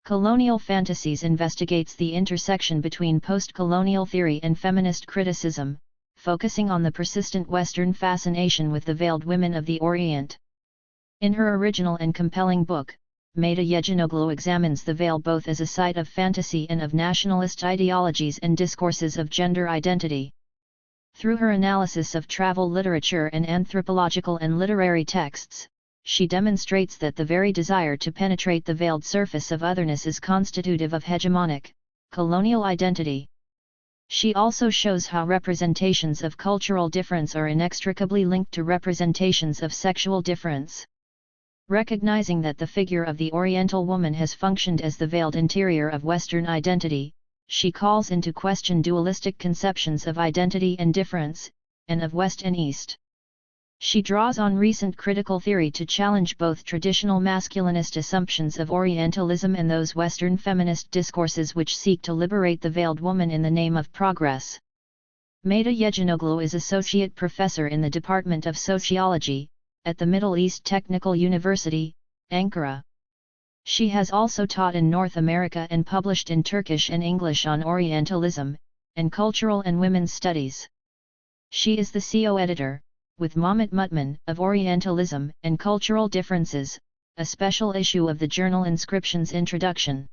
Colonial Fantasies investigates the intersection between post-colonial theory and feminist criticism, focusing on the persistent Western fascination with the veiled women of the Orient. In her original and compelling book, Meyda Yegenoglu examines the veil both as a site of fantasy and of nationalist ideologies and discourses of gender identity. Through her analysis of travel literature and anthropological and literary texts, she demonstrates that the very desire to penetrate the veiled surface of otherness is constitutive of hegemonic, colonial identity. She also shows how representations of cultural difference are inextricably linked to representations of sexual difference. Recognizing that the figure of the Oriental woman has functioned as the veiled interior of Western identity, she calls into question dualistic conceptions of identity and difference, and of West and East. She draws on recent critical theory to challenge both traditional masculinist assumptions of Orientalism and those Western feminist discourses which seek to liberate the veiled woman in the name of progress. Meyda Yegenoglu is Associate Professor in the Department of Sociology, at the Middle East Technical University, Ankara. She has also taught in North America and published in Turkish and English on Orientalism, and cultural and women's studies. She is the co-editor, with Mahmut Mutman, of Orientalism and Cultural Differences, a special issue of the journal Inscriptions Introduction.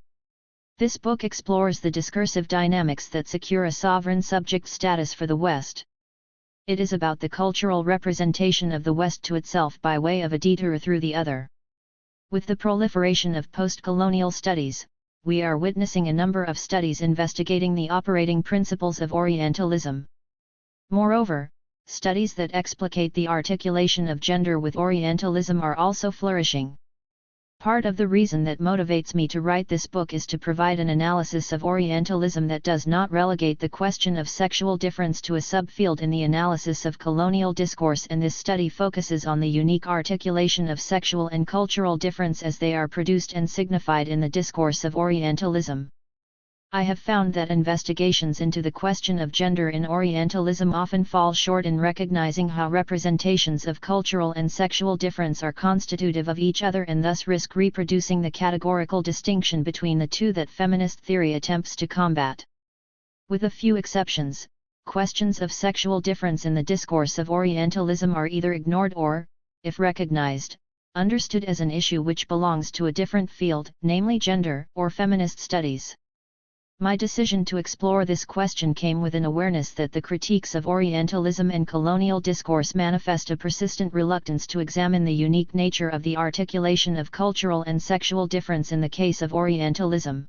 This book explores the discursive dynamics that secure a sovereign subject status for the West. It is about the cultural representation of the West to itself by way of a detour through the other. With the proliferation of post-colonial studies, we are witnessing a number of studies investigating the operating principles of Orientalism. Moreover, studies that explicate the articulation of gender with Orientalism are also flourishing. Part of the reason that motivates me to write this book is to provide an analysis of Orientalism that does not relegate the question of sexual difference to a subfield in the analysis of colonial discourse, and this study focuses on the unique articulation of sexual and cultural difference as they are produced and signified in the discourse of Orientalism. I have found that investigations into the question of gender in Orientalism often fall short in recognizing how representations of cultural and sexual difference are constitutive of each other and thus risk reproducing the categorical distinction between the two that feminist theory attempts to combat. With a few exceptions, questions of sexual difference in the discourse of Orientalism are either ignored or, if recognized, understood as an issue which belongs to a different field, namely gender or feminist studies. My decision to explore this question came with an awareness that the critiques of Orientalism and colonial discourse manifest a persistent reluctance to examine the unique nature of the articulation of cultural and sexual difference in the case of Orientalism.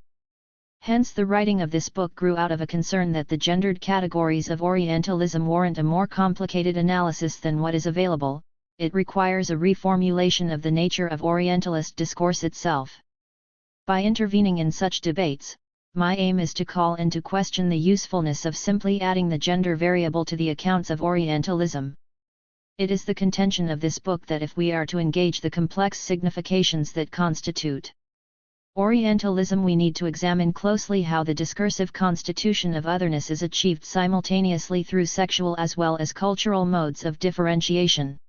Hence the writing of this book grew out of a concern that the gendered categories of Orientalism warrant a more complicated analysis than what is available. It requires a reformulation of the nature of Orientalist discourse itself. By intervening in such debates, my aim is to call into question the usefulness of simply adding the gender variable to the accounts of Orientalism. It is the contention of this book that if we are to engage the complex significations that constitute Orientalism, we need to examine closely how the discursive constitution of otherness is achieved simultaneously through sexual as well as cultural modes of differentiation.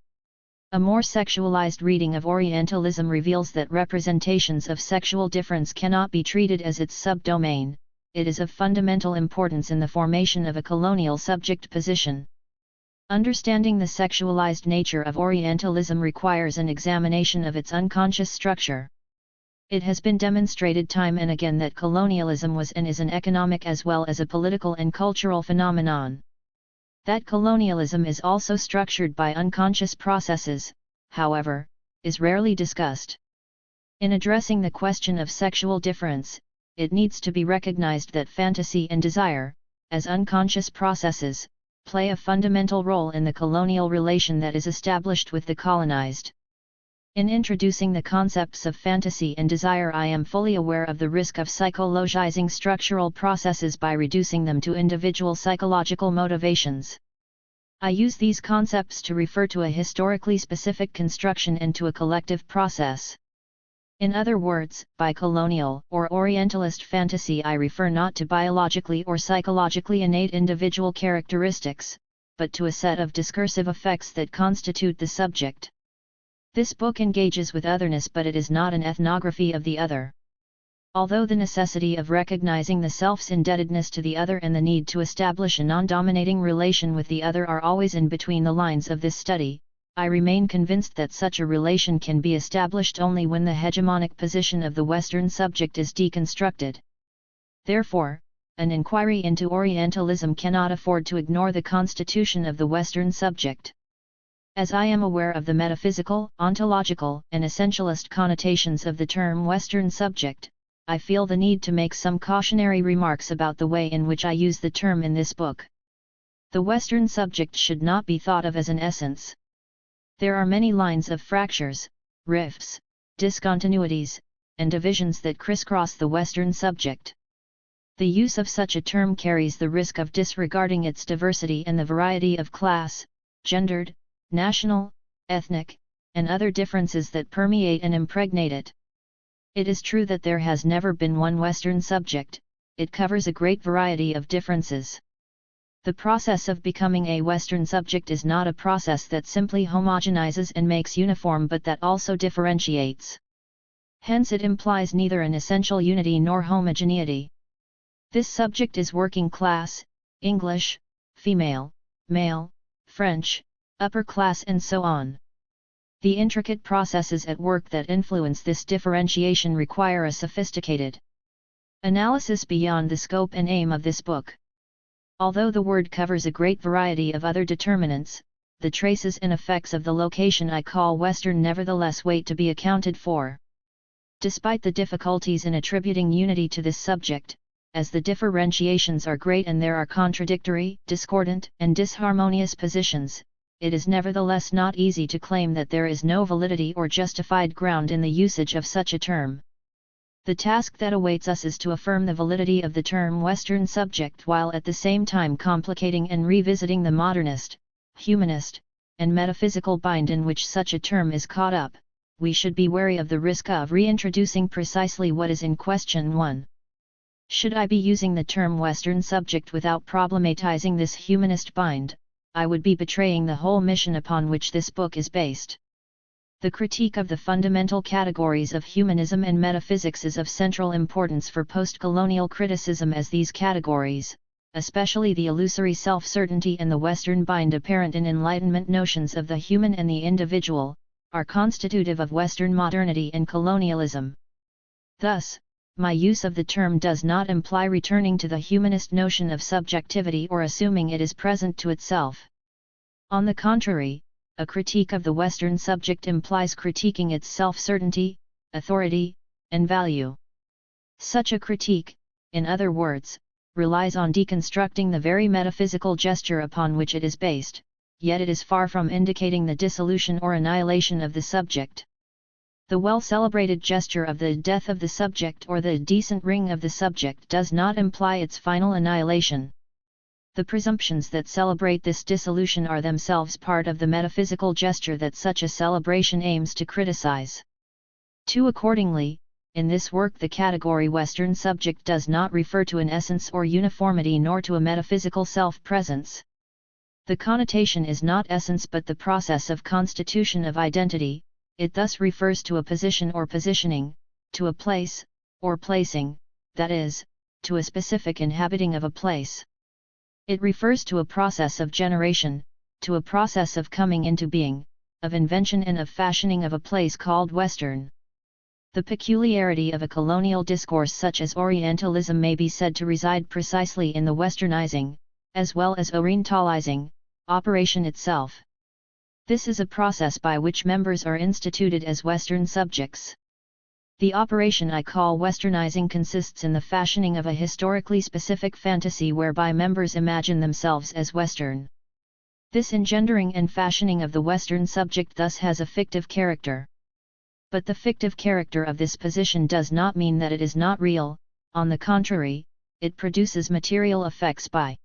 A more sexualized reading of Orientalism reveals that representations of sexual difference cannot be treated as its subdomain. It is of fundamental importance in the formation of a colonial subject position. Understanding the sexualized nature of Orientalism requires an examination of its unconscious structure. It has been demonstrated time and again that colonialism was and is an economic as well as a political and cultural phenomenon. That colonialism is also structured by unconscious processes, however, is rarely discussed. In addressing the question of sexual difference, it needs to be recognized that fantasy and desire, as unconscious processes, play a fundamental role in the colonial relation that is established with the colonized. In introducing the concepts of fantasy and desire, I am fully aware of the risk of psychologizing structural processes by reducing them to individual psychological motivations. I use these concepts to refer to a historically specific construction and to a collective process. In other words, by colonial or Orientalist fantasy I refer not to biologically or psychologically innate individual characteristics, but to a set of discursive effects that constitute the subject. This book engages with otherness, but it is not an ethnography of the other. Although the necessity of recognizing the self's indebtedness to the other and the need to establish a non-dominating relation with the other are always in between the lines of this study, I remain convinced that such a relation can be established only when the hegemonic position of the Western subject is deconstructed. Therefore, an inquiry into Orientalism cannot afford to ignore the constitution of the Western subject. As I am aware of the metaphysical, ontological, and essentialist connotations of the term Western subject, I feel the need to make some cautionary remarks about the way in which I use the term in this book. The Western subject should not be thought of as an essence. There are many lines of fractures, rifts, discontinuities, and divisions that crisscross the Western subject. The use of such a term carries the risk of disregarding its diversity and the variety of class, gendered, national, ethnic, and other differences that permeate and impregnate it. It is true that there has never been one Western subject, it covers a great variety of differences. The process of becoming a Western subject is not a process that simply homogenizes and makes uniform but that also differentiates. Hence it implies neither an essential unity nor homogeneity. This subject is working class, English, female, male, French, upper class and so on. The intricate processes at work that influence this differentiation require a sophisticated analysis beyond the scope and aim of this book. Although the word covers a great variety of other determinants, the traces and effects of the location I call Western nevertheless wait to be accounted for. Despite the difficulties in attributing unity to this subject, as the differentiations are great and there are contradictory, discordant, and disharmonious positions, it is nevertheless not easy to claim that there is no validity or justified ground in the usage of such a term. The task that awaits us is to affirm the validity of the term Western subject while at the same time complicating and revisiting the modernist, humanist, and metaphysical bind in which such a term is caught up. We should be wary of the risk of reintroducing precisely what is in question 1. Should I be using the term Western subject without problematizing this humanist bind, I would be betraying the whole mission upon which this book is based. The critique of the fundamental categories of humanism and metaphysics is of central importance for post-colonial criticism, as these categories, especially the illusory self-certainty and the Western bind apparent in Enlightenment notions of the human and the individual, are constitutive of Western modernity and colonialism. Thus, my use of the term does not imply returning to the humanist notion of subjectivity or assuming it is present to itself. On the contrary, a critique of the Western subject implies critiquing its self-certainty, authority, and value. Such a critique, in other words, relies on deconstructing the very metaphysical gesture upon which it is based, yet it is far from indicating the dissolution or annihilation of the subject. The well-celebrated gesture of the death of the subject or the decent ring of the subject does not imply its final annihilation. The presumptions that celebrate this dissolution are themselves part of the metaphysical gesture that such a celebration aims to criticize. 2. Accordingly, in this work the category Western subject does not refer to an essence or uniformity nor to a metaphysical self-presence. The connotation is not essence but the process of constitution of identity. It thus refers to a position or positioning, to a place, or placing, that is, to a specific inhabiting of a place. It refers to a process of generation, to a process of coming into being, of invention and of fashioning of a place called Western. The peculiarity of a colonial discourse such as Orientalism may be said to reside precisely in the Westernizing, as well as Orientalizing, operation itself. This is a process by which members are instituted as Western subjects. The operation I call Westernizing consists in the fashioning of a historically specific fantasy whereby members imagine themselves as Western. This engendering and fashioning of the Western subject thus has a fictive character. But the fictive character of this position does not mean that it is not real, on the contrary, it produces material effects by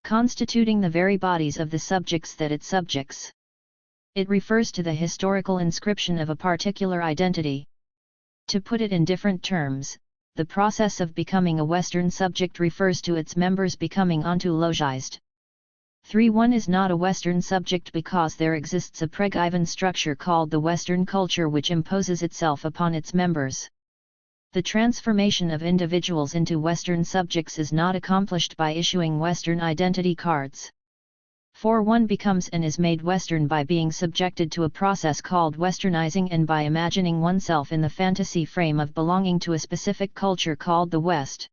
constituting the very bodies of the subjects that it subjects. It refers to the historical inscription of a particular identity. To put it in different terms, the process of becoming a Western subject refers to its members becoming ontologized. 3. One is not a Western subject because there exists a pre-given structure called the Western culture which imposes itself upon its members. The transformation of individuals into Western subjects is not accomplished by issuing Western identity cards. For one becomes and is made Western by being subjected to a process called Westernizing and by imagining oneself in the fantasy frame of belonging to a specific culture called the West.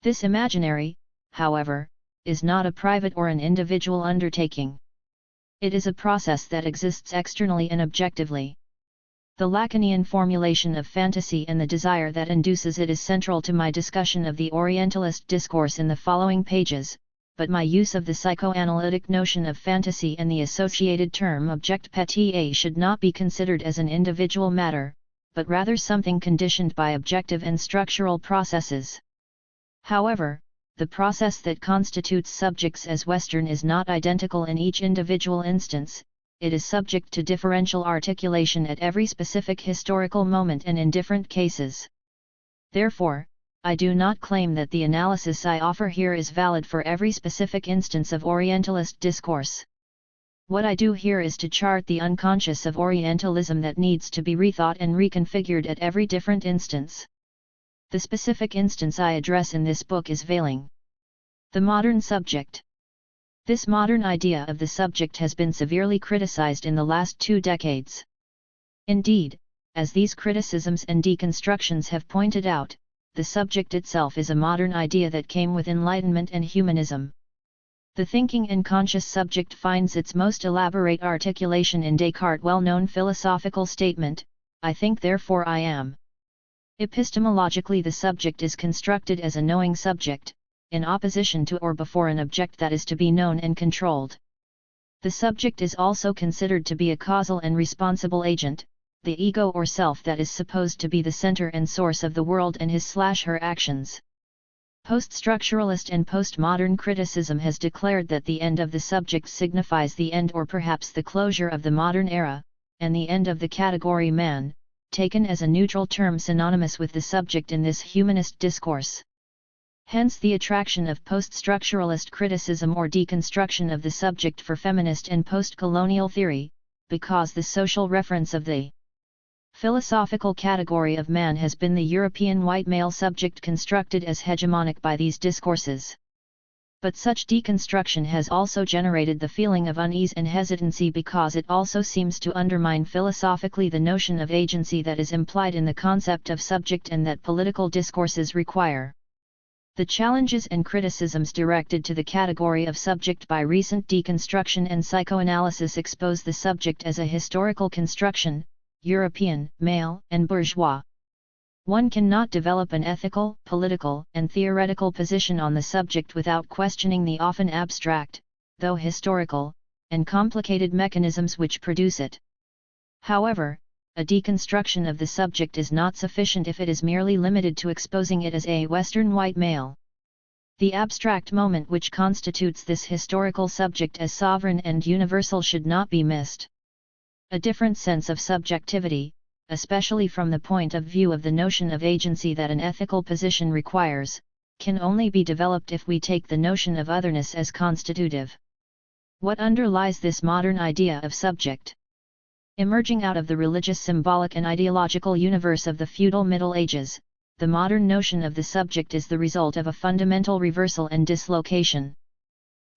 This imaginary, however, is not a private or an individual undertaking. It is a process that exists externally and objectively. The Lacanian formulation of fantasy and the desire that induces it is central to my discussion of the Orientalist discourse in the following pages, but my use of the psychoanalytic notion of fantasy and the associated term object pété should not be considered as an individual matter, but rather something conditioned by objective and structural processes. However, the process that constitutes subjects as Western is not identical in each individual instance. It is subject to differential articulation at every specific historical moment and in different cases. Therefore, I do not claim that the analysis I offer here is valid for every specific instance of Orientalist discourse. What I do here is to chart the unconscious of Orientalism that needs to be rethought and reconfigured at every different instance. The specific instance I address in this book is veiling. The modern subject. This modern idea of the subject has been severely criticized in the last 2 decades. Indeed, as these criticisms and deconstructions have pointed out, the subject itself is a modern idea that came with Enlightenment and humanism. The thinking and conscious subject finds its most elaborate articulation in Descartes' well-known philosophical statement, "I think therefore I am." Epistemologically, the subject is constructed as a knowing subject, in opposition to or before an object that is to be known and controlled. The subject is also considered to be a causal and responsible agent, the ego or self that is supposed to be the center and source of the world and his/her actions. Post-structuralist and postmodern criticism has declared that the end of the subject signifies the end or perhaps the closure of the modern era, and the end of the category man, taken as a neutral term synonymous with the subject in this humanist discourse. Hence the attraction of post-structuralist criticism or deconstruction of the subject for feminist and post-colonial theory, because the social reference of the philosophical category of man has been the European white male subject constructed as hegemonic by these discourses. But such deconstruction has also generated the feeling of unease and hesitancy because it also seems to undermine philosophically the notion of agency that is implied in the concept of subject and that political discourses require. The challenges and criticisms directed to the category of subject by recent deconstruction and psychoanalysis expose the subject as a historical construction, European, male, and bourgeois. One cannot develop an ethical, political, and theoretical position on the subject without questioning the often abstract, though historical, and complicated mechanisms which produce it. However, a deconstruction of the subject is not sufficient if it is merely limited to exposing it as a Western white male. The abstract moment which constitutes this historical subject as sovereign and universal should not be missed. A different sense of subjectivity, especially from the point of view of the notion of agency that an ethical position requires, can only be developed if we take the notion of otherness as constitutive. What underlies this modern idea of subject? Emerging out of the religious, symbolic and ideological universe of the feudal Middle Ages, the modern notion of the subject is the result of a fundamental reversal and dislocation.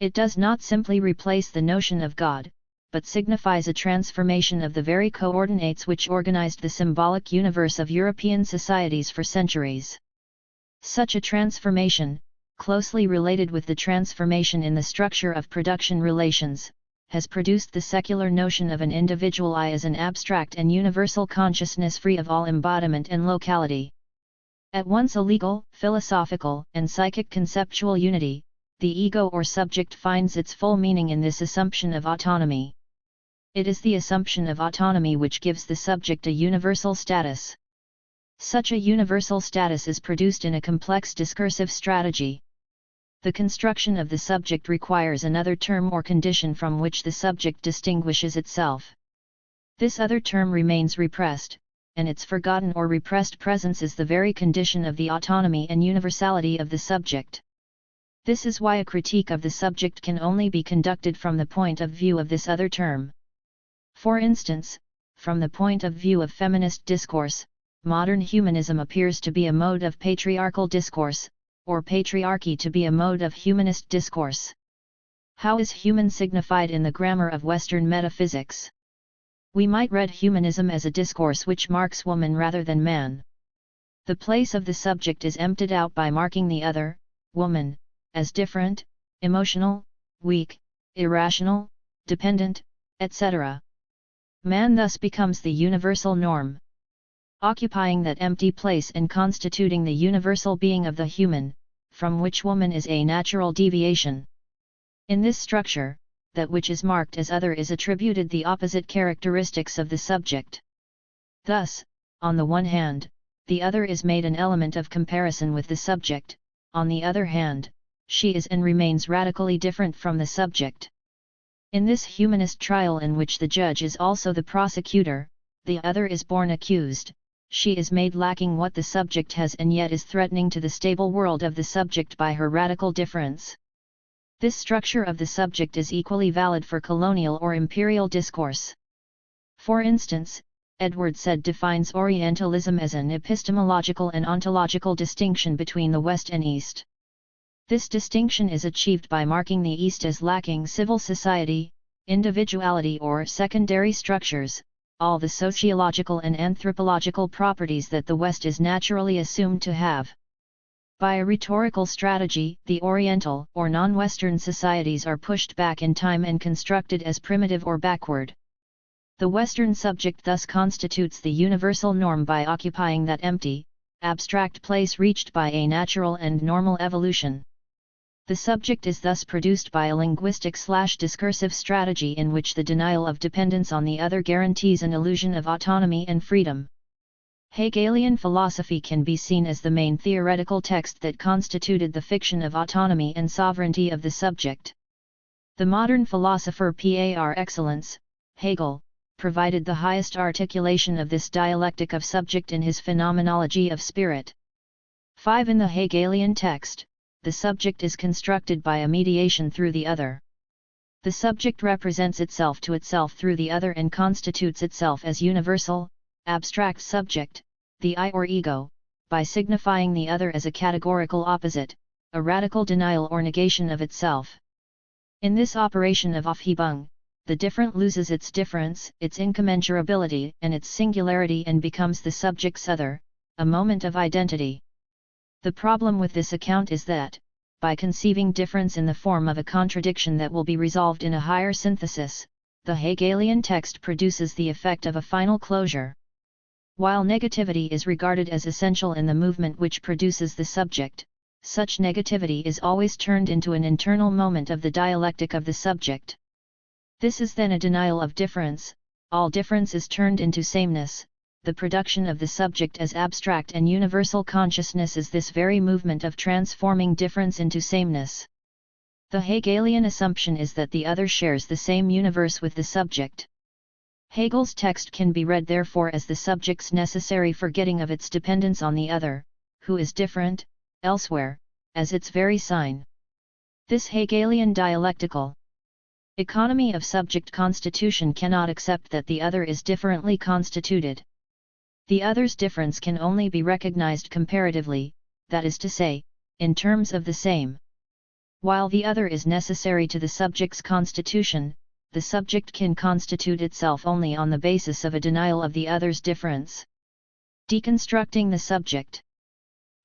It does not simply replace the notion of God, but signifies a transformation of the very coordinates which organized the symbolic universe of European societies for centuries. Such a transformation, closely related with the transformation in the structure of production relations, has produced the secular notion of an individual I as an abstract and universal consciousness free of all embodiment and locality. At once a legal, philosophical, and psychic conceptual unity, the ego or subject finds its full meaning in this assumption of autonomy. It is the assumption of autonomy which gives the subject a universal status. Such a universal status is produced in a complex discursive strategy. The construction of the subject requires another term or condition from which the subject distinguishes itself. This other term remains repressed, and its forgotten or repressed presence is the very condition of the autonomy and universality of the subject. This is why a critique of the subject can only be conducted from the point of view of this other term. For instance, from the point of view of feminist discourse, modern humanism appears to be a mode of patriarchal discourse, or patriarchy to be a mode of humanist discourse. How is human signified in the grammar of Western metaphysics? We might read humanism as a discourse which marks woman rather than man. The place of the subject is emptied out by marking the other, woman, as different, emotional, weak, irrational, dependent, etc. Man thus becomes the universal norm. Occupying that empty place and constituting the universal being of the human, from which woman is a natural deviation. In this structure, that which is marked as other is attributed the opposite characteristics of the subject. Thus, on the one hand, the other is made an element of comparison with the subject, on the other hand, she is and remains radically different from the subject. In this humanist trial in which the judge is also the prosecutor, the other is born accused, she is made lacking what the subject has and yet is threatening to the stable world of the subject by her radical difference. This structure of the subject is equally valid for colonial or imperial discourse. For instance, Edward Said defines Orientalism as an epistemological and ontological distinction between the West and East. This distinction is achieved by marking the East as lacking civil society, individuality or secondary structures, all the sociological and anthropological properties that the West is naturally assumed to have. By a rhetorical strategy, the Oriental or non-Western societies are pushed back in time and constructed as primitive or backward. The Western subject thus constitutes the universal norm by occupying that empty, abstract place reached by a natural and normal evolution. The subject is thus produced by a linguistic/discursive strategy in which the denial of dependence on the other guarantees an illusion of autonomy and freedom. Hegelian philosophy can be seen as the main theoretical text that constituted the fiction of autonomy and sovereignty of the subject. The modern philosopher par excellence, Hegel, provided the highest articulation of this dialectic of subject in his Phenomenology of Spirit. 5. In the Hegelian text, the subject is constructed by a mediation through the other. The subject represents itself to itself through the other and constitutes itself as universal, abstract subject, the I or ego, by signifying the other as a categorical opposite, a radical denial or negation of itself. In this operation of Aufhebung, the different loses its difference, its incommensurability and its singularity and becomes the subject's other, a moment of identity. The problem with this account is that, by conceiving difference in the form of a contradiction that will be resolved in a higher synthesis, the Hegelian text produces the effect of a final closure. While negativity is regarded as essential in the movement which produces the subject, such negativity is always turned into an internal moment of the dialectic of the subject. This is then a denial of difference, all difference is turned into sameness. The production of the subject as abstract and universal consciousness is this very movement of transforming difference into sameness. The Hegelian assumption is that the other shares the same universe with the subject. Hegel's text can be read therefore as the subject's necessary forgetting of its dependence on the other, who is different, elsewhere, as its very sign. This Hegelian dialectical economy of subject constitution cannot accept that the other is differently constituted. The other's difference can only be recognized comparatively, that is to say, in terms of the same. While the other is necessary to the subject's constitution, the subject can constitute itself only on the basis of a denial of the other's difference. Deconstructing the subject.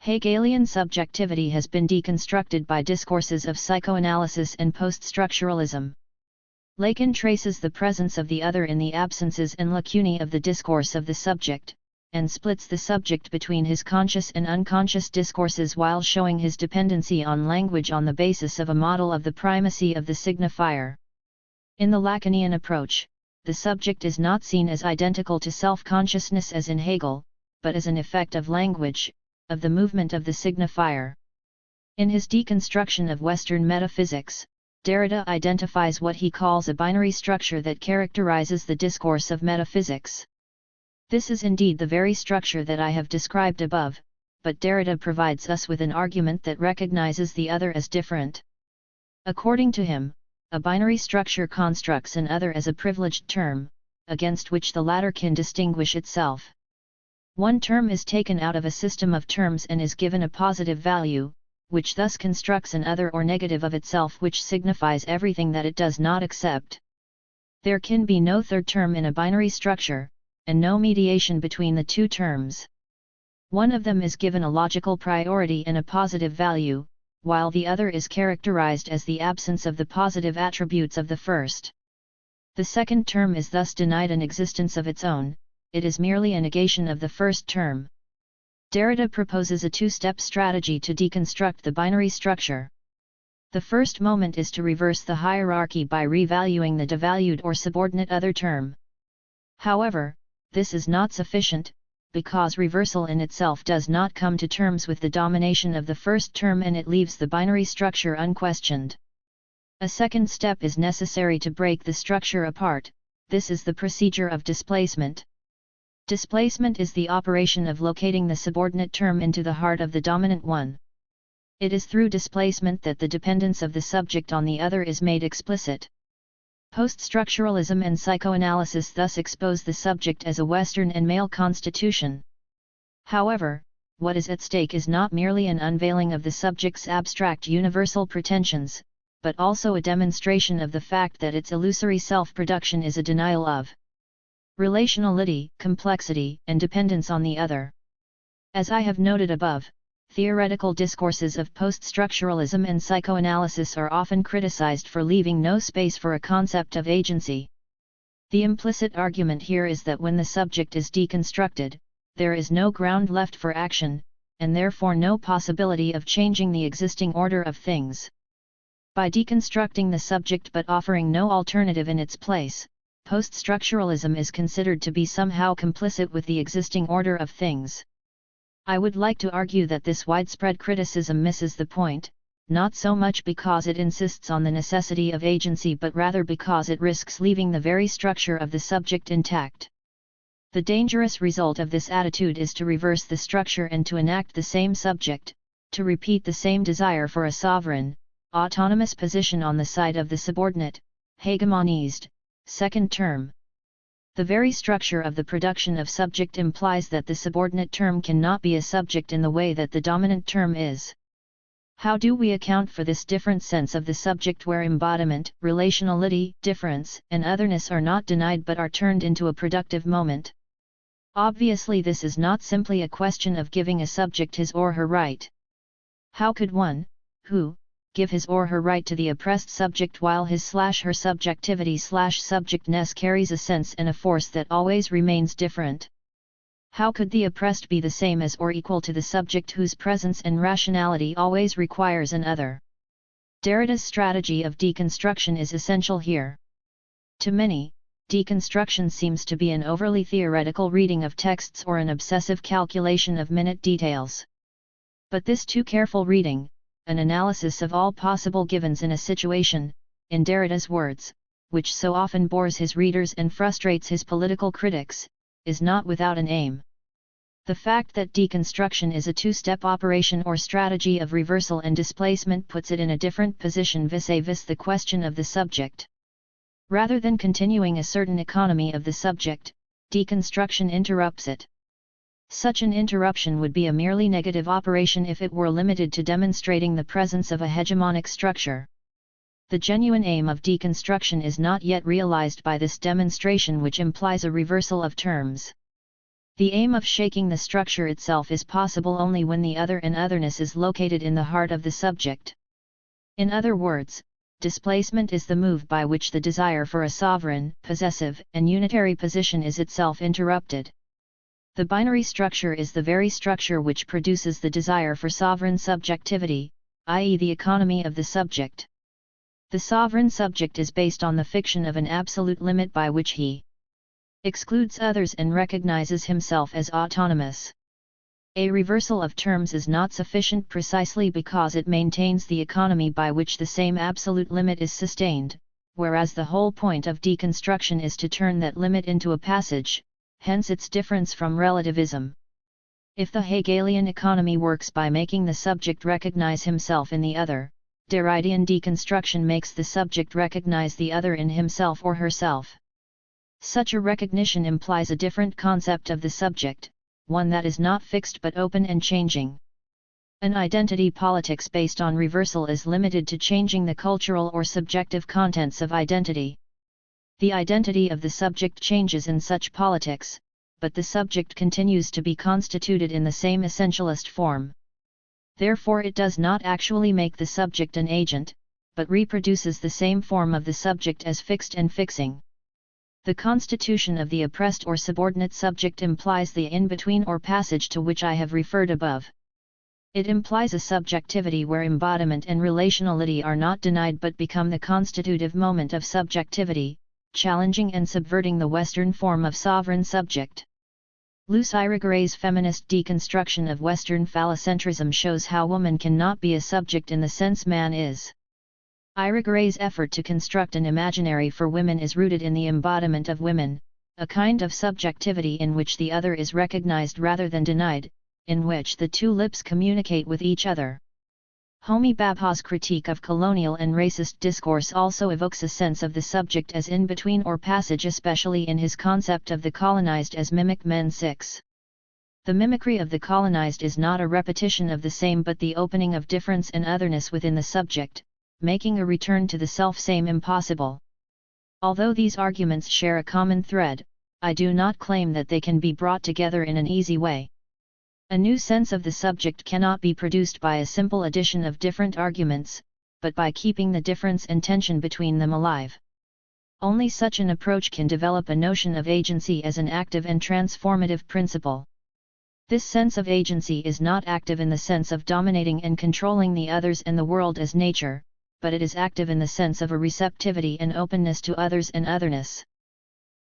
Hegelian subjectivity has been deconstructed by discourses of psychoanalysis and post-structuralism. Lacan traces the presence of the other in the absences and lacunae of the discourse of the subject, and splits the subject between his conscious and unconscious discourses while showing his dependency on language on the basis of a model of the primacy of the signifier. In the Lacanian approach, the subject is not seen as identical to self-consciousness as in Hegel, but as an effect of language, of the movement of the signifier. In his deconstruction of Western metaphysics, Derrida identifies what he calls a binary structure that characterizes the discourse of metaphysics. This is indeed the very structure that I have described above, but Derrida provides us with an argument that recognizes the other as different. According to him, a binary structure constructs an other as a privileged term, against which the latter can distinguish itself. One term is taken out of a system of terms and is given a positive value, which thus constructs an other or negative of itself which signifies everything that it does not accept. There can be no third term in a binary structure, and no mediation between the two terms. One of them is given a logical priority and a positive value, while the other is characterized as the absence of the positive attributes of the first. The second term is thus denied an existence of its own, it is merely a negation of the first term. Derrida proposes a two-step strategy to deconstruct the binary structure. The first moment is to reverse the hierarchy by revaluing the devalued or subordinate other term. However, this is not sufficient, because reversal in itself does not come to terms with the domination of the first term and it leaves the binary structure unquestioned. A second step is necessary to break the structure apart, this is the procedure of displacement. Displacement is the operation of locating the subordinate term into the heart of the dominant one. It is through displacement that the dependence of the subject on the other is made explicit. Post-structuralism and psychoanalysis thus expose the subject as a Western and male constitution. However, what is at stake is not merely an unveiling of the subject's abstract universal pretensions, but also a demonstration of the fact that its illusory self-production is a denial of relationality, complexity, and dependence on the other. As I have noted above, theoretical discourses of post-structuralism and psychoanalysis are often criticized for leaving no space for a concept of agency. The implicit argument here is that when the subject is deconstructed, there is no ground left for action, and therefore no possibility of changing the existing order of things. By deconstructing the subject but offering no alternative in its place, post-structuralism is considered to be somehow complicit with the existing order of things. I would like to argue that this widespread criticism misses the point, not so much because it insists on the necessity of agency but rather because it risks leaving the very structure of the subject intact. The dangerous result of this attitude is to reverse the structure and to enact the same subject, to repeat the same desire for a sovereign, autonomous position on the side of the subordinate, hegemonized, second term. The very structure of the production of subject implies that the subordinate term cannot be a subject in the way that the dominant term is. How do we account for this different sense of the subject where embodiment, relationality, difference, and otherness are not denied but are turned into a productive moment? Obviously this is not simply a question of giving a subject his or her right. How could one, who, give his or her right to the oppressed subject while his/her subjectivity/subjectness carries a sense and a force that always remains different? How could the oppressed be the same as or equal to the subject whose presence and rationality always requires an other? Derrida's strategy of deconstruction is essential here. To many, deconstruction seems to be an overly theoretical reading of texts or an obsessive calculation of minute details. But this too careful reading, an analysis of all possible givens in a situation, in Derrida's words, which so often bores his readers and frustrates his political critics, is not without an aim. The fact that deconstruction is a two-step operation or strategy of reversal and displacement puts it in a different position vis-à-vis the question of the subject. Rather than continuing a certain economy of the subject, deconstruction interrupts it. Such an interruption would be a merely negative operation if it were limited to demonstrating the presence of a hegemonic structure. The genuine aim of deconstruction is not yet realized by this demonstration, which implies a reversal of terms. The aim of shaking the structure itself is possible only when the other and otherness is located in the heart of the subject. In other words, displacement is the move by which the desire for a sovereign, possessive, and unitary position is itself interrupted. The binary structure is the very structure which produces the desire for sovereign subjectivity, i.e. the economy of the subject. The sovereign subject is based on the fiction of an absolute limit by which he excludes others and recognizes himself as autonomous. A reversal of terms is not sufficient precisely because it maintains the economy by which the same absolute limit is sustained, whereas the whole point of deconstruction is to turn that limit into a passage, hence its difference from relativism. If the Hegelian economy works by making the subject recognize himself in the other, Derridean deconstruction makes the subject recognize the other in himself or herself. Such a recognition implies a different concept of the subject, one that is not fixed but open and changing. An identity politics based on reversal is limited to changing the cultural or subjective contents of identity. The identity of the subject changes in such politics, but the subject continues to be constituted in the same essentialist form. Therefore it does not actually make the subject an agent, but reproduces the same form of the subject as fixed and fixing. The constitution of the oppressed or subordinate subject implies the in-between or passage to which I have referred above. It implies a subjectivity where embodiment and relationality are not denied but become the constitutive moment of subjectivity, challenging and subverting the Western form of sovereign subject. Luce Irigaray's feminist deconstruction of Western phallocentrism shows how woman cannot be a subject in the sense man is. Irigaray's effort to construct an imaginary for women is rooted in the embodiment of women, a kind of subjectivity in which the other is recognized rather than denied, in which the two lips communicate with each other. Homi Bhabha's critique of colonial and racist discourse also evokes a sense of the subject as in-between or passage, especially in his concept of the colonized as mimic men 6. The mimicry of the colonized is not a repetition of the same but the opening of difference and otherness within the subject, making a return to the self-same impossible. Although these arguments share a common thread, I do not claim that they can be brought together in an easy way. A new sense of the subject cannot be produced by a simple addition of different arguments, but by keeping the difference and tension between them alive. Only such an approach can develop a notion of agency as an active and transformative principle. This sense of agency is not active in the sense of dominating and controlling the others and the world as nature, but it is active in the sense of a receptivity and openness to others and otherness.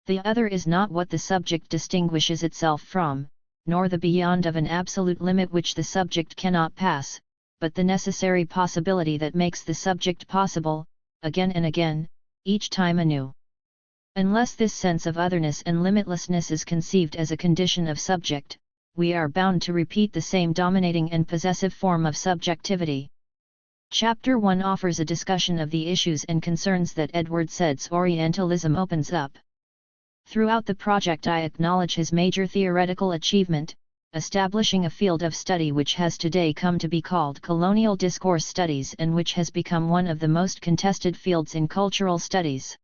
The other is not what the subject distinguishes itself from, nor the beyond of an absolute limit which the subject cannot pass, but the necessary possibility that makes the subject possible, again and again, each time anew. Unless this sense of otherness and limitlessness is conceived as a condition of subject, we are bound to repeat the same dominating and possessive form of subjectivity. Chapter 1 offers a discussion of the issues and concerns that Edward Said's Orientalism opens up. Throughout the project I acknowledge his major theoretical achievement, establishing a field of study which has today come to be called colonial discourse studies and which has become one of the most contested fields in cultural studies.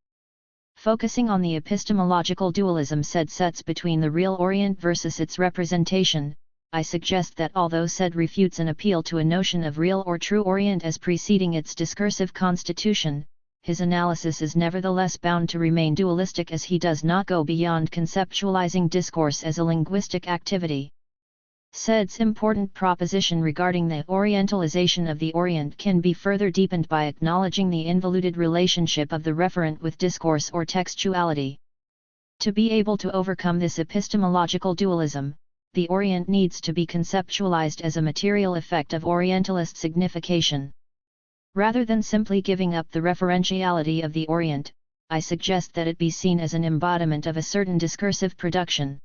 Focusing on the epistemological dualism Said sets between the real Orient versus its representation, I suggest that although Said refutes an appeal to a notion of real or true Orient as preceding its discursive constitution, his analysis is nevertheless bound to remain dualistic as he does not go beyond conceptualizing discourse as a linguistic activity. Said's important proposition regarding the Orientalization of the Orient can be further deepened by acknowledging the involuted relationship of the referent with discourse or textuality. To be able to overcome this epistemological dualism, the Orient needs to be conceptualized as a material effect of Orientalist signification. Rather than simply giving up the referentiality of the Orient, I suggest that it be seen as an embodiment of a certain discursive production.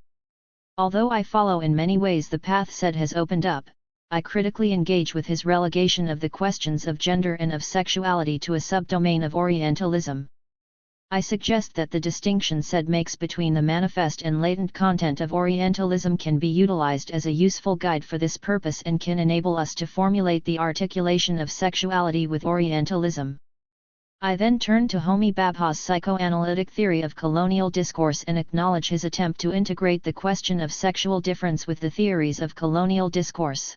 Although I follow in many ways the path Said has opened up, I critically engage with his relegation of the questions of gender and of sexuality to a subdomain of Orientalism. I suggest that the distinction Said makes between the manifest and latent content of Orientalism can be utilized as a useful guide for this purpose and can enable us to formulate the articulation of sexuality with Orientalism. I then turn to Homi Bhabha's psychoanalytic theory of colonial discourse and acknowledge his attempt to integrate the question of sexual difference with the theories of colonial discourse.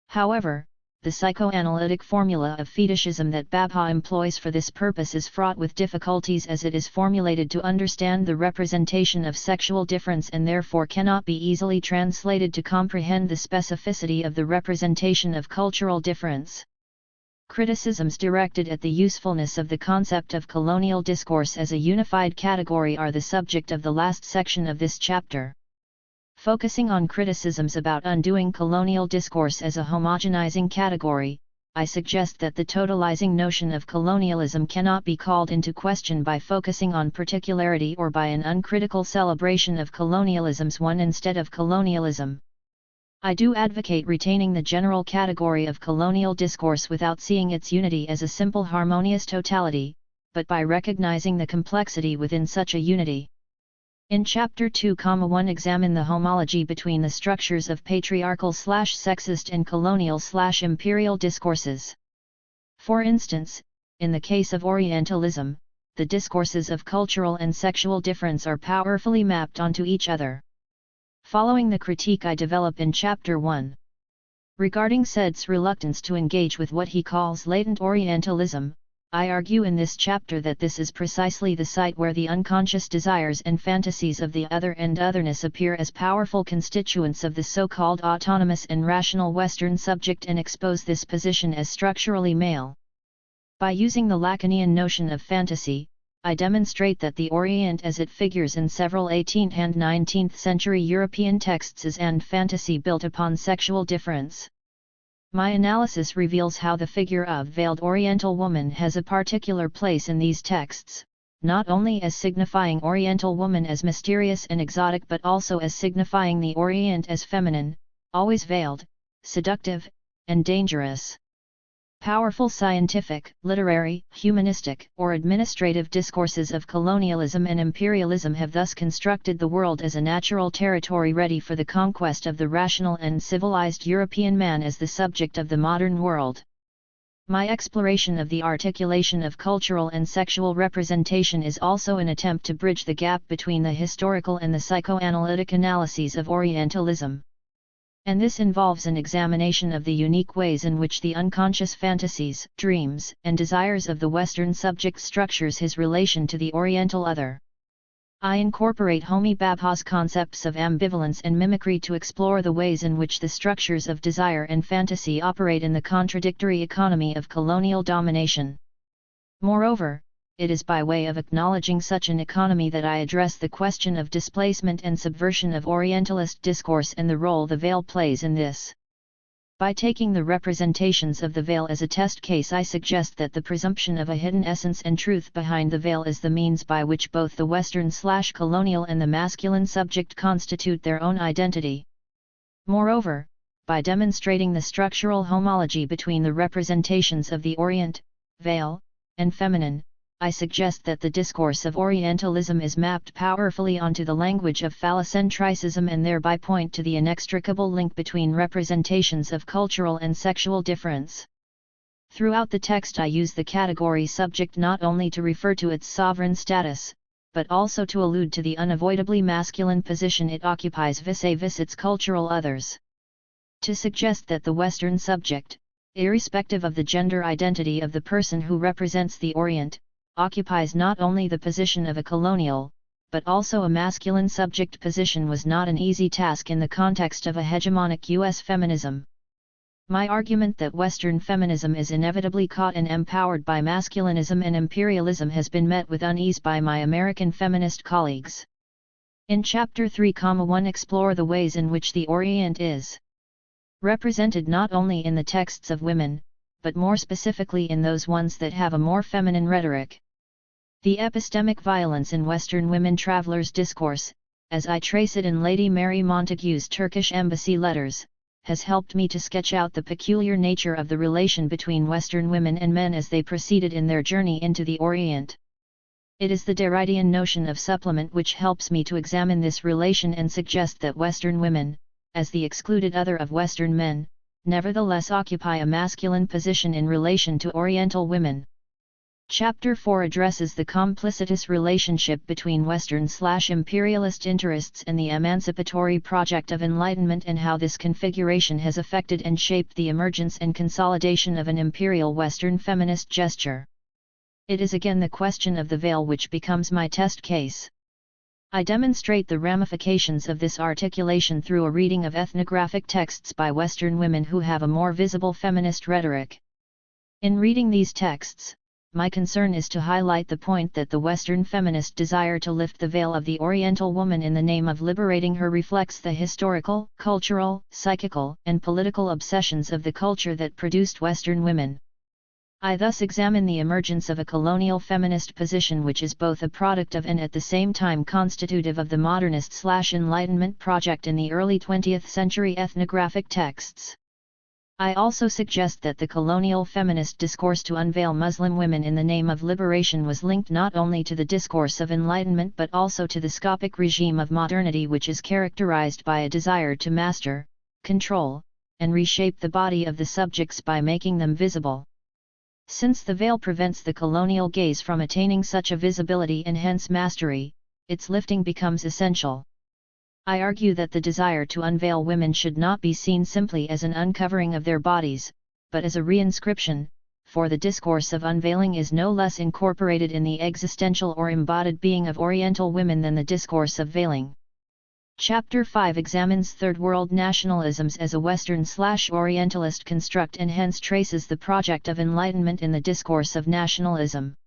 However, the psychoanalytic formula of fetishism that Bhabha employs for this purpose is fraught with difficulties as it is formulated to understand the representation of sexual difference and therefore cannot be easily translated to comprehend the specificity of the representation of cultural difference. Criticisms directed at the usefulness of the concept of colonial discourse as a unified category are the subject of the last section of this chapter. Focusing on criticisms about undoing colonial discourse as a homogenizing category, I suggest that the totalizing notion of colonialism cannot be called into question by focusing on particularity or by an uncritical celebration of colonialism's one instead of colonialism. I do advocate retaining the general category of colonial discourse without seeing its unity as a simple harmonious totality, but by recognizing the complexity within such a unity. In Chapter 2,1 examine the homology between the structures of patriarchal/sexist and colonial/imperial discourses. For instance, in the case of Orientalism, the discourses of cultural and sexual difference are powerfully mapped onto each other. Following the critique I develop in Chapter 1. Regarding Said's reluctance to engage with what he calls latent Orientalism, I argue in this chapter that this is precisely the site where the unconscious desires and fantasies of the other and otherness appear as powerful constituents of the so-called autonomous and rational Western subject and expose this position as structurally male. By using the Lacanian notion of fantasy, I demonstrate that the Orient as it figures in several 18th and 19th century European texts is an fantasy built upon sexual difference. My analysis reveals how the figure of veiled Oriental woman has a particular place in these texts, not only as signifying Oriental woman as mysterious and exotic but also as signifying the Orient as feminine, always veiled, seductive, and dangerous. Powerful scientific, literary, humanistic, or administrative discourses of colonialism and imperialism have thus constructed the world as a natural territory ready for the conquest of the rational and civilized European man as the subject of the modern world. My exploration of the articulation of cultural and sexual representation is also an attempt to bridge the gap between the historical and the psychoanalytic analyses of Orientalism. And this involves an examination of the unique ways in which the unconscious fantasies, dreams, and desires of the Western subject structures his relation to the Oriental other. I incorporate Homi Bhabha's concepts of ambivalence and mimicry to explore the ways in which the structures of desire and fantasy operate in the contradictory economy of colonial domination. Moreover, it is by way of acknowledging such an economy that I address the question of displacement and subversion of Orientalist discourse and the role the veil plays in this. By taking the representations of the veil as a test case, I suggest that the presumption of a hidden essence and truth behind the veil is the means by which both the Western/colonial and the masculine subject constitute their own identity. Moreover, by demonstrating the structural homology between the representations of the Orient, veil, and feminine, I suggest that the discourse of Orientalism is mapped powerfully onto the language of phallocentricism and thereby point to the inextricable link between representations of cultural and sexual difference. Throughout the text I use the category subject not only to refer to its sovereign status, but also to allude to the unavoidably masculine position it occupies vis-a-vis its cultural others. To suggest that the Western subject, irrespective of the gender identity of the person who represents the Orient, occupies not only the position of a colonial, but also a masculine subject position was not an easy task in the context of a hegemonic U.S. feminism. My argument that Western feminism is inevitably caught and empowered by masculinism and imperialism has been met with unease by my American feminist colleagues. In Chapter 3,1 explore the ways in which the Orient is represented not only in the texts of women, but more specifically in those ones that have a more feminine rhetoric. The epistemic violence in Western women travelers' discourse, as I trace it in Lady Mary Montagu's Turkish embassy letters, has helped me to sketch out the peculiar nature of the relation between Western women and men as they proceeded in their journey into the Orient. It is the Derridian notion of supplement which helps me to examine this relation and suggest that Western women, as the excluded other of Western men, nevertheless occupy a masculine position in relation to Oriental women. Chapter 4 addresses the complicitous relationship between Western/imperialist interests and the emancipatory project of enlightenment and how this configuration has affected and shaped the emergence and consolidation of an imperial Western feminist gesture. It is again the question of the veil which becomes my test case. I demonstrate the ramifications of this articulation through a reading of ethnographic texts by Western women who have a more visible feminist rhetoric. In reading these texts, my concern is to highlight the point that the Western feminist desire to lift the veil of the Oriental woman in the name of liberating her reflects the historical, cultural, psychical, and political obsessions of the culture that produced Western women. I thus examine the emergence of a colonial feminist position which is both a product of and at the same time constitutive of the modernist/Enlightenment project in the early 20th century ethnographic texts. I also suggest that the colonial feminist discourse to unveil Muslim women in the name of liberation was linked not only to the discourse of enlightenment but also to the scopic regime of modernity, which is characterized by a desire to master, control, and reshape the body of the subjects by making them visible. Since the veil prevents the colonial gaze from attaining such a visibility and hence mastery, its lifting becomes essential. I argue that the desire to unveil women should not be seen simply as an uncovering of their bodies, but as a reinscription, for the discourse of unveiling is no less incorporated in the existential or embodied being of Oriental women than the discourse of veiling. Chapter 5 examines Third World nationalisms as a Western/Orientalist construct and hence traces the project of enlightenment in the discourse of nationalism.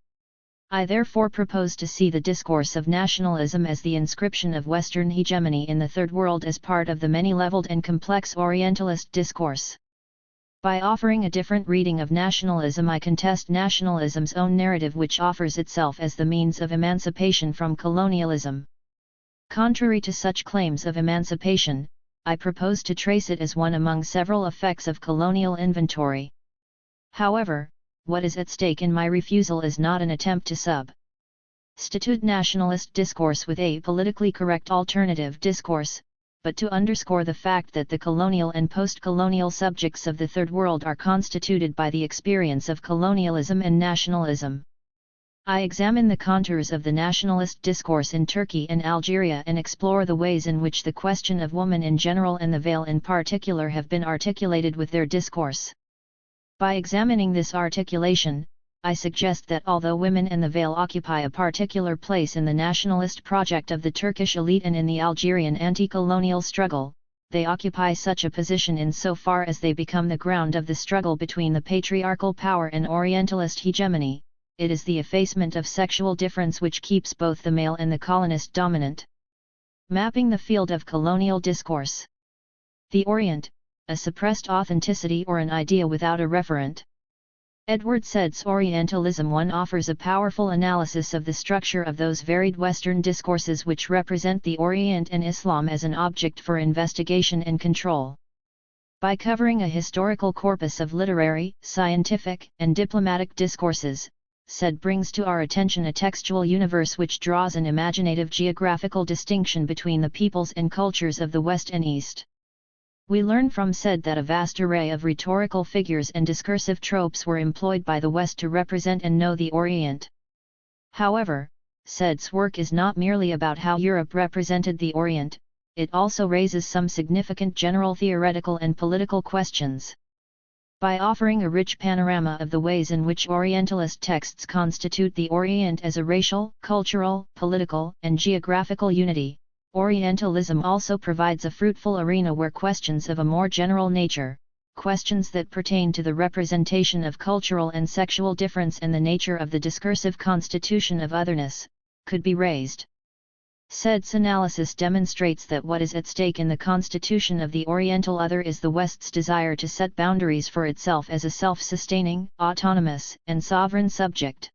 I therefore propose to see the discourse of nationalism as the inscription of Western hegemony in the Third World as part of the many-leveled and complex Orientalist discourse. By offering a different reading of nationalism, I contest nationalism's own narrative, which offers itself as the means of emancipation from colonialism. Contrary to such claims of emancipation, I propose to trace it as one among several effects of colonial inventory. However, what is at stake in my refusal is not an attempt to substitute nationalist discourse with a politically correct alternative discourse, but to underscore the fact that the colonial and post-colonial subjects of the Third World are constituted by the experience of colonialism and nationalism. I examine the contours of the nationalist discourse in Turkey and Algeria and explore the ways in which the question of woman in general and the veil in particular have been articulated with their discourse. By examining this articulation, I suggest that although women and the veil occupy a particular place in the nationalist project of the Turkish elite and in the Algerian anti-colonial struggle, they occupy such a position insofar as they become the ground of the struggle between the patriarchal power and Orientalist hegemony. It is the effacement of sexual difference which keeps both the male and the colonist dominant. Mapping the field of colonial discourse. The Orient, a suppressed authenticity or an idea without a referent. Edward Said's Orientalism 1 offers a powerful analysis of the structure of those varied Western discourses which represent the Orient and Islam as an object for investigation and control. By covering a historical corpus of literary, scientific, and diplomatic discourses, Said brings to our attention a textual universe which draws an imaginative geographical distinction between the peoples and cultures of the West and East. We learn from Said that a vast array of rhetorical figures and discursive tropes were employed by the West to represent and know the Orient. However, Said's work is not merely about how Europe represented the Orient, it also raises some significant general theoretical and political questions. By offering a rich panorama of the ways in which Orientalist texts constitute the Orient as a racial, cultural, political, and geographical unity, Orientalism also provides a fruitful arena where questions of a more general nature, questions that pertain to the representation of cultural and sexual difference and the nature of the discursive constitution of otherness, could be raised. Said's analysis demonstrates that what is at stake in the constitution of the Oriental other is the West's desire to set boundaries for itself as a self-sustaining, autonomous, and sovereign subject.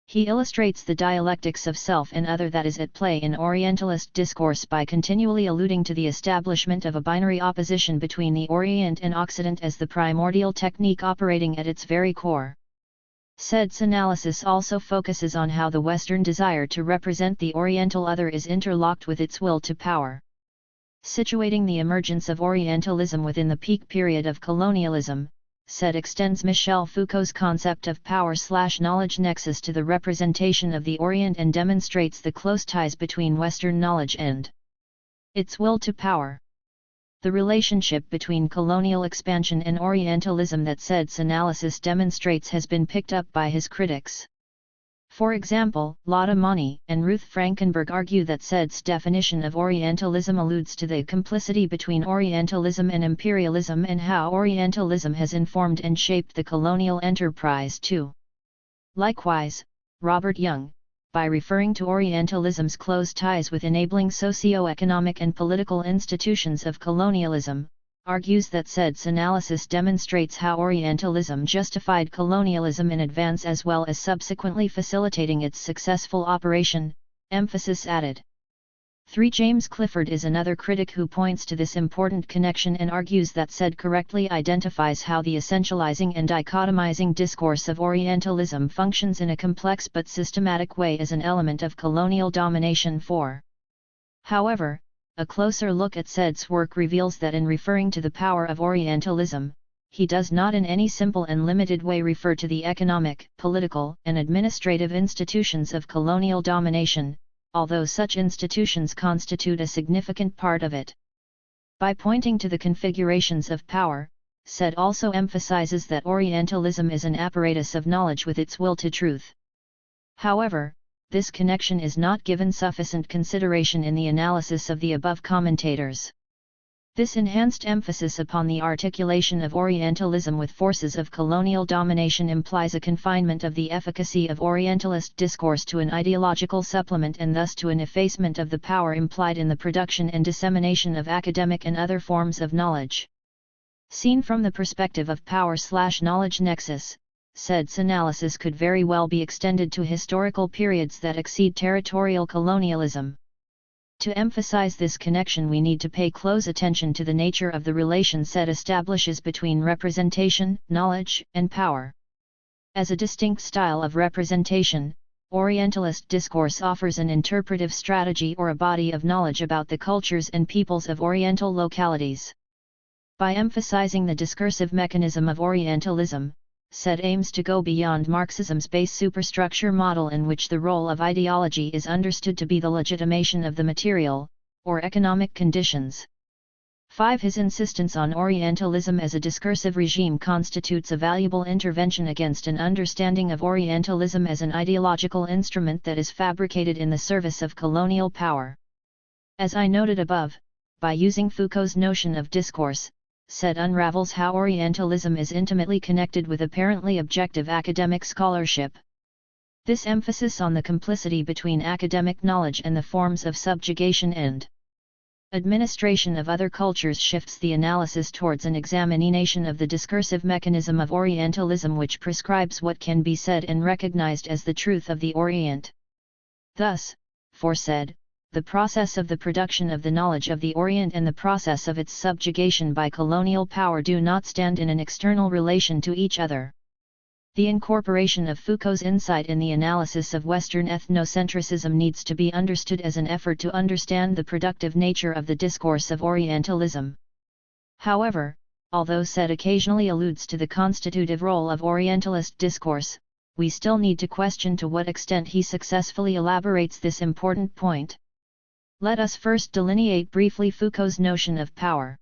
He illustrates the dialectics of self and other that is at play in Orientalist discourse by continually alluding to the establishment of a binary opposition between the Orient and Occident as the primordial technique operating at its very core. Said's analysis also focuses on how the Western desire to represent the Oriental other is interlocked with its will to power. Situating the emergence of Orientalism within the peak period of colonialism, Said extends Michel Foucault's concept of power/knowledge nexus to the representation of the Orient and demonstrates the close ties between Western knowledge and its will to power. The relationship between colonial expansion and Orientalism that Said's analysis demonstrates has been picked up by his critics. For example, Lotte Mani and Ruth Frankenberg argue that Said's definition of Orientalism alludes to the complicity between Orientalism and imperialism and how Orientalism has informed and shaped the colonial enterprise too. Likewise, Robert Young, by referring to Orientalism's close ties with enabling socio-economic and political institutions of colonialism, argues that Said's analysis demonstrates how Orientalism justified colonialism in advance as well as subsequently facilitating its successful operation, emphasis added. 3. James Clifford is another critic who points to this important connection and argues that said correctly identifies how the essentializing and dichotomizing discourse of Orientalism functions in a complex but systematic way as an element of colonial domination. 4. However, a closer look at Said's work reveals that in referring to the power of Orientalism, he does not in any simple and limited way refer to the economic, political, and administrative institutions of colonial domination, although such institutions constitute a significant part of it. By pointing to the configurations of power, Said also emphasizes that Orientalism is an apparatus of knowledge with its will to truth. However, this connection is not given sufficient consideration in the analysis of the above commentators. This enhanced emphasis upon the articulation of Orientalism with forces of colonial domination implies a confinement of the efficacy of Orientalist discourse to an ideological supplement and thus to an effacement of the power implied in the production and dissemination of academic and other forms of knowledge. Seen from the perspective of power/knowledge nexus, Said's analysis could very well be extended to historical periods that exceed territorial colonialism. To emphasize this connection, we need to pay close attention to the nature of the relation Said establishes between representation, knowledge, and power. As a distinct style of representation, Orientalist discourse offers an interpretive strategy or a body of knowledge about the cultures and peoples of Oriental localities. By emphasizing the discursive mechanism of Orientalism, Said aims to go beyond Marxism's base superstructure model in which the role of ideology is understood to be the legitimation of the material, or economic conditions. 5. His insistence on Orientalism as a discursive regime constitutes a valuable intervention against an understanding of Orientalism as an ideological instrument that is fabricated in the service of colonial power. As I noted above, by using Foucault's notion of discourse, Said unravels how Orientalism is intimately connected with apparently objective academic scholarship. This emphasis on the complicity between academic knowledge and the forms of subjugation and administration of other cultures shifts the analysis towards an examination of the discursive mechanism of Orientalism, which prescribes what can be said and recognized as the truth of the Orient. Thus, for Said, the process of the production of the knowledge of the Orient and the process of its subjugation by colonial power do not stand in an external relation to each other. The incorporation of Foucault's insight in the analysis of Western ethnocentrism needs to be understood as an effort to understand the productive nature of the discourse of Orientalism. However, although Said occasionally alludes to the constitutive role of Orientalist discourse, we still need to question to what extent he successfully elaborates this important point. Let us first delineate briefly Foucault's notion of power.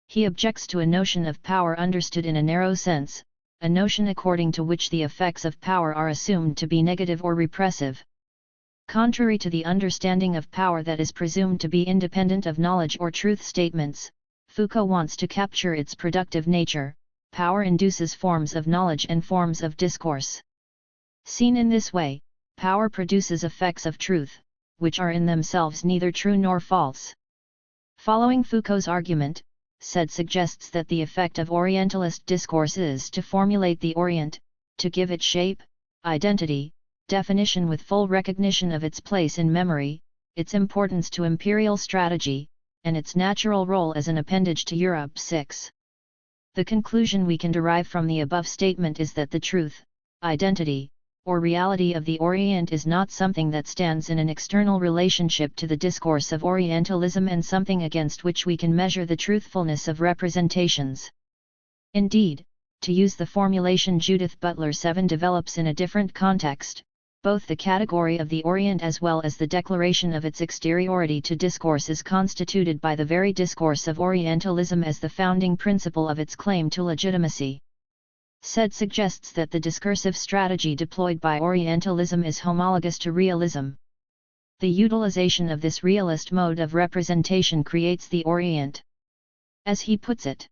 He objects to a notion of power understood in a narrow sense, a notion according to which the effects of power are assumed to be negative or repressive. Contrary to the understanding of power that is presumed to be independent of knowledge or truth statements, Foucault wants to capture its productive nature. Power induces forms of knowledge and forms of discourse. Seen in this way, power produces effects of truth, which are in themselves neither true nor false. Following Foucault's argument, Said suggests that the effect of Orientalist discourse is to formulate the Orient, to give it shape, identity, definition with full recognition of its place in memory, its importance to imperial strategy, and its natural role as an appendage to Europe. 6. The conclusion we can derive from the above statement is that the truth, identity, or reality of the Orient is not something that stands in an external relationship to the discourse of Orientalism and something against which we can measure the truthfulness of representations. Indeed, to use the formulation Judith Butler 7 develops in a different context, both the category of the Orient as well as the declaration of its exteriority to discourse is constituted by the very discourse of Orientalism as the founding principle of its claim to legitimacy. Said suggests that the discursive strategy deployed by Orientalism is homologous to realism. The utilization of this realist mode of representation creates the Orient. As he puts it,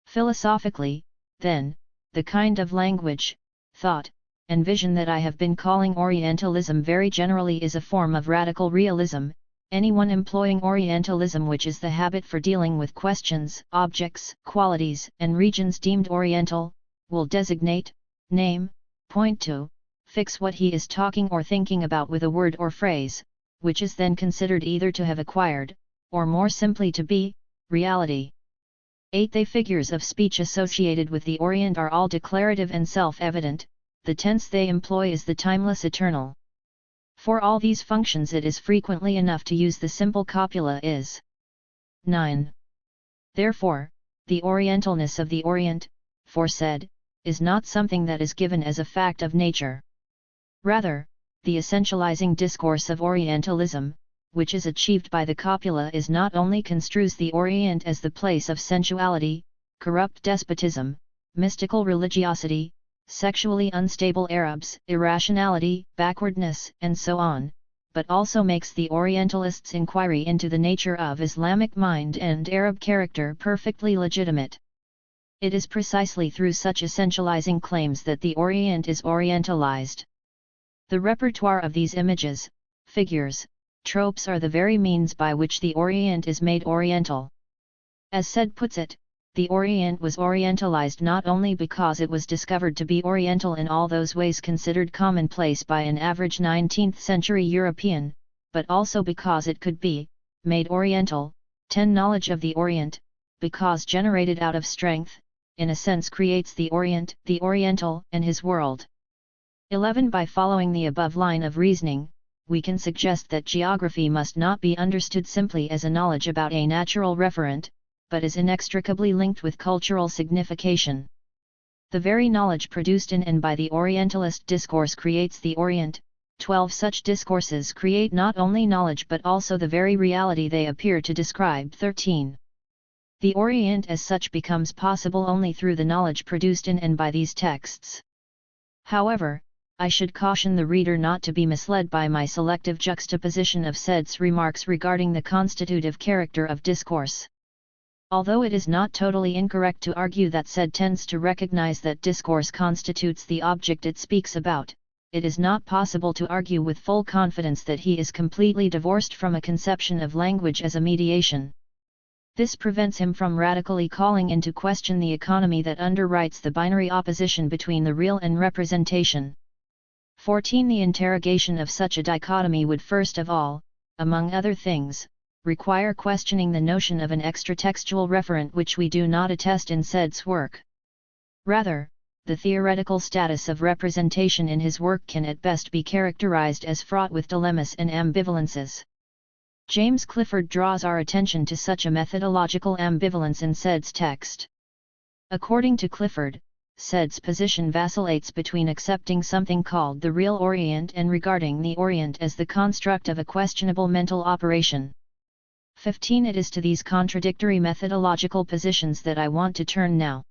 philosophically, then, the kind of language, thought, and vision that I have been calling Orientalism very generally is a form of radical realism. Anyone employing Orientalism, which is the habit for dealing with questions, objects, qualities, and regions deemed Oriental, will designate, name, point to, fix what he is talking or thinking about with a word or phrase, which is then considered either to have acquired, or more simply to be, reality. 8. The figures of speech associated with the Orient are all declarative and self-evident, the tense they employ is the timeless eternal. For all these functions it is frequently enough to use the simple copula is. 9. Therefore, the Orientalness of the Orient, foresaid, is not something that is given as a fact of nature. Rather, the essentializing discourse of Orientalism, which is achieved by the copula, is not only construes the Orient as the place of sensuality, corrupt despotism, mystical religiosity, sexually unstable Arabs, irrationality, backwardness, and so on, but also makes the Orientalists' inquiry into the nature of Islamic mind and Arab character perfectly legitimate. It is precisely through such essentializing claims that the Orient is orientalized. The repertoire of these images, figures, tropes are the very means by which the Orient is made oriental. As Said puts it, the Orient was orientalized not only because it was discovered to be oriental in all those ways considered commonplace by an average 19th-century European, but also because it could be made oriental. 10. Knowledge of the Orient, because generated out of strength, in a sense creates the Orient, the Oriental, and his world. 11. By following the above line of reasoning, we can suggest that geography must not be understood simply as a knowledge about a natural referent, but is inextricably linked with cultural signification. The very knowledge produced in and by the Orientalist discourse creates the Orient. 12. Such discourses create not only knowledge but also the very reality they appear to describe. 13. The Orient as such becomes possible only through the knowledge produced in and by these texts. However, I should caution the reader not to be misled by my selective juxtaposition of Said's remarks regarding the constitutive character of discourse. Although it is not totally incorrect to argue that Said tends to recognize that discourse constitutes the object it speaks about, it is not possible to argue with full confidence that he is completely divorced from a conception of language as a mediation. This prevents him from radically calling into question the economy that underwrites the binary opposition between the real and representation. 14. The interrogation of such a dichotomy would first of all, among other things, require questioning the notion of an extratextual referent which we do not attest in Said's work. Rather, the theoretical status of representation in his work can at best be characterized as fraught with dilemmas and ambivalences. James Clifford draws our attention to such a methodological ambivalence in Said's text. According to Clifford, Said's position vacillates between accepting something called the real Orient and regarding the Orient as the construct of a questionable mental operation. 15. It is to these contradictory methodological positions that I want to turn now.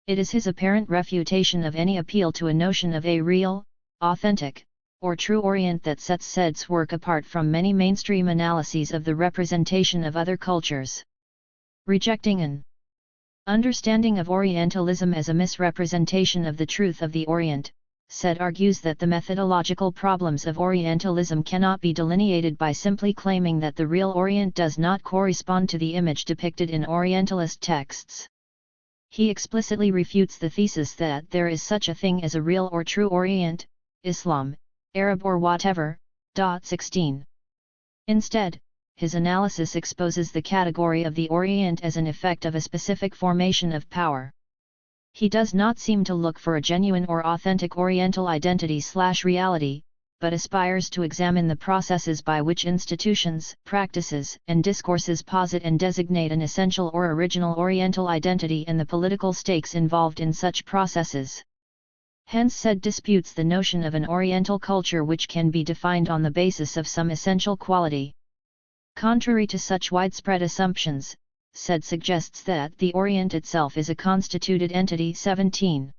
It is his apparent refutation of any appeal to a notion of a real, authentic, or true Orient that sets Said's work apart from many mainstream analyses of the representation of other cultures. Rejecting an understanding of Orientalism as a misrepresentation of the truth of the Orient, Said argues that the methodological problems of Orientalism cannot be delineated by simply claiming that the real Orient does not correspond to the image depicted in Orientalist texts. He explicitly refutes the thesis that there is such a thing as a real or true Orient, Islam, Arab or whatever. 16. Instead, his analysis exposes the category of the Orient as an effect of a specific formation of power. He does not seem to look for a genuine or authentic Oriental identity/reality, but aspires to examine the processes by which institutions, practices, and discourses posit and designate an essential or original Oriental identity and the political stakes involved in such processes. Hence Said disputes the notion of an Oriental culture which can be defined on the basis of some essential quality. Contrary to such widespread assumptions, Said suggests that the Orient itself is a constituted entity. 17.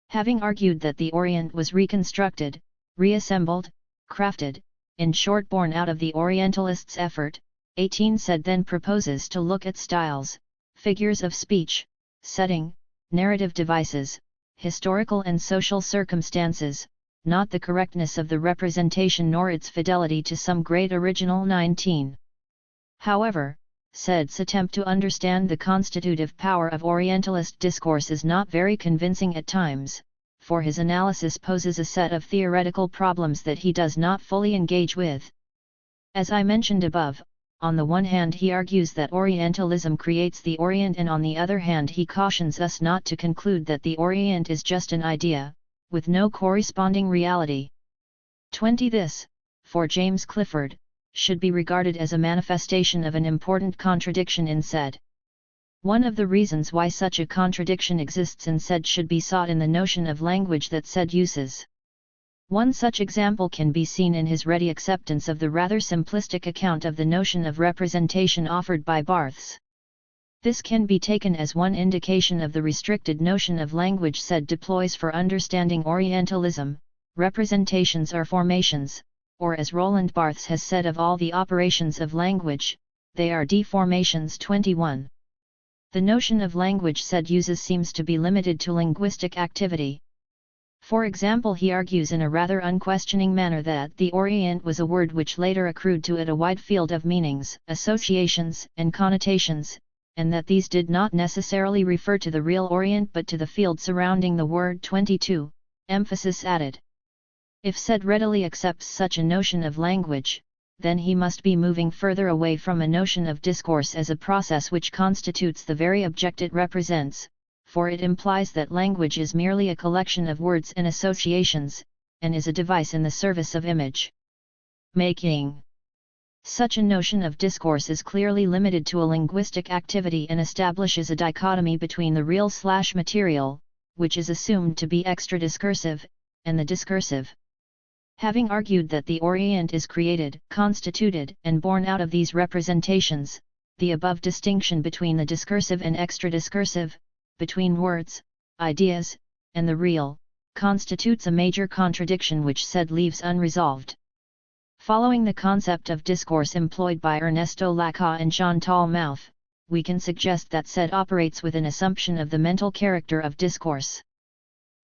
Having argued that the Orient was reconstructed, reassembled, crafted, in short born out of the Orientalists' effort, 18. Said then proposes to look at styles, figures of speech, setting, narrative devices, historical and social circumstances, not the correctness of the representation nor its fidelity to some great original. 19. However, Said's attempt to understand the constitutive power of Orientalist discourse is not very convincing at times, for his analysis poses a set of theoretical problems that he does not fully engage with. As I mentioned above, on the one hand he argues that Orientalism creates the Orient, and on the other hand he cautions us not to conclude that the Orient is just an idea, with no corresponding reality. 20. This, for James Clifford, should be regarded as a manifestation of an important contradiction in said. One of the reasons why such a contradiction exists in said should be sought in the notion of language that said uses. One such example can be seen in his ready acceptance of the rather simplistic account of the notion of representation offered by Barthes. This can be taken as one indication of the restricted notion of language said deploys for understanding Orientalism. Representations are formations, or as Roland Barthes has said of all the operations of language, they are deformations. 21. The notion of language said uses seems to be limited to linguistic activity. For example, he argues in a rather unquestioning manner that the Orient was a word which later accrued to it a wide field of meanings, associations, and connotations, and that these did not necessarily refer to the real Orient but to the field surrounding the word. 22. Emphasis added. If said readily accepts such a notion of language, then he must be moving further away from a notion of discourse as a process which constitutes the very object it represents, for it implies that language is merely a collection of words and associations, and is a device in the service of image making. Such a notion of discourse is clearly limited to a linguistic activity and establishes a dichotomy between the real/material, which is assumed to be extra-discursive, and the discursive. Having argued that the Orient is created, constituted, and born out of these representations, the above distinction between the discursive and extra-discursive, between words, ideas, and the real, constitutes a major contradiction which said leaves unresolved. Following the concept of discourse employed by Ernesto Lacan and Chantal Mouffe, we can suggest that said operates with an assumption of the mental character of discourse.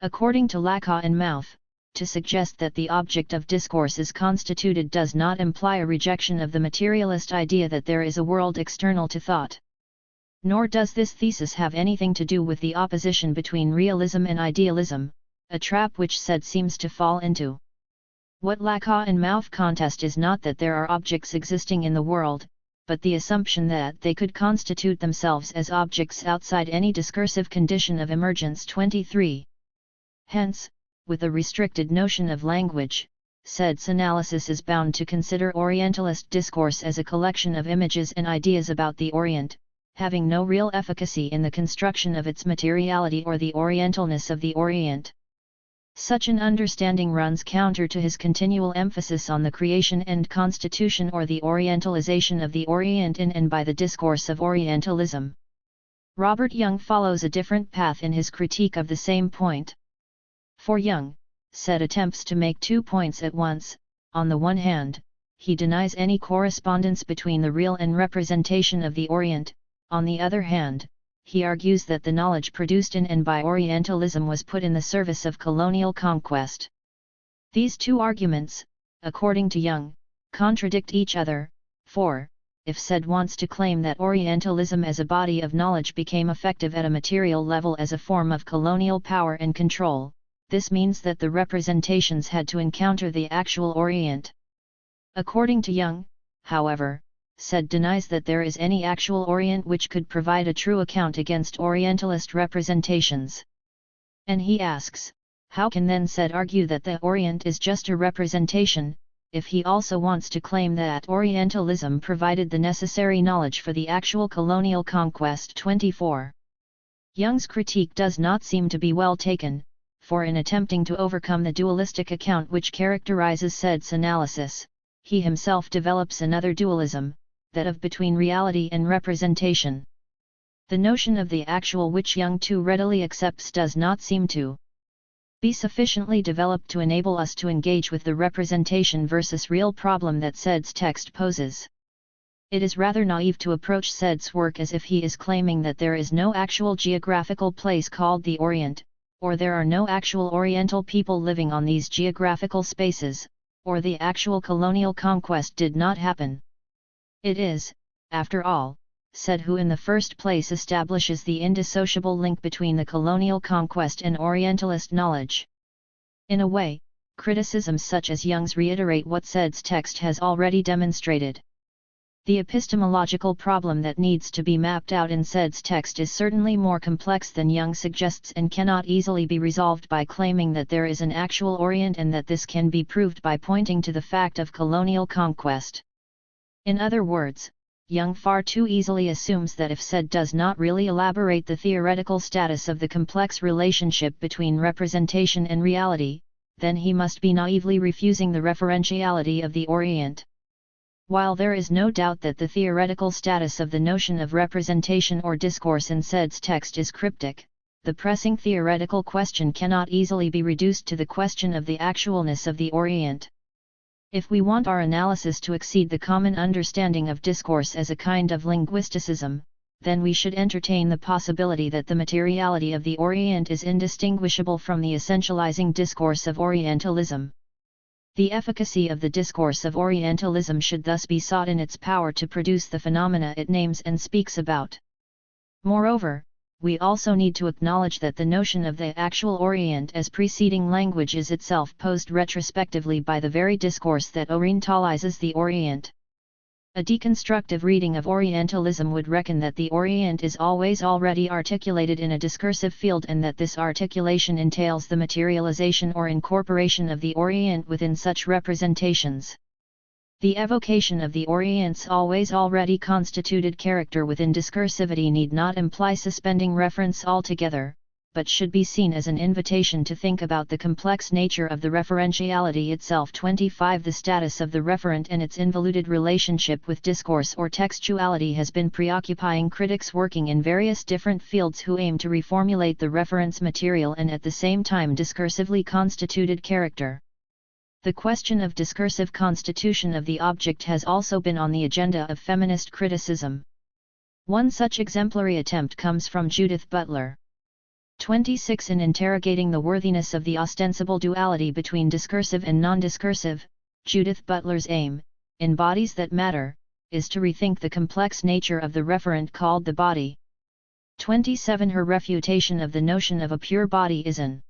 According to Lacan and Mouffe, to suggest that the object of discourse is constituted does not imply a rejection of the materialist idea that there is a world external to thought. Nor does this thesis have anything to do with the opposition between realism and idealism, a trap which said seems to fall into. What Lacan and Mouffe contest is not that there are objects existing in the world, but the assumption that they could constitute themselves as objects outside any discursive condition of emergence. 23. Hence, with a restricted notion of language, said's analysis is bound to consider Orientalist discourse as a collection of images and ideas about the Orient, having no real efficacy in the construction of its materiality or the Orientalness of the Orient. Such an understanding runs counter to his continual emphasis on the creation and constitution or the Orientalization of the Orient in and by the discourse of Orientalism. Robert Young follows a different path in his critique of the same point. For Young, said attempts to make 2 points at once. On the one hand, he denies any correspondence between the real and representation of the Orient. On the other hand, he argues that the knowledge produced in and by Orientalism was put in the service of colonial conquest. These two arguments, according to Young, contradict each other, for, if said wants to claim that Orientalism as a body of knowledge became effective at a material level as a form of colonial power and control, this means that the representations had to encounter the actual Orient. According to Young, however, said denies that there is any actual Orient which could provide a true account against Orientalist representations. And he asks, how can then said argue that the Orient is just a representation, if he also wants to claim that Orientalism provided the necessary knowledge for the actual colonial conquest? 24. Young's critique does not seem to be well taken, for in attempting to overcome the dualistic account which characterizes said's analysis, he himself develops another dualism, that of between reality and representation. The notion of the actual which Young too readily accepts does not seem to be sufficiently developed to enable us to engage with the representation versus real problem that said's text poses. It is rather naive to approach said's work as if he is claiming that there is no actual geographical place called the Orient, or there are no actual Oriental people living on these geographical spaces, or the actual colonial conquest did not happen. It is, after all, said who in the first place establishes the indissociable link between the colonial conquest and Orientalist knowledge. In a way, criticisms such as Jung's reiterate what said's text has already demonstrated. The epistemological problem that needs to be mapped out in said's text is certainly more complex than Jung suggests and cannot easily be resolved by claiming that there is an actual Orient and that this can be proved by pointing to the fact of colonial conquest. In other words, Jung far too easily assumes that if said does not really elaborate the theoretical status of the complex relationship between representation and reality, then he must be naively refusing the referentiality of the Orient. While there is no doubt that the theoretical status of the notion of representation or discourse in said's text is cryptic, the pressing theoretical question cannot easily be reduced to the question of the actualness of the Orient. If we want our analysis to exceed the common understanding of discourse as a kind of linguisticism, then we should entertain the possibility that the materiality of the Orient is indistinguishable from the essentializing discourse of Orientalism. The efficacy of the discourse of Orientalism should thus be sought in its power to produce the phenomena it names and speaks about. Moreover, we also need to acknowledge that the notion of the actual Orient as preceding language is itself posed retrospectively by the very discourse that orientalizes the Orient. A deconstructive reading of Orientalism would reckon that the Orient is always already articulated in a discursive field and that this articulation entails the materialization or incorporation of the Orient within such representations. The evocation of the Orient's always already constituted character within discursivity need not imply suspending reference altogether, but should be seen as an invitation to think about the complex nature of the referentiality itself. 25 The status of the referent and its involuted relationship with discourse or textuality has been preoccupying critics working in various different fields who aim to reformulate the reference material and at the same time discursively constituted character. The question of discursive constitution of the object has also been on the agenda of feminist criticism. One such exemplary attempt comes from Judith Butler. 26 In interrogating the worthiness of the ostensible duality between discursive and non-discursive, Judith Butler's aim, in Bodies That Matter, is to rethink the complex nature of the referent called the body. 27 Her refutation of the notion of a pure body is an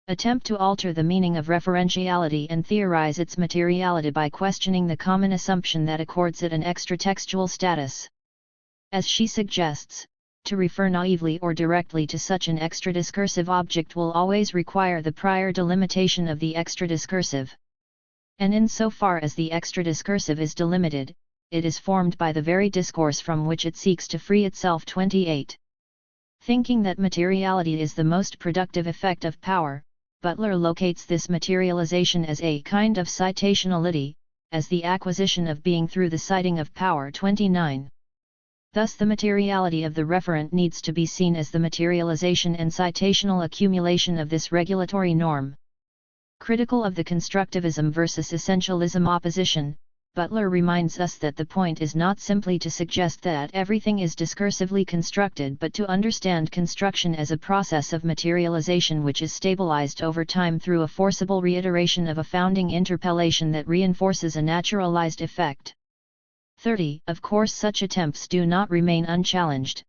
attempt to alter the meaning of referentiality and theorize its materiality by questioning the common assumption that accords it an extra-textual status. As she suggests, to refer naively or directly to such an extra-discursive object will always require the prior delimitation of the extra-discursive. And insofar as the extra-discursive is delimited, it is formed by the very discourse from which it seeks to free itself. 28. Thinking that materiality is the most productive effect of power, Butler locates this materialization as a kind of citationality, as the acquisition of being through the citing of power. 29. Thus the materiality of the referent needs to be seen as the materialization and citational accumulation of this regulatory norm. Critical of the constructivism versus essentialism opposition, Butler reminds us that the point is not simply to suggest that everything is discursively constructed but to understand construction as a process of materialization which is stabilized over time through a forcible reiteration of a founding interpellation that reinforces a naturalized effect. 30. Of course such attempts do not remain unchallenged.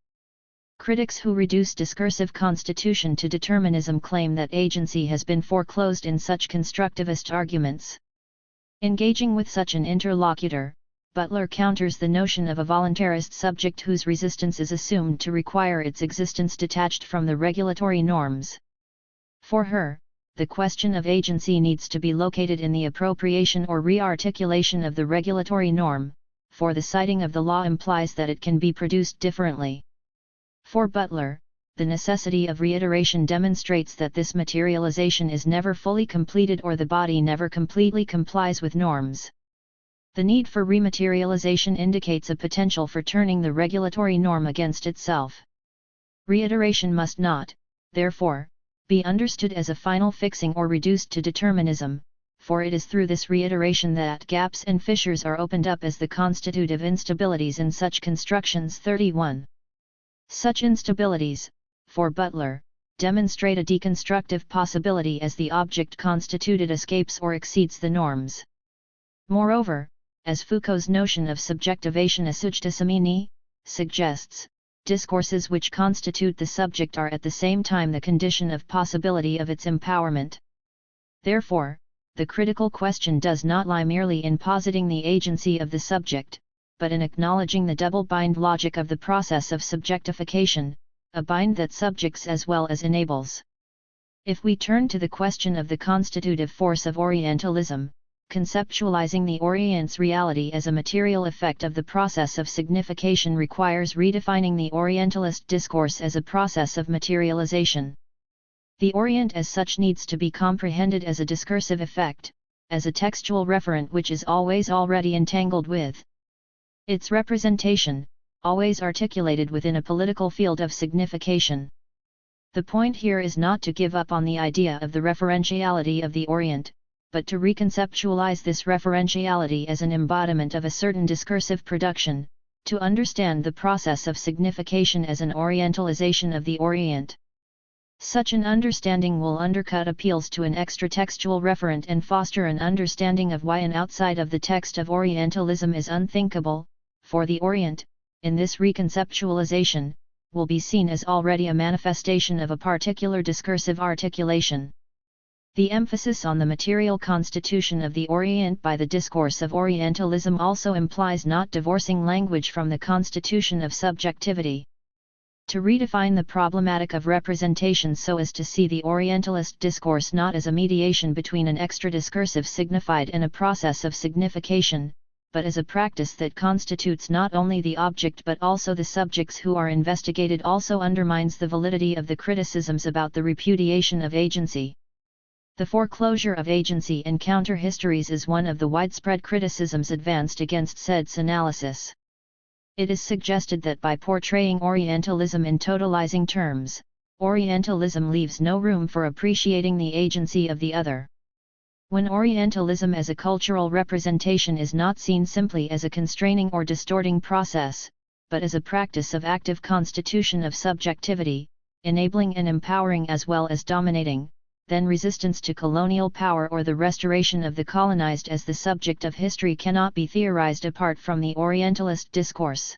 Critics who reduce discursive constitution to determinism claim that agency has been foreclosed in such constructivist arguments. Engaging with such an interlocutor, Butler counters the notion of a voluntarist subject whose resistance is assumed to require its existence detached from the regulatory norms. For her, the question of agency needs to be located in the appropriation or re-articulation of the regulatory norm, for the citing of the law implies that it can be produced differently. For Butler, the necessity of reiteration demonstrates that this materialization is never fully completed or the body never completely complies with norms. The need for rematerialization indicates a potential for turning the regulatory norm against itself. Reiteration must not, therefore, be understood as a final fixing or reduced to determinism, for it is through this reiteration that gaps and fissures are opened up as the constitutive instabilities in such constructions. 31. Such instabilities, for Butler, demonstrate a deconstructive possibility as the object constituted escapes or exceeds the norms. Moreover, as Foucault's notion of subjectivation assujtasamini suggests, discourses which constitute the subject are at the same time the condition of possibility of its empowerment. Therefore, the critical question does not lie merely in positing the agency of the subject, but in acknowledging the double-bind logic of the process of subjectification, a bind that subjects as well as enables. If we turn to the question of the constitutive force of Orientalism, conceptualizing the Orient's reality as a material effect of the process of signification requires redefining the Orientalist discourse as a process of materialization. The Orient as such needs to be comprehended as a discursive effect, as a textual referent which is always already entangled with its representation, always articulated within a political field of signification. The point here is not to give up on the idea of the referentiality of the Orient, but to reconceptualize this referentiality as an embodiment of a certain discursive production, to understand the process of signification as an orientalization of the Orient. Such an understanding will undercut appeals to an extra-textual referent and foster an understanding of why an outside of the text of Orientalism is unthinkable, for the Orient, in this reconceptualization, will be seen as already a manifestation of a particular discursive articulation. The emphasis on the material constitution of the Orient by the discourse of Orientalism also implies not divorcing language from the constitution of subjectivity. To redefine the problematic of representation so as to see the Orientalist discourse not as a mediation between an extra-discursive signified and a process of signification, but as a practice that constitutes not only the object but also the subjects who are investigated also undermines the validity of the criticisms about the repudiation of agency. The foreclosure of agency in counter-histories is one of the widespread criticisms advanced against Said's analysis. It is suggested that by portraying Orientalism in totalizing terms, Orientalism leaves no room for appreciating the agency of the other. When Orientalism as a cultural representation is not seen simply as a constraining or distorting process, but as a practice of active constitution of subjectivity, enabling and empowering as well as dominating, then resistance to colonial power or the restoration of the colonized as the subject of history cannot be theorized apart from the Orientalist discourse.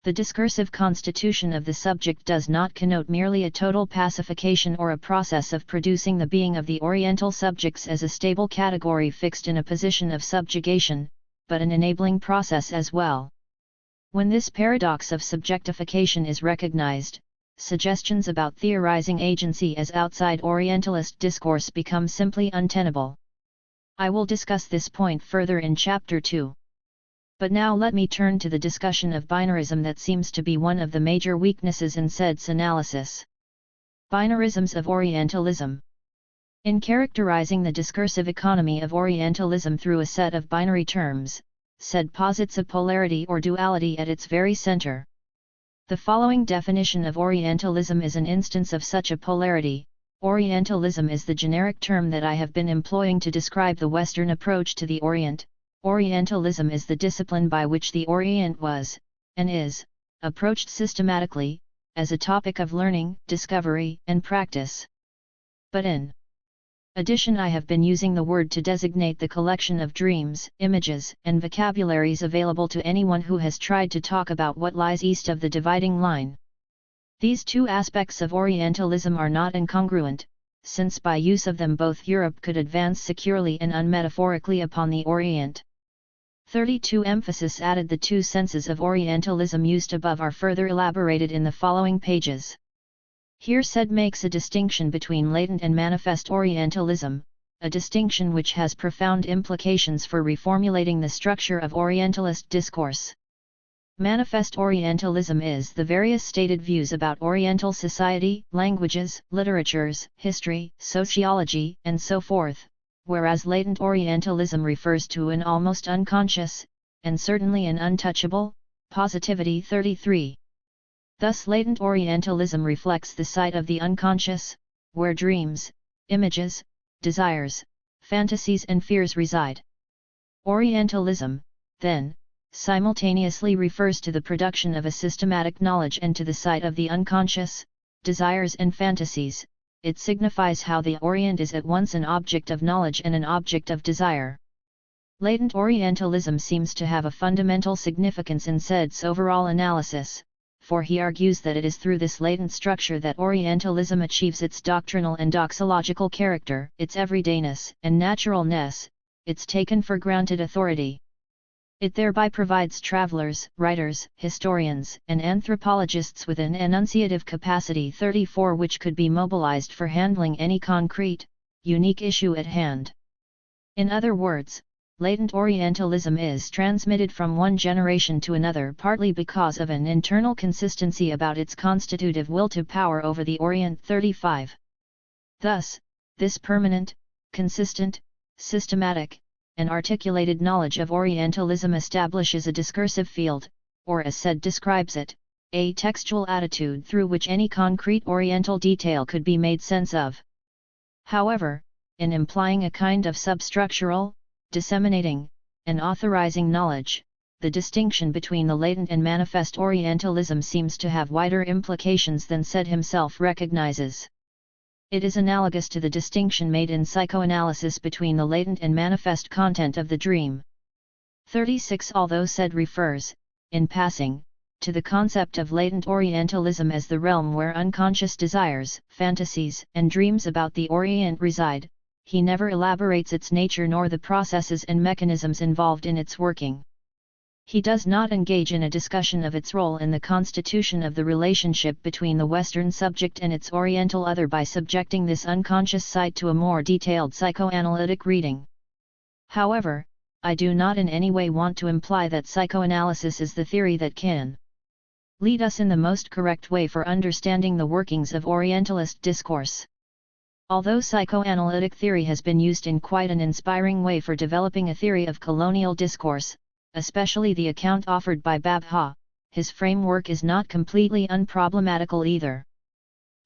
The discursive constitution of the subject does not connote merely a total pacification or a process of producing the being of the Oriental subjects as a stable category fixed in a position of subjugation, but an enabling process as well. When this paradox of subjectification is recognized, suggestions about theorizing agency as outside Orientalist discourse become simply untenable. I will discuss this point further in Chapter 2. But now let me turn to the discussion of binarism that seems to be one of the major weaknesses in Said's analysis. Binarisms of Orientalism. In characterizing the discursive economy of Orientalism through a set of binary terms, Said posits a polarity or duality at its very center. The following definition of Orientalism is an instance of such a polarity. Orientalism is the generic term that I have been employing to describe the Western approach to the Orient. Orientalism is the discipline by which the Orient was, and is, approached systematically, as a topic of learning, discovery, and practice. But in addition I have been using the word to designate the collection of dreams, images, and vocabularies available to anyone who has tried to talk about what lies east of the dividing line. These two aspects of Orientalism are not incongruent, since by use of them both Europe could advance securely and unmetaphorically upon the Orient. 32 Emphasis added. The two senses of Orientalism used above are further elaborated in the following pages. Here Said makes a distinction between latent and manifest Orientalism, a distinction which has profound implications for reformulating the structure of Orientalist discourse. Manifest Orientalism is the various stated views about Oriental society, languages, literatures, history, sociology, and so forth, whereas latent Orientalism refers to an almost unconscious, and certainly an untouchable, positivity. 33. Thus latent Orientalism reflects the side of the unconscious, where dreams, images, desires, fantasies and fears reside. Orientalism, then, simultaneously refers to the production of a systematic knowledge and to the side of the unconscious, desires and fantasies. It signifies how the Orient is at once an object of knowledge and an object of desire. Latent Orientalism seems to have a fundamental significance in Said's overall analysis, for he argues that it is through this latent structure that Orientalism achieves its doctrinal and doxological character, its everydayness and naturalness, its taken-for-granted authority. It thereby provides travelers, writers, historians, and anthropologists with an enunciative capacity 34 which could be mobilized for handling any concrete, unique issue at hand. In other words, latent Orientalism is transmitted from one generation to another partly because of an internal consistency about its constitutive will to power over the Orient 35. Thus, this permanent, consistent, systematic, and articulated knowledge of Orientalism establishes a discursive field, or as Said describes it, a textual attitude through which any concrete Oriental detail could be made sense of. However, in implying a kind of substructural, disseminating, and authorizing knowledge, the distinction between the latent and manifest Orientalism seems to have wider implications than Said himself recognizes. It is analogous to the distinction made in psychoanalysis between the latent and manifest content of the dream. 36 Although Said refers, in passing, to the concept of latent Orientalism as the realm where unconscious desires, fantasies, and dreams about the Orient reside, he never elaborates its nature nor the processes and mechanisms involved in its working. He does not engage in a discussion of its role in the constitution of the relationship between the Western subject and its Oriental other by subjecting this unconscious side to a more detailed psychoanalytic reading. However, I do not in any way want to imply that psychoanalysis is the theory that can lead us in the most correct way for understanding the workings of Orientalist discourse. Although psychoanalytic theory has been used in quite an inspiring way for developing a theory of colonial discourse, especially the account offered by Babha, his framework is not completely unproblematical either.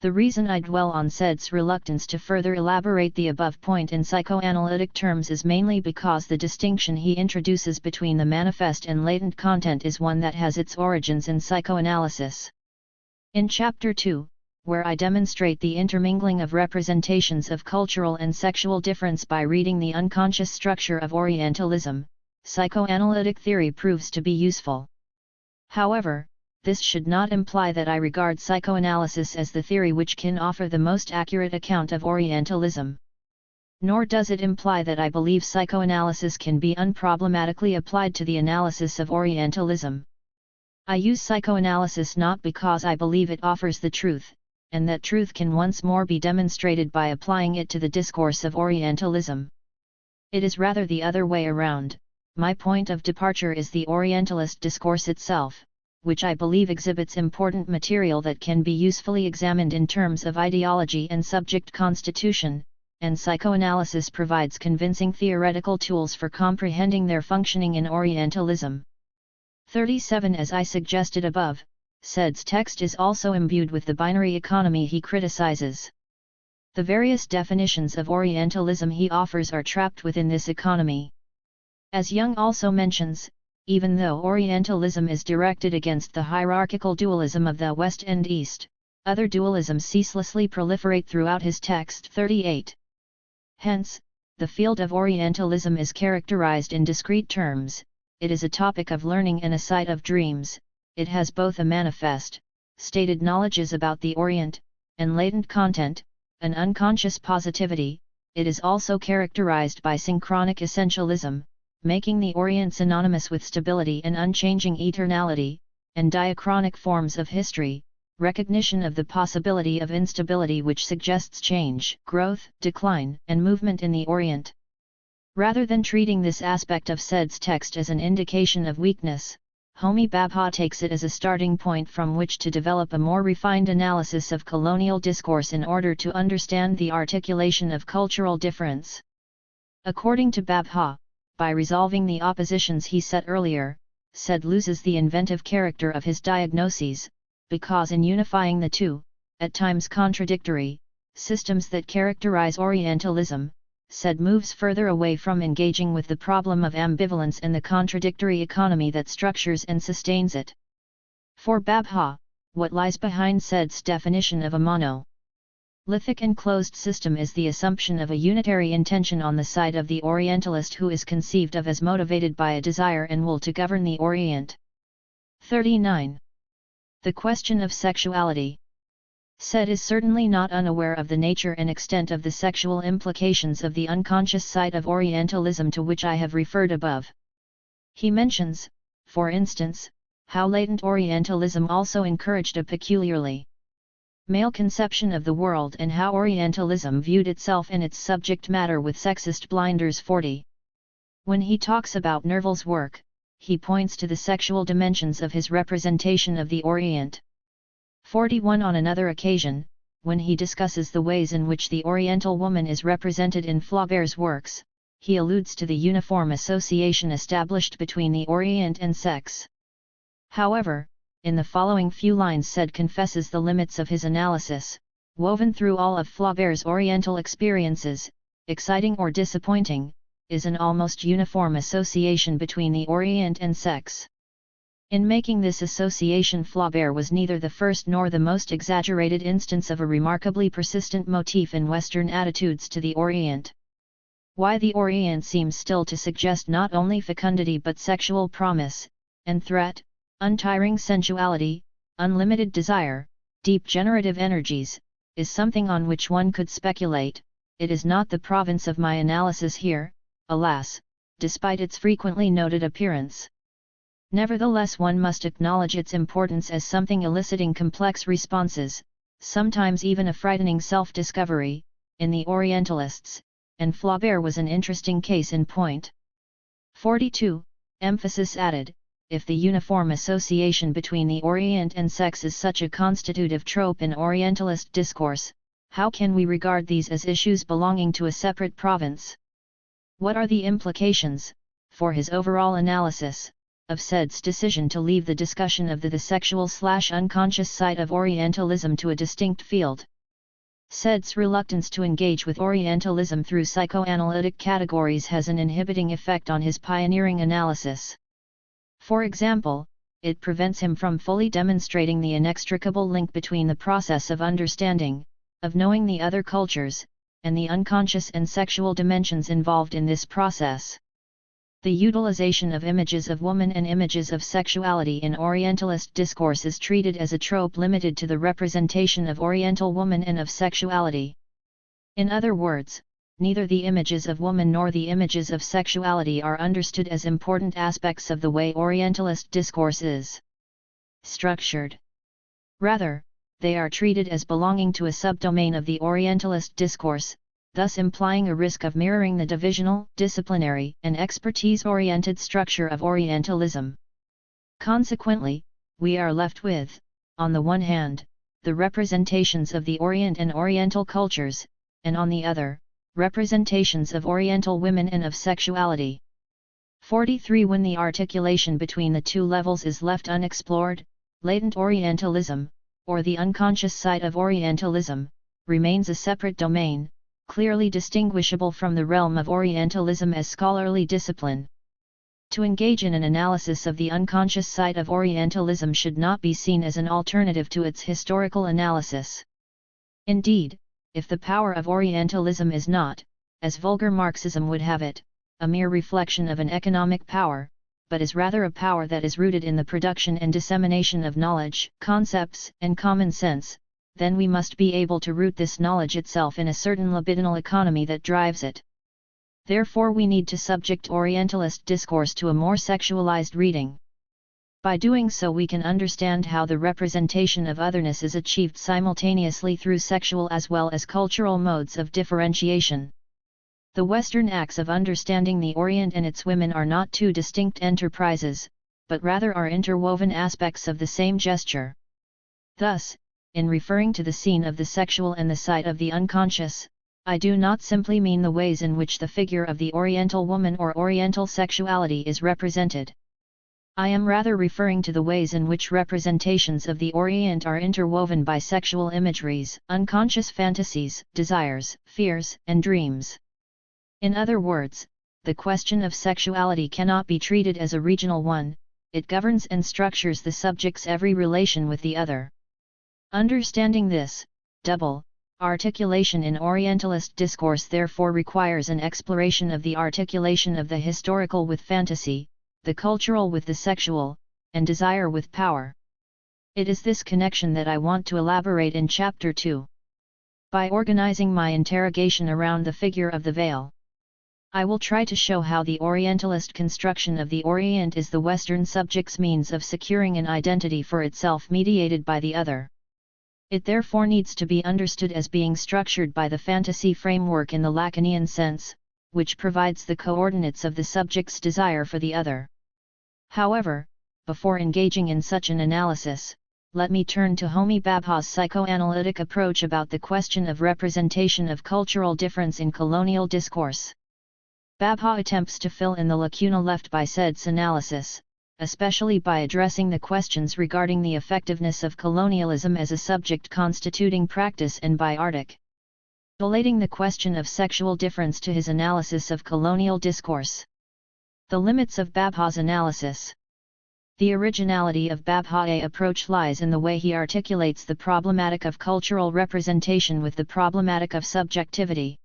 The reason I dwell on Said's reluctance to further elaborate the above point in psychoanalytic terms is mainly because the distinction he introduces between the manifest and latent content is one that has its origins in psychoanalysis. In Chapter 2, where I demonstrate the intermingling of representations of cultural and sexual difference by reading the unconscious structure of Orientalism, psychoanalytic theory proves to be useful. However, this should not imply that I regard psychoanalysis as the theory which can offer the most accurate account of Orientalism. Nor does it imply that I believe psychoanalysis can be unproblematically applied to the analysis of Orientalism. I use psychoanalysis not because I believe it offers the truth, and that truth can once more be demonstrated by applying it to the discourse of Orientalism. It is rather the other way around. My point of departure is the Orientalist discourse itself, which I believe exhibits important material that can be usefully examined in terms of ideology and subject constitution, and psychoanalysis provides convincing theoretical tools for comprehending their functioning in Orientalism. 37 As I suggested above, Said's text is also imbued with the binary economy he criticizes. The various definitions of Orientalism he offers are trapped within this economy. As Jung also mentions, even though Orientalism is directed against the hierarchical dualism of the West and East, other dualisms ceaselessly proliferate throughout his text 38. Hence, the field of Orientalism is characterized in discrete terms. It is a topic of learning and a site of dreams. It has both a manifest, stated knowledges about the Orient, and latent content, an unconscious positivity. It is also characterized by synchronic essentialism, making the Orient synonymous with stability and unchanging eternality, and diachronic forms of history, recognition of the possibility of instability which suggests change, growth, decline, and movement in the Orient. Rather than treating this aspect of Said's text as an indication of weakness, Homi Bhabha takes it as a starting point from which to develop a more refined analysis of colonial discourse in order to understand the articulation of cultural difference. According to Bhabha, by resolving the oppositions he set earlier, Said loses the inventive character of his diagnoses, because in unifying the two, at times contradictory, systems that characterize Orientalism, Said moves further away from engaging with the problem of ambivalence and the contradictory economy that structures and sustains it. For Bhabha, what lies behind Said's definition of a monolithic enclosed system is the assumption of a unitary intention on the side of the Orientalist who is conceived of as motivated by a desire and will to govern the Orient. 39. The question of sexuality. Said is certainly not unaware of the nature and extent of the sexual implications of the unconscious side of Orientalism to which I have referred above. He mentions, for instance, how latent Orientalism also encouraged a peculiarly male conception of the world and how Orientalism viewed itself and its subject matter with sexist blinders. 40. When he talks about Nerval's work, he points to the sexual dimensions of his representation of the Orient. 41. On another occasion, when he discusses the ways in which the Oriental woman is represented in Flaubert's works, he alludes to the uniform association established between the Orient and sex. However, in the following few lines Said confesses the limits of his analysis. Woven through all of Flaubert's Oriental experiences, exciting or disappointing, is an almost uniform association between the Orient and sex. In making this association, Flaubert was neither the first nor the most exaggerated instance of a remarkably persistent motif in Western attitudes to the Orient. Why the Orient seems still to suggest not only fecundity but sexual promise, and threat, untiring sensuality, unlimited desire, deep generative energies, is something on which one could speculate. It is not the province of my analysis here, alas, despite its frequently noted appearance. Nevertheless, one must acknowledge its importance as something eliciting complex responses, sometimes even a frightening self-discovery, in the Orientalists, and Flaubert was an interesting case in point. 42. Emphasis added. If the uniform association between the Orient and sex is such a constitutive trope in Orientalist discourse, how can we regard these as issues belonging to a separate province? What are the implications, for his overall analysis, of Said's decision to leave the discussion of the sexual/unconscious side of Orientalism to a distinct field? Said's reluctance to engage with Orientalism through psychoanalytic categories has an inhibiting effect on his pioneering analysis. For example, it prevents him from fully demonstrating the inextricable link between the process of understanding, of knowing the other cultures, and the unconscious and sexual dimensions involved in this process. The utilization of images of woman and images of sexuality in Orientalist discourse is treated as a trope limited to the representation of Oriental woman and of sexuality. In other words, neither the images of woman nor the images of sexuality are understood as important aspects of the way Orientalist discourse is structured. Rather, they are treated as belonging to a subdomain of the Orientalist discourse, thus implying a risk of mirroring the divisional, disciplinary, and expertise-oriented structure of Orientalism. Consequently, we are left with, on the one hand, the representations of the Orient and Oriental cultures, and on the other, representations of Oriental women and of sexuality. 43. When the articulation between the two levels is left unexplored, latent Orientalism, or the unconscious side of Orientalism, remains a separate domain, clearly distinguishable from the realm of Orientalism as scholarly discipline. To engage in an analysis of the unconscious side of Orientalism should not be seen as an alternative to its historical analysis. Indeed, if the power of Orientalism is not, as vulgar Marxism would have it, a mere reflection of an economic power, but is rather a power that is rooted in the production and dissemination of knowledge, concepts, and common sense, then we must be able to root this knowledge itself in a certain libidinal economy that drives it. Therefore we need to subject Orientalist discourse to a more sexualized reading. By doing so we can understand how the representation of otherness is achieved simultaneously through sexual as well as cultural modes of differentiation. The Western acts of understanding the Orient and its women are not two distinct enterprises, but rather are interwoven aspects of the same gesture. Thus, in referring to the scene of the sexual and the side of the unconscious, I do not simply mean the ways in which the figure of the Oriental woman or Oriental sexuality is represented. I am rather referring to the ways in which representations of the Orient are interwoven by sexual imageries, unconscious fantasies, desires, fears, and dreams. In other words, the question of sexuality cannot be treated as a regional one, it governs and structures the subject's every relation with the other. Understanding this, double, articulation in Orientalist discourse therefore requires an exploration of the articulation of the historical with fantasy, the cultural with the sexual, and desire with power. It is this connection that I want to elaborate in Chapter 2. By organizing my interrogation around the figure of the veil, I will try to show how the Orientalist construction of the Orient is the Western subject's means of securing an identity for itself mediated by the other. It therefore needs to be understood as being structured by the fantasy framework in the Lacanian sense, which provides the coordinates of the subject's desire for the other. However, before engaging in such an analysis, let me turn to Homi Bhabha's psychoanalytic approach about the question of representation of cultural difference in colonial discourse. Bhabha attempts to fill in the lacuna left by said's analysis, especially by addressing the questions regarding the effectiveness of colonialism as a subject constituting practice and by relating the question of sexual difference to his analysis of colonial discourse. The limits of Bhabha's analysis. The originality of Bhabha's approach lies in the way he articulates the problematic of cultural representation with the problematic of subjectivity.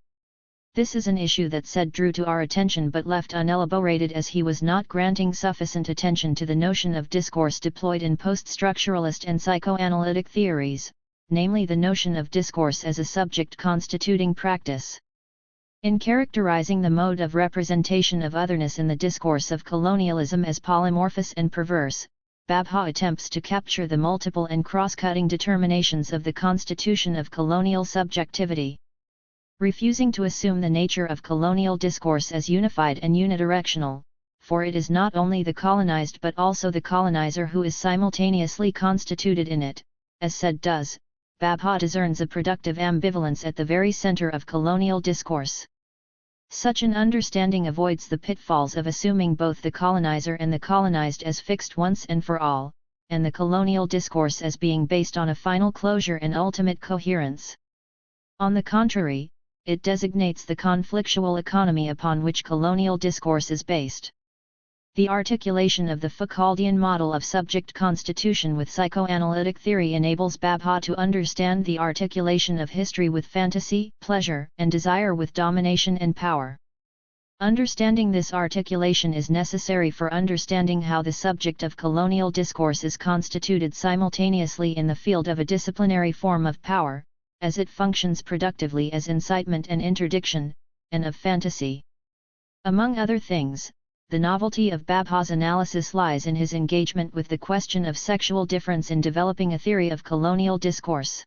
This is an issue that said drew to our attention but left unelaborated as he was not granting sufficient attention to the notion of discourse deployed in post-structuralist and psychoanalytic theories, namely the notion of discourse as a subject constituting practice. In characterizing the mode of representation of otherness in the discourse of colonialism as polymorphous and perverse, Bhabha attempts to capture the multiple and cross-cutting determinations of the constitution of colonial subjectivity. Refusing to assume the nature of colonial discourse as unified and unidirectional, for it is not only the colonized but also the colonizer who is simultaneously constituted in it, as said does, Bhabha discerns a productive ambivalence at the very center of colonial discourse. Such an understanding avoids the pitfalls of assuming both the colonizer and the colonized as fixed once and for all, and the colonial discourse as being based on a final closure and ultimate coherence. On the contrary, it designates the conflictual economy upon which colonial discourse is based. The articulation of the Foucauldian model of subject constitution with psychoanalytic theory enables Bhabha to understand the articulation of history with fantasy, pleasure, and desire with domination and power. Understanding this articulation is necessary for understanding how the subject of colonial discourse is constituted simultaneously in the field of a disciplinary form of power, as it functions productively as incitement and interdiction, and of fantasy. Among other things, the novelty of Bhabha's analysis lies in his engagement with the question of sexual difference in developing a theory of colonial discourse.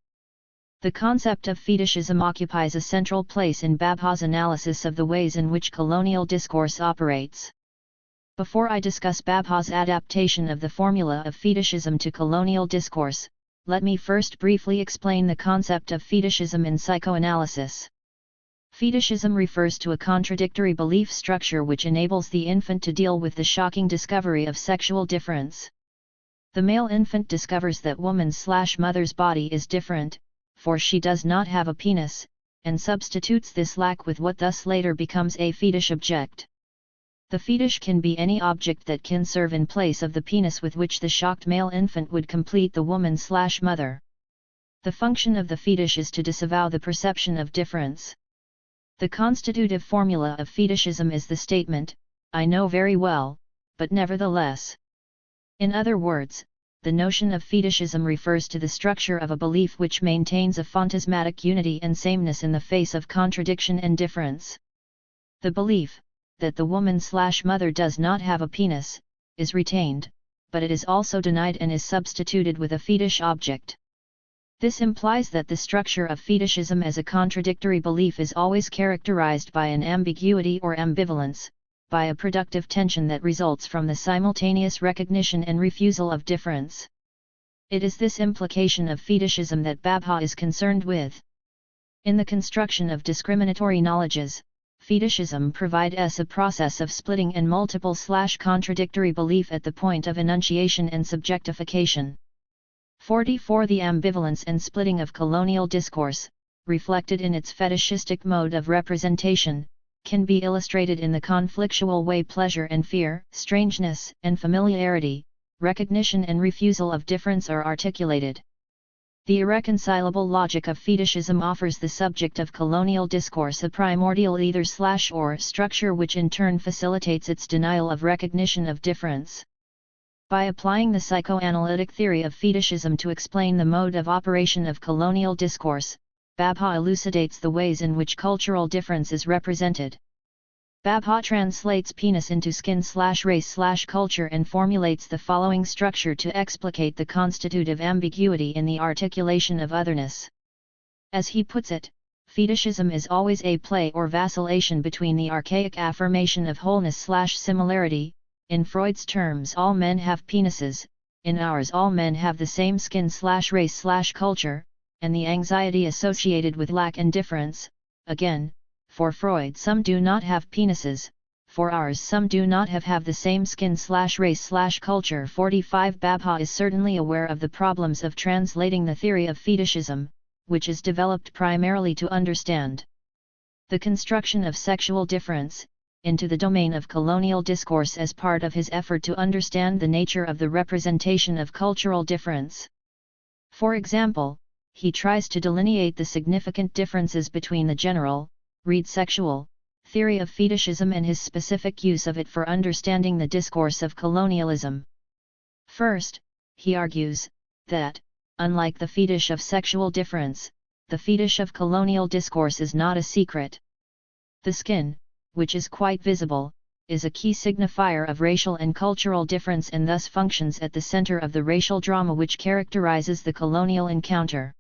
The concept of fetishism occupies a central place in Bhabha's analysis of the ways in which colonial discourse operates. Before I discuss Bhabha's adaptation of the formula of fetishism to colonial discourse, let me first briefly explain the concept of fetishism in psychoanalysis. Fetishism refers to a contradictory belief structure which enables the infant to deal with the shocking discovery of sexual difference. The male infant discovers that woman's/mother's body is different, for she does not have a penis, and substitutes this lack with what thus later becomes a fetish object. The fetish can be any object that can serve in place of the penis with which the shocked male infant would complete the woman/mother. The function of the fetish is to disavow the perception of difference. The constitutive formula of fetishism is the statement, "I know very well, but nevertheless." In other words, the notion of fetishism refers to the structure of a belief which maintains a phantasmatic unity and sameness in the face of contradiction and difference. The belief, that the woman/mother does not have a penis, is retained, but it is also denied and is substituted with a fetish object. This implies that the structure of fetishism as a contradictory belief is always characterized by an ambiguity or ambivalence, by a productive tension that results from the simultaneous recognition and refusal of difference. It is this implication of fetishism that Bhabha is concerned with. In the construction of discriminatory knowledges, fetishism provides a process of splitting and multiple/contradictory belief at the point of enunciation and subjectification. 44. The ambivalence and splitting of colonial discourse, reflected in its fetishistic mode of representation, can be illustrated in the conflictual way pleasure and fear, strangeness and familiarity, recognition and refusal of difference are articulated. The irreconcilable logic of fetishism offers the subject of colonial discourse a primordial either/or structure which in turn facilitates its denial of recognition of difference. By applying the psychoanalytic theory of fetishism to explain the mode of operation of colonial discourse, Babha elucidates the ways in which cultural difference is represented. Babha translates penis into skin/race/culture and formulates the following structure to explicate the constitutive ambiguity in the articulation of otherness. As he puts it, fetishism is always a play or vacillation between the archaic affirmation of wholeness/similarity, in Freud's terms all men have penises, in ours all men have the same skin/race/culture, and the anxiety associated with lack and difference. Again, for Freud some do not have penises, for ours some do not have the same skin/race/culture. 45 Babha is certainly aware of the problems of translating the theory of fetishism, which is developed primarily to understand the construction of sexual difference, into the domain of colonial discourse as part of his effort to understand the nature of the representation of cultural difference. For example, he tries to delineate the significant differences between the general, read sexual, theory of fetishism and his specific use of it for understanding the discourse of colonialism. First, he argues that, unlike the fetish of sexual difference, the fetish of colonial discourse is not a secret. The skin, which is quite visible, is a key signifier of racial and cultural difference and thus functions at the center of the racial drama which characterizes the colonial encounter.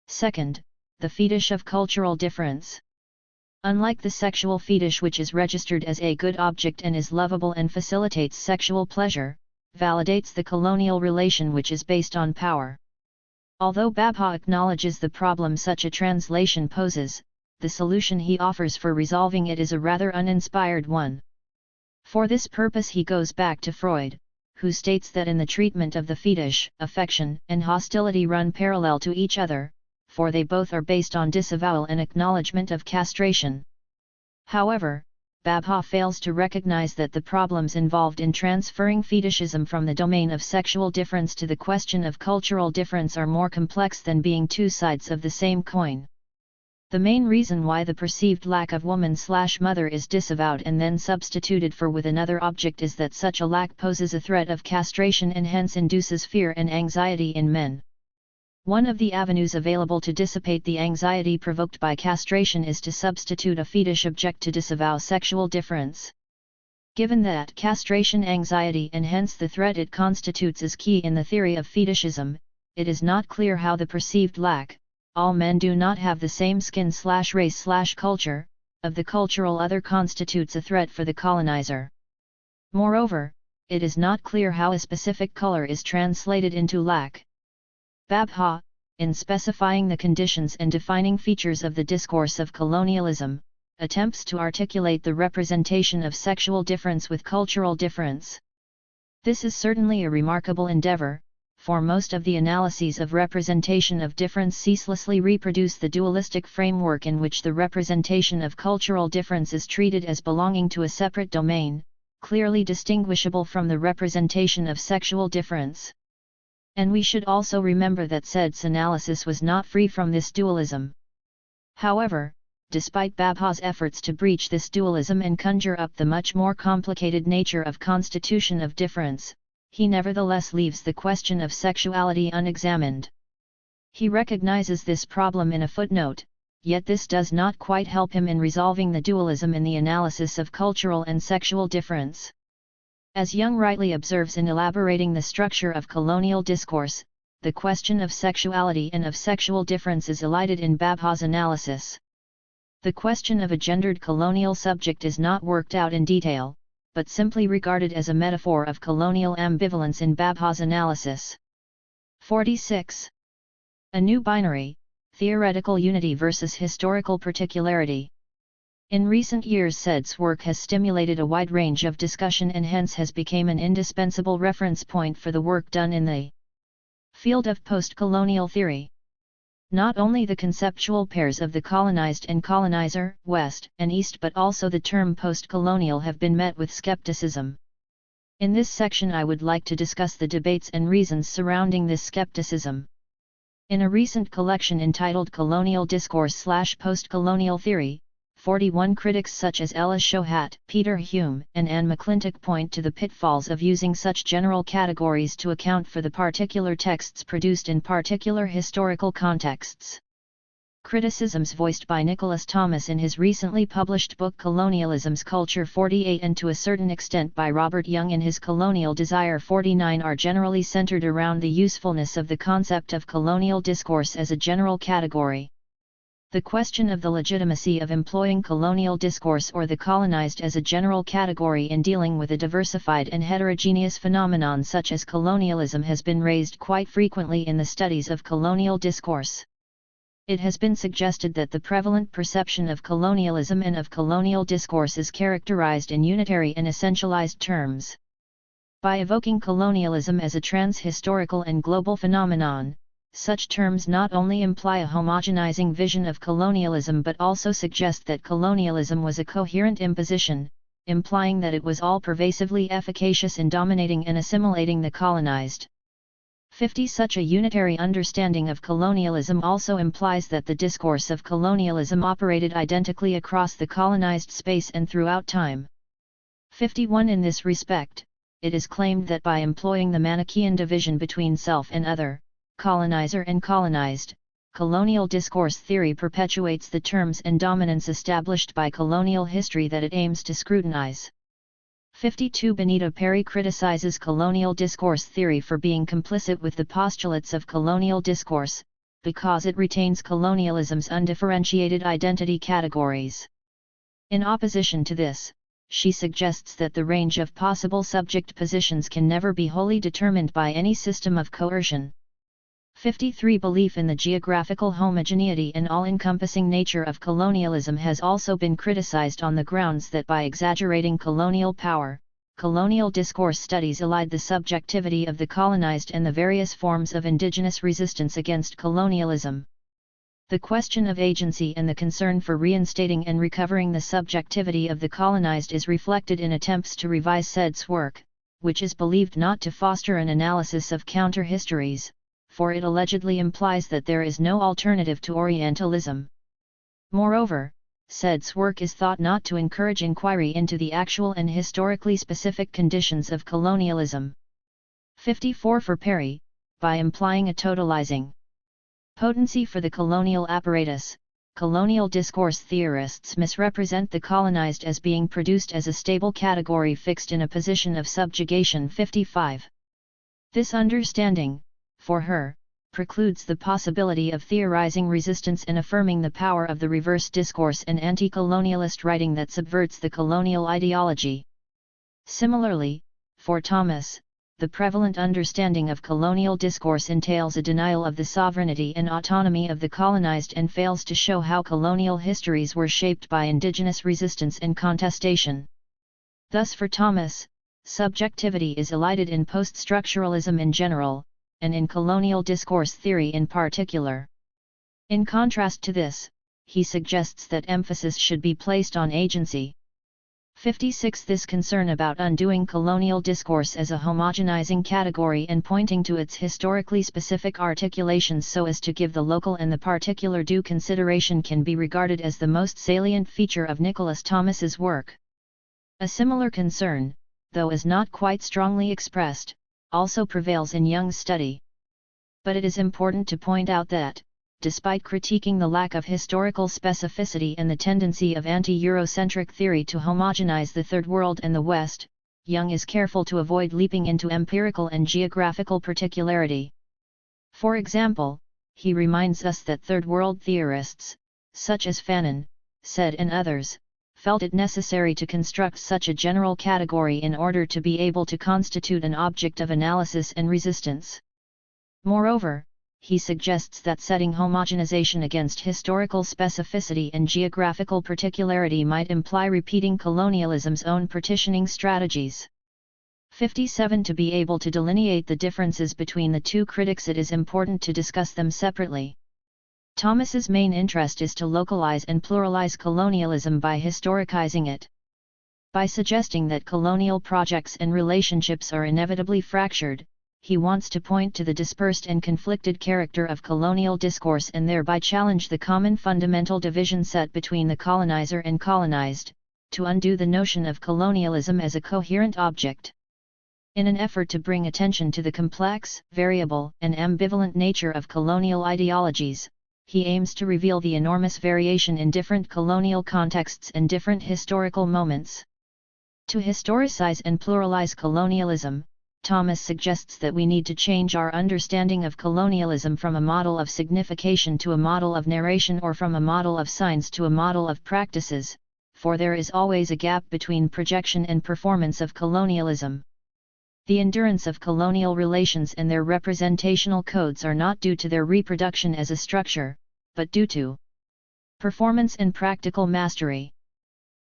Second, the fetish of cultural difference. Unlike the sexual fetish which is registered as a good object and is lovable and facilitates sexual pleasure, validates the colonial relation which is based on power. Although Babha acknowledges the problem such a translation poses, the solution he offers for resolving it is a rather uninspired one. For this purpose he goes back to Freud, who states that in the treatment of the fetish, affection and hostility run parallel to each other, for they both are based on disavowal and acknowledgement of castration. However, Babha fails to recognize that the problems involved in transferring fetishism from the domain of sexual difference to the question of cultural difference are more complex than being two sides of the same coin. The main reason why the perceived lack of woman/mother is disavowed and then substituted for with another object is that such a lack poses a threat of castration and hence induces fear and anxiety in men. One of the avenues available to dissipate the anxiety provoked by castration is to substitute a fetish object to disavow sexual difference. Given that castration anxiety and hence the threat it constitutes is key in the theory of fetishism, it is not clear how the perceived lack, all men do not have the same skin/race/culture, of the cultural other constitutes a threat for the colonizer. Moreover, it is not clear how a specific color is translated into lack. Babha, in specifying the conditions and defining features of the discourse of colonialism, attempts to articulate the representation of sexual difference with cultural difference. This is certainly a remarkable endeavor, for most of the analyses of representation of difference ceaselessly reproduce the dualistic framework in which the representation of cultural difference is treated as belonging to a separate domain, clearly distinguishable from the representation of sexual difference. And we should also remember that Said's analysis was not free from this dualism. However, despite Babha's efforts to breach this dualism and conjure up the much more complicated nature of constitution of difference, he nevertheless leaves the question of sexuality unexamined. He recognizes this problem in a footnote, yet this does not quite help him in resolving the dualism in the analysis of cultural and sexual difference. As Jung rightly observes in elaborating the structure of colonial discourse, the question of sexuality and of sexual difference is elided in Babha's analysis. The question of a gendered colonial subject is not worked out in detail, but simply regarded as a metaphor of colonial ambivalence in Babha's analysis. 46. A new binary, theoretical unity versus historical particularity. In recent years Said's work has stimulated a wide range of discussion and hence has become an indispensable reference point for the work done in the field of post-colonial theory. Not only the conceptual pairs of the colonized and colonizer, West and East, but also the term post-colonial have been met with skepticism. In this section I would like to discuss the debates and reasons surrounding this skepticism. In a recent collection entitled Colonial Discourse / Post-Colonial Theory, 41 critics such as Ella Shohat, Peter Hume, and Anne McClintock point to the pitfalls of using such general categories to account for the particular texts produced in particular historical contexts. Criticisms voiced by Nicholas Thomas in his recently published book Colonialism's Culture 48 and to a certain extent by Robert Young in his Colonial Desire 49 are generally centered around the usefulness of the concept of colonial discourse as a general category. The question of the legitimacy of employing colonial discourse or the colonized as a general category in dealing with a diversified and heterogeneous phenomenon such as colonialism has been raised quite frequently in the studies of colonial discourse. It has been suggested that the prevalent perception of colonialism and of colonial discourse is characterized in unitary and essentialized terms. By evoking colonialism as a trans-historical and global phenomenon, such terms not only imply a homogenizing vision of colonialism but also suggest that colonialism was a coherent imposition, implying that it was all-pervasively efficacious in dominating and assimilating the colonized. 50. Such a unitary understanding of colonialism also implies that the discourse of colonialism operated identically across the colonized space and throughout time. 51. In this respect, it is claimed that by employing the Manichaean division between self and other, colonizer and colonized, colonial discourse theory perpetuates the terms and dominance established by colonial history that it aims to scrutinize. 52. Benita Perry criticizes colonial discourse theory for being complicit with the postulates of colonial discourse, because it retains colonialism's undifferentiated identity categories. In opposition to this, she suggests that the range of possible subject positions can never be wholly determined by any system of coercion. 53. Belief in the geographical homogeneity and all-encompassing nature of colonialism has also been criticized on the grounds that by exaggerating colonial power, colonial discourse studies elide the subjectivity of the colonized and the various forms of indigenous resistance against colonialism. The question of agency and the concern for reinstating and recovering the subjectivity of the colonized is reflected in attempts to revise Said's work, which is believed not to foster an analysis of counter-histories, for it allegedly implies that there is no alternative to Orientalism. Moreover, Said's work is thought not to encourage inquiry into the actual and historically specific conditions of colonialism. 54. For Perry, by implying a totalizing potency for the colonial apparatus, colonial discourse theorists misrepresent the colonized as being produced as a stable category fixed in a position of subjugation. 55. This understanding, for her, precludes the possibility of theorizing resistance and affirming the power of the reverse discourse and anti-colonialist writing that subverts the colonial ideology. Similarly, for Thomas, the prevalent understanding of colonial discourse entails a denial of the sovereignty and autonomy of the colonized and fails to show how colonial histories were shaped by indigenous resistance and contestation. Thus for Thomas, subjectivity is elided in post-structuralism in general, and in colonial discourse theory in particular. In contrast to this, he suggests that emphasis should be placed on agency. 56. This concern about undoing colonial discourse as a homogenizing category and pointing to its historically specific articulations so as to give the local and the particular due consideration can be regarded as the most salient feature of Nicholas Thomas's work. A similar concern, though is not quite strongly expressed, also prevails in Young's study. But it is important to point out that, despite critiquing the lack of historical specificity and the tendency of anti-Eurocentric theory to homogenize the Third World and the West, Young is careful to avoid leaping into empirical and geographical particularity. For example, he reminds us that Third World theorists, such as Fanon, Said and others, felt it necessary to construct such a general category in order to be able to constitute an object of analysis and resistance. Moreover, he suggests that setting homogenization against historical specificity and geographical particularity might imply repeating colonialism's own partitioning strategies. 57. To be able to delineate the differences between the two critics, it is important to discuss them separately. Thomas's main interest is to localize and pluralize colonialism by historicizing it. By suggesting that colonial projects and relationships are inevitably fractured, he wants to point to the dispersed and conflicted character of colonial discourse and thereby challenge the common fundamental division set between the colonizer and colonized, to undo the notion of colonialism as a coherent object. In an effort to bring attention to the complex, variable, and ambivalent nature of colonial ideologies, he aims to reveal the enormous variation in different colonial contexts and different historical moments. To historicize and pluralize colonialism, Thomas suggests that we need to change our understanding of colonialism from a model of signification to a model of narration or from a model of signs to a model of practices, for there is always a gap between projection and performance of colonialism. The endurance of colonial relations and their representational codes are not due to their reproduction as a structure, but due to performance and practical mastery.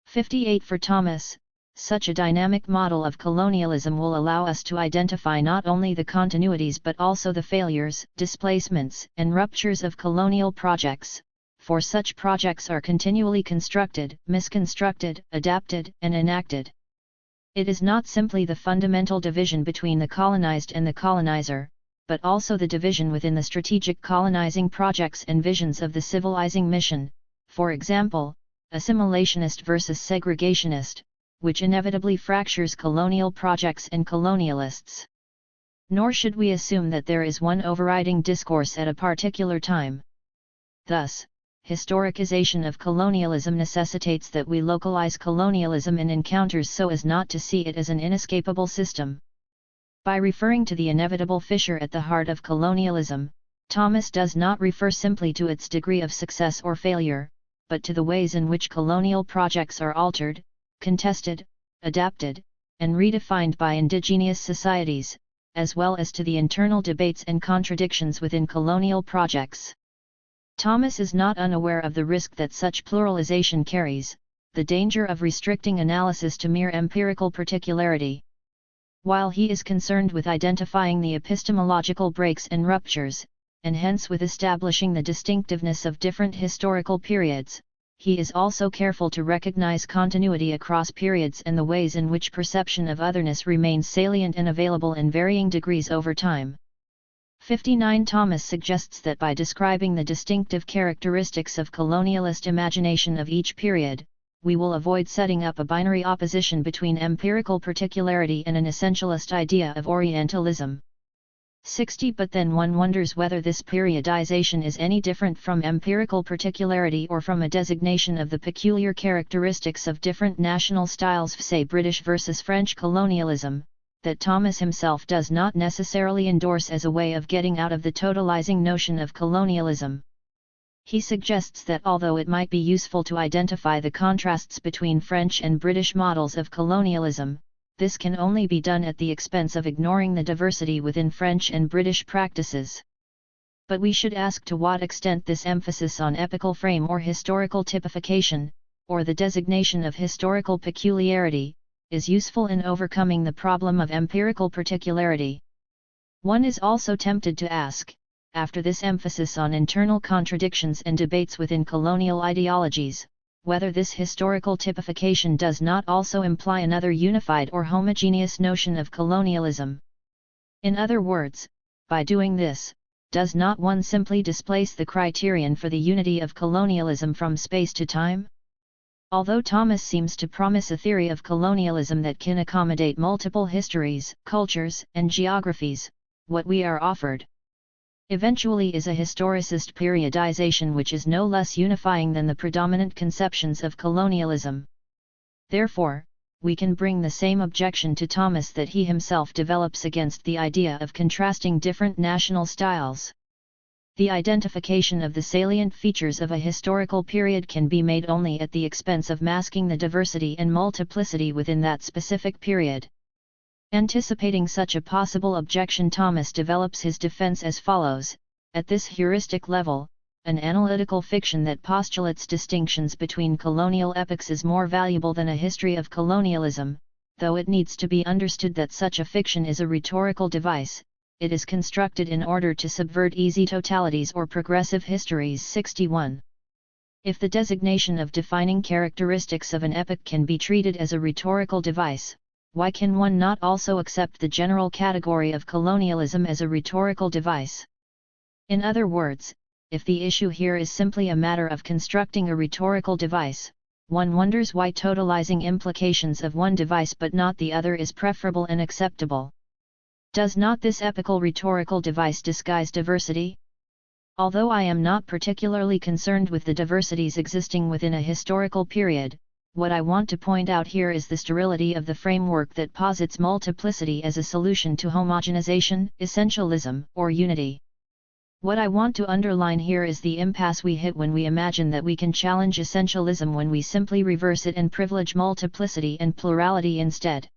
58 For Thomas, such a dynamic model of colonialism will allow us to identify not only the continuities but also the failures, displacements, and ruptures of colonial projects, for such projects are continually constructed, misconstructed, adapted, and enacted. It is not simply the fundamental division between the colonized and the colonizer, but also the division within the strategic colonizing projects and visions of the civilizing mission, for example, assimilationist versus segregationist, which inevitably fractures colonial projects and colonialists. Nor should we assume that there is one overriding discourse at a particular time. Thus, historicization of colonialism necessitates that we localize colonialism in encounters so as not to see it as an inescapable system. By referring to the inevitable fissure at the heart of colonialism, Thomas does not refer simply to its degree of success or failure, but to the ways in which colonial projects are altered, contested, adapted, and redefined by indigenous societies, as well as to the internal debates and contradictions within colonial projects. Thomas is not unaware of the risk that such pluralization carries, the danger of restricting analysis to mere empirical particularity. While he is concerned with identifying the epistemological breaks and ruptures, and hence with establishing the distinctiveness of different historical periods, he is also careful to recognize continuity across periods and the ways in which perception of otherness remains salient and available in varying degrees over time. 59 Thomas suggests that by describing the distinctive characteristics of colonialist imagination of each period, we will avoid setting up a binary opposition between empirical particularity and an essentialist idea of Orientalism. 60 But then one wonders whether this periodization is any different from empirical particularity or from a designation of the peculiar characteristics of different national styles, say British versus French colonialism, that Thomas himself does not necessarily endorse as a way of getting out of the totalizing notion of colonialism. He suggests that although it might be useful to identify the contrasts between French and British models of colonialism, this can only be done at the expense of ignoring the diversity within French and British practices. But we should ask to what extent this emphasis on epical frame or historical typification, or the designation of historical peculiarity, is useful in overcoming the problem of empirical particularity. One is also tempted to ask, after this emphasis on internal contradictions and debates within colonial ideologies, whether this historical typification does not also imply another unified or homogeneous notion of colonialism. In other words, by doing this, does not one simply displace the criterion for the unity of colonialism from space to time? Although Thomas seems to promise a theory of colonialism that can accommodate multiple histories, cultures, and geographies, what we are offered eventually is a historicist periodization which is no less unifying than the predominant conceptions of colonialism. Therefore, we can bring the same objection to Thomas that he himself develops against the idea of contrasting different national styles. The identification of the salient features of a historical period can be made only at the expense of masking the diversity and multiplicity within that specific period. Anticipating such a possible objection, Thomas develops his defense as follows: at this heuristic level, an analytical fiction that postulates distinctions between colonial epochs is more valuable than a history of colonialism, though it needs to be understood that such a fiction is a rhetorical device. It is constructed in order to subvert easy totalities or progressive histories. 61. If the designation of defining characteristics of an epoch can be treated as a rhetorical device, why can one not also accept the general category of colonialism as a rhetorical device? In other words, if the issue here is simply a matter of constructing a rhetorical device, one wonders why totalizing implications of one device but not the other is preferable and acceptable. Does not this epical rhetorical device disguise diversity? Although I am not particularly concerned with the diversities existing within a historical period, what I want to point out here is the sterility of the framework that posits multiplicity as a solution to homogenization, essentialism, or unity. What I want to underline here is the impasse we hit when we imagine that we can challenge essentialism when we simply reverse it and privilege multiplicity and plurality instead.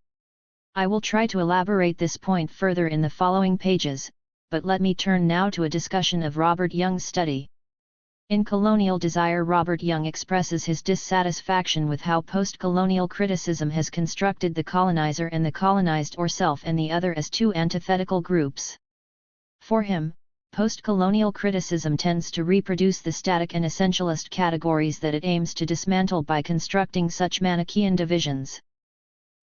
I will try to elaborate this point further in the following pages, but let me turn now to a discussion of Robert Young's study. In Colonial Desire, Robert Young expresses his dissatisfaction with how post-colonial criticism has constructed the colonizer and the colonized or self and the other as two antithetical groups. For him, post-colonial criticism tends to reproduce the static and essentialist categories that it aims to dismantle by constructing such Manichaean divisions.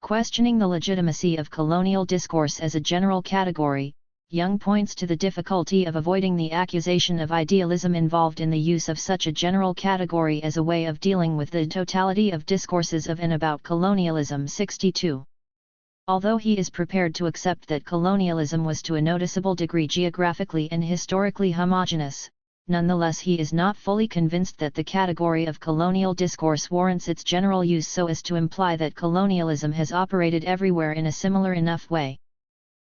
Questioning the legitimacy of colonial discourse as a general category, Young points to the difficulty of avoiding the accusation of idealism involved in the use of such a general category as a way of dealing with the totality of discourses of and about colonialism. 62. Although he is prepared to accept that colonialism was to a noticeable degree geographically and historically homogeneous, nonetheless he is not fully convinced that the category of colonial discourse warrants its general use so as to imply that colonialism has operated everywhere in a similar enough way.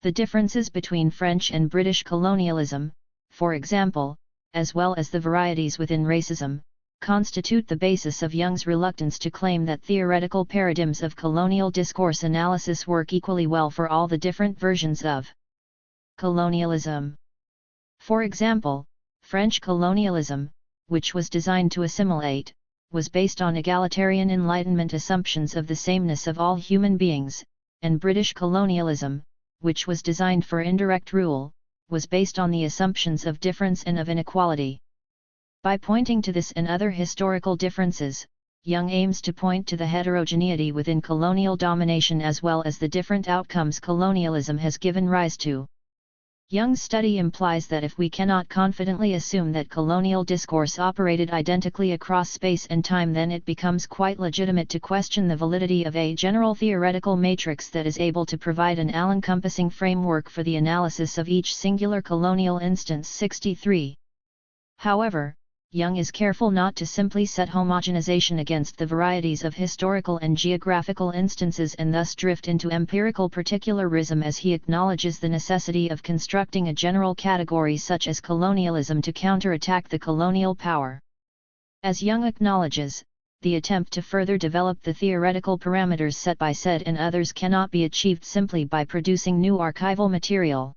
The differences between French and British colonialism, for example, as well as the varieties within racism, constitute the basis of Young's reluctance to claim that theoretical paradigms of colonial discourse analysis work equally well for all the different versions of colonialism. For example, French colonialism, which was designed to assimilate, was based on egalitarian Enlightenment assumptions of the sameness of all human beings, and British colonialism, which was designed for indirect rule, was based on the assumptions of difference and of inequality. By pointing to this and other historical differences, Young aims to point to the heterogeneity within colonial domination as well as the different outcomes colonialism has given rise to. Young's study implies that if we cannot confidently assume that colonial discourse operated identically across space and time, then it becomes quite legitimate to question the validity of a general theoretical matrix that is able to provide an all-encompassing framework for the analysis of each singular colonial instance. 63. However, Young is careful not to simply set homogenization against the varieties of historical and geographical instances and thus drift into empirical particularism, as he acknowledges the necessity of constructing a general category such as colonialism to counterattack the colonial power. As Young acknowledges, the attempt to further develop the theoretical parameters set by said and others cannot be achieved simply by producing new archival material.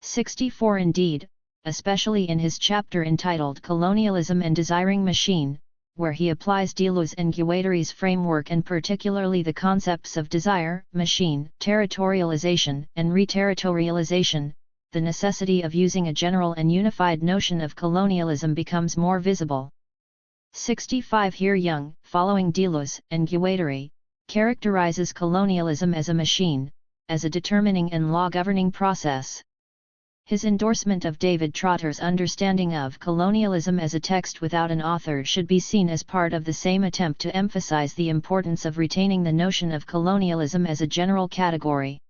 64. Indeed, especially in his chapter entitled Colonialism and Desiring Machine, where he applies Deleuze and Guattari's framework and particularly the concepts of desire, machine, territorialization, and reterritorialization, the necessity of using a general and unified notion of colonialism becomes more visible. 65. Here Young, following Deleuze and Guattari, characterizes colonialism as a machine, as a determining and law-governing process. His endorsement of David Trotter's understanding of colonialism as a text without an author should be seen as part of the same attempt to emphasize the importance of retaining the notion of colonialism as a general category.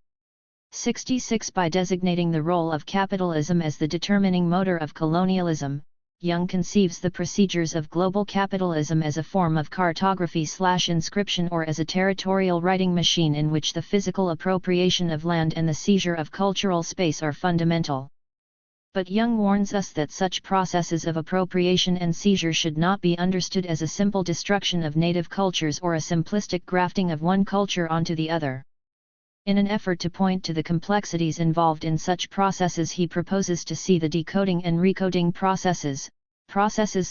66. By designating the role of capitalism as the determining motor of colonialism, Young conceives the procedures of global capitalism as a form of cartography/inscription or as a territorial writing machine in which the physical appropriation of land and the seizure of cultural space are fundamental. But Young warns us that such processes of appropriation and seizure should not be understood as a simple destruction of native cultures or a simplistic grafting of one culture onto the other. In an effort to point to the complexities involved in such processes, he proposes to see the decoding and recoding processes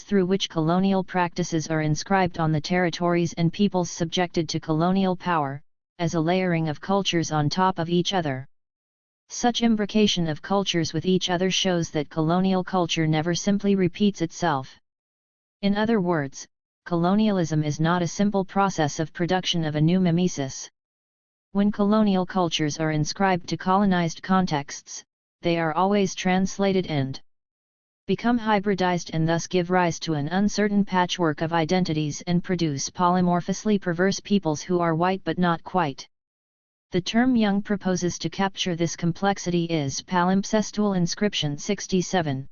through which colonial practices are inscribed on the territories and peoples subjected to colonial power, as a layering of cultures on top of each other. Such imbrication of cultures with each other shows that colonial culture never simply repeats itself. In other words, colonialism is not a simple process of production of a new mimesis. When colonial cultures are inscribed to colonized contexts, they are always translated and become hybridized and thus give rise to an uncertain patchwork of identities and produce polymorphously perverse peoples who are white but not quite. The term Young proposes to capture this complexity is palimpsestual inscription 67.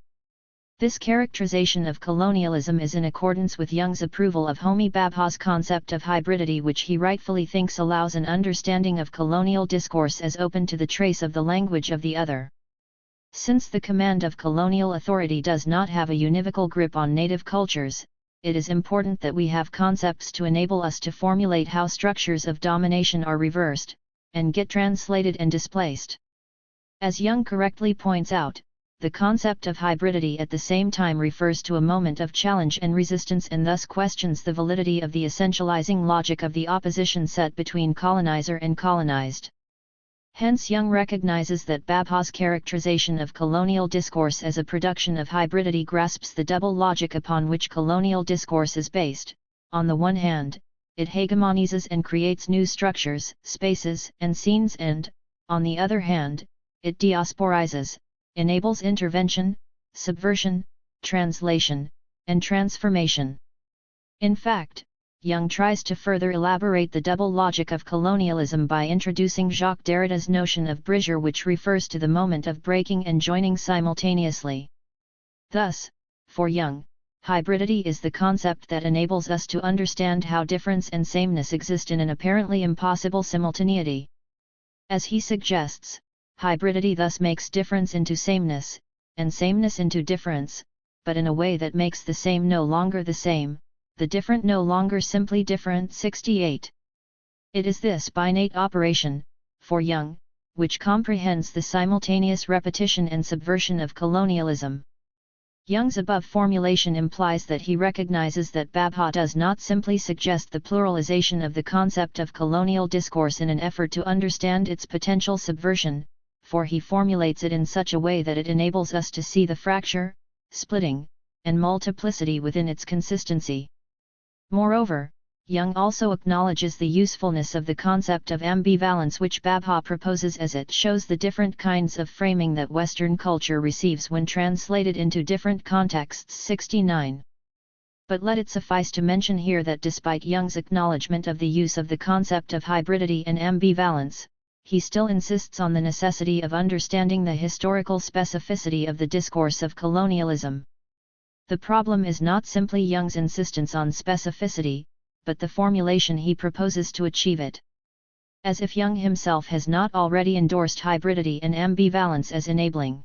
This characterization of colonialism is in accordance with Young's approval of Homi Bhabha's concept of hybridity, which he rightfully thinks allows an understanding of colonial discourse as open to the trace of the language of the other. Since the command of colonial authority does not have a univocal grip on native cultures, it is important that we have concepts to enable us to formulate how structures of domination are reversed, and get translated and displaced. As Young correctly points out, the concept of hybridity at the same time refers to a moment of challenge and resistance and thus questions the validity of the essentializing logic of the opposition set between colonizer and colonized. Hence Young recognizes that Bhabha's characterization of colonial discourse as a production of hybridity grasps the double logic upon which colonial discourse is based. On the one hand, it hegemonizes and creates new structures, spaces, and scenes and, on the other hand, it diasporizes, enables intervention, subversion, translation, and transformation. In fact, Young tries to further elaborate the double logic of colonialism by introducing Jacques Derrida's notion of brisure, which refers to the moment of breaking and joining simultaneously. Thus, for Young, hybridity is the concept that enables us to understand how difference and sameness exist in an apparently impossible simultaneity. As he suggests, hybridity thus makes difference into sameness, and sameness into difference, but in a way that makes the same no longer the same, the different no longer simply different. 68. It is this binate operation, for Young, which comprehends the simultaneous repetition and subversion of colonialism. Young's above formulation implies that he recognizes that Bhabha does not simply suggest the pluralization of the concept of colonial discourse in an effort to understand its potential subversion, for he formulates it in such a way that it enables us to see the fracture, splitting, and multiplicity within its consistency. Moreover, Young also acknowledges the usefulness of the concept of ambivalence which Bhabha proposes, as it shows the different kinds of framing that Western culture receives when translated into different contexts. 69. But let it suffice to mention here that despite Young's acknowledgement of the use of the concept of hybridity and ambivalence, he still insists on the necessity of understanding the historical specificity of the discourse of colonialism. The problem is not simply Young's insistence on specificity, but the formulation he proposes to achieve it. As if Young himself has not already endorsed hybridity and ambivalence as enabling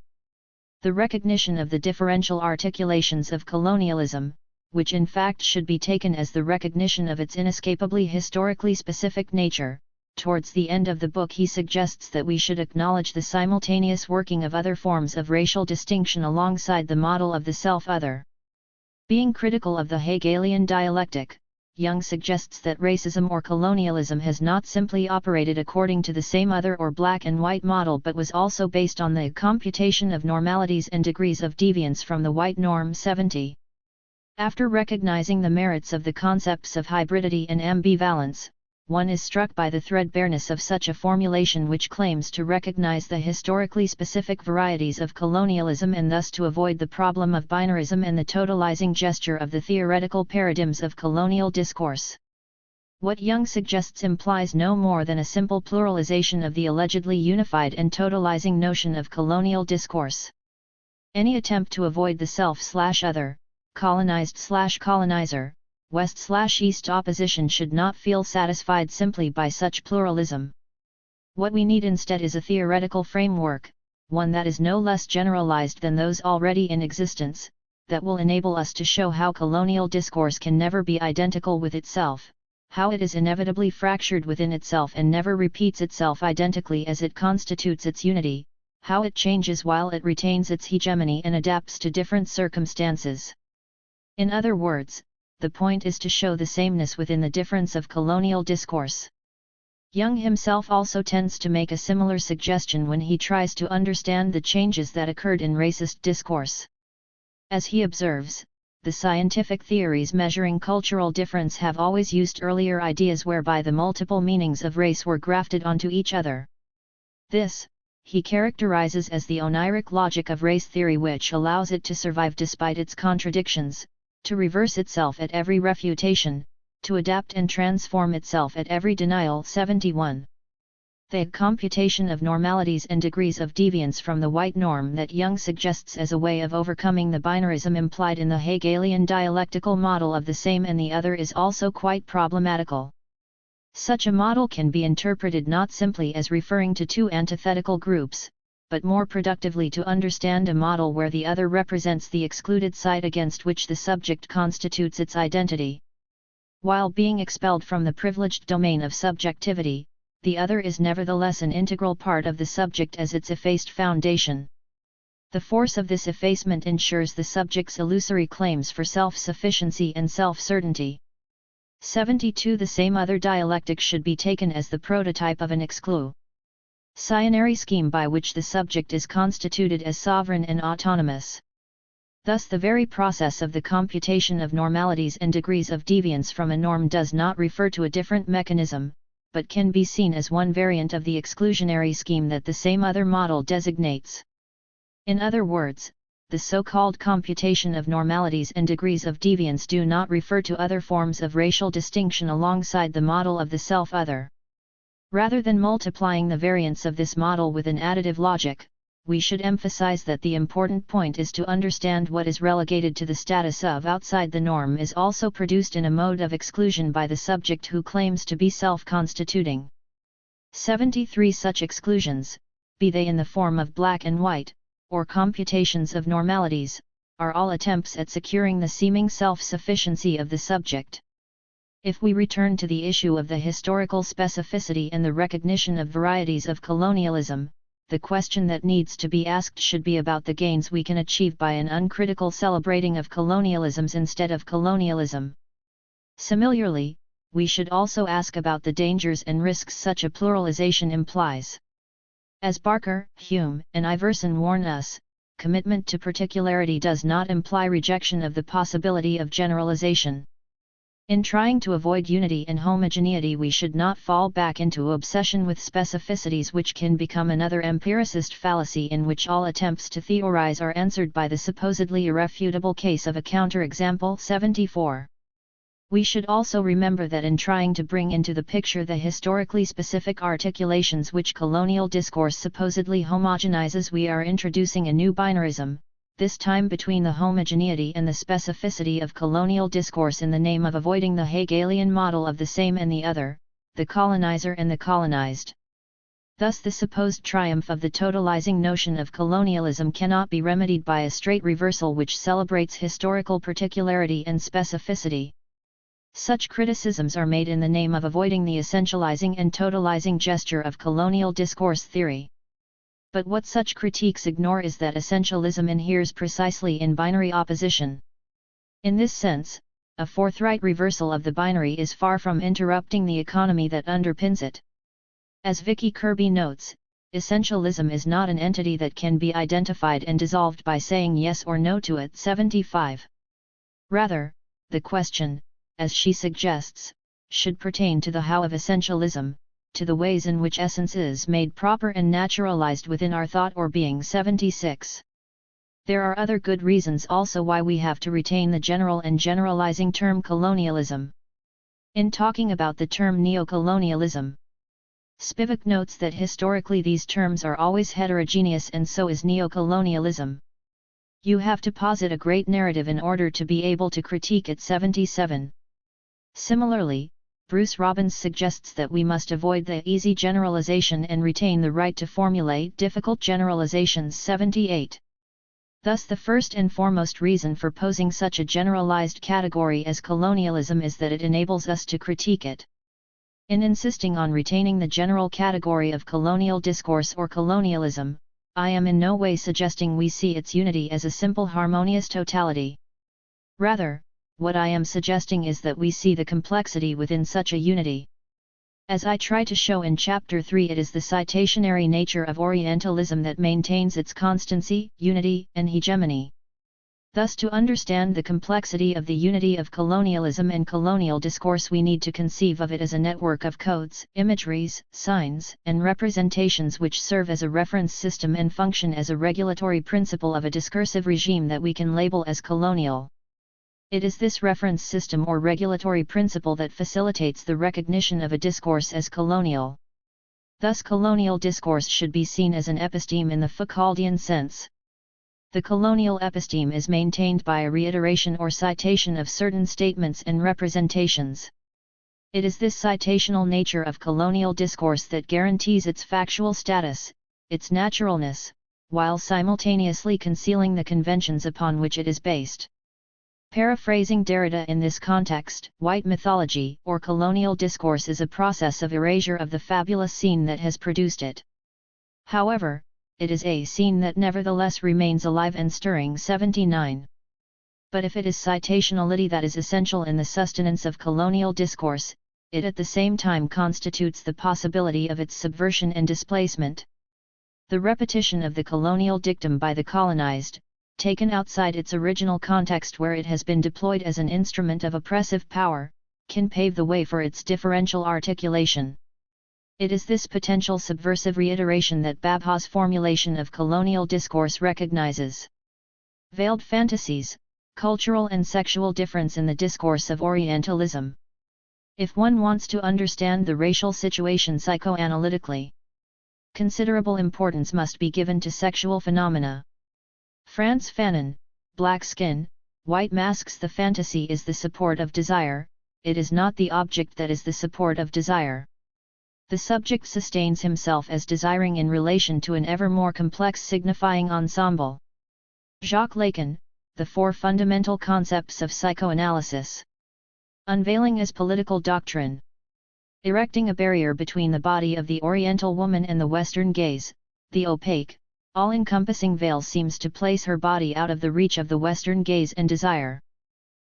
the recognition of the differential articulations of colonialism, which in fact should be taken as the recognition of its inescapably historically specific nature. Towards the end of the book he suggests that we should acknowledge the simultaneous working of other forms of racial distinction alongside the model of the self-other. Being critical of the Hegelian dialectic, Young suggests that racism or colonialism has not simply operated according to the same other or black and white model but was also based on the computation of normalities and degrees of deviance from the white norm. 70. After recognizing the merits of the concepts of hybridity and ambivalence, one is struck by the threadbareness of such a formulation which claims to recognize the historically specific varieties of colonialism and thus to avoid the problem of binarism and the totalizing gesture of the theoretical paradigms of colonial discourse. What Young suggests implies no more than a simple pluralization of the allegedly unified and totalizing notion of colonial discourse. Any attempt to avoid the self/other, colonized/colonizer, West/East opposition should not feel satisfied simply by such pluralism. What we need instead is a theoretical framework, one that is no less generalized than those already in existence, that will enable us to show how colonial discourse can never be identical with itself, how it is inevitably fractured within itself and never repeats itself identically as it constitutes its unity, how it changes while it retains its hegemony and adapts to different circumstances. In other words, the point is to show the sameness within the difference of colonial discourse. Young himself also tends to make a similar suggestion when he tries to understand the changes that occurred in racist discourse. As he observes, the scientific theories measuring cultural difference have always used earlier ideas whereby the multiple meanings of race were grafted onto each other. This, he characterizes as the oniric logic of race theory, which allows it to survive despite its contradictions, to reverse itself at every refutation, to adapt and transform itself at every denial. 71. The computation of normalities and degrees of deviance from the white norm that Jung suggests as a way of overcoming the binarism implied in the Hegelian dialectical model of the same and the other is also quite problematical. Such a model can be interpreted not simply as referring to two antithetical groups, but more productively to understand a model where the other represents the excluded side against which the subject constitutes its identity. While being expelled from the privileged domain of subjectivity, the other is nevertheless an integral part of the subject as its effaced foundation. The force of this effacement ensures the subject's illusory claims for self-sufficiency and self-certainty. 72. The same other dialectic should be taken as the prototype of an exclusionary scheme by which the subject is constituted as sovereign and autonomous. Thus the very process of the computation of normalities and degrees of deviance from a norm does not refer to a different mechanism, but can be seen as one variant of the exclusionary scheme that the same other model designates. In other words, the so-called computation of normalities and degrees of deviance do not refer to other forms of racial distinction alongside the model of the self-other. Rather than multiplying the variants of this model with an additive logic, we should emphasize that the important point is to understand what is relegated to the status of outside the norm is also produced in a mode of exclusion by the subject who claims to be self-constituting. 73. Such exclusions, be they in the form of black and white, or computations of normalities, are all attempts at securing the seeming self-sufficiency of the subject. If we return to the issue of the historical specificity and the recognition of varieties of colonialism, the question that needs to be asked should be about the gains we can achieve by an uncritical celebrating of colonialisms instead of colonialism. Similarly, we should also ask about the dangers and risks such a pluralization implies. As Barker, Hume, and Iverson warn us, commitment to particularity does not imply rejection of the possibility of generalization. In trying to avoid unity and homogeneity, we should not fall back into obsession with specificities, which can become another empiricist fallacy in which all attempts to theorize are answered by the supposedly irrefutable case of a counterexample. 74. We should also remember that in trying to bring into the picture the historically specific articulations which colonial discourse supposedly homogenizes, we are introducing a new binarism, this time between the homogeneity and the specificity of colonial discourse in the name of avoiding the Hegelian model of the same and the other, the colonizer and the colonized. Thus the supposed triumph of the totalizing notion of colonialism cannot be remedied by a straight reversal which celebrates historical particularity and specificity. Such criticisms are made in the name of avoiding the essentializing and totalizing gesture of colonial discourse theory. But what such critiques ignore is that essentialism inheres precisely in binary opposition. In this sense, a forthright reversal of the binary is far from interrupting the economy that underpins it. As Vicky Kirby notes, essentialism is not an entity that can be identified and dissolved by saying yes or no to it. 75. Rather, the question, as she suggests, should pertain to the how of essentialism, to the ways in which essence is made proper and naturalized within our thought or being. 76. There are other good reasons also why we have to retain the general and generalizing term colonialism. In talking about the term neocolonialism, Spivak notes that historically these terms are always heterogeneous, and so is neocolonialism. You have to posit a great narrative in order to be able to critique it. 77. Similarly, Bruce Robbins suggests that we must avoid the easy generalization and retain the right to formulate difficult generalizations. 78. Thus the first and foremost reason for posing such a generalized category as colonialism is that it enables us to critique it. In insisting on retaining the general category of colonial discourse or colonialism, I am in no way suggesting we see its unity as a simple harmonious totality. Rather, what I am suggesting is that we see the complexity within such a unity. As I try to show in Chapter 3, it is the citationary nature of Orientalism that maintains its constancy, unity, and hegemony. Thus, to understand the complexity of the unity of colonialism and colonial discourse, we need to conceive of it as a network of codes, imageries, signs, and representations which serve as a reference system and function as a regulatory principle of a discursive regime that we can label as colonial. It is this reference system or regulatory principle that facilitates the recognition of a discourse as colonial. Thus, colonial discourse should be seen as an episteme in the Foucauldian sense. The colonial episteme is maintained by a reiteration or citation of certain statements and representations. It is this citational nature of colonial discourse that guarantees its factual status, its naturalness, while simultaneously concealing the conventions upon which it is based. Paraphrasing Derrida in this context, white mythology or colonial discourse is a process of erasure of the fabulous scene that has produced it. However, it is a scene that nevertheless remains alive and stirring. 79. But if it is citationality that is essential in the sustenance of colonial discourse, it at the same time constitutes the possibility of its subversion and displacement. The repetition of the colonial dictum by the colonized, taken outside its original context where it has been deployed as an instrument of oppressive power, can pave the way for its differential articulation. It is this potential subversive reiteration that Babha's formulation of colonial discourse recognizes. Veiled fantasies, cultural and sexual difference in the discourse of Orientalism. If one wants to understand the racial situation psychoanalytically, considerable importance must be given to sexual phenomena. Frantz Fanon, Black Skin, White Masks. The fantasy is the support of desire, it is not the object that is the support of desire. The subject sustains himself as desiring in relation to an ever more complex signifying ensemble. Jacques Lacan, The Four Fundamental Concepts of Psychoanalysis. Unveiling as political doctrine. Erecting a barrier between the body of the Oriental woman and the Western gaze, the opaque, all-encompassing veil seems to place her body out of the reach of the Western gaze and desire.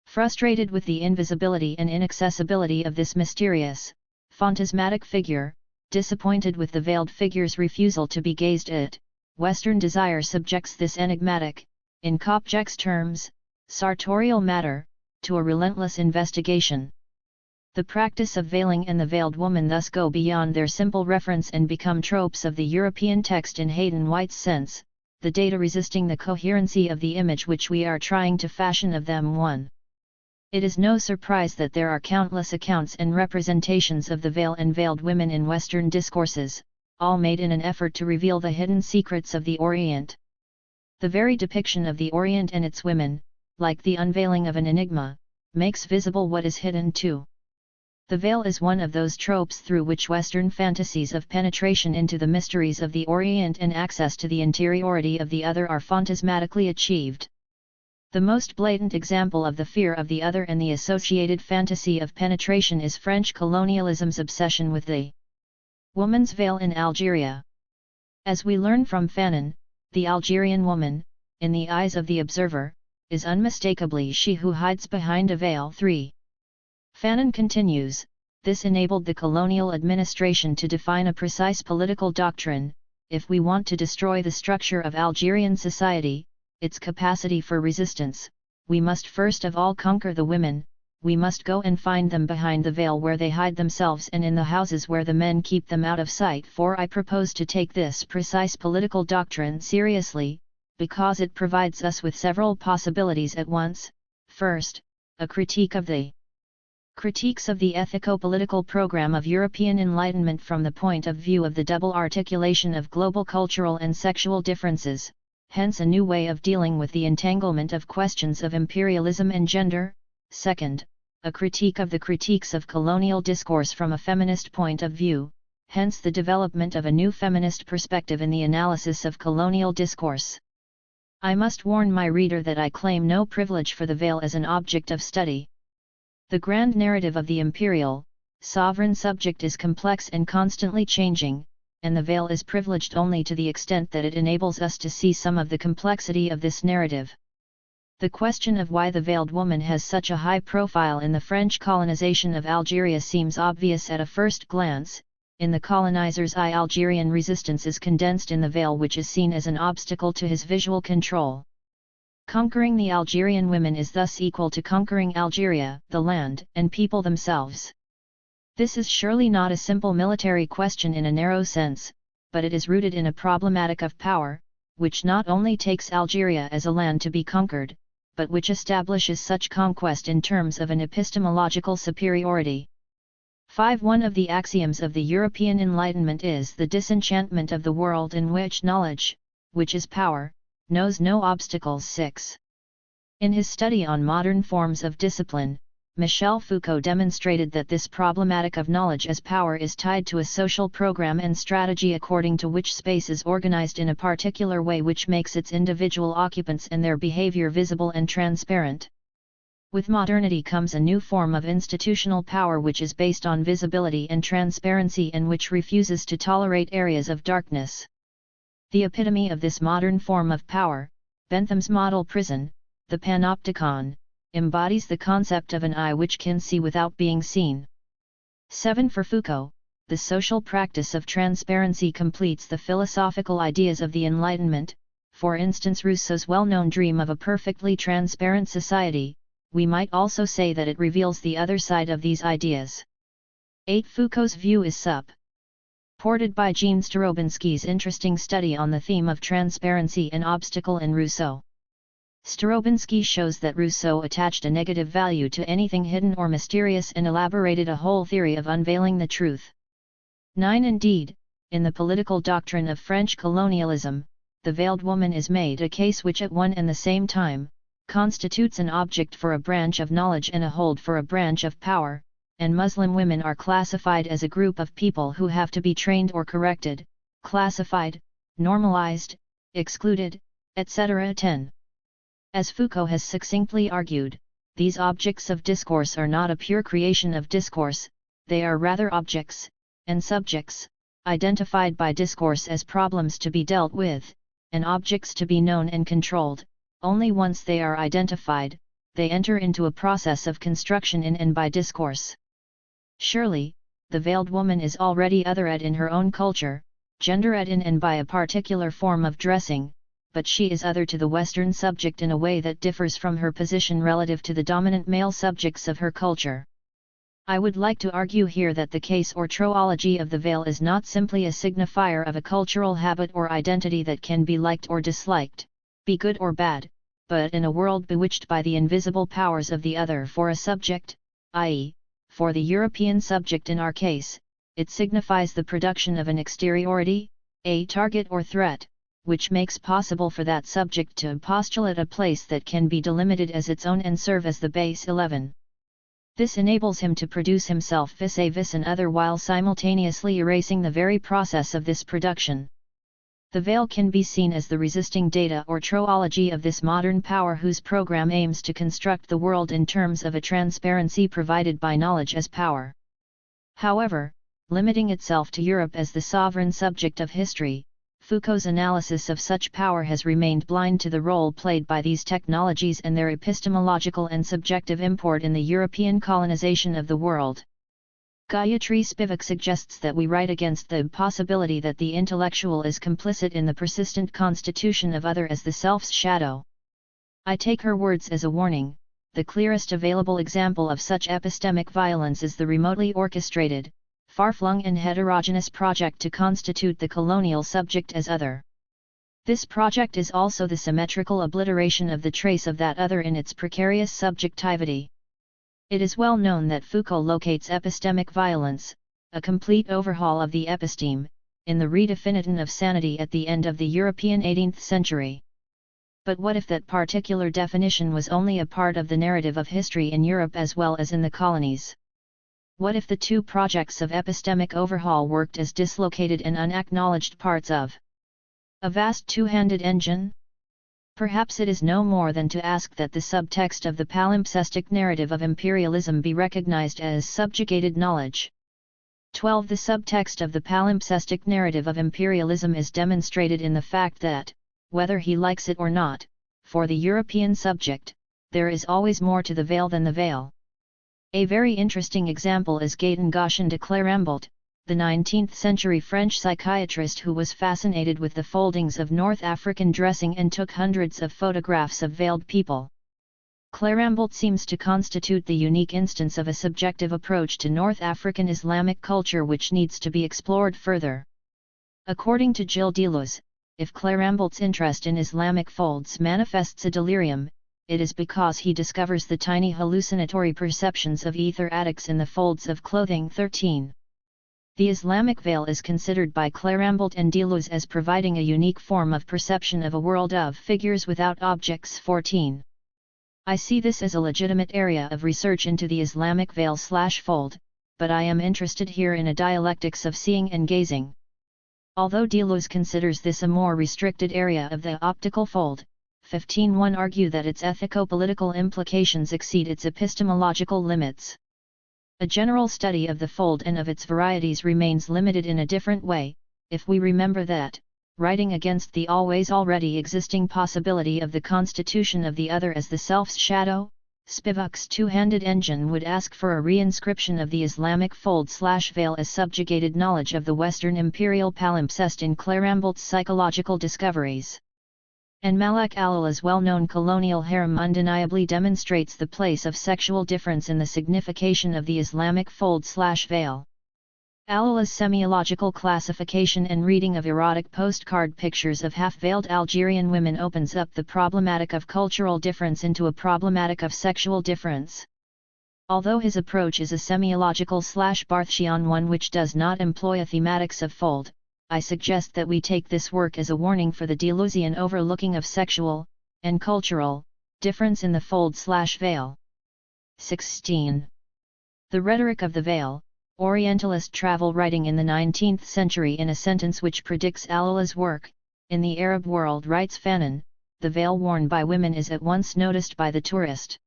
Frustrated with the invisibility and inaccessibility of this mysterious, phantasmatic figure, disappointed with the veiled figure's refusal to be gazed at, Western desire subjects this enigmatic, in Kopjek's terms, sartorial matter, to a relentless investigation. The practice of veiling and the veiled woman thus go beyond their simple reference and become tropes of the European text in Hayden White's sense, the data resisting the coherency of the image which we are trying to fashion of them. 1. It is no surprise that there are countless accounts and representations of the veil and veiled women in Western discourses, all made in an effort to reveal the hidden secrets of the Orient. The very depiction of the Orient and its women, like the unveiling of an enigma, makes visible what is hidden too. The veil is one of those tropes through which Western fantasies of penetration into the mysteries of the Orient and access to the interiority of the other are phantasmatically achieved. The most blatant example of the fear of the other and the associated fantasy of penetration is French colonialism's obsession with the woman's veil in Algeria. As we learn from Fanon, the Algerian woman, in the eyes of the observer, is unmistakably she who hides behind a veil. 3. Fanon continues, this enabled the colonial administration to define a precise political doctrine: if we want to destroy the structure of Algerian society, its capacity for resistance, we must first of all conquer the women, we must go and find them behind the veil where they hide themselves and in the houses where the men keep them out of sight. For I propose to take this precise political doctrine seriously, because it provides us with several possibilities at once. First, a critique of the critiques of the ethico-political program of European Enlightenment from the point of view of the double articulation of global cultural and sexual differences, hence a new way of dealing with the entanglement of questions of imperialism and gender. Second, a critique of the critiques of colonial discourse from a feminist point of view, hence the development of a new feminist perspective in the analysis of colonial discourse. I must warn my reader that I claim no privilege for the veil as an object of study. The grand narrative of the imperial, sovereign subject is complex and constantly changing, and the veil is privileged only to the extent that it enables us to see some of the complexity of this narrative. The question of why the veiled woman has such a high profile in the French colonization of Algeria seems obvious at a first glance. In the colonizer's eye, Algerian resistance is condensed in the veil, which is seen as an obstacle to his visual control. Conquering the Algerian women is thus equal to conquering Algeria, the land, and people themselves. This is surely not a simple military question in a narrow sense, but it is rooted in a problematic of power, which not only takes Algeria as a land to be conquered, but which establishes such conquest in terms of an epistemological superiority. 5. One of the axioms of the European Enlightenment is the disenchantment of the world in which knowledge, which is power, knows no obstacles. 6. In his study on modern forms of discipline, Michel Foucault demonstrated that this problematic of knowledge as power is tied to a social program and strategy according to which space is organized in a particular way which makes its individual occupants and their behavior visible and transparent. With modernity comes a new form of institutional power which is based on visibility and transparency and which refuses to tolerate areas of darkness. The epitome of this modern form of power, Bentham's model prison, the panopticon, embodies the concept of an eye which can see without being seen. 7. For Foucault, the social practice of transparency completes the philosophical ideas of the Enlightenment. For instance, Rousseau's well-known dream of a perfectly transparent society, we might also say that it reveals the other side of these ideas. 8. Foucault's view is supported by Jean Starobinsky's interesting study on the theme of transparency and obstacle in Rousseau. Starobinsky shows that Rousseau attached a negative value to anything hidden or mysterious and elaborated a whole theory of unveiling the truth. 9. Indeed, in the political doctrine of French colonialism, the veiled woman is made a case which at one and the same time, constitutes an object for a branch of knowledge and a hold for a branch of power, and Muslim women are classified as a group of people who have to be trained or corrected, classified, normalized, excluded, etc. 10. As Foucault has succinctly argued, these objects of discourse are not a pure creation of discourse, they are rather objects, and subjects, identified by discourse as problems to be dealt with, and objects to be known and controlled. Only once they are identified, they enter into a process of construction in and by discourse. Surely, the veiled woman is already othered in her own culture, gendered in and by a particular form of dressing, but she is other to the Western subject in a way that differs from her position relative to the dominant male subjects of her culture. I would like to argue here that the case or troology of the veil is not simply a signifier of a cultural habit or identity that can be liked or disliked, be good or bad, but in a world bewitched by the invisible powers of the other for a subject, i.e., for the European subject in our case, it signifies the production of an exteriority, a target or threat, which makes possible for that subject to postulate a place that can be delimited as its own and serve as the base. 11. This enables him to produce himself vis-a-vis an other while simultaneously erasing the very process of this production. The veil can be seen as the resisting data or troology of this modern power whose program aims to construct the world in terms of a transparency provided by knowledge as power. However, limiting itself to Europe as the sovereign subject of history, Foucault's analysis of such power has remained blind to the role played by these technologies and their epistemological and subjective import in the European colonization of the world. Gayatri Spivak suggests that we write against the possibility that the intellectual is complicit in the persistent constitution of other as the self's shadow. I take her words as a warning. The clearest available example of such epistemic violence is the remotely orchestrated, far-flung and heterogeneous project to constitute the colonial subject as other. This project is also the symmetrical obliteration of the trace of that other in its precarious subjectivity. It is well known that Foucault locates epistemic violence, a complete overhaul of the episteme, in the redefinition of sanity at the end of the European 18th century. But what if that particular definition was only a part of the narrative of history in Europe as well as in the colonies? What if the two projects of epistemic overhaul worked as dislocated and unacknowledged parts of a vast two-handed engine? Perhaps it is no more than to ask that the subtext of the palimpsestic narrative of imperialism be recognized as subjugated knowledge. 12. The subtext of the palimpsestic narrative of imperialism is demonstrated in the fact that, whether he likes it or not, for the European subject, there is always more to the veil than the veil. A very interesting example is Gaëtan Gauchin de Clerambult, the 19th-century French psychiatrist who was fascinated with the foldings of North African dressing and took hundreds of photographs of veiled people. Clairambelt seems to constitute the unique instance of a subjective approach to North African Islamic culture which needs to be explored further. According to Gilles Deleuze, if Clairambelt's interest in Islamic folds manifests a delirium, it is because he discovers the tiny hallucinatory perceptions of ether attics in the folds of clothing 13. The Islamic veil is considered by Clairambelt and Deleuze as providing a unique form of perception of a world of figures without objects 14. I see this as a legitimate area of research into the Islamic veil/fold, but I am interested here in a dialectics of seeing and gazing. Although Deleuze considers this a more restricted area of the optical fold, 15.1 argue that its ethico-political implications exceed its epistemological limits. A general study of the fold and of its varieties remains limited in a different way, if we remember that, writing against the always already existing possibility of the constitution of the other as the self's shadow, Spivak's two-handed engine would ask for a reinscription of the Islamic fold/veil as subjugated knowledge of the Western imperial palimpsest in Clairambelt's psychological discoveries. And Malak al-Allah's well-known colonial harem undeniably demonstrates the place of sexual difference in the signification of the Islamic fold/veil. Al-Allah's semiological classification and reading of erotic postcard pictures of half-veiled Algerian women opens up the problematic of cultural difference into a problematic of sexual difference. Although his approach is a semiological/Barthian one which does not employ a thematics of fold, I suggest that we take this work as a warning for the Deleuzian overlooking of sexual, and cultural, difference in the fold/veil. 16. The rhetoric of the veil. Orientalist travel writing in the 19th century in a sentence which predicts al-Allah's work, in the Arab world writes Fanon, the veil worn by women is at once noticed by the tourist.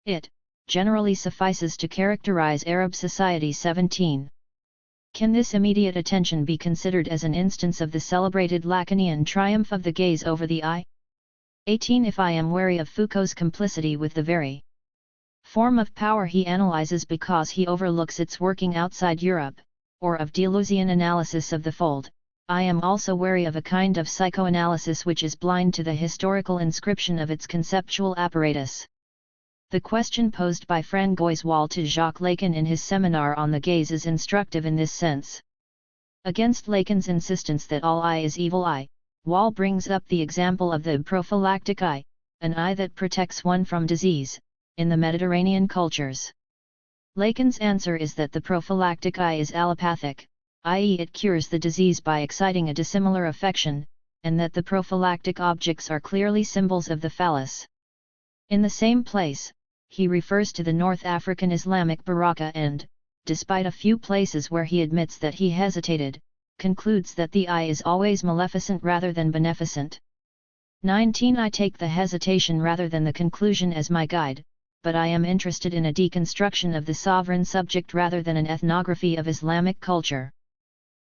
It, generally suffices to characterize Arab society 17. Can this immediate attention be considered as an instance of the celebrated Lacanian triumph of the gaze over the eye? 18. If I am wary of Foucault's complicity with the very form of power he analyzes because he overlooks its working outside Europe, or of Deleuzian analysis of the fold, I am also wary of a kind of psychoanalysis which is blind to the historical inscription of its conceptual apparatus. The question posed by Francois Wall to Jacques Lacan in his seminar on the gaze is instructive in this sense. Against Lacan's insistence that all eye is evil eye, Wall brings up the example of the prophylactic eye, an eye that protects one from disease, in the Mediterranean cultures. Lacan's answer is that the prophylactic eye is allopathic, i.e. it cures the disease by exciting a dissimilar affection, and that the prophylactic objects are clearly symbols of the phallus. In the same place, he refers to the North African Islamic Baraka and, despite a few places where he admits that he hesitated, concludes that the eye is always maleficent rather than beneficent. 19. I take the hesitation rather than the conclusion as my guide, but I am interested in a deconstruction of the sovereign subject rather than an ethnography of Islamic culture.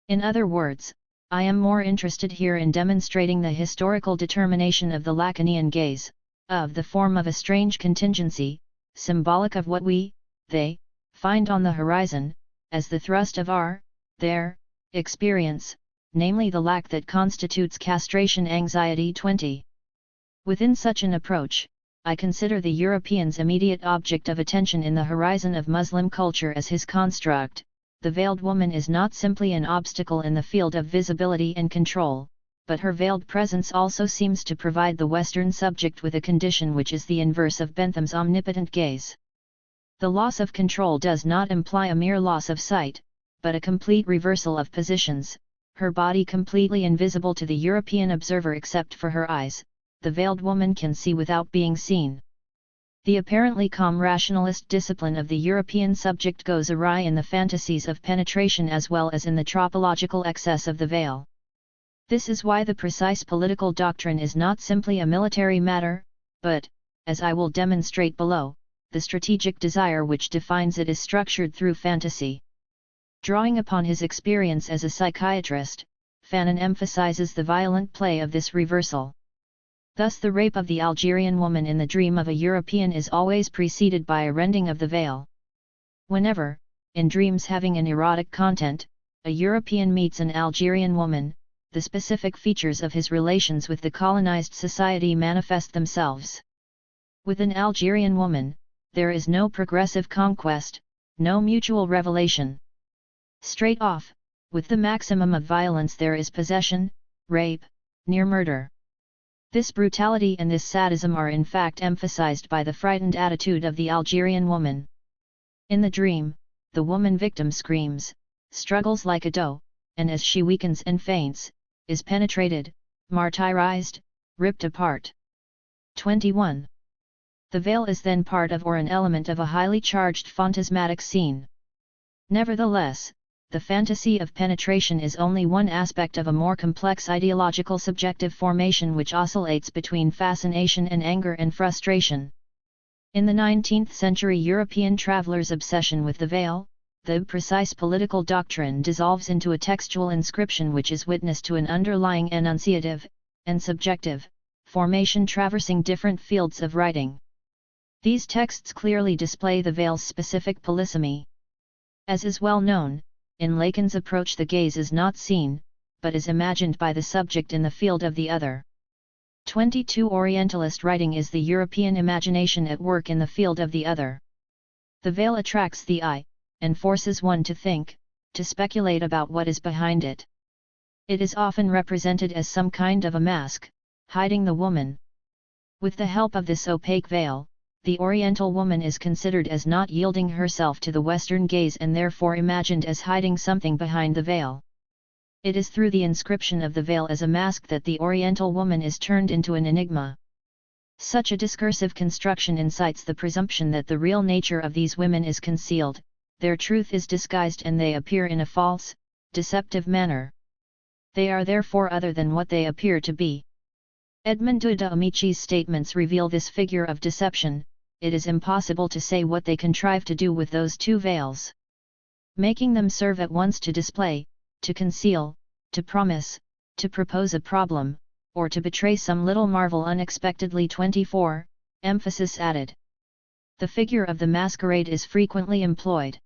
In other words, I am more interested here in demonstrating the historical determination of the Lacanian gaze, of the form of a strange contingency, symbolic of what we, they, find on the horizon, as the thrust of our, their, experience, namely the lack that constitutes castration anxiety 20. Within such an approach, I consider the European's immediate object of attention in the horizon of Muslim culture as his construct. The veiled woman is not simply an obstacle in the field of visibility and control, but her veiled presence also seems to provide the Western subject with a condition which is the inverse of Bentham's omnipotent gaze. The loss of control does not imply a mere loss of sight, but a complete reversal of positions, her body completely invisible to the European observer except for her eyes. The veiled woman can see without being seen. The apparently calm rationalist discipline of the European subject goes awry in the fantasies of penetration as well as in the tropological excess of the veil. This is why the precise political doctrine is not simply a military matter, but, as I will demonstrate below, the strategic desire which defines it is structured through fantasy. Drawing upon his experience as a psychiatrist, Fanon emphasizes the violent play of this reversal. Thus the rape of the Algerian woman in the dream of a European is always preceded by a rending of the veil. Whenever, in dreams having an erotic content, a European meets an Algerian woman, the specific features of his relations with the colonized society manifest themselves. With an Algerian woman, there is no progressive conquest, no mutual revelation. Straight off, with the maximum of violence there is possession, rape, near murder. This brutality and this sadism are in fact emphasized by the frightened attitude of the Algerian woman. In the dream, the woman victim screams, struggles like a doe, and as she weakens and faints, is penetrated, martyrized, ripped apart. 21. The veil is then part of or an element of a highly charged phantasmatic scene. Nevertheless, the fantasy of penetration is only one aspect of a more complex ideological subjective formation which oscillates between fascination and anger and frustration. In the 19th century European traveller's obsession with the veil, the precise political doctrine dissolves into a textual inscription which is witness to an underlying enunciative, and subjective, formation traversing different fields of writing. These texts clearly display the veil's specific polysemy. As is well known, in Lacan's approach the gaze is not seen, but is imagined by the subject in the field of the other. 22. Orientalist writing is the European imagination at work in the field of the other. The veil attracts the eye, and forces one to think, to speculate about what is behind it. It is often represented as some kind of a mask, hiding the woman. With the help of this opaque veil, the Oriental woman is considered as not yielding herself to the Western gaze and therefore imagined as hiding something behind the veil. It is through the inscription of the veil as a mask that the Oriental woman is turned into an enigma. Such a discursive construction incites the presumption that the real nature of these women is concealed, their truth is disguised and they appear in a false, deceptive manner. They are therefore other than what they appear to be. Edmondo de Amici's statements reveal this figure of deception. It is impossible to say what they contrive to do with those two veils. Making them serve at once to display, to conceal, to promise, to propose a problem, or to betray some little marvel unexpectedly. 24. Emphasis added. The figure of the masquerade is frequently employed.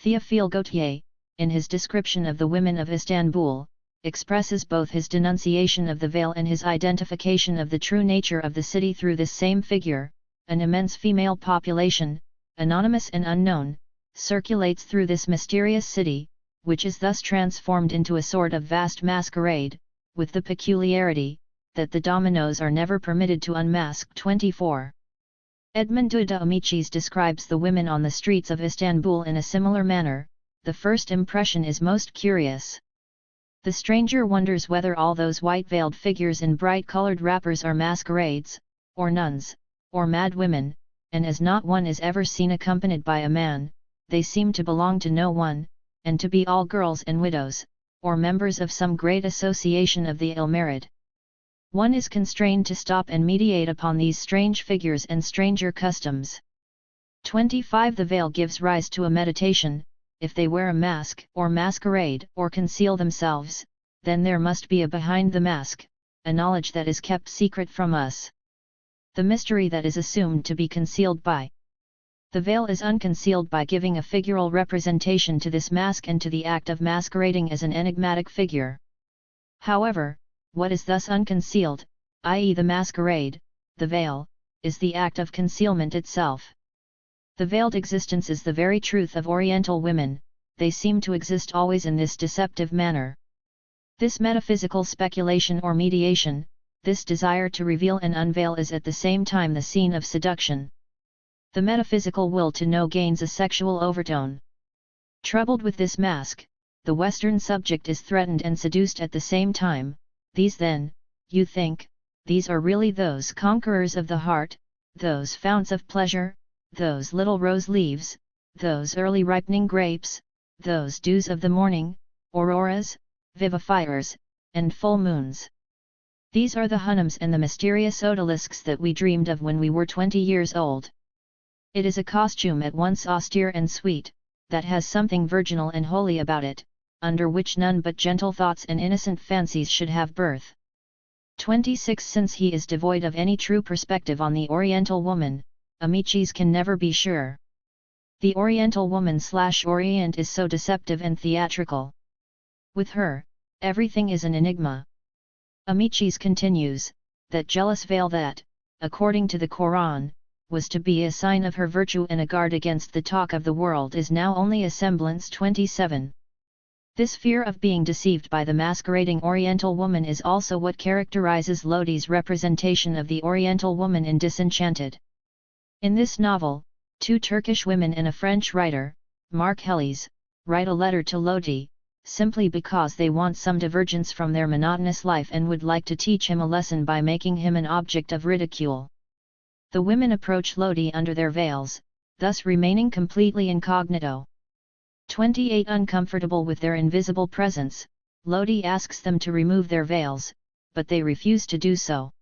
Théophile Gautier, in his description of the women of Istanbul, expresses both his denunciation of the veil and his identification of the true nature of the city through this same figure. An immense female population, anonymous and unknown, circulates through this mysterious city, which is thus transformed into a sort of vast masquerade, with the peculiarity, that the dominoes are never permitted to unmask. 24. Edmondo de Amicis describes the women on the streets of Istanbul in a similar manner. The first impression is most curious. The stranger wonders whether all those white-veiled figures in bright-colored wrappers are masquerades, or nuns, or mad women, and as not one is ever seen accompanied by a man, they seem to belong to no one, and to be all girls and widows, or members of some great association of the ill-married. One is constrained to stop and meditate upon these strange figures and stranger customs. 25. The veil gives rise to a meditation. If they wear a mask or masquerade or conceal themselves, then there must be a behind the mask, a knowledge that is kept secret from us. The mystery that is assumed to be concealed by the veil is unconcealed by giving a figural representation to this mask and to the act of masquerading as an enigmatic figure. However, what is thus unconcealed, i.e. the masquerade, the veil, is the act of concealment itself. The veiled existence is the very truth of Oriental women, they seem to exist always in this deceptive manner. This metaphysical speculation or mediation, this desire to reveal and unveil is at the same time the scene of seduction. The metaphysical will to know gains a sexual overtone. Troubled with this mask, the Western subject is threatened and seduced at the same time. These then, you think, these are really those conquerors of the heart, those founts of pleasure, those little rose leaves, those early ripening grapes, those dews of the morning, auroras, vivifiers, and full moons. These are the Hunnams and the mysterious odalisques that we dreamed of when we were 20 years old. It is a costume at once austere and sweet, that has something virginal and holy about it, under which none but gentle thoughts and innocent fancies should have birth. 26. Since he is devoid of any true perspective on the Oriental woman, Amicis can never be sure. The Oriental woman/Orient is so deceptive and theatrical. With her, everything is an enigma. Amichis continues, that jealous veil that, according to the Quran, was to be a sign of her virtue and a guard against the talk of the world is now only a semblance. 27. This fear of being deceived by the masquerading Oriental woman is also what characterizes Lodi's representation of the Oriental woman in Disenchanted. In this novel, two Turkish women and a French writer, Mark Helles, write a letter to Lodi, simply because they want some divergence from their monotonous life and would like to teach him a lesson by making him an object of ridicule. The women approach Lodi under their veils, thus remaining completely incognito. 28. Uncomfortable with their invisible presence, Lodi asks them to remove their veils, but they refuse to do so.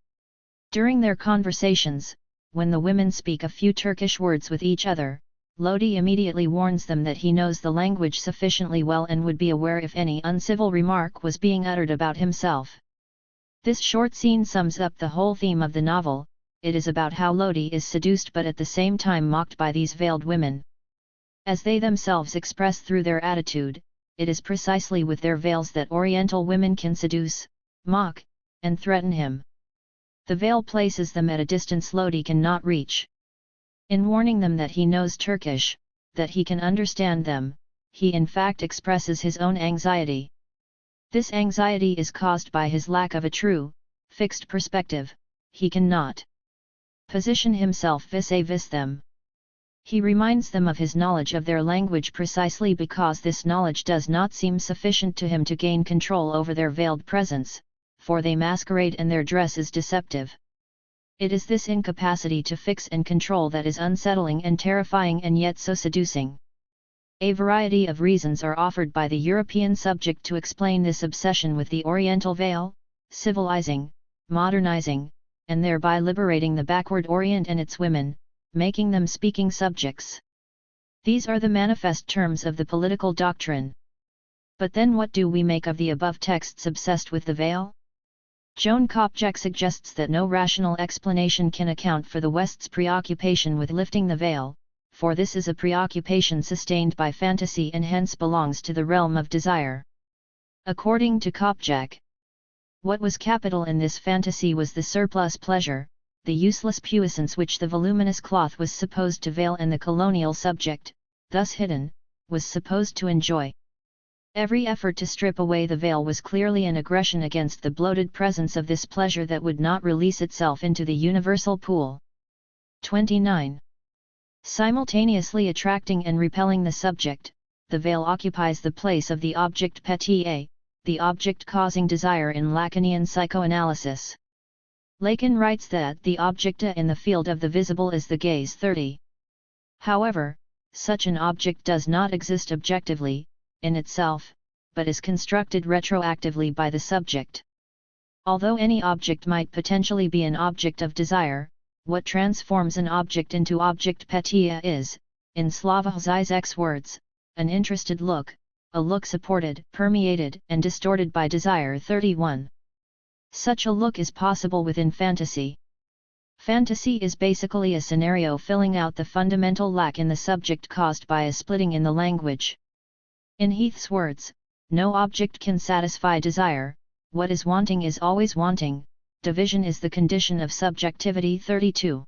During their conversations, when the women speak a few Turkish words with each other, Lodi immediately warns them that he knows the language sufficiently well and would be aware if any uncivil remark was being uttered about himself. This short scene sums up the whole theme of the novel. It is about how Lodi is seduced but at the same time mocked by these veiled women. As they themselves express through their attitude, it is precisely with their veils that Oriental women can seduce, mock, and threaten him. The veil places them at a distance Lodi cannot reach. In warning them that he knows Turkish, that he can understand them, he in fact expresses his own anxiety. This anxiety is caused by his lack of a true, fixed perspective. He cannot position himself vis-a-vis them. He reminds them of his knowledge of their language precisely because this knowledge does not seem sufficient to him to gain control over their veiled presence, for they masquerade and their dress is deceptive. It is this incapacity to fix and control that is unsettling and terrifying and yet so seducing. A variety of reasons are offered by the European subject to explain this obsession with the Oriental veil: civilizing, modernizing, and thereby liberating the backward Orient and its women, making them speaking subjects. These are the manifest terms of the political doctrine. But then what do we make of the above texts obsessed with the veil? Joan Kopjak suggests that no rational explanation can account for the West's preoccupation with lifting the veil, for this is a preoccupation sustained by fantasy and hence belongs to the realm of desire. According to Kopjak, what was capital in this fantasy was the surplus pleasure, the useless puissance which the voluminous cloth was supposed to veil and the colonial subject, thus hidden, was supposed to enjoy. Every effort to strip away the veil was clearly an aggression against the bloated presence of this pleasure that would not release itself into the universal pool. 29. Simultaneously attracting and repelling the subject, the veil occupies the place of the object pétillant, the object causing desire in Lacanian psychoanalysis. Lacan writes that the objecta in the field of the visible is the gaze. 30. However, such an object does not exist objectively, in itself, but is constructed retroactively by the subject. Although any object might potentially be an object of desire, what transforms an object into object pétillant is, in Slavoj Zizek's words, an interested look, a look supported, permeated, and distorted by desire. 31. Such a look is possible within fantasy. Fantasy is basically a scenario filling out the fundamental lack in the subject caused by a splitting in the language. In Heath's words, no object can satisfy desire, what is wanting is always wanting, division is the condition of subjectivity. 32.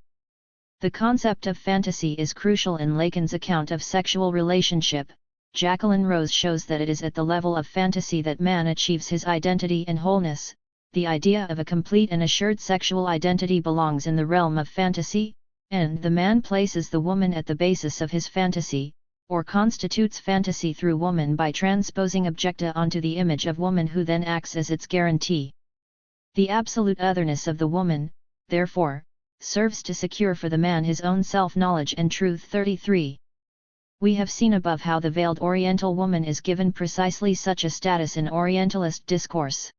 The concept of fantasy is crucial in Lacan's account of sexual relationship. Jacqueline Rose shows that it is at the level of fantasy that man achieves his identity and wholeness. The idea of a complete and assured sexual identity belongs in the realm of fantasy, and the man places the woman at the basis of his fantasy, or constitutes fantasy through woman by transposing objecta onto the image of woman who then acts as its guarantee. The absolute otherness of the woman, therefore, serves to secure for the man his own self-knowledge and truth. 33. We have seen above how the veiled Oriental woman is given precisely such a status in Orientalist discourse.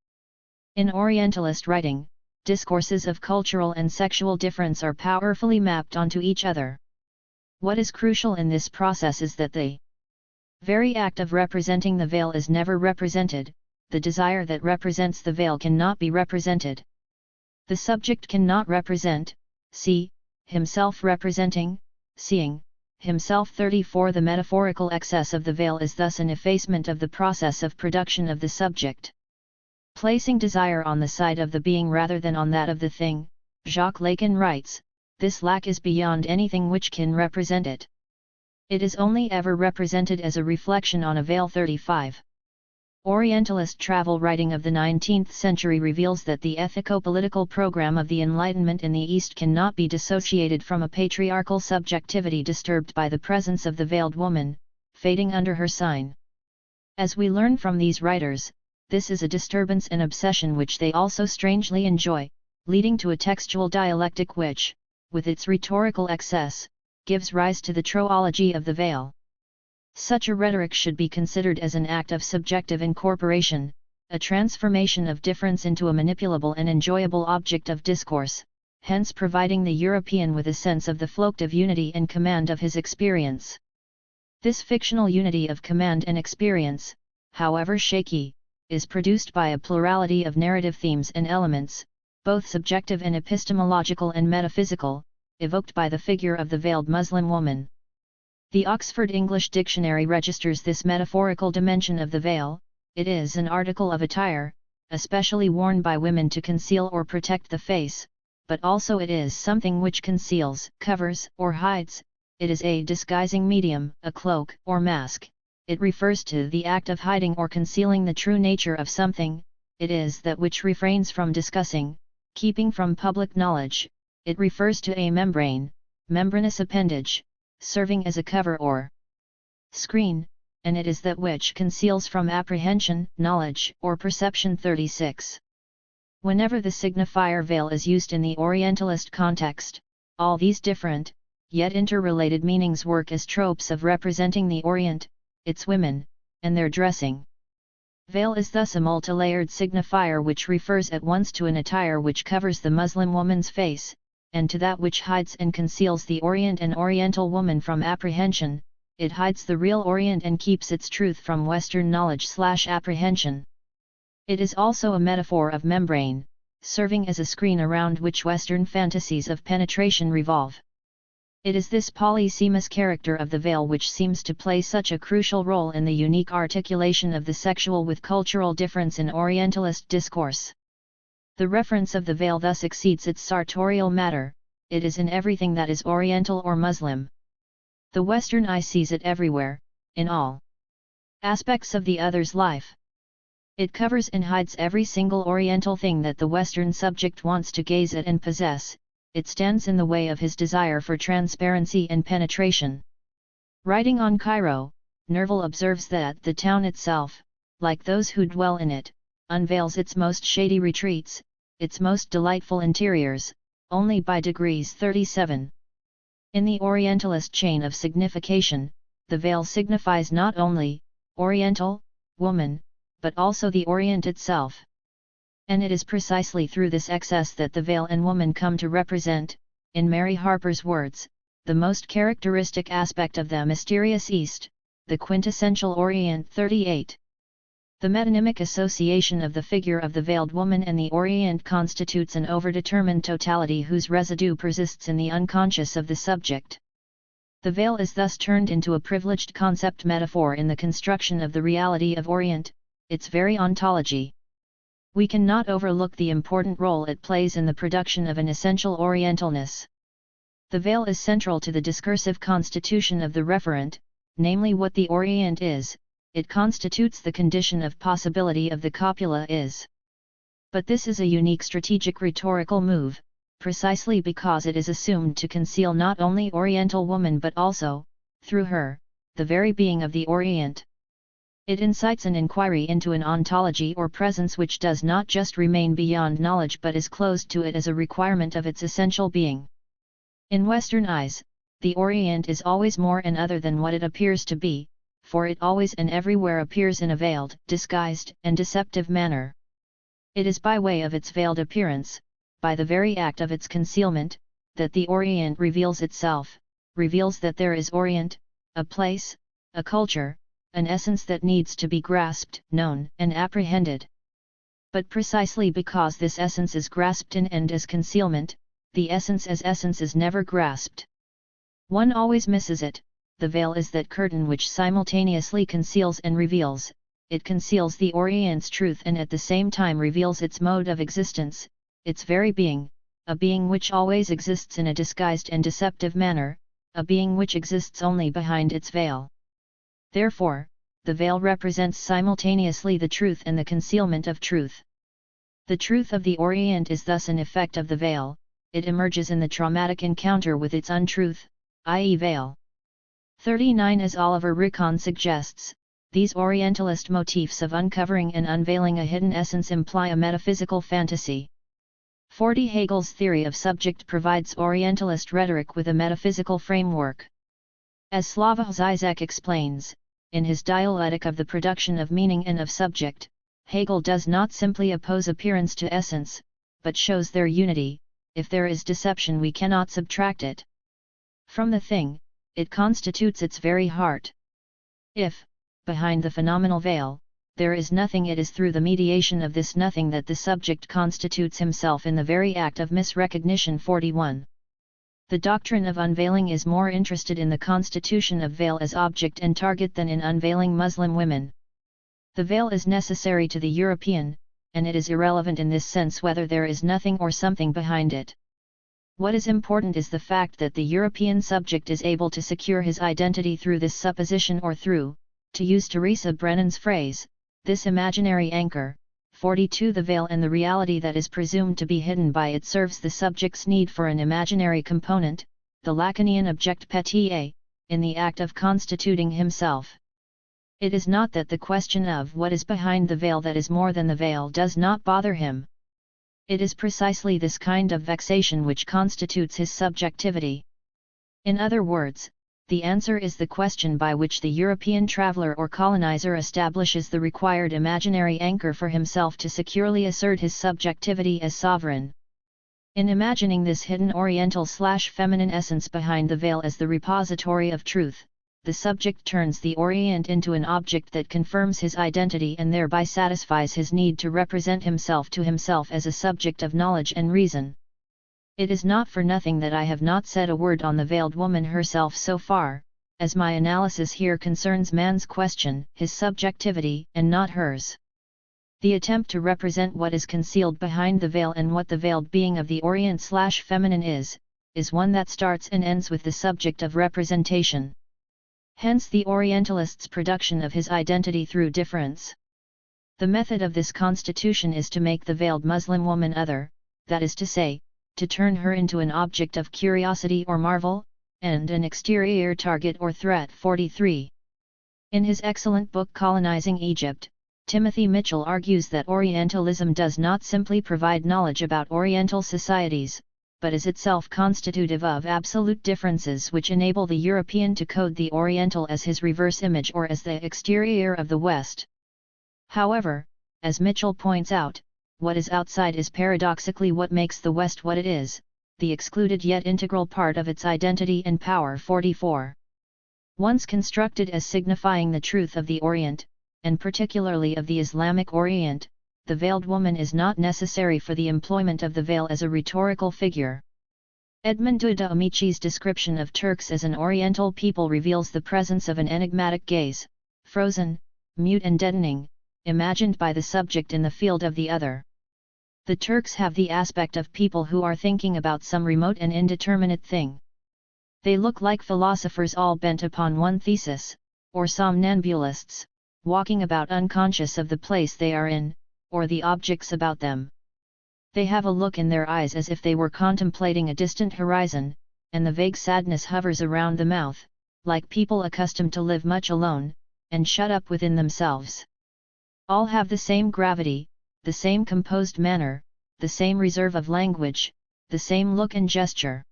In Orientalist writing, discourses of cultural and sexual difference are powerfully mapped onto each other. What is crucial in this process is that the very act of representing the veil is never represented, the desire that represents the veil cannot be represented. The subject cannot represent, see, himself representing, seeing, himself 34. The metaphorical excess of the veil is thus an effacement of the process of production of the subject. Placing desire on the side of the being rather than on that of the thing, Jacques Lacan writes, this lack is beyond anything which can represent it. It is only ever represented as a reflection on a veil. 35. Orientalist travel writing of the 19th century reveals that the ethico-political program of the Enlightenment in the East cannot be dissociated from a patriarchal subjectivity disturbed by the presence of the veiled woman, fading under her sign. As we learn from these writers, this is a disturbance and obsession which they also strangely enjoy, leading to a textual dialectic which, with its rhetorical excess, gives rise to the troology of the veil. Such a rhetoric should be considered as an act of subjective incorporation, a transformation of difference into a manipulable and enjoyable object of discourse, hence providing the European with a sense of the float of unity and command of his experience. This fictional unity of command and experience, however shaky, is produced by a plurality of narrative themes and elements, both subjective and epistemological and metaphysical, evoked by the figure of the veiled Muslim woman. The Oxford English Dictionary registers this metaphorical dimension of the veil. It is an article of attire, especially worn by women to conceal or protect the face, but also it is something which conceals, covers, or hides. It is a disguising medium, a cloak or mask. It refers to the act of hiding or concealing the true nature of something. It is that which refrains from discussing, keeping from public knowledge. It refers to a membrane, membranous appendage, serving as a cover or screen, and it is that which conceals from apprehension, knowledge, or perception. 36. Whenever the signifier veil is used in the Orientalist context, all these different, yet interrelated meanings work as tropes of representing the Orient, its women, and their dressing. Veil is thus a multilayered signifier which refers at once to an attire which covers the Muslim woman's face, and to that which hides and conceals the Orient and Oriental woman from apprehension. It hides the real Orient and keeps its truth from Western knowledge/apprehension. It is also a metaphor of membrane, serving as a screen around which Western fantasies of penetration revolve. It is this polysemous character of the veil which seems to play such a crucial role in the unique articulation of the sexual with cultural difference in Orientalist discourse. The reference of the veil thus exceeds its sartorial matter. It is in everything that is Oriental or Muslim. The Western eye sees it everywhere, in all aspects of the other's life. It covers and hides every single Oriental thing that the Western subject wants to gaze at and possess. It stands in the way of his desire for transparency and penetration. Writing on Cairo, Nerval observes that the town itself, like those who dwell in it, unveils its most shady retreats, its most delightful interiors, only by degrees. 37. In the Orientalist chain of signification, the veil signifies not only Oriental woman, but also the Orient itself. And it is precisely through this excess that the veil and woman come to represent, in Mary Harper's words, the most characteristic aspect of the mysterious East, the quintessential Orient. 38. The metonymic association of the figure of the veiled woman and the Orient constitutes an overdetermined totality whose residue persists in the unconscious of the subject. The veil is thus turned into a privileged concept metaphor in the construction of the reality of Orient, its very ontology. We cannot overlook the important role it plays in the production of an essential Orientalness. The veil is central to the discursive constitution of the referent, namely what the Orient is. It constitutes the condition of possibility of the copula is. But this is a unique strategic rhetorical move, precisely because it is assumed to conceal not only Oriental woman but also, through her, the very being of the Orient. It incites an inquiry into an ontology or presence which does not just remain beyond knowledge but is closed to it as a requirement of its essential being. In Western eyes, the Orient is always more and other than what it appears to be, for it always and everywhere appears in a veiled, disguised, and deceptive manner. It is by way of its veiled appearance, by the very act of its concealment, that the Orient reveals itself, reveals that there is Orient, a place, a culture, an essence that needs to be grasped, known, and apprehended. But precisely because this essence is grasped in and as concealment, the essence as essence is never grasped. One always misses it. The veil is that curtain which simultaneously conceals and reveals. It conceals the Orient's truth and at the same time reveals its mode of existence, its very being, a being which always exists in a disguised and deceptive manner, a being which exists only behind its veil. Therefore, the veil represents simultaneously the truth and the concealment of truth. The truth of the Orient is thus an effect of the veil, it emerges in the traumatic encounter with its untruth, i.e. veil. 39. As Oliver Rickon suggests, these Orientalist motifs of uncovering and unveiling a hidden essence imply a metaphysical fantasy. 40. Hegel's theory of subject provides Orientalist rhetoric with a metaphysical framework. As Slavoj Žižek explains, in his dialectic of the production of meaning and of subject, Hegel does not simply oppose appearance to essence, but shows their unity. If there is deception, we cannot subtract it from the thing, it constitutes its very heart. If, behind the phenomenal veil, there is nothing, it is through the mediation of this nothing that the subject constitutes himself in the very act of misrecognition. 41. The doctrine of unveiling is more interested in the constitution of veil as object and target than in unveiling Muslim women. The veil is necessary to the European, and it is irrelevant in this sense whether there is nothing or something behind it. What is important is the fact that the European subject is able to secure his identity through this supposition or through, to use Teresa Brennan's phrase, this imaginary anchor. 42. The veil and the reality that is presumed to be hidden by it serves the subject's need for an imaginary component, the Lacanian object petie, in the act of constituting himself. It is not that the question of what is behind the veil that is more than the veil does not bother him. It is precisely this kind of vexation which constitutes his subjectivity. In other words, the answer is the question by which the European traveler or colonizer establishes the required imaginary anchor for himself to securely assert his subjectivity as sovereign. In imagining this hidden Oriental/feminine essence behind the veil as the repository of truth, the subject turns the Orient into an object that confirms his identity and thereby satisfies his need to represent himself to himself as a subject of knowledge and reason. It is not for nothing that I have not said a word on the veiled woman herself so far, as my analysis here concerns man's question, his subjectivity, and not hers. The attempt to represent what is concealed behind the veil and what the veiled being of the Orient/feminine is one that starts and ends with the subject of representation. Hence the Orientalist's production of his identity through difference. The method of this constitution is to make the veiled Muslim woman other, that is to say, to turn her into an object of curiosity or marvel, and an exterior target or threat. 43. In his excellent book Colonizing Egypt, Timothy Mitchell argues that Orientalism does not simply provide knowledge about Oriental societies, but is itself constitutive of absolute differences which enable the European to code the Oriental as his reverse image or as the exterior of the West. However, as Mitchell points out, what is outside is paradoxically what makes the West what it is, the excluded yet integral part of its identity and power. 44. Once constructed as signifying the truth of the Orient, and particularly of the Islamic Orient, the veiled woman is not necessary for the employment of the veil as a rhetorical figure. Edmondo de Amici's description of Turks as an Oriental people reveals the presence of an enigmatic gaze, frozen, mute and deadening, imagined by the subject in the field of the other. The Turks have the aspect of people who are thinking about some remote and indeterminate thing. They look like philosophers all bent upon one thesis, or somnambulists, walking about unconscious of the place they are in, or the objects about them. They have a look in their eyes as if they were contemplating a distant horizon, and the vague sadness hovers around the mouth, like people accustomed to live much alone, and shut up within themselves. All have the same gravity, the same composed manner, the same reserve of language, the same look and gesture.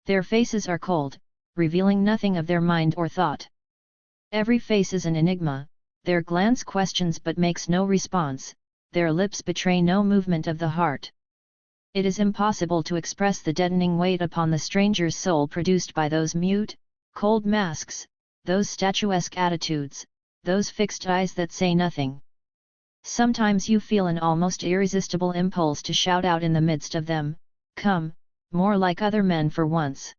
Their faces are cold, revealing nothing of their mind or thought. Every face is an enigma, their glance questions but makes no response, their lips betray no movement of the heart. It is impossible to express the deadening weight upon the stranger's soul produced by those mute, cold masks, those statuesque attitudes, those fixed eyes that say nothing. Sometimes you feel an almost irresistible impulse to shout out in the midst of them, "Come, more like other men for once."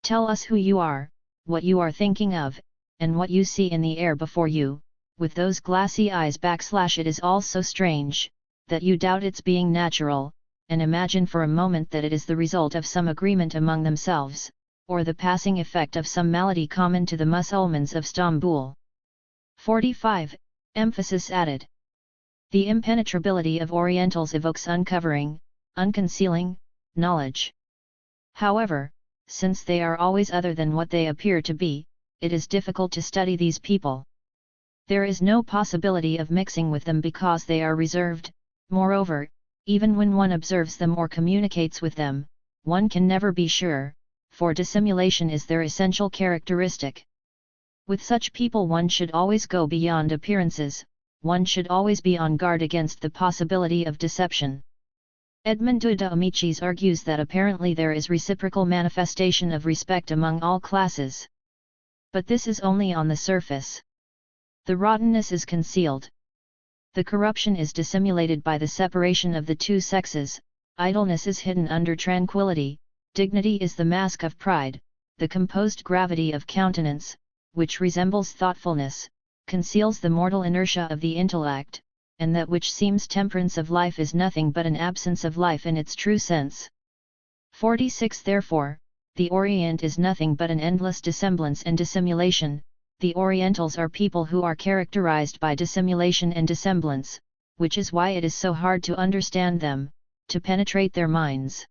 Tell us who you are, what you are thinking of, and what you see in the air before you, with those glassy eyes / it is all so strange, that you doubt its being natural, and imagine for a moment that it is the result of some agreement among themselves, or the passing effect of some malady common to the Mussulmans of Stamboul. 45. Emphasis added. The impenetrability of Orientals evokes uncovering, unconcealing, knowledge. However, since they are always other than what they appear to be, it is difficult to study these people. There is no possibility of mixing with them because they are reserved. Moreover, even when one observes them or communicates with them, one can never be sure, for dissimulation is their essential characteristic. With such people one should always go beyond appearances, one should always be on guard against the possibility of deception. Edmondo de Amicis argues that apparently there is reciprocal manifestation of respect among all classes. But this is only on the surface. The rottenness is concealed. The corruption is dissimulated by the separation of the two sexes, idleness is hidden under tranquility, dignity is the mask of pride, the composed gravity of countenance, which resembles thoughtfulness, conceals the mortal inertia of the intellect, and that which seems temperance of life is nothing but an absence of life in its true sense. 46. Therefore, the Orient is nothing but an endless dissemblance and dissimulation. The Orientals are people who are characterized by dissimulation and dissemblance, which is why it is so hard to understand them, to penetrate their minds.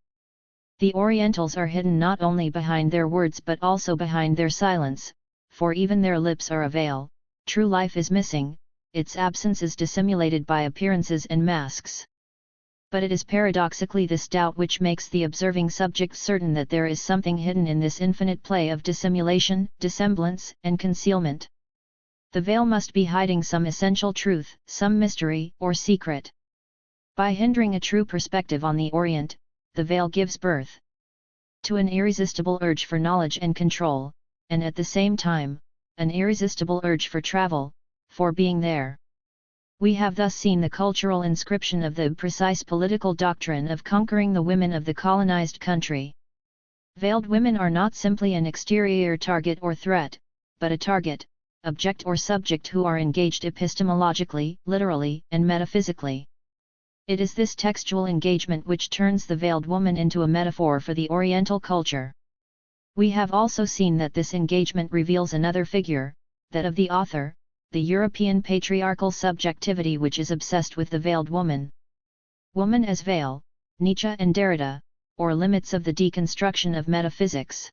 The Orientals are hidden not only behind their words but also behind their silence, for even their lips are a veil. True life is missing, its absence is dissimulated by appearances and masks. But it is paradoxically this doubt which makes the observing subject certain that there is something hidden in this infinite play of dissimulation, dissemblance, and concealment. The veil must be hiding some essential truth, some mystery or secret. By hindering a true perspective on the Orient, the veil gives birth to an irresistible urge for knowledge and control, and at the same time, an irresistible urge for travel, for being there. We have thus seen the cultural inscription of the precise political doctrine of conquering the women of the colonized country. Veiled women are not simply an exterior target or threat, but a target, object or subject who are engaged epistemologically, literally, and metaphysically. It is this textual engagement which turns the veiled woman into a metaphor for the Oriental culture. We have also seen that this engagement reveals another figure, that of the author, the European patriarchal subjectivity which is obsessed with the veiled woman. Woman as veil, Nietzsche and Derrida, or limits of the deconstruction of metaphysics.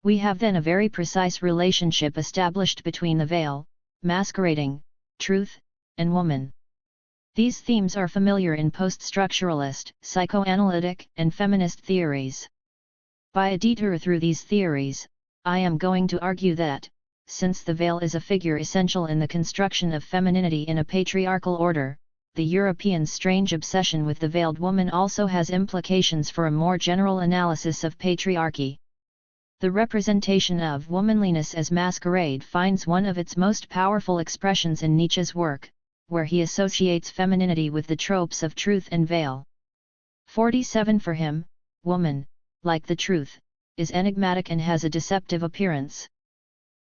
We have then a very precise relationship established between the veil, masquerading, truth, and woman. These themes are familiar in post-structuralist, psychoanalytic, and feminist theories. By a detour through these theories, I am going to argue that, since the veil is a figure essential in the construction of femininity in a patriarchal order, the Europeans' strange obsession with the veiled woman also has implications for a more general analysis of patriarchy. The representation of womanliness as masquerade finds one of its most powerful expressions in Nietzsche's work, where he associates femininity with the tropes of truth and veil. 47. For him, woman, like the truth, is enigmatic and has a deceptive appearance.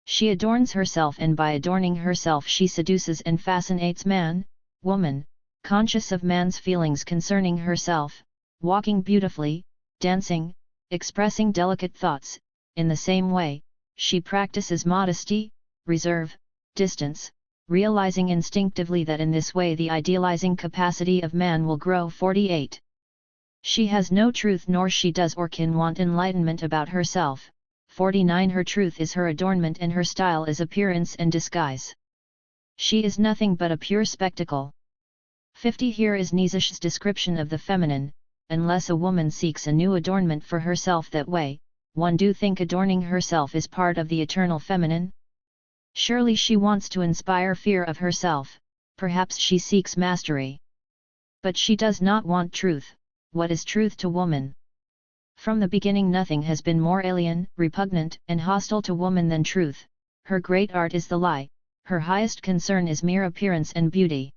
She adorns herself, and by adorning herself she seduces and fascinates man. Woman, conscious of man's feelings concerning herself, walking beautifully, dancing, expressing delicate thoughts, in the same way, she practices modesty, reserve, distance, realizing instinctively that in this way the idealizing capacity of man will grow. 48. She has no truth, nor she does or can want enlightenment about herself. 49. Her truth is her adornment, and her style is appearance and disguise. She is nothing but a pure spectacle. 50. Here is Nietzsche's description of the feminine: unless a woman seeks a new adornment for herself that way, one do think adorning herself is part of the eternal feminine? Surely she wants to inspire fear of herself, perhaps she seeks mastery. But she does not want truth. What is truth to woman? From the beginning nothing has been more alien, repugnant, and hostile to woman than truth. Her great art is the lie, her highest concern is mere appearance and beauty.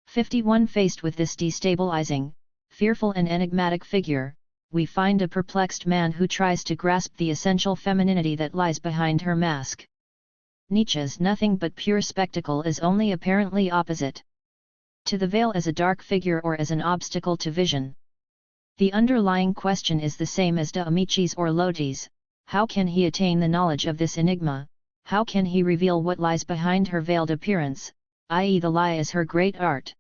51. Faced with this destabilizing, fearful and enigmatic figure, we find a perplexed man who tries to grasp the essential femininity that lies behind her mask. Nietzsche's nothing but pure spectacle is only apparently opposite to the veil as a dark figure or as an obstacle to vision. The underlying question is the same as de Amicis or Lodi's: how can he attain the knowledge of this enigma? How can he reveal what lies behind her veiled appearance, i.e. the lie is her great art?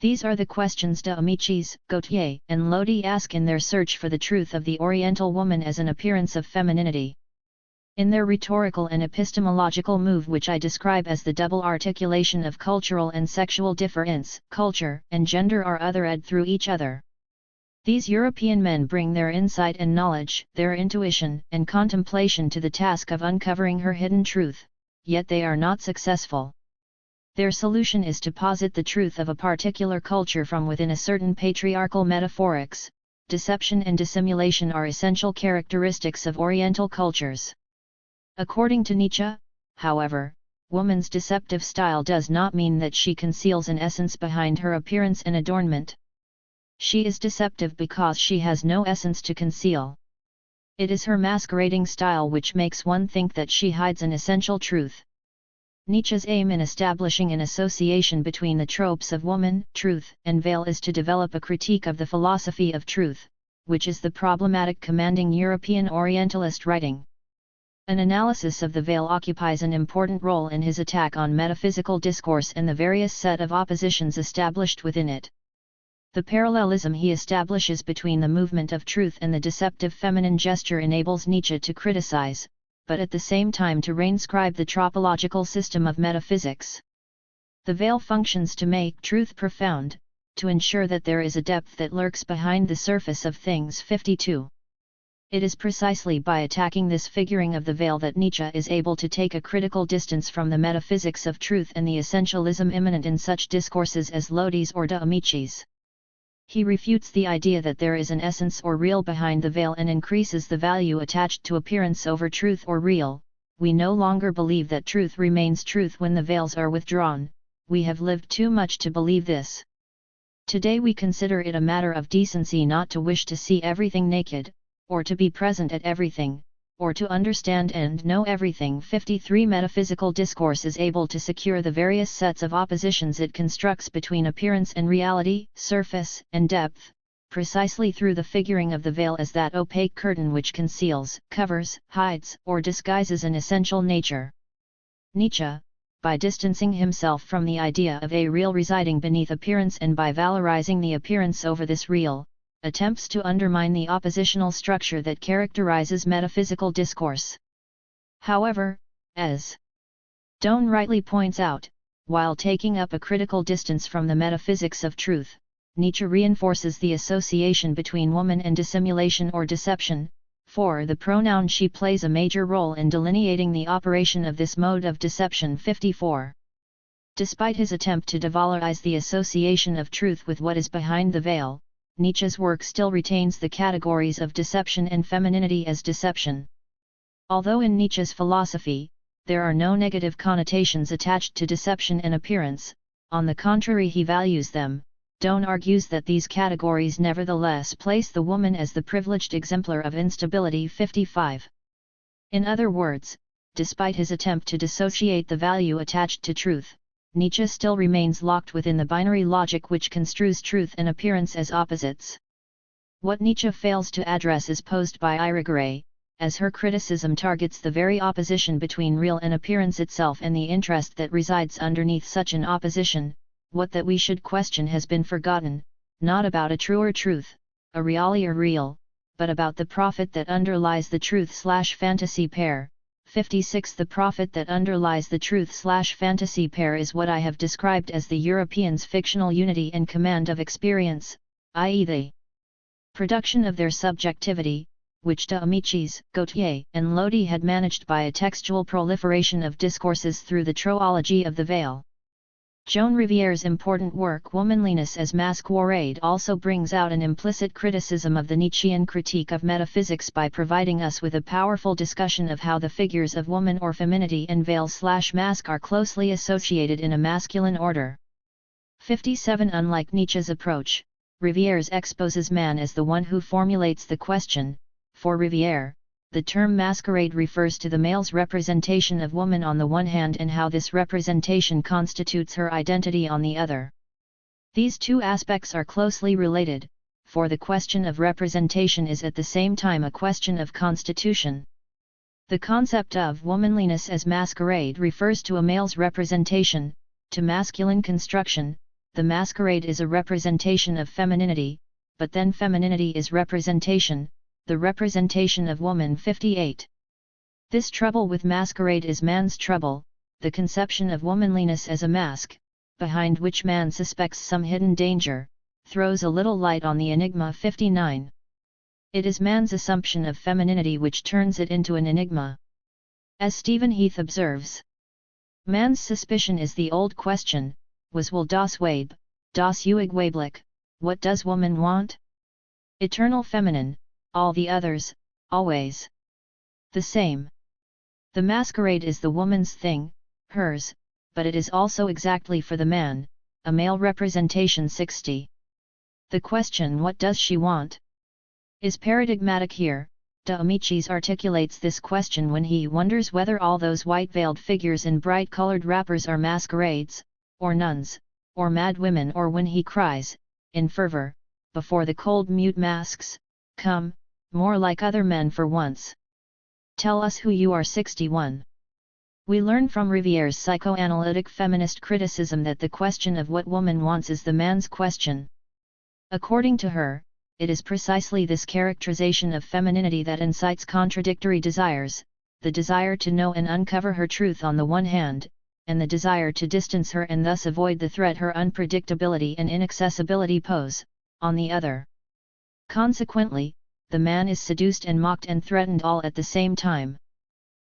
These are the questions de Amicis, Gautier, and Lodi ask in their search for the truth of the Oriental woman as an appearance of femininity. In their rhetorical and epistemological move, which I describe as the double articulation of cultural and sexual difference, culture and gender are other-ed through each other. These European men bring their insight and knowledge, their intuition and contemplation to the task of uncovering her hidden truth, yet they are not successful. Their solution is to posit the truth of a particular culture from within a certain patriarchal metaphorics. Deception and dissimulation are essential characteristics of Oriental cultures. According to Nietzsche, however, woman's deceptive style does not mean that she conceals an essence behind her appearance and adornment. She is deceptive because she has no essence to conceal. It is her masquerading style which makes one think that she hides an essential truth. Nietzsche's aim in establishing an association between the tropes of woman, truth, and veil is to develop a critique of the philosophy of truth, which is the problematic commanding European Orientalist writing. An analysis of the veil occupies an important role in his attack on metaphysical discourse and the various set of oppositions established within it. The parallelism he establishes between the movement of truth and the deceptive feminine gesture enables Nietzsche to criticize, but at the same time to reinscribe the tropological system of metaphysics. The veil functions to make truth profound, to ensure that there is a depth that lurks behind the surface of things. 52. It is precisely by attacking this figuring of the veil that Nietzsche is able to take a critical distance from the metaphysics of truth and the essentialism immanent in such discourses as Lodi's or de Amicis. He refutes the idea that there is an essence or real behind the veil and increases the value attached to appearance over truth or real. We no longer believe that truth remains truth when the veils are withdrawn. We have lived too much to believe this. Today we consider it a matter of decency not to wish to see everything naked, or to be present at everything, or to understand and know everything. 53. Metaphysical discourse is able to secure the various sets of oppositions it constructs between appearance and reality, surface and depth, precisely through the figuring of the veil as that opaque curtain which conceals, covers, hides, or disguises an essential nature. Nietzsche, by distancing himself from the idea of a real residing beneath appearance and by valorizing the appearance over this real, attempts to undermine the oppositional structure that characterizes metaphysical discourse. However, as Doan rightly points out, while taking up a critical distance from the metaphysics of truth, Nietzsche reinforces the association between woman and dissimulation or deception, for the pronoun she plays a major role in delineating the operation of this mode of deception. 54. Despite his attempt to devalorize the association of truth with what is behind the veil, Nietzsche's work still retains the categories of deception and femininity as deception. Although in Nietzsche's philosophy, there are no negative connotations attached to deception and appearance, on the contrary he values them, Doan argues that these categories nevertheless place the woman as the privileged exemplar of instability. 55. In other words, despite his attempt to dissociate the value attached to truth, Nietzsche still remains locked within the binary logic which construes truth and appearance as opposites. What Nietzsche fails to address is posed by Irigaray, as her criticism targets the very opposition between real and appearance itself and the interest that resides underneath such an opposition. What that we should question has been forgotten, not about a truer truth, a realier real, but about the prophet that underlies the truth/fantasy pair. 56. The prophet that underlies the truth/fantasy pair is what I have described as the Europeans' fictional unity and command of experience, i.e. the production of their subjectivity, which de Amicis, Gautier, and Lodi had managed by a textual proliferation of discourses through the troology of the veil. Joan Riviere's important work Womanliness as Masquerade also brings out an implicit criticism of the Nietzschean critique of metaphysics by providing us with a powerful discussion of how the figures of woman or femininity and veil/mask are closely associated in a masculine order. 57. Unlike Nietzsche's approach, Rivière's exposes man as the one who formulates the question. For Rivière, the term masquerade refers to the male's representation of woman on the one hand and how this representation constitutes her identity on the other. These two aspects are closely related, for the question of representation is at the same time a question of constitution. The concept of womanliness as masquerade refers to a male's representation, to masculine construction. The masquerade is a representation of femininity, but then femininity is representation, the representation of woman. 58. This trouble with masquerade is man's trouble, the conception of womanliness as a mask, behind which man suspects some hidden danger, throws a little light on the enigma. 59. It is man's assumption of femininity which turns it into an enigma. As Stephen Heath observes, man's suspicion is the old question, was will das Weib, das Weiblich, what does woman want? Eternal feminine, all the others, always the same. The masquerade is the woman's thing, hers, but it is also exactly for the man, a male representation. 60. The question what does she want? Is paradigmatic here. De Amicis articulates this question when he wonders whether all those white-veiled figures in bright-colored wrappers are masquerades, or nuns, or mad women, or when he cries, in fervor, before the cold mute masks, come, more like other men for once. Tell us who you are. 61. We learn from Rivière's psychoanalytic feminist criticism that the question of what woman wants is the man's question. According to her, it is precisely this characterization of femininity that incites contradictory desires, the desire to know and uncover her truth on the one hand, and the desire to distance her and thus avoid the threat her unpredictability and inaccessibility pose, on the other. Consequently, the man is seduced and mocked and threatened all at the same time.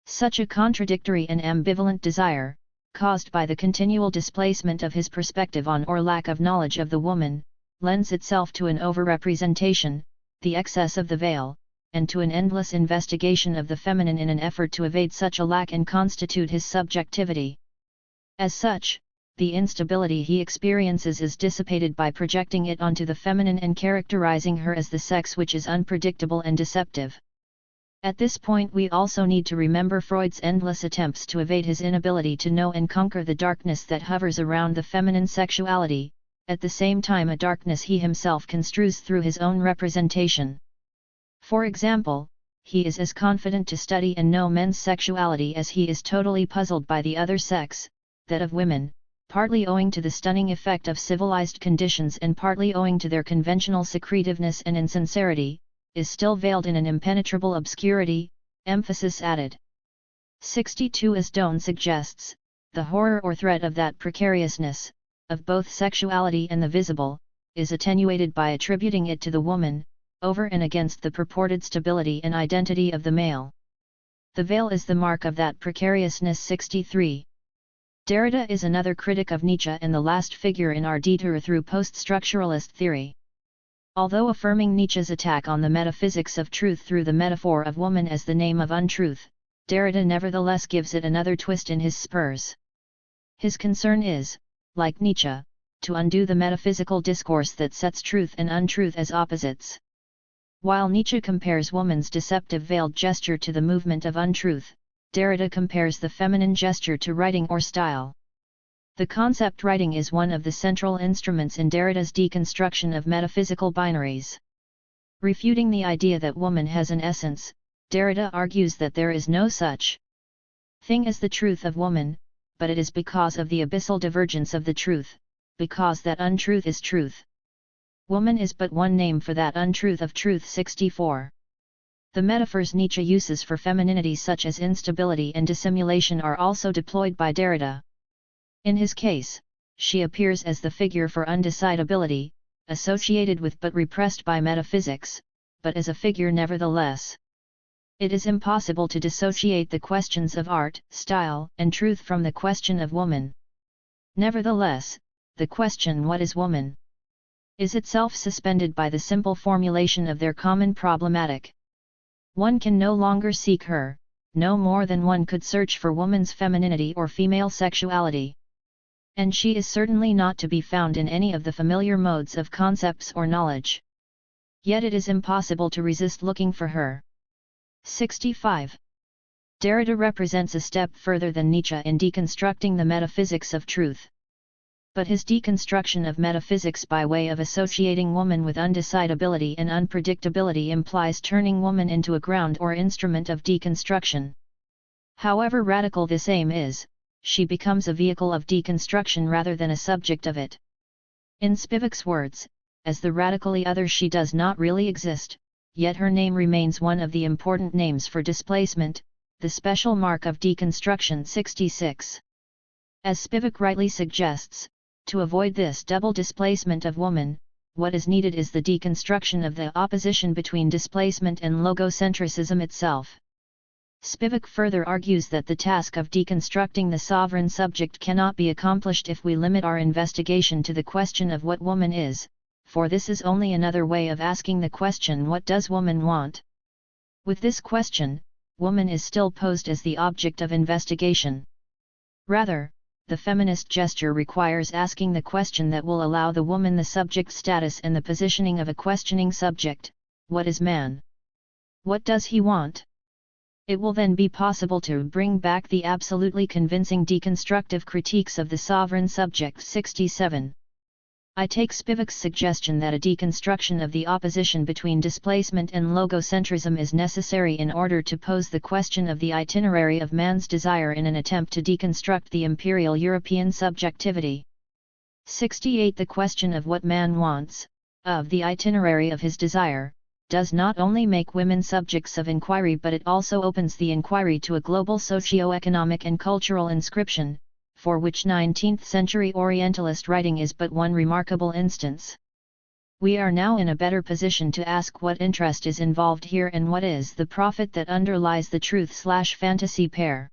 Such a contradictory and ambivalent desire, caused by the continual displacement of his perspective on or lack of knowledge of the woman, lends itself to an overrepresentation, the excess of the veil, and to an endless investigation of the feminine in an effort to evade such a lack and constitute his subjectivity. As such, the instability he experiences is dissipated by projecting it onto the feminine and characterizing her as the sex which is unpredictable and deceptive. At this point we also need to remember Freud's endless attempts to evade his inability to know and conquer the darkness that hovers around the feminine sexuality, at the same time a darkness he himself construes through his own representation. For example, he is as confident to study and know men's sexuality as he is totally puzzled by the other sex, that of women, partly owing to the stunning effect of civilized conditions and partly owing to their conventional secretiveness and insincerity, is still veiled in an impenetrable obscurity, emphasis added. 62. As Doan suggests, the horror or threat of that precariousness, of both sexuality and the visible, is attenuated by attributing it to the woman, over and against the purported stability and identity of the male. The veil is the mark of that precariousness. 63. Derrida is another critic of Nietzsche and the last figure in our detour through post-structuralist theory. Although affirming Nietzsche's attack on the metaphysics of truth through the metaphor of woman as the name of untruth, Derrida nevertheless gives it another twist in his spurs. His concern is, like Nietzsche, to undo the metaphysical discourse that sets truth and untruth as opposites. While Nietzsche compares woman's deceptive veiled gesture to the movement of untruth, Derrida compares the feminine gesture to writing or style. The concept writing is one of the central instruments in Derrida's deconstruction of metaphysical binaries. Refuting the idea that woman has an essence, Derrida argues that there is no such thing as the truth of woman, but it is because of the abyssal divergence of the truth, because that untruth is truth. Woman is but one name for that untruth of truth. 64. The metaphors Nietzsche uses for femininity such as instability and dissimulation are also deployed by Derrida. In his case, she appears as the figure for undecidability, associated with but repressed by metaphysics, but as a figure nevertheless. It is impossible to dissociate the questions of art, style, and truth from the question of woman. Nevertheless, the question what is woman is itself suspended by the simple formulation of their common problematic. One can no longer seek her, no more than one could search for woman's femininity or female sexuality. And she is certainly not to be found in any of the familiar modes of concepts or knowledge. Yet it is impossible to resist looking for her. 65. Derrida represents a step further than Nietzsche in deconstructing the metaphysics of truth. But his deconstruction of metaphysics by way of associating woman with undecidability and unpredictability implies turning woman into a ground or instrument of deconstruction. However radical this aim is, she becomes a vehicle of deconstruction rather than a subject of it. In Spivak's words, as the radically other she does not really exist, yet her name remains one of the important names for displacement, the special mark of deconstruction. 66. As Spivak rightly suggests, to avoid this double displacement of woman, what is needed is the deconstruction of the opposition between displacement and logocentrism itself. Spivak further argues that the task of deconstructing the sovereign subject cannot be accomplished if we limit our investigation to the question of what woman is, for this is only another way of asking the question, what does woman want? With this question, woman is still posed as the object of investigation. Rather, the feminist gesture requires asking the question that will allow the woman the subject status and the positioning of a questioning subject: what is man? What does he want? It will then be possible to bring back the absolutely convincing deconstructive critiques of the sovereign subject. 67. I take Spivak's suggestion that a deconstruction of the opposition between displacement and logocentrism is necessary in order to pose the question of the itinerary of man's desire in an attempt to deconstruct the imperial European subjectivity. 68. The question of what man wants, of the itinerary of his desire, does not only make women subjects of inquiry, but it also opens the inquiry to a global socio-economic and cultural inscription, for which 19th-century Orientalist writing is but one remarkable instance. We are now in a better position to ask what interest is involved here and what is the profit that underlies the truth/fantasy pair.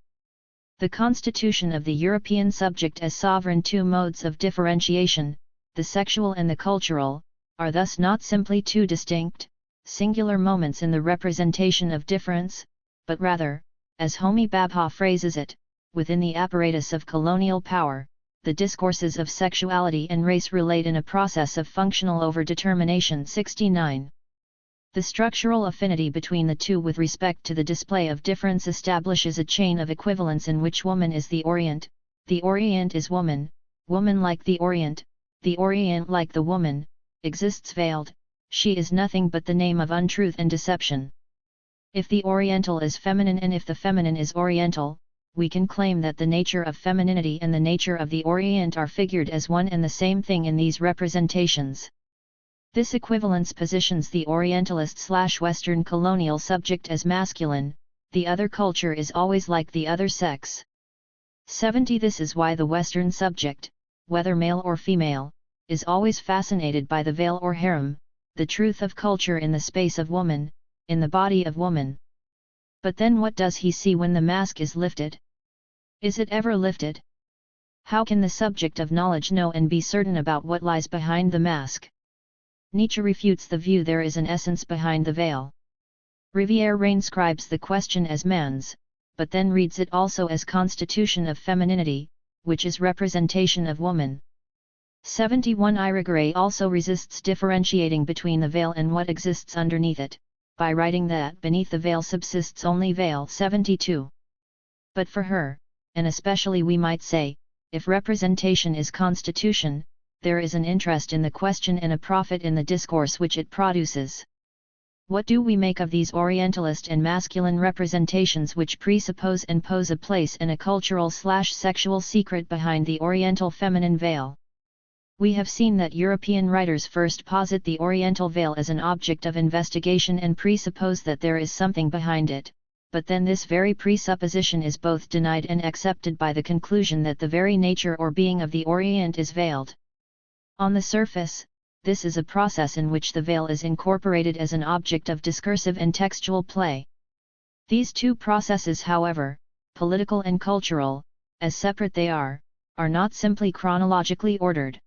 The constitution of the European subject as sovereign two modes of differentiation, the sexual and the cultural, are thus not simply two distinct, singular moments in the representation of difference, but rather, as Homi Bhabha phrases it, within the apparatus of colonial power, the discourses of sexuality and race relate in a process of functional overdetermination. 69. The structural affinity between the two with respect to the display of difference establishes a chain of equivalence in which woman is the Orient is woman, woman like the Orient like the woman, exists veiled, she is nothing but the name of untruth and deception. If the Oriental is feminine and if the feminine is Oriental, we can claim that the nature of femininity and the nature of the Orient are figured as one and the same thing in these representations. This equivalence positions the Orientalist/Western colonial subject as masculine, the other culture is always like the other sex. 70. This is why the Western subject, whether male or female, is always fascinated by the veil or harem, the truth of culture in the space of woman, in the body of woman. But then what does he see when the mask is lifted? Is it ever lifted? How can the subject of knowledge know and be certain about what lies behind the mask? Nietzsche refutes the view there is an essence behind the veil. Rivière reinscribes the question as man's, but then reads it also as constitution of femininity, which is representation of woman. 71. Irigaray also resists differentiating between the veil and what exists underneath it, by writing that beneath the veil subsists only veil. 72. But for her, and especially we might say, if representation is constitution, there is an interest in the question and a profit in the discourse which it produces. What do we make of these Orientalist and masculine representations which presuppose and pose a place and a cultural/sexual secret behind the Oriental feminine veil? We have seen that European writers first posit the Oriental veil as an object of investigation and presuppose that there is something behind it, but then this very presupposition is both denied and accepted by the conclusion that the very nature or being of the Orient is veiled. On the surface, this is a process in which the veil is incorporated as an object of discursive and textual play. These two processes, however, political and cultural, as separate they are not simply chronologically ordered.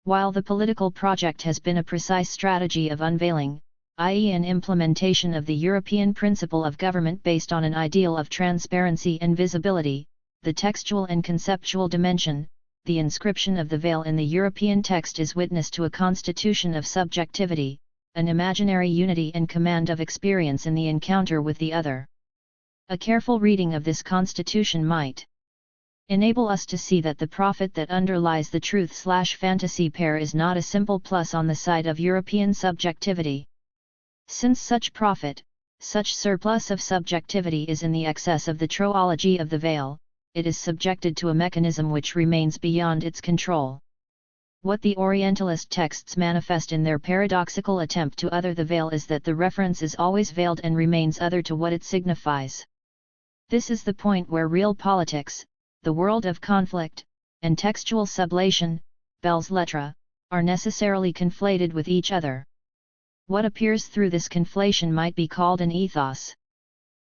While the political project has been a precise strategy of unveiling, i.e. an implementation of the European principle of government based on an ideal of transparency and visibility, the textual and conceptual dimension, the inscription of the veil in the European text is witness to a constitution of subjectivity, an imaginary unity and command of experience in the encounter with the other. A careful reading of this constitution might enable us to see that the profit that underlies the truth/fantasy pair is not a simple plus on the side of European subjectivity. Since such profit, such surplus of subjectivity is in the excess of the troology of the veil, it is subjected to a mechanism which remains beyond its control. What the Orientalist texts manifest in their paradoxical attempt to other the veil is that the reference is always veiled and remains other to what it signifies. This is the point where real politics, the world of conflict, and textual sublation, belles lettres, are necessarily conflated with each other. What appears through this conflation might be called an ethos.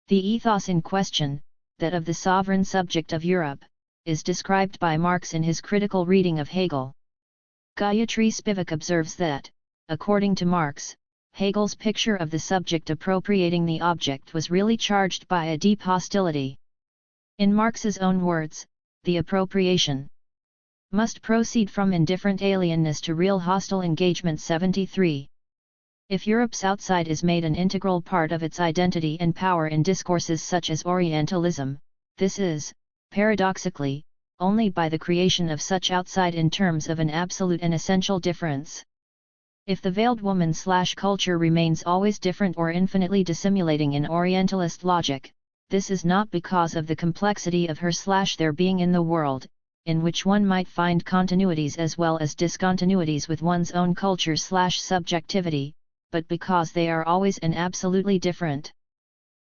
The ethos in question, that of the sovereign subject of Europe, is described by Marx in his critical reading of Hegel. Gayatri Spivak observes that, according to Marx, Hegel's picture of the subject appropriating the object was really charged by a deep hostility. In Marx's own words, the appropriation must proceed from indifferent alienness to real hostile engagement. 73. If Europe's outside is made an integral part of its identity and power in discourses such as Orientalism, this is, paradoxically, only by the creation of such outside in terms of an absolute and essential difference. If the veiled woman/culture remains always different or infinitely dissimulating in Orientalist logic, this is not because of the complexity of her/their being in the world, in which one might find continuities as well as discontinuities with one's own culture/subjectivity, but because they are always and absolutely different.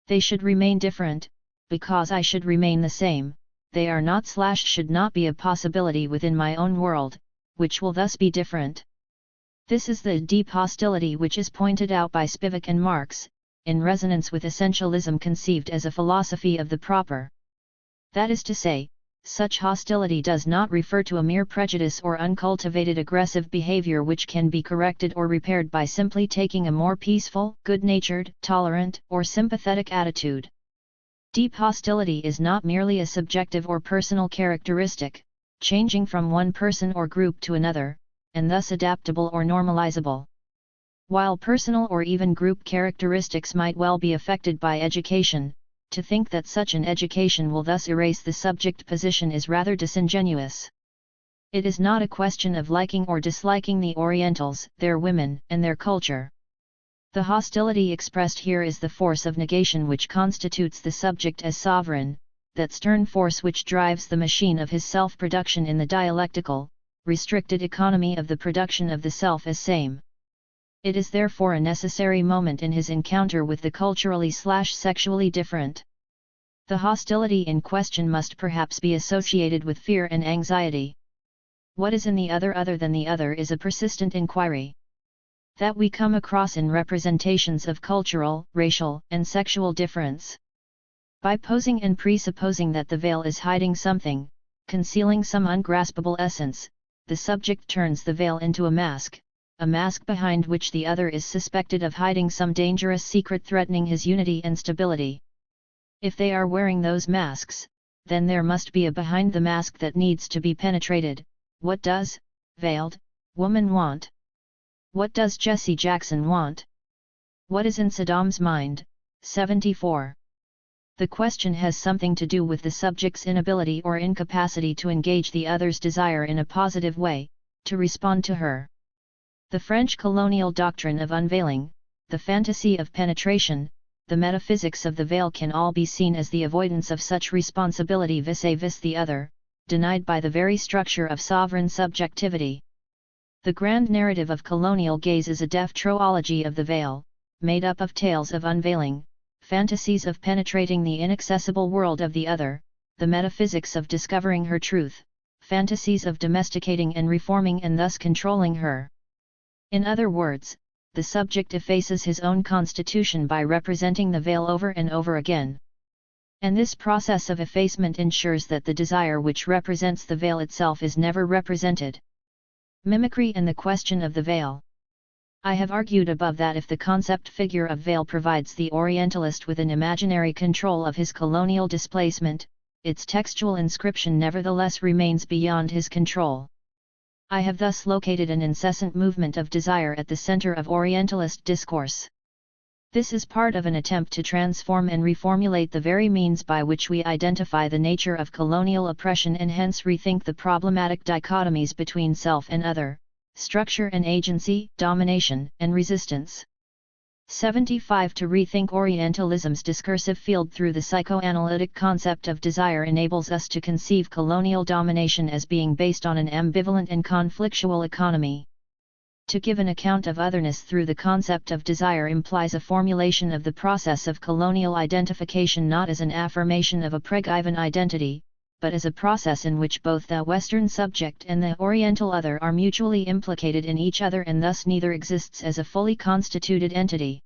They should remain different, because I should remain the same. They are not/should not be a possibility within my own world, which will thus be different. This is the deep hostility which is pointed out by Spivak and Marx, in resonance with essentialism conceived as a philosophy of the proper. That is to say, such hostility does not refer to a mere prejudice or uncultivated aggressive behavior which can be corrected or repaired by simply taking a more peaceful, good-natured, tolerant, or sympathetic attitude. Deep hostility is not merely a subjective or personal characteristic, changing from one person or group to another, and thus adaptable or normalizable. While personal or even group characteristics might well be affected by education, to think that such an education will thus erase the subject position is rather disingenuous. It is not a question of liking or disliking the Orientals, their women, and their culture. The hostility expressed here is the force of negation which constitutes the subject as sovereign, that stern force which drives the machine of his self-production in the dialectical, restricted economy of the production of the self as same. It is therefore a necessary moment in his encounter with the culturally/sexually different. The hostility in question must perhaps be associated with fear and anxiety. What is in the other than the other is a persistent inquiry that we come across in representations of cultural, racial, and sexual difference. By posing and presupposing that the veil is hiding something, concealing some ungraspable essence, the subject turns the veil into a mask behind which the other is suspected of hiding some dangerous secret threatening his unity and stability. If they are wearing those masks, then there must be a behind the mask that needs to be penetrated. What does veiled woman want? What does Jesse Jackson want? What is in Saddam's mind? 74. The question has something to do with the subject's inability or incapacity to engage the other's desire in a positive way, to respond to her. The French colonial doctrine of unveiling, the fantasy of penetration, the metaphysics of the veil can all be seen as the avoidance of such responsibility vis-à-vis the other, denied by the very structure of sovereign subjectivity. The grand narrative of colonial gaze is a deaf troology of the veil, made up of tales of unveiling, fantasies of penetrating the inaccessible world of the other, the metaphysics of discovering her truth, fantasies of domesticating and reforming and thus controlling her. In other words, the subject effaces his own constitution by representing the veil over and over again. And this process of effacement ensures that the desire which represents the veil itself is never represented. Mimicry and the question of the veil. I have argued above that if the concept figure of veil provides the Orientalist with an imaginary control of his colonial displacement, its textual inscription nevertheless remains beyond his control. I have thus located an incessant movement of desire at the center of Orientalist discourse. This is part of an attempt to transform and reformulate the very means by which we identify the nature of colonial oppression and hence rethink the problematic dichotomies between self and other, structure and agency, domination and resistance. 75 To rethink Orientalism's discursive field through the psychoanalytic concept of desire enables us to conceive colonial domination as being based on an ambivalent and conflictual economy. To give an account of otherness through the concept of desire implies a formulation of the process of colonial identification not as an affirmation of a pre-given identity, but as a process in which both the Western subject and the Oriental other are mutually implicated in each other and thus neither exists as a fully constituted entity.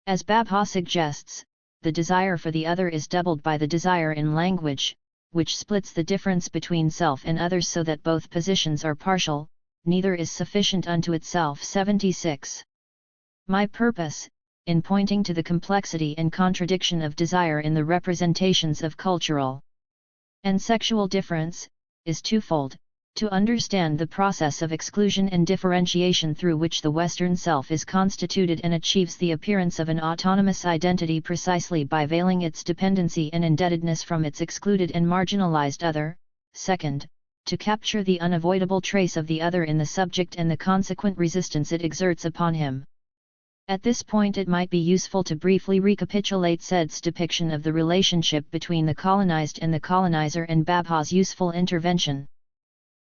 As Babha suggests, the desire for the other is doubled by the desire in language, which splits the difference between self and others so that both positions are partial, neither is sufficient unto itself. 76. My purpose, in pointing to the complexity and contradiction of desire in the representations of cultural and sexual difference, is twofold: to understand the process of exclusion and differentiation through which the Western self is constituted and achieves the appearance of an autonomous identity precisely by veiling its dependency and indebtedness from its excluded and marginalized other; second, to capture the unavoidable trace of the other in the subject and the consequent resistance it exerts upon him. At this point it might be useful to briefly recapitulate Said's depiction of the relationship between the colonized and the colonizer and Babha's useful intervention.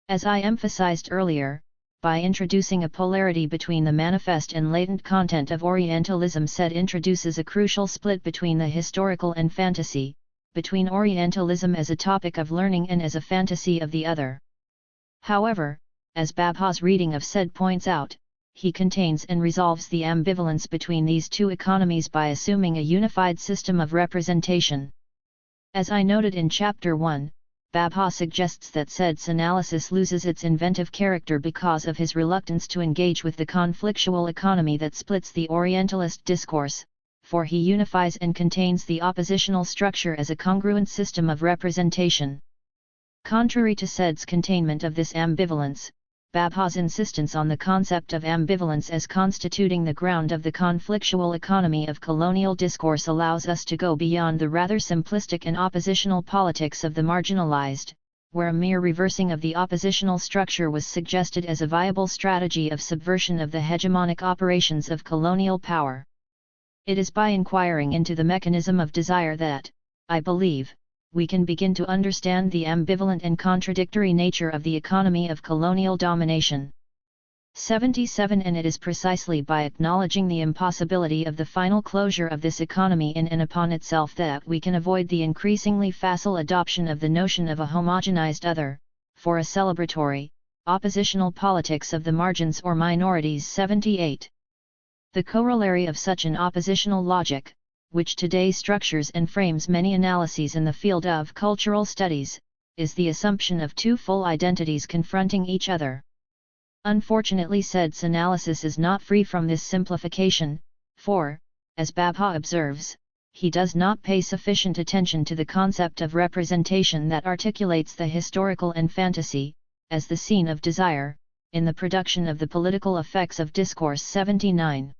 As I emphasized earlier, by introducing a polarity between the manifest and latent content of Orientalism, Said introduces a crucial split between the historical and fantasy, between Orientalism as a topic of learning and as a fantasy of the other. However, as Babha's reading of Said points out, he contains and resolves the ambivalence between these two economies by assuming a unified system of representation. As I noted in Chapter 1, Babha suggests that Said's analysis loses its inventive character because of his reluctance to engage with the conflictual economy that splits the Orientalist discourse, for he unifies and contains the oppositional structure as a congruent system of representation. Contrary to Said's containment of this ambivalence, Babha's insistence on the concept of ambivalence as constituting the ground of the conflictual economy of colonial discourse allows us to go beyond the rather simplistic and oppositional politics of the marginalized, where a mere reversing of the oppositional structure was suggested as a viable strategy of subversion of the hegemonic operations of colonial power. It is by inquiring into the mechanism of desire that, I believe, we can begin to understand the ambivalent and contradictory nature of the economy of colonial domination. 77 And it is precisely by acknowledging the impossibility of the final closure of this economy in and upon itself that we can avoid the increasingly facile adoption of the notion of a homogenized other, for a celebratory, oppositional politics of the margins or minorities. 78. The corollary of such an oppositional logic, which today structures and frames many analyses in the field of cultural studies, is the assumption of two full identities confronting each other. Unfortunately, Said's analysis is not free from this simplification, for, as Babha observes, he does not pay sufficient attention to the concept of representation that articulates the historical and fantasy, as the scene of desire, in the production of the political effects of discourse. 79.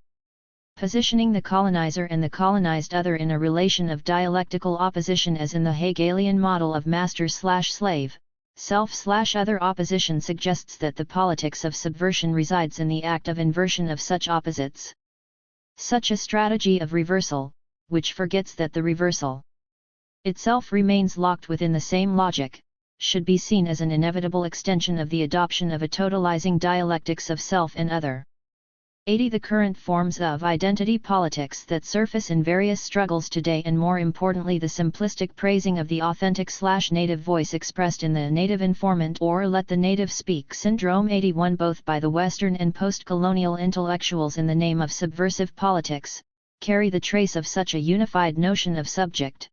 Positioning the colonizer and the colonized other in a relation of dialectical opposition as in the Hegelian model of master/slave, self/other opposition suggests that the politics of subversion resides in the act of inversion of such opposites. Such a strategy of reversal, which forgets that the reversal itself remains locked within the same logic, should be seen as an inevitable extension of the adoption of a totalizing dialectics of self and other. 80. The current forms of identity politics that surface in various struggles today, and more importantly the simplistic praising of the authentic/native voice expressed in the native informant or let the native speak syndrome. 81. Both by the Western and post-colonial intellectuals in the name of subversive politics, carry the trace of such a unified notion of subject.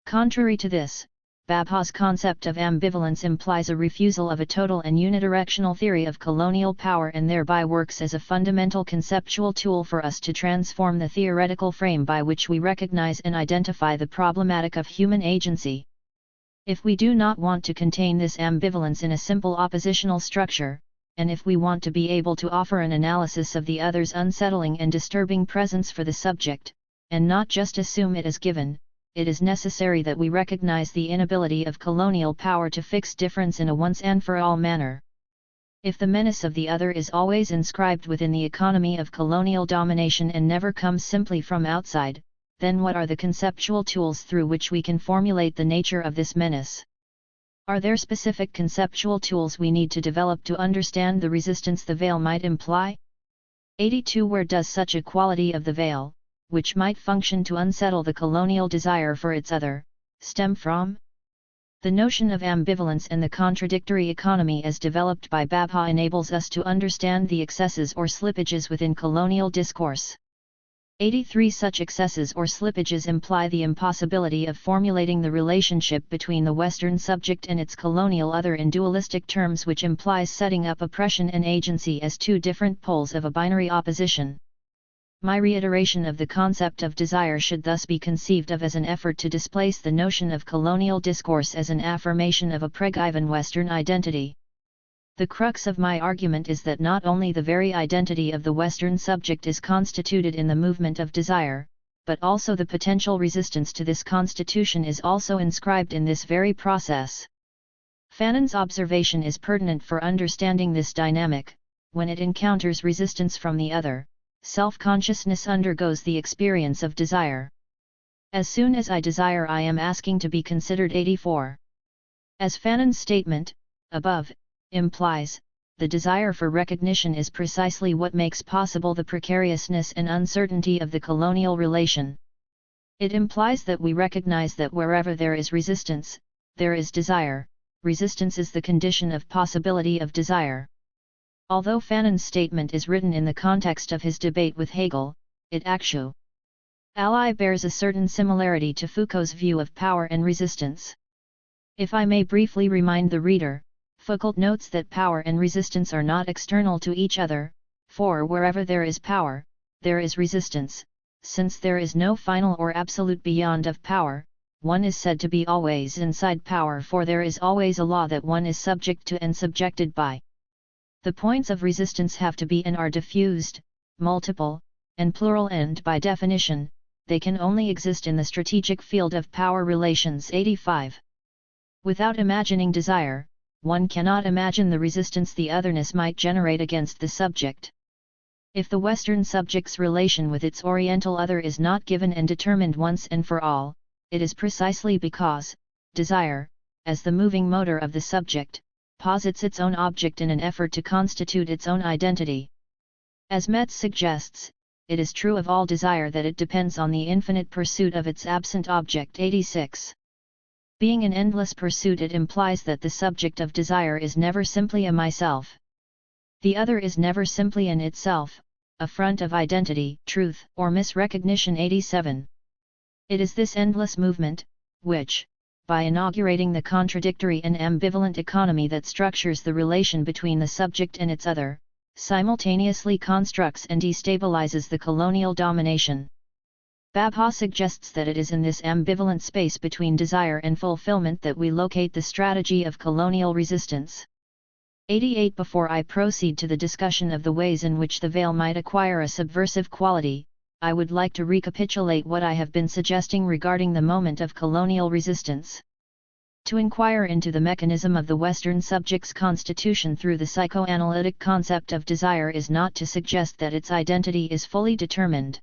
Contrary to this, Babha's concept of ambivalence implies a refusal of a total and unidirectional theory of colonial power and thereby works as a fundamental conceptual tool for us to transform the theoretical frame by which we recognize and identify the problematic of human agency. If we do not want to contain this ambivalence in a simple oppositional structure, and if we want to be able to offer an analysis of the other's unsettling and disturbing presence for the subject, and not just assume it as given, it is necessary that we recognize the inability of colonial power to fix difference in a once-and-for-all manner. If the menace of the other is always inscribed within the economy of colonial domination and never comes simply from outside, then what are the conceptual tools through which we can formulate the nature of this menace? Are there specific conceptual tools we need to develop to understand the resistance the veil might imply? 82. Where does such a quality of the veil, which might function to unsettle the colonial desire for its other, stem from? The notion of ambivalence and the contradictory economy as developed by Babha enables us to understand the excesses or slippages within colonial discourse. 83. Such excesses or slippages imply the impossibility of formulating the relationship between the Western subject and its colonial other in dualistic terms, which implies setting up oppression and agency as two different poles of a binary opposition. My reiteration of the concept of desire should thus be conceived of as an effort to displace the notion of colonial discourse as an affirmation of a pre-given Western identity. The crux of my argument is that not only the very identity of the Western subject is constituted in the movement of desire, but also the potential resistance to this constitution is also inscribed in this very process. Fanon's observation is pertinent for understanding this dynamic. When it encounters resistance from the other, self-consciousness undergoes the experience of desire. As soon as I desire, I am asking to be considered. 84. As Fanon's statement, above, implies, the desire for recognition is precisely what makes possible the precariousness and uncertainty of the colonial relation. It implies that we recognize that wherever there is resistance, there is desire. Resistance is the condition of possibility of desire. Although Fanon's statement is written in the context of his debate with Hegel, it actually bears a certain similarity to Foucault's view of power and resistance. If I may briefly remind the reader, Foucault notes that power and resistance are not external to each other, for wherever there is power, there is resistance. Since there is no final or absolute beyond of power, one is said to be always inside power, for there is always a law that one is subject to and subjected by. The points of resistance have to be and are diffused, multiple, and plural, and by definition, they can only exist in the strategic field of power relations. 85. Without imagining desire, one cannot imagine the resistance the otherness might generate against the subject. If the Western subject's relation with its Oriental other is not given and determined once and for all, it is precisely because desire, as the moving motor of the subject, posits its own object in an effort to constitute its own identity. As Metz suggests, it is true of all desire that it depends on the infinite pursuit of its absent object. 86. Being an endless pursuit, it implies that the subject of desire is never simply a myself. The other is never simply an itself, a front of identity, truth, or misrecognition. 87. It is this endless movement, which, by inaugurating the contradictory and ambivalent economy that structures the relation between the subject and its other, simultaneously constructs and destabilizes the colonial domination. Babha suggests that it is in this ambivalent space between desire and fulfillment that we locate the strategy of colonial resistance. 88. Before I proceed to the discussion of the ways in which the veil might acquire a subversive quality, I would like to recapitulate what I have been suggesting regarding the moment of colonial resistance. To inquire into the mechanism of the Western subject's constitution through the psychoanalytic concept of desire is not to suggest that its identity is fully determined.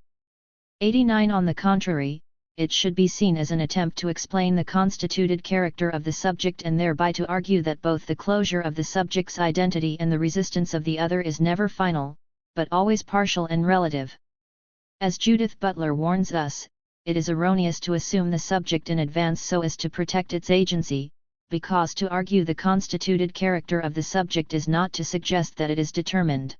89. On the contrary, it should be seen as an attempt to explain the constituted character of the subject and thereby to argue that both the closure of the subject's identity and the resistance of the other is never final, but always partial and relative. As Judith Butler warns us, it is erroneous to assume the subject in advance so as to protect its agency, because to argue the constituted character of the subject is not to suggest that it is determined.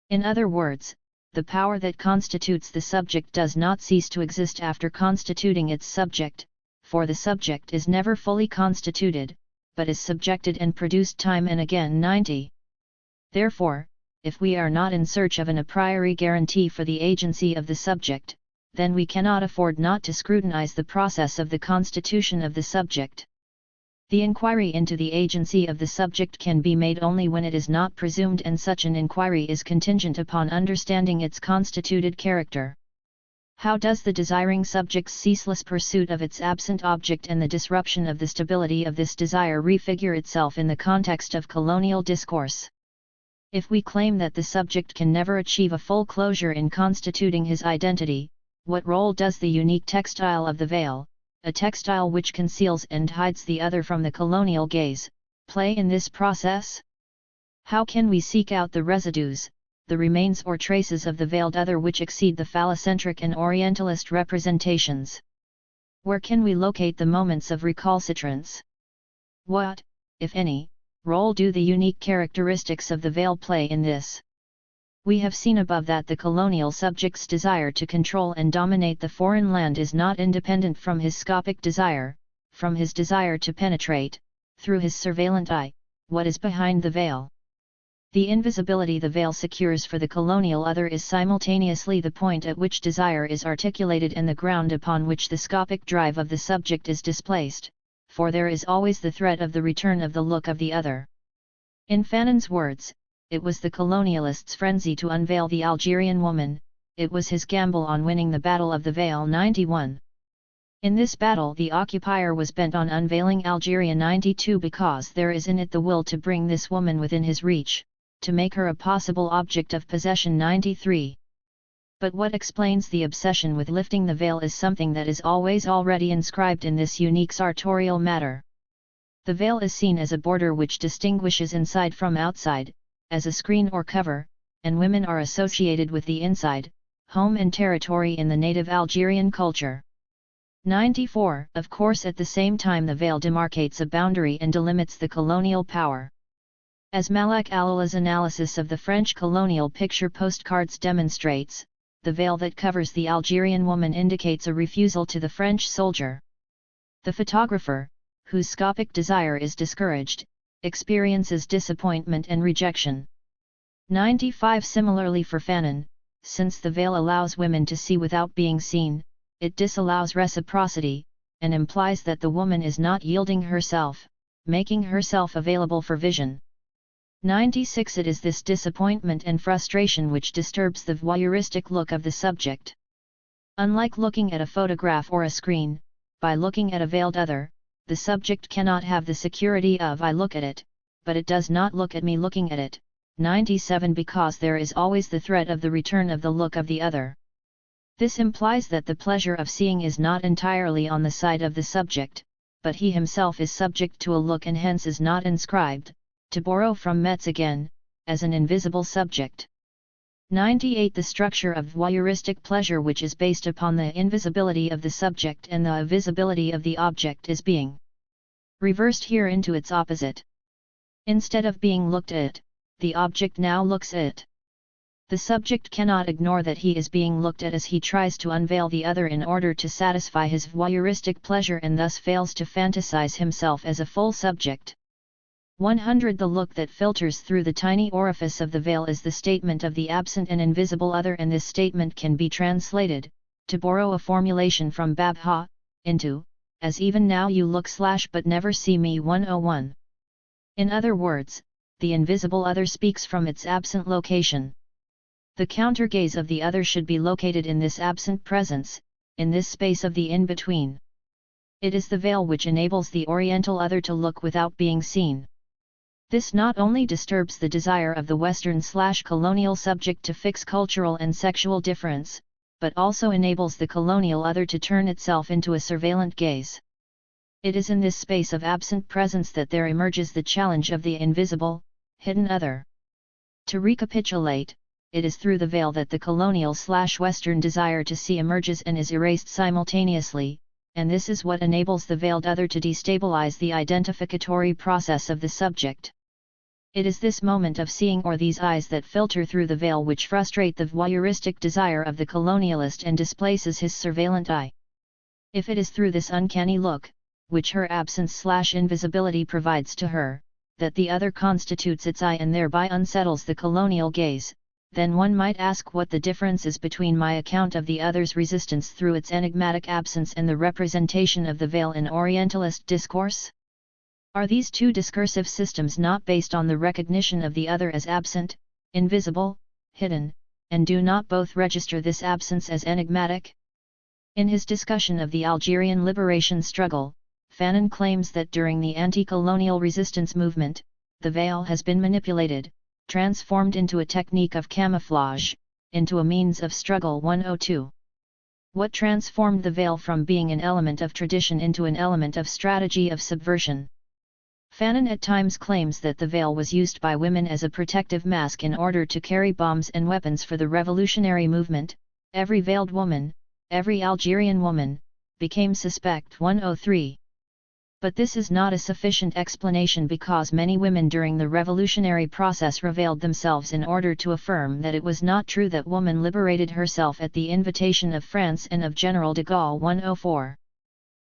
In other words, the power that constitutes the subject does not cease to exist after constituting its subject, for the subject is never fully constituted, but is subjected and produced time and again. 90. Therefore, if we are not in search of an a priori guarantee for the agency of the subject, then we cannot afford not to scrutinize the process of the constitution of the subject. The inquiry into the agency of the subject can be made only when it is not presumed, and such an inquiry is contingent upon understanding its constituted character. How does the desiring subject's ceaseless pursuit of its absent object and the disruption of the stability of this desire refigure itself in the context of colonial discourse? If we claim that the subject can never achieve a full closure in constituting his identity, what role does the unique textile of the veil, a textile which conceals and hides the other from the colonial gaze, play in this process? How can we seek out the residues, the remains or traces of the veiled other which exceed the phallocentric and Orientalist representations? Where can we locate the moments of recalcitrance? What, if any, role do the unique characteristics of the veil play in this? We have seen above that the colonial subject's desire to control and dominate the foreign land is not independent from his scopic desire, from his desire to penetrate, through his surveillant eye, what is behind the veil. The invisibility the veil secures for the colonial other is simultaneously the point at which desire is articulated and the ground upon which the scopic drive of the subject is displaced, for there is always the threat of the return of the look of the other. In Fanon's words, it was the colonialist's frenzy to unveil the Algerian woman, it was his gamble on winning the Battle of the Veil 91. In this battle the occupier was bent on unveiling Algeria 92 because there is in it the will to bring this woman within his reach, to make her a possible object of possession 93. But what explains the obsession with lifting the veil is something that is always already inscribed in this unique sartorial matter. The veil is seen as a border which distinguishes inside from outside, as a screen or cover, and women are associated with the inside, home and territory in the native Algerian culture. 94. Of course, at the same time the veil demarcates a boundary and delimits the colonial power. As Malak Alola's analysis of the French colonial picture postcards demonstrates, the veil that covers the Algerian woman indicates a refusal to the French soldier. The photographer, whose scopic desire is discouraged, experiences disappointment and rejection. 95. Similarly for Fanon, since the veil allows women to see without being seen, it disallows reciprocity, and implies that the woman is not yielding herself, making herself available for vision. 96. It is this disappointment and frustration which disturbs the voyeuristic look of the subject. Unlike looking at a photograph or a screen, by looking at a veiled other, the subject cannot have the security of I look at it, but it does not look at me looking at it. 97. Because there is always the threat of the return of the look of the other. This implies that the pleasure of seeing is not entirely on the side of the subject, but he himself is subject to a look and hence is not inscribed, to borrow from Metz again, as an invisible subject. 98. The structure of voyeuristic pleasure which is based upon the invisibility of the subject and the visibility of the object is being reversed here into its opposite. Instead of being looked at, the object now looks at. The subject cannot ignore that he is being looked at as he tries to unveil the other in order to satisfy his voyeuristic pleasure and thus fails to fantasize himself as a full subject. 100. The look that filters through the tiny orifice of the veil is the statement of the absent and invisible other, and this statement can be translated, to borrow a formulation from Babha, into, as even now you look / but never see me 101. In other words, the invisible other speaks from its absent location. The counter-gaze of the other should be located in this absent presence, in this space of the in-between. It is the veil which enables the Oriental other to look without being seen. This not only disturbs the desire of the Western/colonial subject to fix cultural and sexual difference, but also enables the colonial other to turn itself into a surveillant gaze. It is in this space of absent presence that there emerges the challenge of the invisible, hidden other. To recapitulate, it is through the veil that the colonial/Western desire to see emerges and is erased simultaneously, and this is what enables the veiled other to destabilize the identificatory process of the subject. It is this moment of seeing or these eyes that filter through the veil which frustrate the voyeuristic desire of the colonialist and displaces his surveillant eye. If it is through this uncanny look, which her absence/invisibility provides to her, that the other constitutes its eye and thereby unsettles the colonial gaze, then one might ask what the difference is between my account of the other's resistance through its enigmatic absence and the representation of the veil in Orientalist discourse? Are these two discursive systems not based on the recognition of the other as absent, invisible, hidden, and do not both register this absence as enigmatic? In his discussion of the Algerian liberation struggle, Fanon claims that during the anti-colonial resistance movement, the veil has been manipulated, transformed into a technique of camouflage, into a means of struggle. 102. What transformed the veil from being an element of tradition into an element of strategy of subversion? Fanon at times claims that the veil was used by women as a protective mask in order to carry bombs and weapons for the revolutionary movement. Every veiled woman, every Algerian woman, became suspect. 103. But this is not a sufficient explanation because many women during the revolutionary process revealed themselves in order to affirm that it was not true that woman liberated herself at the invitation of France and of General de Gaulle. 104.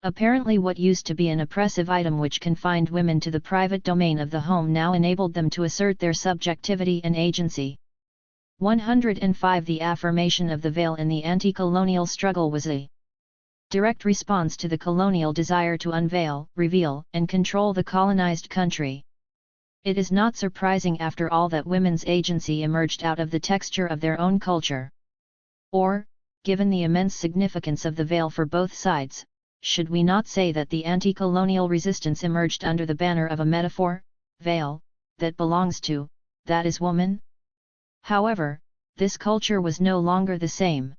Apparently what used to be an oppressive item which confined women to the private domain of the home now enabled them to assert their subjectivity and agency. 105. The affirmation of the veil in the anti-colonial struggle was a direct response to the colonial desire to unveil, reveal, and control the colonized country. It is not surprising after all that women's agency emerged out of the texture of their own culture. Or, given the immense significance of the veil for both sides, should we not say that the anti-colonial resistance emerged under the banner of a metaphor, veil, that belongs to, that is woman? However, this culture was no longer the same.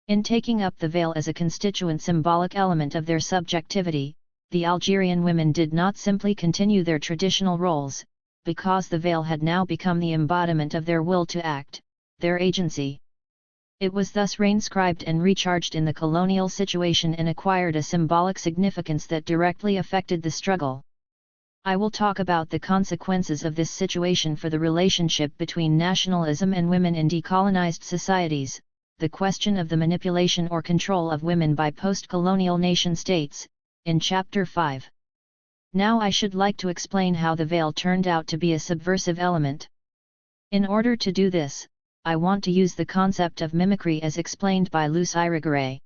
In taking up the veil as a constituent symbolic element of their subjectivity, the Algerian women did not simply continue their traditional roles, because the veil had now become the embodiment of their will to act, their agency. It was thus reinscribed and recharged in the colonial situation and acquired a symbolic significance that directly affected the struggle. I will talk about the consequences of this situation for the relationship between nationalism and women in decolonized societies, the question of the manipulation or control of women by post-colonial nation-states, in Chapter 5. Now I should like to explain how the veil turned out to be a subversive element. In order to do this, I want to use the concept of mimicry as explained by Luce Irigaray.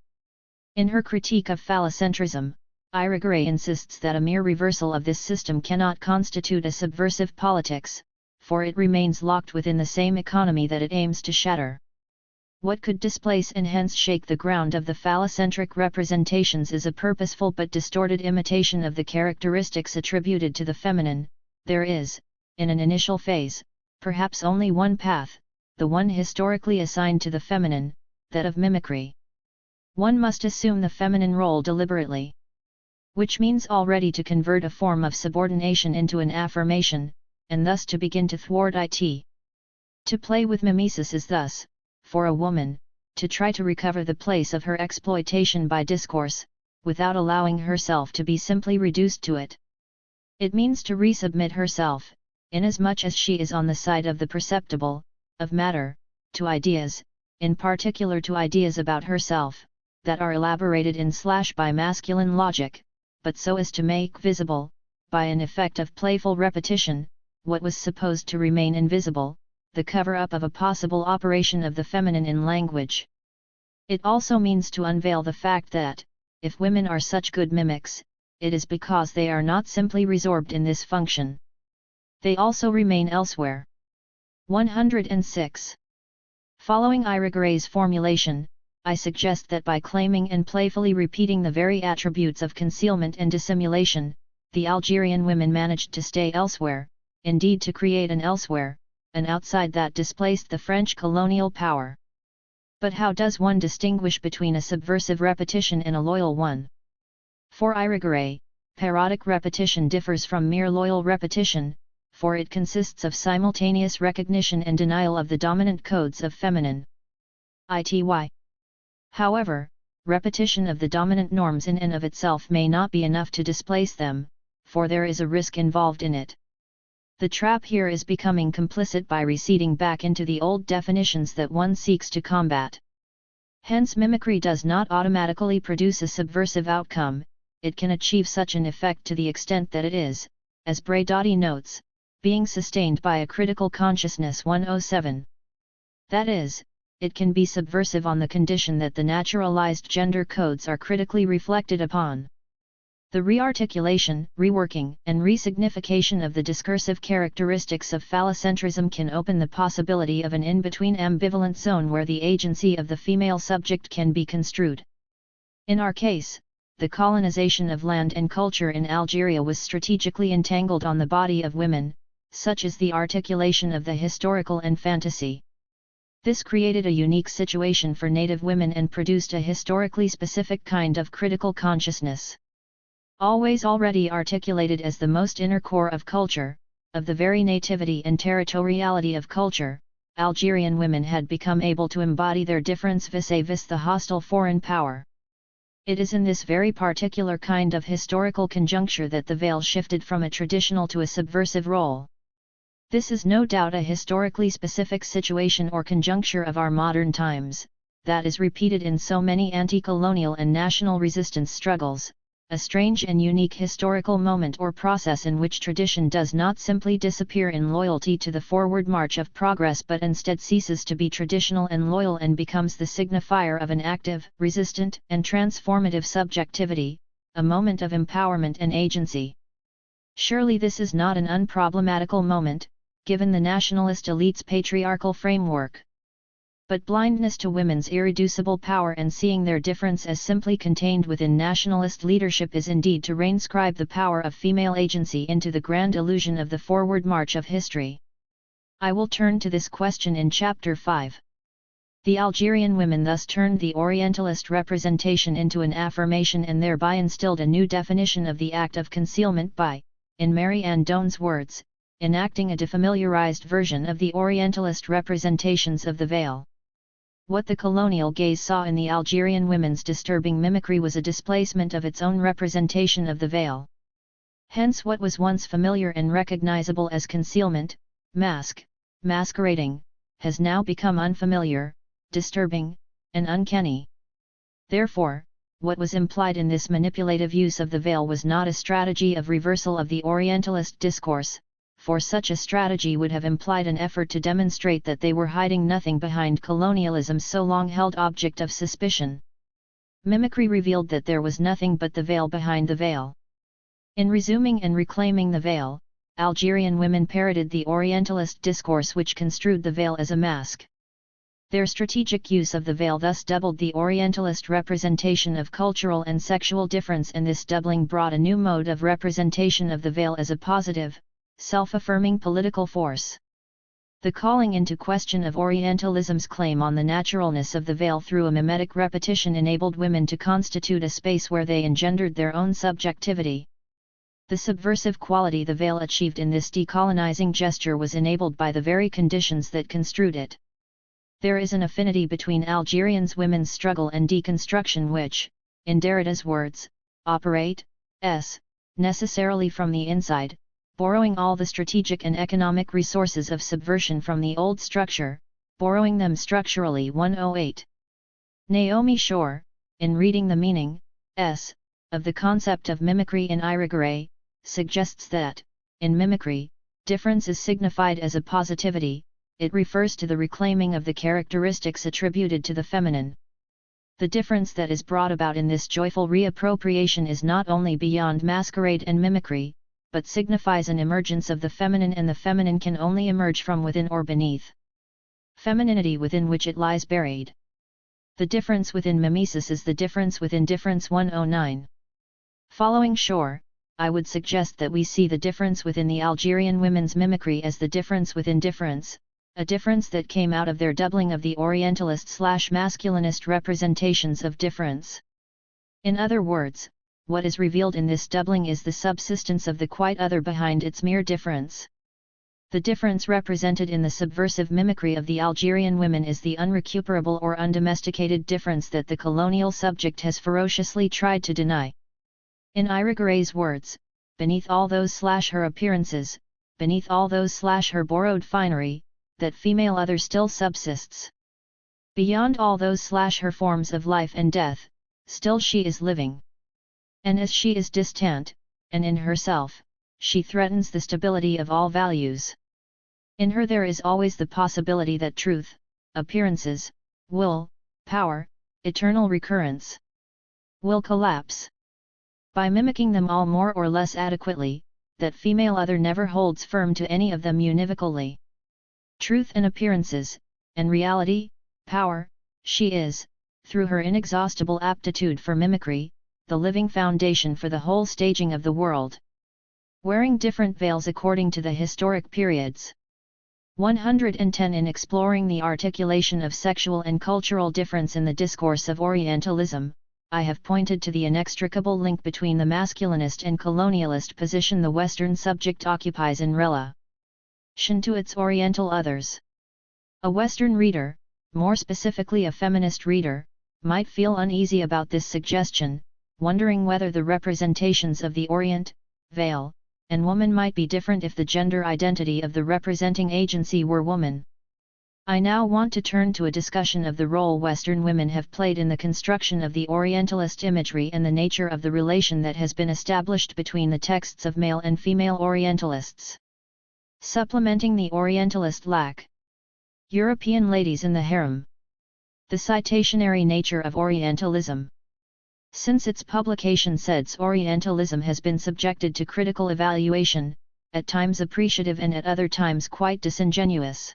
In her critique of phallocentrism, Irigaray insists that a mere reversal of this system cannot constitute a subversive politics, for it remains locked within the same economy that it aims to shatter. What could displace and hence shake the ground of the phallocentric representations is a purposeful but distorted imitation of the characteristics attributed to the feminine. There is, in an initial phase, perhaps only one path, the one historically assigned to the feminine, that of mimicry. One must assume the feminine role deliberately. Which means already to convert a form of subordination into an affirmation, and thus to begin to thwart it. To play with mimesis is thus, for a woman, to try to recover the place of her exploitation by discourse, without allowing herself to be simply reduced to it. It means to resubmit herself, inasmuch as she is on the side of the perceptible, of matter, to ideas, in particular to ideas about herself, that are elaborated by masculine logic, but so as to make visible, by an effect of playful repetition, what was supposed to remain invisible, the cover-up of a possible operation of the feminine in language. It also means to unveil the fact that, if women are such good mimics, it is because they are not simply resorbed in this function. They also remain elsewhere. 106. Following Irigaray's formulation, I suggest that by claiming and playfully repeating the very attributes of concealment and dissimulation, the Algerian women managed to stay elsewhere, indeed to create an elsewhere, an outside that displaced the French colonial power. But how does one distinguish between a subversive repetition and a loyal one? For Irigaray, parodic repetition differs from mere loyal repetition, for it consists of simultaneous recognition and denial of the dominant codes of feminine ity. However, repetition of the dominant norms in and of itself may not be enough to displace them, for there is a risk involved in it. The trap here is becoming complicit by receding back into the old definitions that one seeks to combat. Hence mimicry does not automatically produce a subversive outcome, it can achieve such an effect to the extent that it is, as Bradotti notes, being sustained by a critical consciousness. 107. That is, it can be subversive on the condition that the naturalized gender codes are critically reflected upon. The rearticulation, reworking, and resignification of the discursive characteristics of phallocentrism can open the possibility of an in-between ambivalent zone where the agency of the female subject can be construed. In our case, the colonization of land and culture in Algeria was strategically entangled on the body of women, such as the articulation of the historical and fantasy. This created a unique situation for native women and produced a historically specific kind of critical consciousness. Always already articulated as the most inner core of culture, of the very nativity and territoriality of culture, Algerian women had become able to embody their difference vis-à-vis the hostile foreign power. It is in this very particular kind of historical conjuncture that the veil shifted from a traditional to a subversive role. This is no doubt a historically specific situation or conjuncture of our modern times, that is repeated in so many anti-colonial and national resistance struggles, a strange and unique historical moment or process in which tradition does not simply disappear in loyalty to the forward march of progress but instead ceases to be traditional and loyal and becomes the signifier of an active, resistant, and transformative subjectivity, a moment of empowerment and agency. Surely this is not an unproblematical moment, given the nationalist elite's patriarchal framework. But blindness to women's irreducible power and seeing their difference as simply contained within nationalist leadership is indeed to reinscribe the power of female agency into the grand illusion of the forward march of history. I will turn to this question in Chapter 5. The Algerian women thus turned the Orientalist representation into an affirmation and thereby instilled a new definition of the act of concealment by, in Mary Ann Doan's words, enacting a defamiliarized version of the Orientalist representations of the veil. What the colonial gaze saw in the Algerian women's disturbing mimicry was a displacement of its own representation of the veil. Hence what was once familiar and recognizable as concealment, mask, masquerading, has now become unfamiliar, disturbing, and uncanny. Therefore, what was implied in this manipulative use of the veil was not a strategy of reversal of the Orientalist discourse, for such a strategy would have implied an effort to demonstrate that they were hiding nothing behind colonialism's so long held object of suspicion. Mimicry revealed that there was nothing but the veil behind the veil. In resuming and reclaiming the veil, Algerian women parroted the Orientalist discourse which construed the veil as a mask. Their strategic use of the veil thus doubled the Orientalist representation of cultural and sexual difference, and this doubling brought a new mode of representation of the veil as a positive, self-affirming political force. The calling into question of Orientalism's claim on the naturalness of the veil through a mimetic repetition enabled women to constitute a space where they engendered their own subjectivity. The subversive quality the veil achieved in this decolonizing gesture was enabled by the very conditions that construed it. There is an affinity between Algerians' women's struggle and deconstruction which, in Derrida's words, operate necessarily from the inside, borrowing all the strategic and economic resources of subversion from the old structure, borrowing them structurally. 108. Naomi Shore, in reading the meaning, of the concept of mimicry in Irigaray, suggests that, in mimicry, difference is signified as a positivity, it refers to the reclaiming of the characteristics attributed to the feminine. The difference that is brought about in this joyful reappropriation is not only beyond masquerade and mimicry, but signifies an emergence of the feminine, and the feminine can only emerge from within or beneath femininity within which it lies buried. The difference within mimesis is the difference within difference. 109. Following Shore, I would suggest that we see the difference within the Algerian women's mimicry as the difference within difference, a difference that came out of their doubling of the Orientalist/masculinist representations of difference. In other words, what is revealed in this doubling is the subsistence of the quite other behind its mere difference. The difference represented in the subversive mimicry of the Algerian women is the unrecuperable or undomesticated difference that the colonial subject has ferociously tried to deny. In Irigaray's words, beneath all those/her appearances, beneath all those/her borrowed finery, that female other still subsists. Beyond all those/her forms of life and death, still she is living. And as she is distant, and in herself, she threatens the stability of all values. In her there is always the possibility that truth, appearances, will, power, eternal recurrence, will collapse. By mimicking them all more or less adequately, that female other never holds firm to any of them univocally. Truth and appearances, and reality, power, she is, through her inexhaustible aptitude for mimicry, the living foundation for the whole staging of the world. Wearing different veils according to the historic periods. 110 In exploring the articulation of sexual and cultural difference in the discourse of Orientalism, I have pointed to the inextricable link between the masculinist and colonialist position the Western subject occupies in relation to its Oriental others. A Western reader, more specifically a feminist reader, might feel uneasy about this suggestion, wondering whether the representations of the Orient, veil, and woman might be different if the gender identity of the representing agency were woman. I now want to turn to a discussion of the role Western women have played in the construction of the Orientalist imagery and the nature of the relation that has been established between the texts of male and female Orientalists. Supplementing the Orientalist lack. European ladies in the harem. The citationary nature of Orientalism. Since its publication Sed's Orientalism has been subjected to critical evaluation, at times appreciative and at other times quite disingenuous.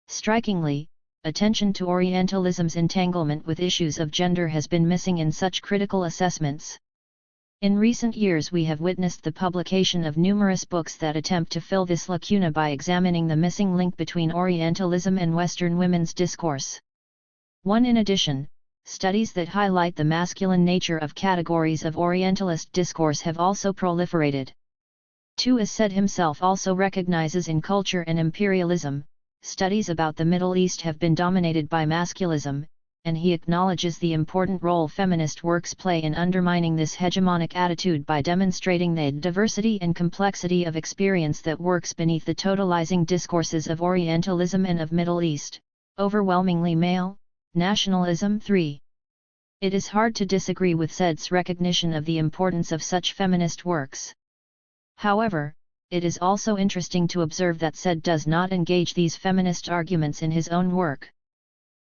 Strikingly, attention to Orientalism's entanglement with issues of gender has been missing in such critical assessments. In recent years we have witnessed the publication of numerous books that attempt to fill this lacuna by examining the missing link between Orientalism and Western women's discourse. In addition, studies that highlight the masculine nature of categories of Orientalist discourse have also proliferated. As Sed himself also recognizes in Culture and Imperialism, studies about the Middle East have been dominated by masculism, and he acknowledges the important role feminist works play in undermining this hegemonic attitude by demonstrating the diversity and complexity of experience that works beneath the totalizing discourses of Orientalism and of Middle East, overwhelmingly male, nationalism. 3. It is hard to disagree with Sed's recognition of the importance of such feminist works. However, it is also interesting to observe that Sed does not engage these feminist arguments in his own work.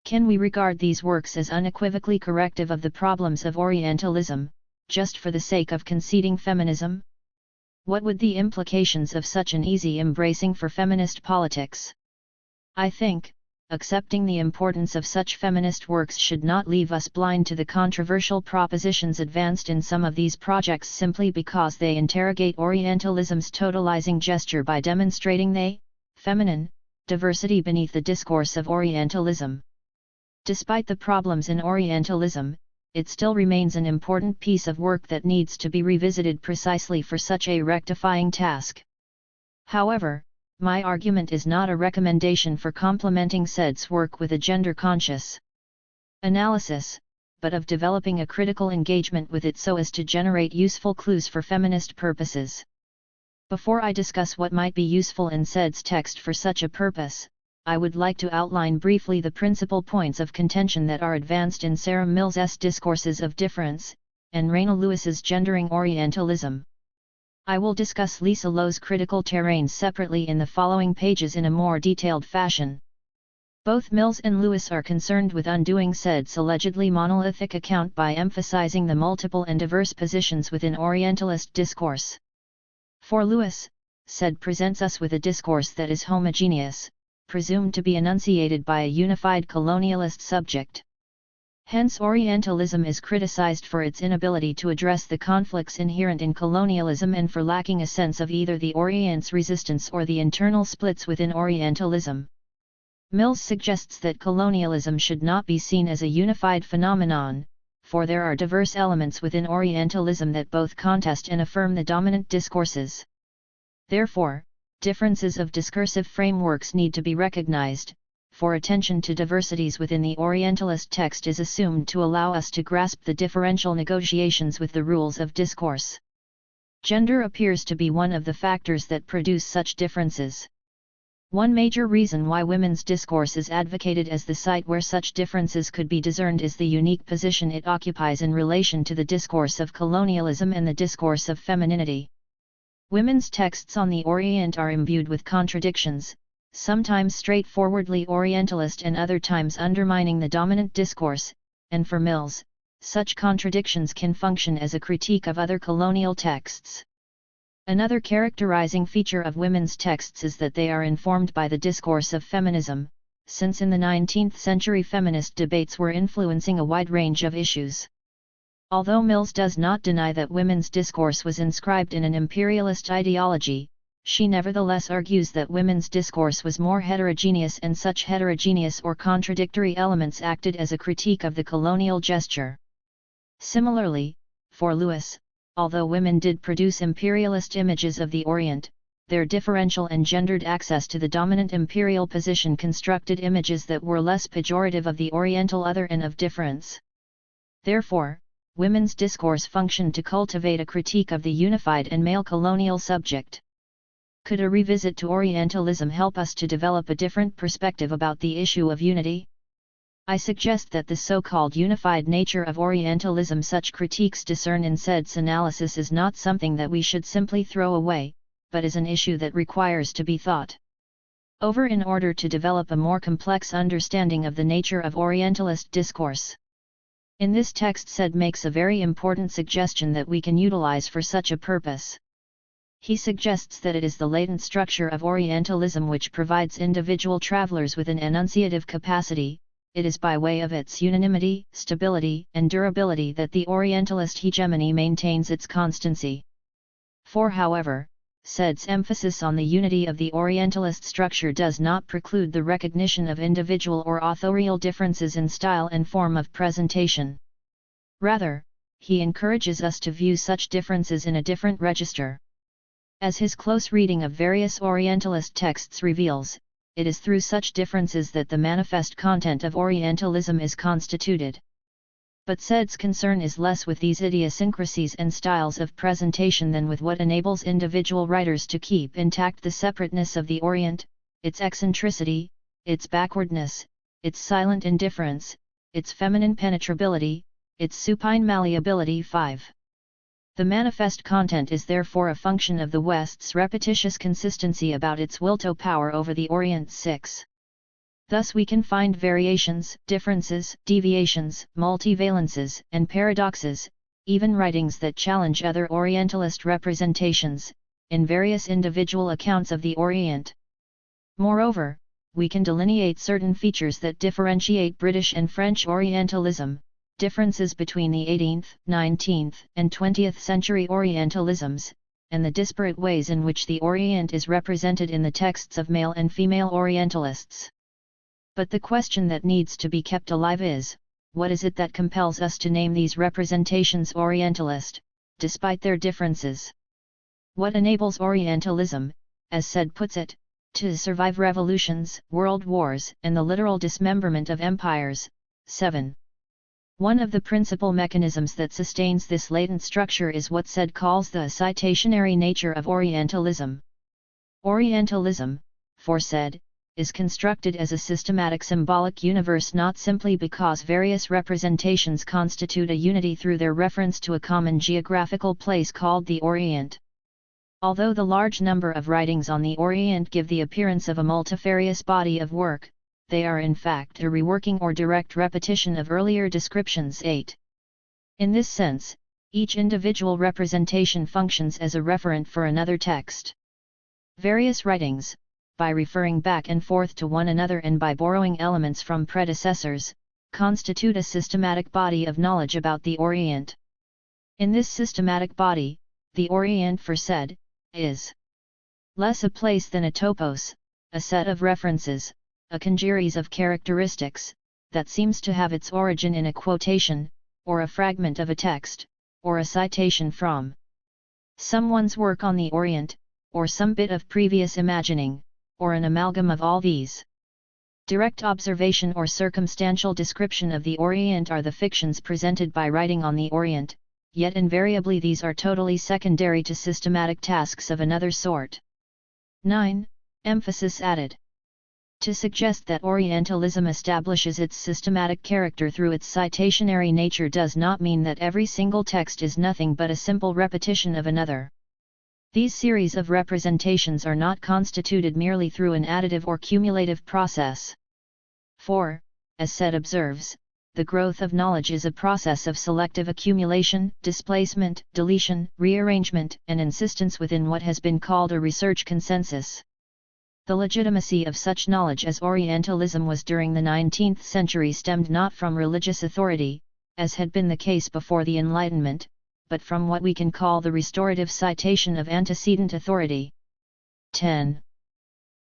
Can we regard these works as unequivocally corrective of the problems of Orientalism, just for the sake of conceding feminism? What would the implications of such an easy embracing for feminist politics? I think, accepting the importance of such feminist works should not leave us blind to the controversial propositions advanced in some of these projects simply because they interrogate Orientalism's totalizing gesture by demonstrating the feminine diversity beneath the discourse of Orientalism. Despite the problems in Orientalism, it still remains an important piece of work that needs to be revisited precisely for such a rectifying task. However, my argument is not a recommendation for complementing Sed's work with a gender-conscious analysis, but of developing a critical engagement with it so as to generate useful clues for feminist purposes. Before I discuss what might be useful in Sed's text for such a purpose, I would like to outline briefly the principal points of contention that are advanced in Sarah Mills's Discourses of Difference, and Raina Lewis's Gendering Orientalism. I will discuss Lisa Lowe's critical terrains separately in the following pages in a more detailed fashion. Both Mills and Lewis are concerned with undoing Sed's allegedly monolithic account by emphasizing the multiple and diverse positions within Orientalist discourse. For Lewis, Sed presents us with a discourse that is homogeneous, presumed to be enunciated by a unified colonialist subject. Hence Orientalism is criticized for its inability to address the conflicts inherent in colonialism and for lacking a sense of either the Orient's resistance or the internal splits within Orientalism. Mills suggests that colonialism should not be seen as a unified phenomenon, for there are diverse elements within Orientalism that both contest and affirm the dominant discourses. Therefore, differences of discursive frameworks need to be recognized, for attention to diversities within the Orientalist text is assumed to allow us to grasp the differential negotiations with the rules of discourse. Gender appears to be one of the factors that produce such differences. One major reason why women's discourse is advocated as the site where such differences could be discerned is the unique position it occupies in relation to the discourse of colonialism and the discourse of femininity. Women's texts on the Orient are imbued with contradictions, sometimes straightforwardly Orientalist and other times undermining the dominant discourse, and for Mills, such contradictions can function as a critique of other colonial texts. Another characterizing feature of women's texts is that they are informed by the discourse of feminism, since in the 19th century feminist debates were influencing a wide range of issues. Although Mills does not deny that women's discourse was inscribed in an imperialist ideology, she nevertheless argues that women's discourse was more heterogeneous, and such heterogeneous or contradictory elements acted as a critique of the colonial gesture. Similarly, for Lewis, although women did produce imperialist images of the Orient, their differential and gendered access to the dominant imperial position constructed images that were less pejorative of the Oriental other and of difference. Therefore, women's discourse functioned to cultivate a critique of the unified and male colonial subject. Could a revisit to Orientalism help us to develop a different perspective about the issue of unity? I suggest that the so-called unified nature of Orientalism such critiques discern in Said's analysis is not something that we should simply throw away, but is an issue that requires to be thought over in order to develop a more complex understanding of the nature of Orientalist discourse. In this text, Said makes a very important suggestion that we can utilize for such a purpose. He suggests that it is the latent structure of Orientalism which provides individual travelers with an enunciative capacity. It is by way of its unanimity, stability, and durability that the Orientalist hegemony maintains its constancy. For however, Said's emphasis on the unity of the Orientalist structure does not preclude the recognition of individual or authorial differences in style and form of presentation. Rather, he encourages us to view such differences in a different register. As his close reading of various Orientalist texts reveals, it is through such differences that the manifest content of Orientalism is constituted. But Said's concern is less with these idiosyncrasies and styles of presentation than with what enables individual writers to keep intact the separateness of the Orient, its eccentricity, its backwardness, its silent indifference, its feminine penetrability, its supine malleability. 5. The manifest content is therefore a function of the West's repetitious consistency about its will-to power over the Orient. 6. Thus we can find variations, differences, deviations, multivalences, and paradoxes, even writings that challenge other Orientalist representations, in various individual accounts of the Orient. Moreover, we can delineate certain features that differentiate British and French Orientalism, differences between the 18th, 19th, and 20th century Orientalisms, and the disparate ways in which the Orient is represented in the texts of male and female Orientalists. But the question that needs to be kept alive is, what is it that compels us to name these representations Orientalist, despite their differences? What enables Orientalism, as Said puts it, to survive revolutions, world wars, and the literal dismemberment of empires? 7. One of the principal mechanisms that sustains this latent structure is what Said calls the citationary nature of Orientalism. Orientalism, for Said, is constructed as a systematic symbolic universe not simply because various representations constitute a unity through their reference to a common geographical place called the Orient. Although the large number of writings on the Orient give the appearance of a multifarious body of work, they are in fact a reworking or direct repetition of earlier descriptions. 8. In this sense, each individual representation functions as a referent for another text. Various writings, by referring back and forth to one another and by borrowing elements from predecessors, constitute a systematic body of knowledge about the Orient. In this systematic body, the Orient for Said, is less a place than a topos, a set of references, a congeries of characteristics, that seems to have its origin in a quotation, or a fragment of a text, or a citation from someone's work on the Orient, or some bit of previous imagining, or an amalgam of all these. Direct observation or circumstantial description of the Orient are the fictions presented by writing on the Orient, yet invariably these are totally secondary to systematic tasks of another sort. 9. Emphasis added. To suggest that Orientalism establishes its systematic character through its citationary nature does not mean that every single text is nothing but a simple repetition of another. These series of representations are not constituted merely through an additive or cumulative process. For, as Said observes, the growth of knowledge is a process of selective accumulation, displacement, deletion, rearrangement, and insistence within what has been called a research consensus. The legitimacy of such knowledge as Orientalism was during the 19th century stemmed not from religious authority, as had been the case before the Enlightenment, but from what we can call the restorative citation of antecedent authority. 10.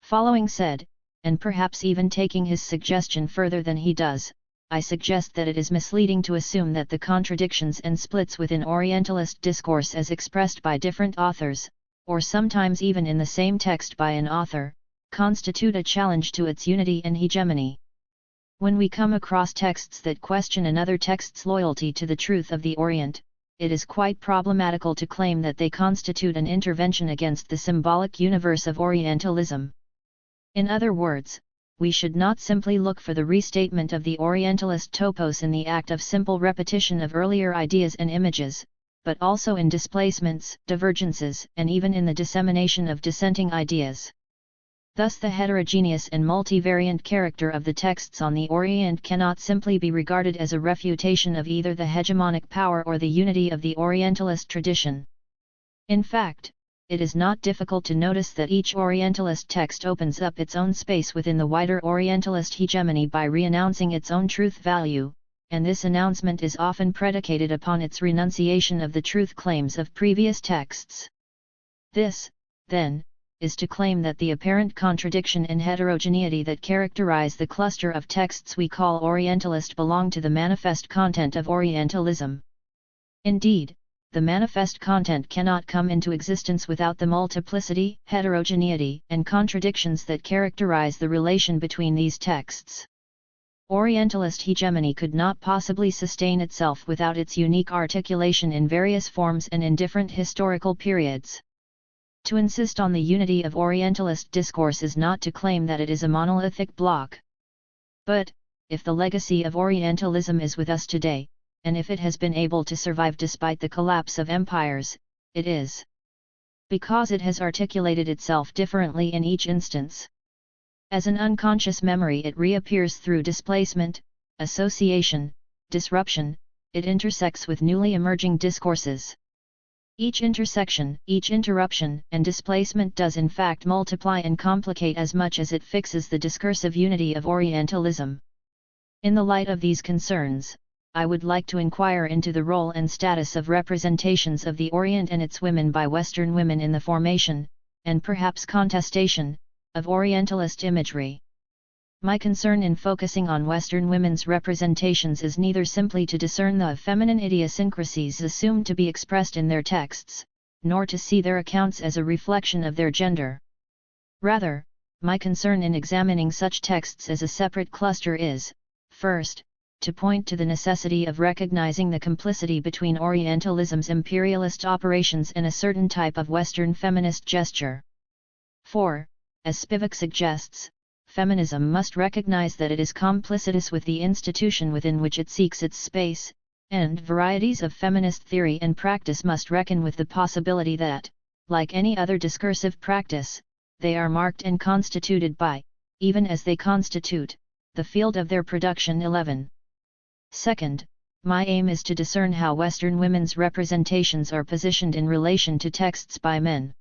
Following said, and perhaps even taking his suggestion further than he does, I suggest that it is misleading to assume that the contradictions and splits within Orientalist discourse as expressed by different authors, or sometimes even in the same text by an author, constitute a challenge to its unity and hegemony. When we come across texts that question another text's loyalty to the truth of the Orient, it is quite problematical to claim that they constitute an intervention against the symbolic universe of Orientalism. In other words, we should not simply look for the restatement of the Orientalist topos in the act of simple repetition of earlier ideas and images, but also in displacements, divergences, and even in the dissemination of dissenting ideas. Thus the heterogeneous and multivariant character of the texts on the Orient cannot simply be regarded as a refutation of either the hegemonic power or the unity of the Orientalist tradition. In fact, it is not difficult to notice that each Orientalist text opens up its own space within the wider Orientalist hegemony by re-announcing its own truth value, and this announcement is often predicated upon its renunciation of the truth claims of previous texts. This, then, is to claim that the apparent contradiction and heterogeneity that characterize the cluster of texts we call Orientalist belong to the manifest content of Orientalism. Indeed, the manifest content cannot come into existence without the multiplicity, heterogeneity, and contradictions that characterize the relation between these texts. Orientalist hegemony could not possibly sustain itself without its unique articulation in various forms and in different historical periods. To insist on the unity of Orientalist discourse is not to claim that it is a monolithic block. But, if the legacy of Orientalism is with us today, and if it has been able to survive despite the collapse of empires, it is because it has articulated itself differently in each instance. As an unconscious memory it reappears through displacement, association, disruption, it intersects with newly emerging discourses. Each intersection, each interruption, and displacement does in fact multiply and complicate as much as it fixes the discursive unity of Orientalism. In the light of these concerns, I would like to inquire into the role and status of representations of the Orient and its women by Western women in the formation, and perhaps contestation, of Orientalist imagery. My concern in focusing on Western women's representations is neither simply to discern the feminine idiosyncrasies assumed to be expressed in their texts, nor to see their accounts as a reflection of their gender. Rather, my concern in examining such texts as a separate cluster is, first, to point to the necessity of recognizing the complicity between Orientalism's imperialist operations and a certain type of Western feminist gesture. For, as Spivak suggests, feminism must recognize that it is complicitous with the institution within which it seeks its space, and varieties of feminist theory and practice must reckon with the possibility that, like any other discursive practice, they are marked and constituted by, even as they constitute, the field of their production. 11. Second, my aim is to discern how Western women's representations are positioned in relation to texts by men.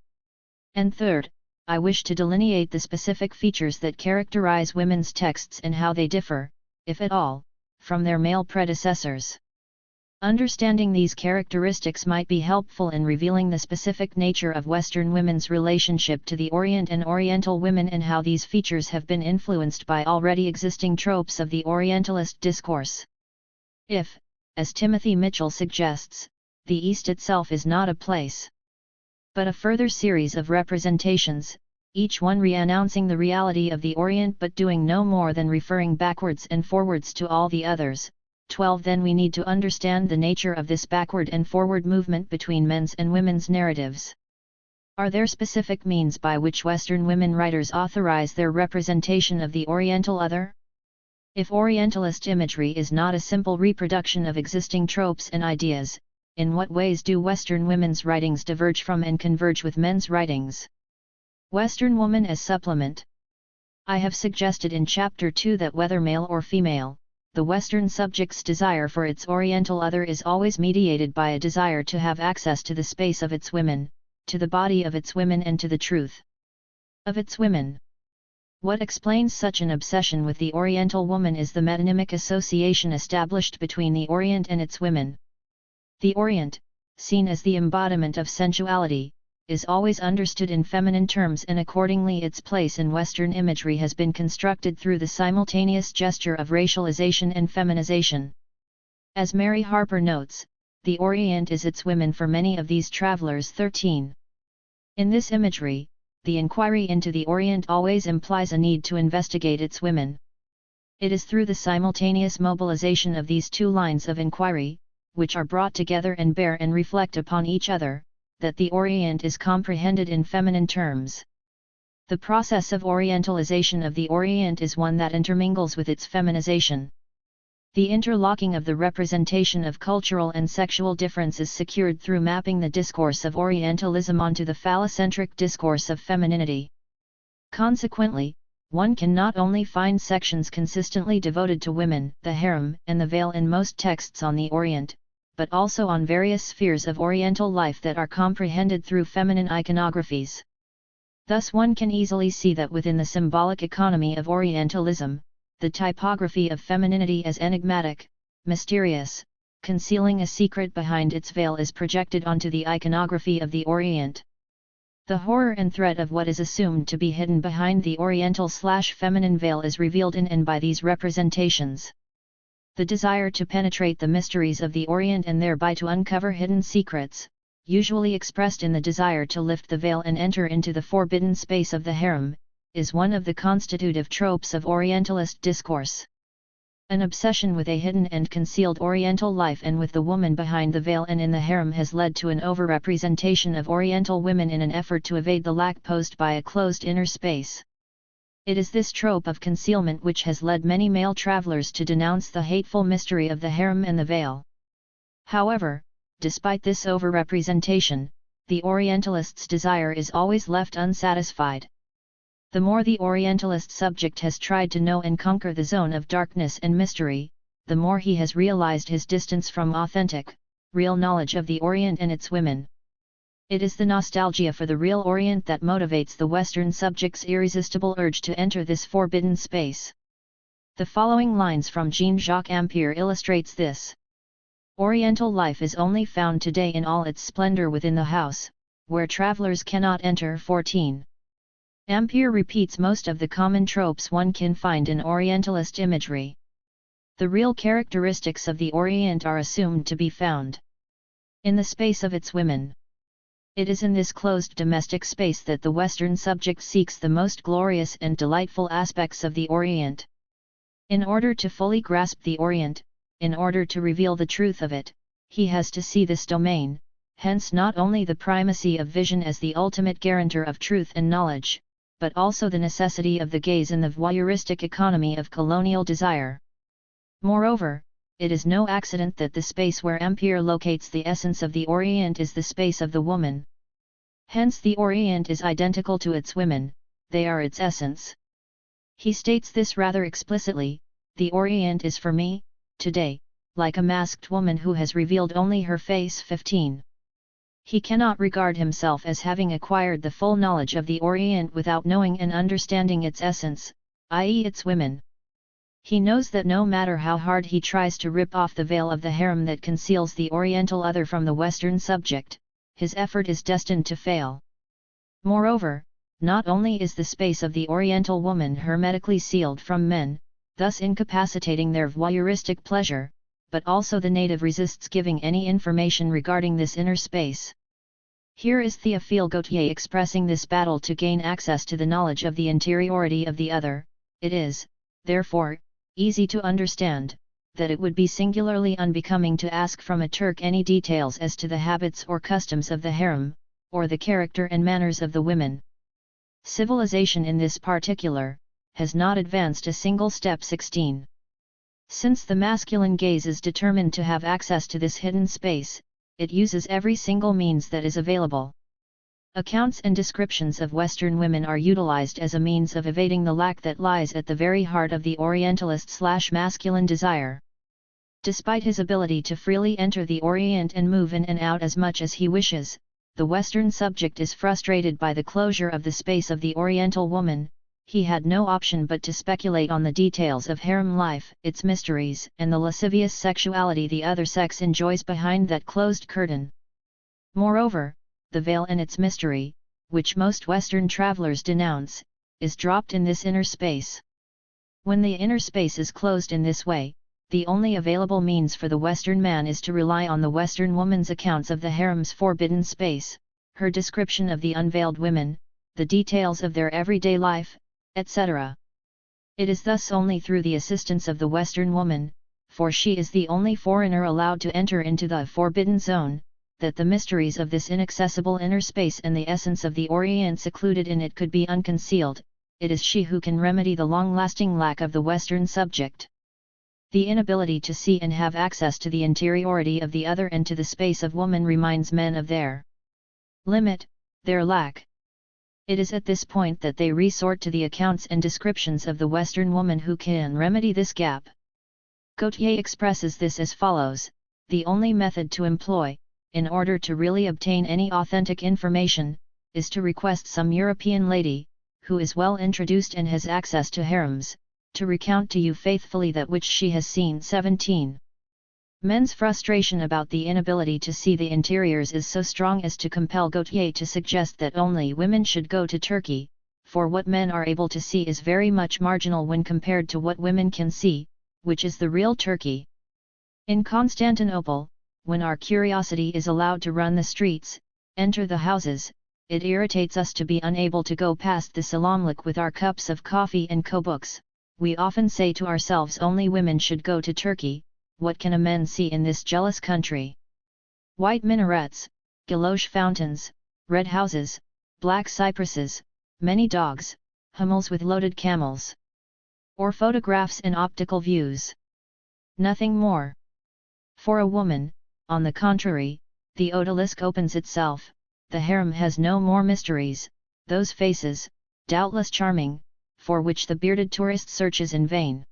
And third, I wish to delineate the specific features that characterize women's texts and how they differ, if at all, from their male predecessors. Understanding these characteristics might be helpful in revealing the specific nature of Western women's relationship to the Orient and Oriental women and how these features have been influenced by already existing tropes of the Orientalist discourse. If, as Timothy Mitchell suggests, the East itself is not a place, but a further series of representations, each one re-announcing the reality of the Orient but doing no more than referring backwards and forwards to all the others. 12. Then we need to understand the nature of this backward and forward movement between men's and women's narratives. Are there specific means by which Western women writers authorize their representation of the Oriental other? If Orientalist imagery is not a simple reproduction of existing tropes and ideas, in what ways do Western women's writings diverge from and converge with men's writings? Western woman as supplement. I have suggested in Chapter 2 that whether male or female, the Western subject's desire for its Oriental other is always mediated by a desire to have access to the space of its women, to the body of its women and to the truth of its women. What explains such an obsession with the Oriental woman is the metonymic association established between the Orient and its women. The Orient, seen as the embodiment of sensuality, is always understood in feminine terms, and accordingly its place in Western imagery has been constructed through the simultaneous gesture of racialization and feminization. As Mary Harper notes, the Orient is its women for many of these travelers. 13. In this imagery, the inquiry into the Orient always implies a need to investigate its women. It is through the simultaneous mobilization of these two lines of inquiry, which are brought together and bear and reflect upon each other, that the Orient is comprehended in feminine terms. The process of orientalization of the Orient is one that intermingles with its feminization. The interlocking of the representation of cultural and sexual difference is secured through mapping the discourse of Orientalism onto the phallocentric discourse of femininity. Consequently, one can not only find sections consistently devoted to women, the harem, and the veil in most texts on the Orient, but also on various spheres of Oriental life that are comprehended through feminine iconographies. Thus one can easily see that within the symbolic economy of Orientalism, the typography of femininity as enigmatic, mysterious, concealing a secret behind its veil is projected onto the iconography of the Orient. The horror and threat of what is assumed to be hidden behind the Oriental/feminine veil is revealed in and by these representations. The desire to penetrate the mysteries of the Orient and thereby to uncover hidden secrets, usually expressed in the desire to lift the veil and enter into the forbidden space of the harem, is one of the constitutive tropes of Orientalist discourse. An obsession with a hidden and concealed Oriental life and with the woman behind the veil and in the harem has led to an overrepresentation of Oriental women in an effort to evade the lack posed by a closed inner space. It is this trope of concealment which has led many male travelers to denounce the hateful mystery of the harem and the veil. However, despite this overrepresentation, the Orientalist's desire is always left unsatisfied. The more the Orientalist subject has tried to know and conquer the zone of darkness and mystery, the more he has realized his distance from authentic, real knowledge of the Orient and its women. It is the nostalgia for the real Orient that motivates the Western subject's irresistible urge to enter this forbidden space. The following lines from Jean-Jacques Ampère illustrates this. Oriental life is only found today in all its splendor within the house, where travelers cannot enter. 14. Ampère repeats most of the common tropes one can find in Orientalist imagery. The real characteristics of the Orient are assumed to be found in the space of its women. It is in this closed domestic space that the Western subject seeks the most glorious and delightful aspects of the Orient. In order to fully grasp the Orient, in order to reveal the truth of it, he has to see this domain, hence not only the primacy of vision as the ultimate guarantor of truth and knowledge, but also the necessity of the gaze in the voyeuristic economy of colonial desire. Moreover, it is no accident that the space where Ampère locates the essence of the Orient is the space of the woman. Hence the Orient is identical to its women, they are its essence. He states this rather explicitly, the Orient is for me, today, like a masked woman who has revealed only her face. 15. He cannot regard himself as having acquired the full knowledge of the Orient without knowing and understanding its essence, i.e. its women. He knows that no matter how hard he tries to rip off the veil of the harem that conceals the Oriental other from the Western subject, his effort is destined to fail. Moreover, not only is the space of the Oriental woman hermetically sealed from men, thus incapacitating their voyeuristic pleasure, but also the native resists giving any information regarding this inner space. Here is Théophile Gautier expressing this battle to gain access to the knowledge of the interiority of the other. It is, therefore, easy to understand, that it would be singularly unbecoming to ask from a Turk any details as to the habits or customs of the harem, or the character and manners of the women. Civilization in this particular, has not advanced a single step. 16. Since the masculine gaze is determined to have access to this hidden space, it uses every single means that is available. Accounts and descriptions of Western women are utilized as a means of evading the lack that lies at the very heart of the Orientalist/masculine desire. Despite his ability to freely enter the Orient and move in and out as much as he wishes, the Western subject is frustrated by the closure of the space of the Oriental woman. He had no option but to speculate on the details of harem life, its mysteries, and the lascivious sexuality the other sex enjoys behind that closed curtain. Moreover, the veil and its mystery, which most Western travelers denounce, is dropped in this inner space. When the inner space is closed in this way, the only available means for the Western man is to rely on the Western woman's accounts of the harem's forbidden space, her description of the unveiled women, the details of their everyday life, etc. It is thus only through the assistance of the Western woman, for she is the only foreigner allowed to enter into the forbidden zone, that the mysteries of this inaccessible inner space and the essence of the Orient secluded in it could be unconcealed. It is she who can remedy the long-lasting lack of the Western subject. The inability to see and have access to the interiority of the other and to the space of woman reminds men of their limit, their lack. It is at this point that they resort to the accounts and descriptions of the Western woman who can remedy this gap. Gautier expresses this as follows: the only method to employ, in order to really obtain any authentic information, is to request some European lady, who is well introduced and has access to harems, to recount to you faithfully that which she has seen. 17. Men's frustration about the inability to see the interiors is so strong as to compel Gautier to suggest that only women should go to Turkey, for what men are able to see is very much marginal when compared to what women can see, which is the real Turkey. In Constantinople, when our curiosity is allowed to run the streets, enter the houses, it irritates us to be unable to go past the Selamlik with our cups of coffee and kobooks. We often say to ourselves only women should go to Turkey. What can a man see in this jealous country? White minarets, galoche fountains, red houses, black cypresses, many dogs, hummels with loaded camels. Or photographs and optical views. Nothing more. For a woman, on the contrary, the odalisque opens itself. The harem has no more mysteries, those faces, doubtless charming, for which the bearded tourist searches in vain.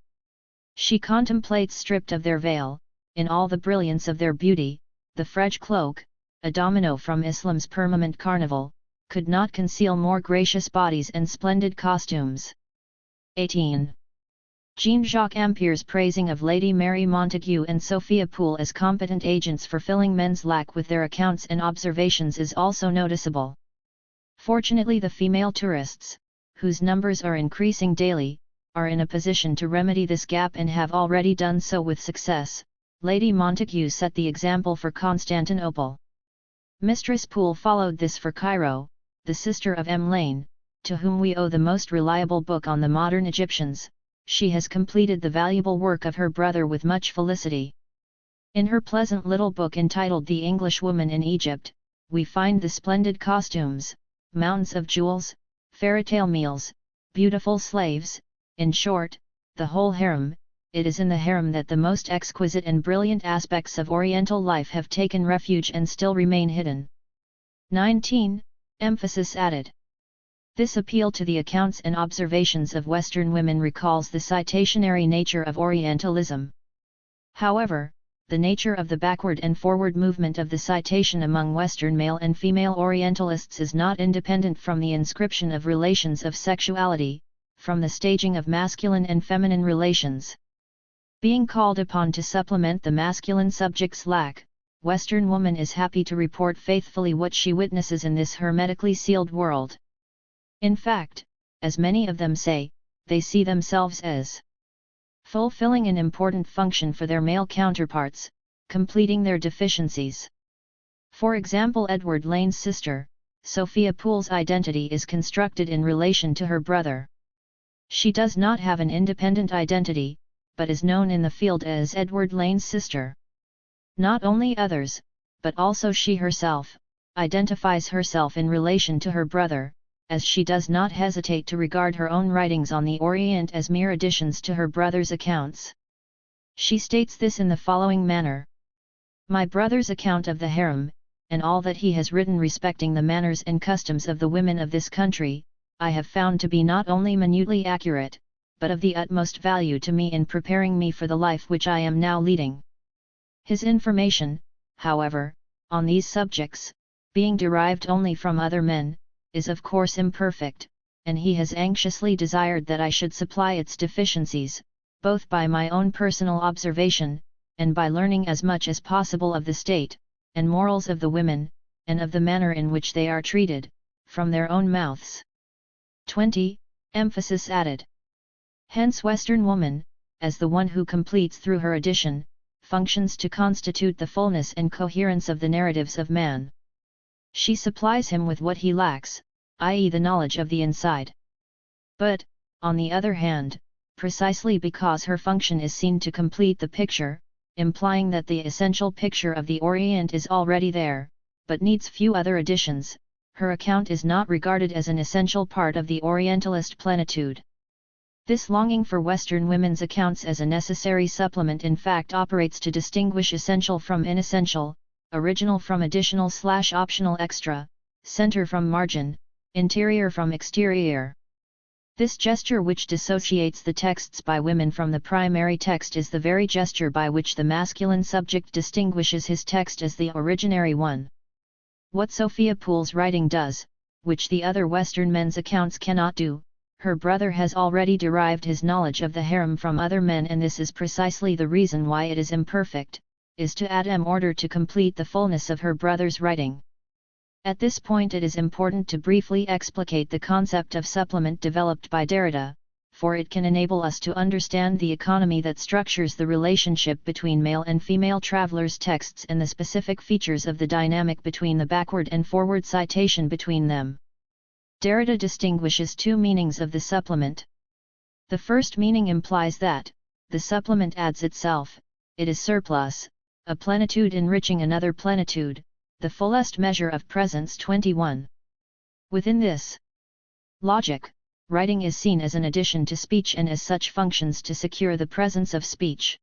She contemplates stripped of their veil, in all the brilliance of their beauty. The Frege cloak, a domino from Islam's permanent carnival, could not conceal more gracious bodies and splendid costumes. 18. Jean-Jacques Ampère's praising of Lady Mary Montagu and Sophia Poole as competent agents for filling men's lack with their accounts and observations is also noticeable. Fortunately, the female tourists, whose numbers are increasing daily, are in a position to remedy this gap and have already done so with success. Lady Montagu set the example for Constantinople. Mistress Poole followed this for Cairo, the sister of M. Lane, to whom we owe the most reliable book on the modern Egyptians. She has completed the valuable work of her brother with much felicity. In her pleasant little book entitled The English Woman in Egypt, we find the splendid costumes, mountains of jewels, fairytale meals, beautiful slaves, in short, the whole harem. It is in the harem that the most exquisite and brilliant aspects of Oriental life have taken refuge and still remain hidden. 19. Emphasis added. This appeal to the accounts and observations of Western women recalls the citationary nature of Orientalism. However, the nature of the backward and forward movement of the citation among Western male and female Orientalists is not independent from the inscription of relations of sexuality, from the staging of masculine and feminine relations. Being called upon to supplement the masculine subject's lack, Western woman is happy to report faithfully what she witnesses in this hermetically sealed world. In fact, as many of them say, they see themselves as fulfilling an important function for their male counterparts, completing their deficiencies. For example, Edward Lane's sister, Sophia Poole's identity is constructed in relation to her brother. She does not have an independent identity, but is known in the field as Edward Lane's sister. Not only others, but also she herself, identifies herself in relation to her brother, as she does not hesitate to regard her own writings on the Orient as mere additions to her brother's accounts. She states this in the following manner. My brother's account of the harem, and all that he has written respecting the manners and customs of the women of this country, I have found to be not only minutely accurate, but of the utmost value to me in preparing me for the life which I am now leading. His information, however, on these subjects, being derived only from other men, is of course imperfect, and he has anxiously desired that I should supply its deficiencies, both by my own personal observation, and by learning as much as possible of the state, and morals of the women, and of the manner in which they are treated, from their own mouths. 20. Emphasis added. Hence Western woman, as the one who completes through her addition, functions to constitute the fullness and coherence of the narratives of man. She supplies him with what he lacks, i.e. the knowledge of the inside. But, on the other hand, precisely because her function is seen to complete the picture, implying that the essential picture of the Orient is already there, but needs few other additions, her account is not regarded as an essential part of the Orientalist plenitude. This longing for Western women's accounts as a necessary supplement in fact operates to distinguish essential from inessential, original from additional/optional extra, center from margin, interior from exterior. This gesture which dissociates the texts by women from the primary text is the very gesture by which the masculine subject distinguishes his text as the originary one. What Sophia Poole's writing does, which the other Western men's accounts cannot do, her brother has already derived his knowledge of the harem from other men, and this is precisely the reason why it is imperfect, is to add in order to complete the fullness of her brother's writing. At this point it is important to briefly explicate the concept of supplement developed by Derrida, for it can enable us to understand the economy that structures the relationship between male and female travelers' texts and the specific features of the dynamic between the backward and forward citation between them. Derrida distinguishes two meanings of the supplement. The first meaning implies that, the supplement adds itself, it is surplus, a plenitude enriching another plenitude, the fullest measure of presence. 21. Within this logic, writing is seen as an addition to speech and as such functions to secure the presence of speech.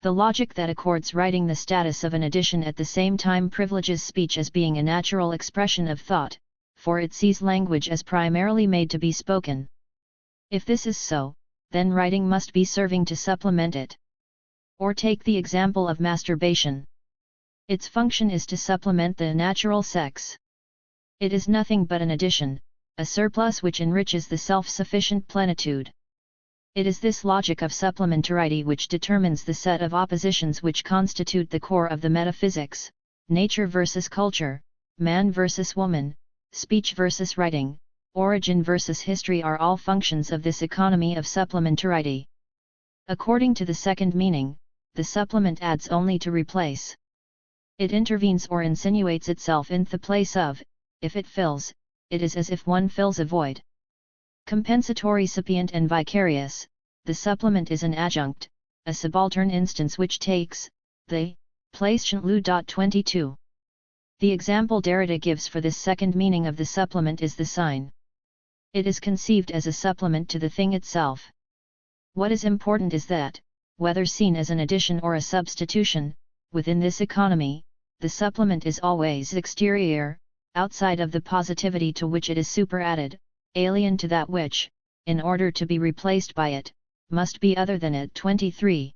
The logic that accords writing the status of an addition at the same time privileges speech as being a natural expression of thought, for it sees language as primarily made to be spoken. If this is so, then writing must be serving to supplement it. Or take the example of masturbation. Its function is to supplement the natural sex. It is nothing but an addition, a surplus which enriches the self-sufficient plenitude. It is this logic of supplementarity which determines the set of oppositions which constitute the core of the metaphysics: nature versus culture, man versus woman, speech versus writing, origin versus history are all functions of this economy of supplementarity. According to the second meaning, the supplement adds only to replace. It intervenes or insinuates itself in the place of, if it fills, it is as if one fills a void. Compensatory sapient and vicarious, the supplement is an adjunct, a subaltern instance which takes the place. 22. The example Derrida gives for this second meaning of the supplement is the sign. It is conceived as a supplement to the thing itself. What is important is that, whether seen as an addition or a substitution, within this economy, the supplement is always exterior, outside of the positivity to which it is superadded, alien to that which, in order to be replaced by it, must be other than it. 23.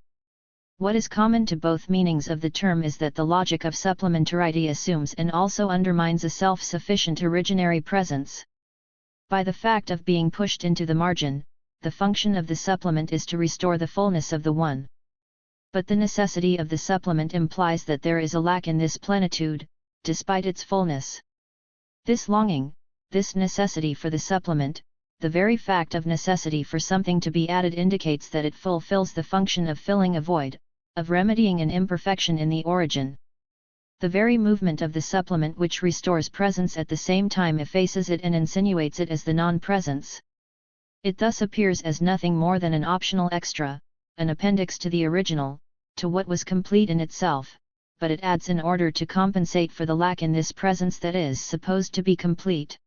What is common to both meanings of the term is that the logic of supplementarity assumes and also undermines a self-sufficient originary presence. By the fact of being pushed into the margin, the function of the supplement is to restore the fullness of the one. But the necessity of the supplement implies that there is a lack in this plenitude, despite its fullness. This longing, this necessity for the supplement, the very fact of necessity for something to be added indicates that it fulfills the function of filling a void, of remedying an imperfection in the origin. The very movement of the supplement which restores presence at the same time effaces it and insinuates it as the non-presence. It thus appears as nothing more than an optional extra, an appendix to the original, to what was complete in itself, but it adds in order to compensate for the lack in this presence that is supposed to be complete.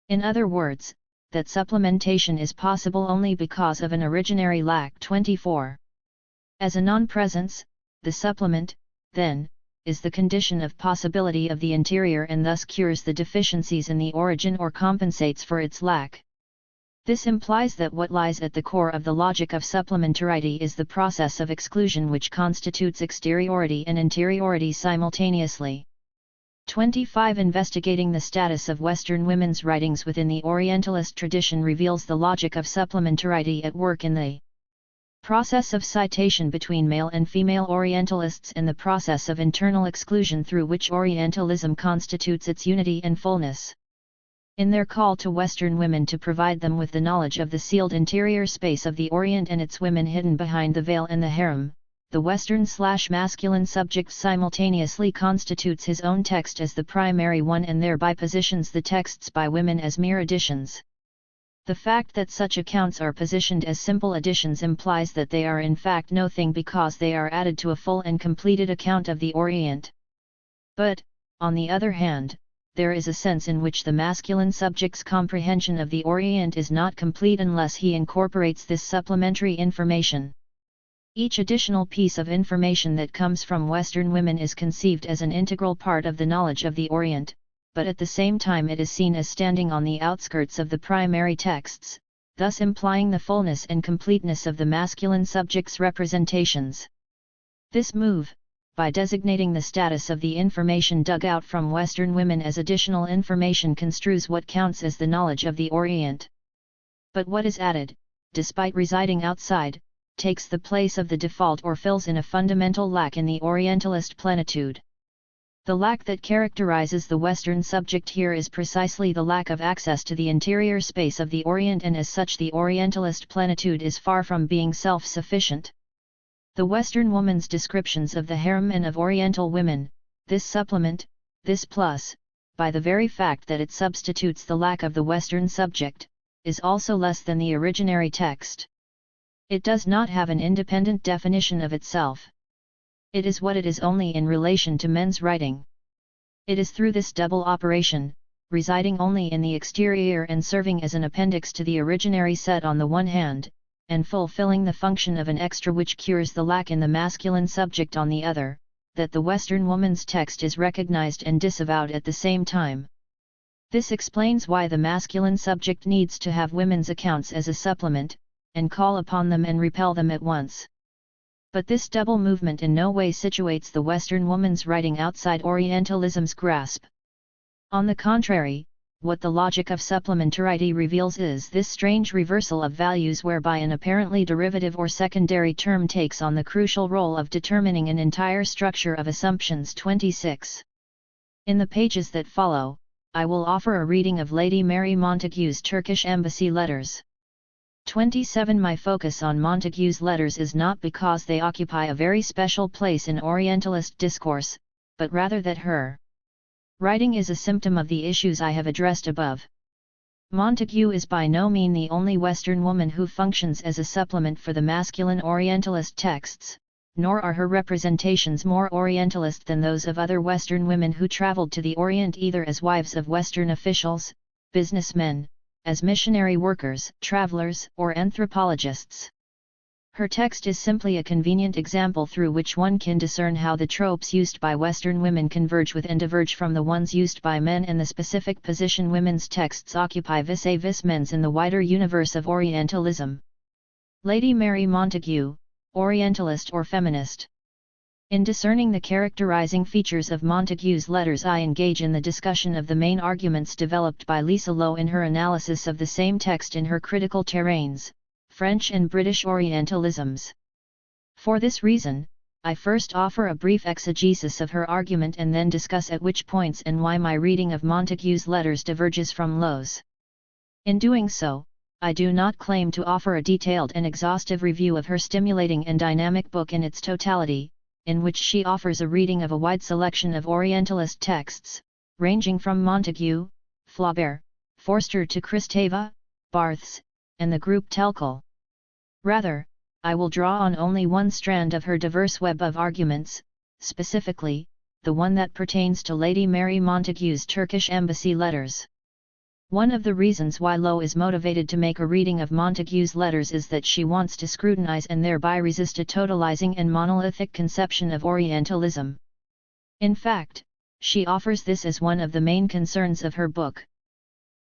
In other words, that supplementation is possible only because of an originary lack. 24. As a non-presence, the supplement, then, is the condition of possibility of the interior and thus cures the deficiencies in the origin or compensates for its lack. This implies that what lies at the core of the logic of supplementarity is the process of exclusion which constitutes exteriority and interiority simultaneously. 25. Investigating the status of Western women's writings within the Orientalist tradition reveals the logic of supplementarity at work in the process of citation between male and female Orientalists and the process of internal exclusion through which Orientalism constitutes its unity and fullness. In their call to Western women to provide them with the knowledge of the sealed interior space of the Orient and its women hidden behind the veil and the harem, the Western/masculine subject simultaneously constitutes his own text as the primary one and thereby positions the texts by women as mere additions. The fact that such accounts are positioned as simple additions implies that they are in fact nothing because they are added to a full and completed account of the Orient. But, on the other hand, there is a sense in which the masculine subject's comprehension of the Orient is not complete unless he incorporates this supplementary information. Each additional piece of information that comes from Western women is conceived as an integral part of the knowledge of the Orient, but at the same time it is seen as standing on the outskirts of the primary texts, thus implying the fullness and completeness of the masculine subject's representations. This move, by designating the status of the information dug out from Western women as additional information, construes what counts as the knowledge of the Orient. But what is added, despite residing outside, takes the place of the default or fills in a fundamental lack in the Orientalist plenitude. The lack that characterizes the Western subject here is precisely the lack of access to the interior space of the Orient, and as such the Orientalist plenitude is far from being self-sufficient. The Western woman's descriptions of the harem and of Oriental women, this supplement, this plus, by the very fact that it substitutes the lack of the Western subject, is also less than the originary text. It does not have an independent definition of itself. It is what it is only in relation to men's writing. It is through this double operation, residing only in the exterior and serving as an appendix to the originary set on the one hand, and fulfilling the function of an extra which cures the lack in the masculine subject on the other, that the Western woman's text is recognized and disavowed at the same time. This explains why the masculine subject needs to have women's accounts as a supplement, and call upon them and repel them at once. But this double movement in no way situates the Western woman's writing outside Orientalism's grasp. On the contrary, what the logic of supplementarity reveals is this strange reversal of values whereby an apparently derivative or secondary term takes on the crucial role of determining an entire structure of assumptions. 26. In the pages that follow, I will offer a reading of Lady Mary Montagu's Turkish Embassy letters. 27. My focus on Montagu's letters is not because they occupy a very special place in Orientalist discourse, but rather that her writing is a symptom of the issues I have addressed above. Montagu is by no means the only Western woman who functions as a supplement for the masculine Orientalist texts, nor are her representations more Orientalist than those of other Western women who traveled to the Orient either as wives of Western officials, businessmen, as missionary workers, travelers, or anthropologists. Her text is simply a convenient example through which one can discern how the tropes used by Western women converge with and diverge from the ones used by men and the specific position women's texts occupy vis-a-vis men's in the wider universe of Orientalism. Lady Mary Montagu, Orientalist or feminist. In discerning the characterizing features of Montagu's letters, I engage in the discussion of the main arguments developed by Lisa Lowe in her analysis of the same text in her critical terrains, French and British Orientalisms. For this reason, I first offer a brief exegesis of her argument and then discuss at which points and why my reading of Montagu's letters diverges from Lowe's. In doing so, I do not claim to offer a detailed and exhaustive review of her stimulating and dynamic book in its totality, in which she offers a reading of a wide selection of Orientalist texts, ranging from Montagu, Flaubert, Forster to Kristeva, Barthes, and the group Telkel. Rather, I will draw on only one strand of her diverse web of arguments, specifically, the one that pertains to Lady Mary Montagu's Turkish Embassy letters. One of the reasons why Lowe is motivated to make a reading of Montagu's letters is that she wants to scrutinize and thereby resist a totalizing and monolithic conception of Orientalism. In fact, she offers this as one of the main concerns of her book.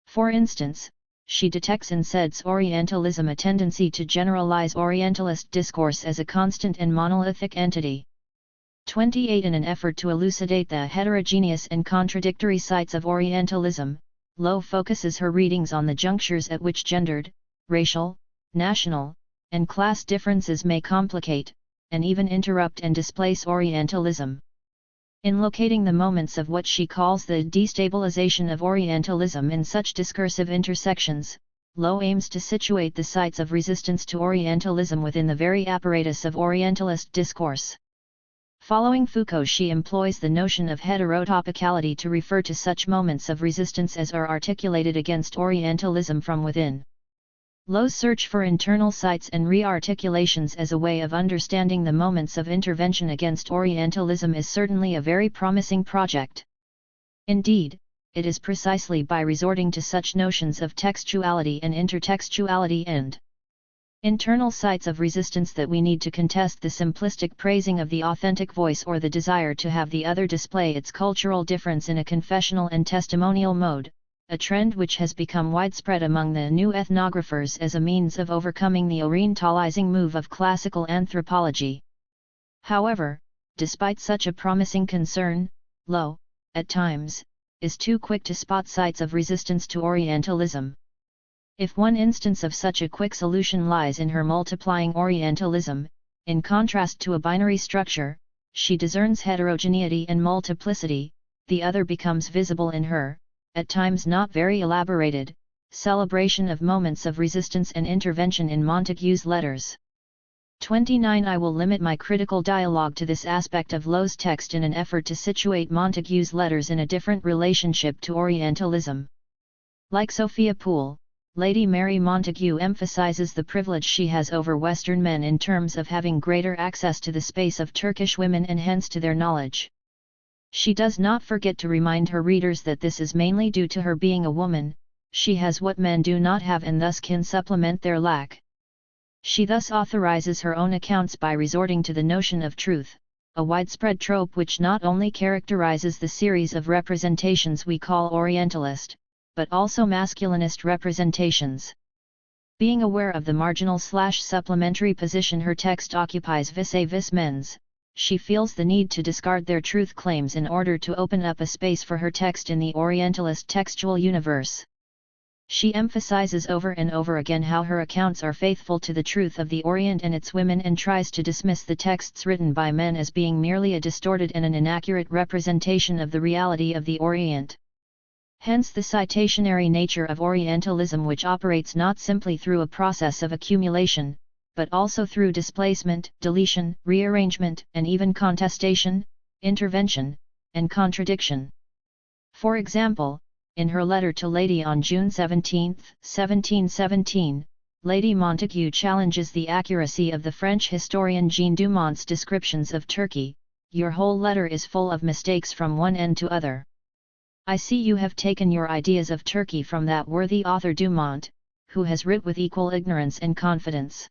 For instance, she detects in Said's Orientalism a tendency to generalize Orientalist discourse as a constant and monolithic entity. 28. In an effort to elucidate the heterogeneous and contradictory sides of Orientalism, Lowe focuses her readings on the junctures at which gendered, racial, national, and class differences may complicate, and even interrupt and displace Orientalism. In locating the moments of what she calls the destabilization of Orientalism in such discursive intersections, Lowe aims to situate the sites of resistance to Orientalism within the very apparatus of Orientalist discourse. Following Foucault, she employs the notion of heterotopicality to refer to such moments of resistance as are articulated against Orientalism from within. Lowe's search for internal sites and re-articulations as a way of understanding the moments of intervention against Orientalism is certainly a very promising project. Indeed, it is precisely by resorting to such notions of textuality and intertextuality and internal sites of resistance that we need to contest the simplistic praising of the authentic voice or the desire to have the other display its cultural difference in a confessional and testimonial mode, a trend which has become widespread among the new ethnographers as a means of overcoming the orientalizing move of classical anthropology. However, despite such a promising concern, Lowe, at times, is too quick to spot sites of resistance to Orientalism. If one instance of such a quick solution lies in her multiplying Orientalism, in contrast to a binary structure, she discerns heterogeneity and multiplicity, the other becomes visible in her, at times not very elaborated, celebration of moments of resistance and intervention in Montague's letters. 29. I will limit my critical dialogue to this aspect of Lowe's text in an effort to situate Montague's letters in a different relationship to Orientalism. Like Sophia Poole, Lady Mary Montagu emphasizes the privilege she has over Western men in terms of having greater access to the space of Turkish women and hence to their knowledge. She does not forget to remind her readers that this is mainly due to her being a woman. She has what men do not have and thus can supplement their lack. She thus authorizes her own accounts by resorting to the notion of truth, a widespread trope which not only characterizes the series of representations we call Orientalist, but also masculinist representations. Being aware of the marginal/supplementary position her text occupies vis-a-vis men's, she feels the need to discard their truth claims in order to open up a space for her text in the Orientalist textual universe. She emphasizes over and over again how her accounts are faithful to the truth of the Orient and its women and tries to dismiss the texts written by men as being merely a distorted and an inaccurate representation of the reality of the Orient. Hence the citationary nature of Orientalism, which operates not simply through a process of accumulation, but also through displacement, deletion, rearrangement, and even contestation, intervention, and contradiction. For example, in her letter to Lady on June 17, 1717, Lady Montagu challenges the accuracy of the French historian Jean Dumont's descriptions of Turkey. Your whole letter is full of mistakes from one end to other. I see you have taken your ideas of Turkey from that worthy author Dumont, who has writ with equal ignorance and confidence.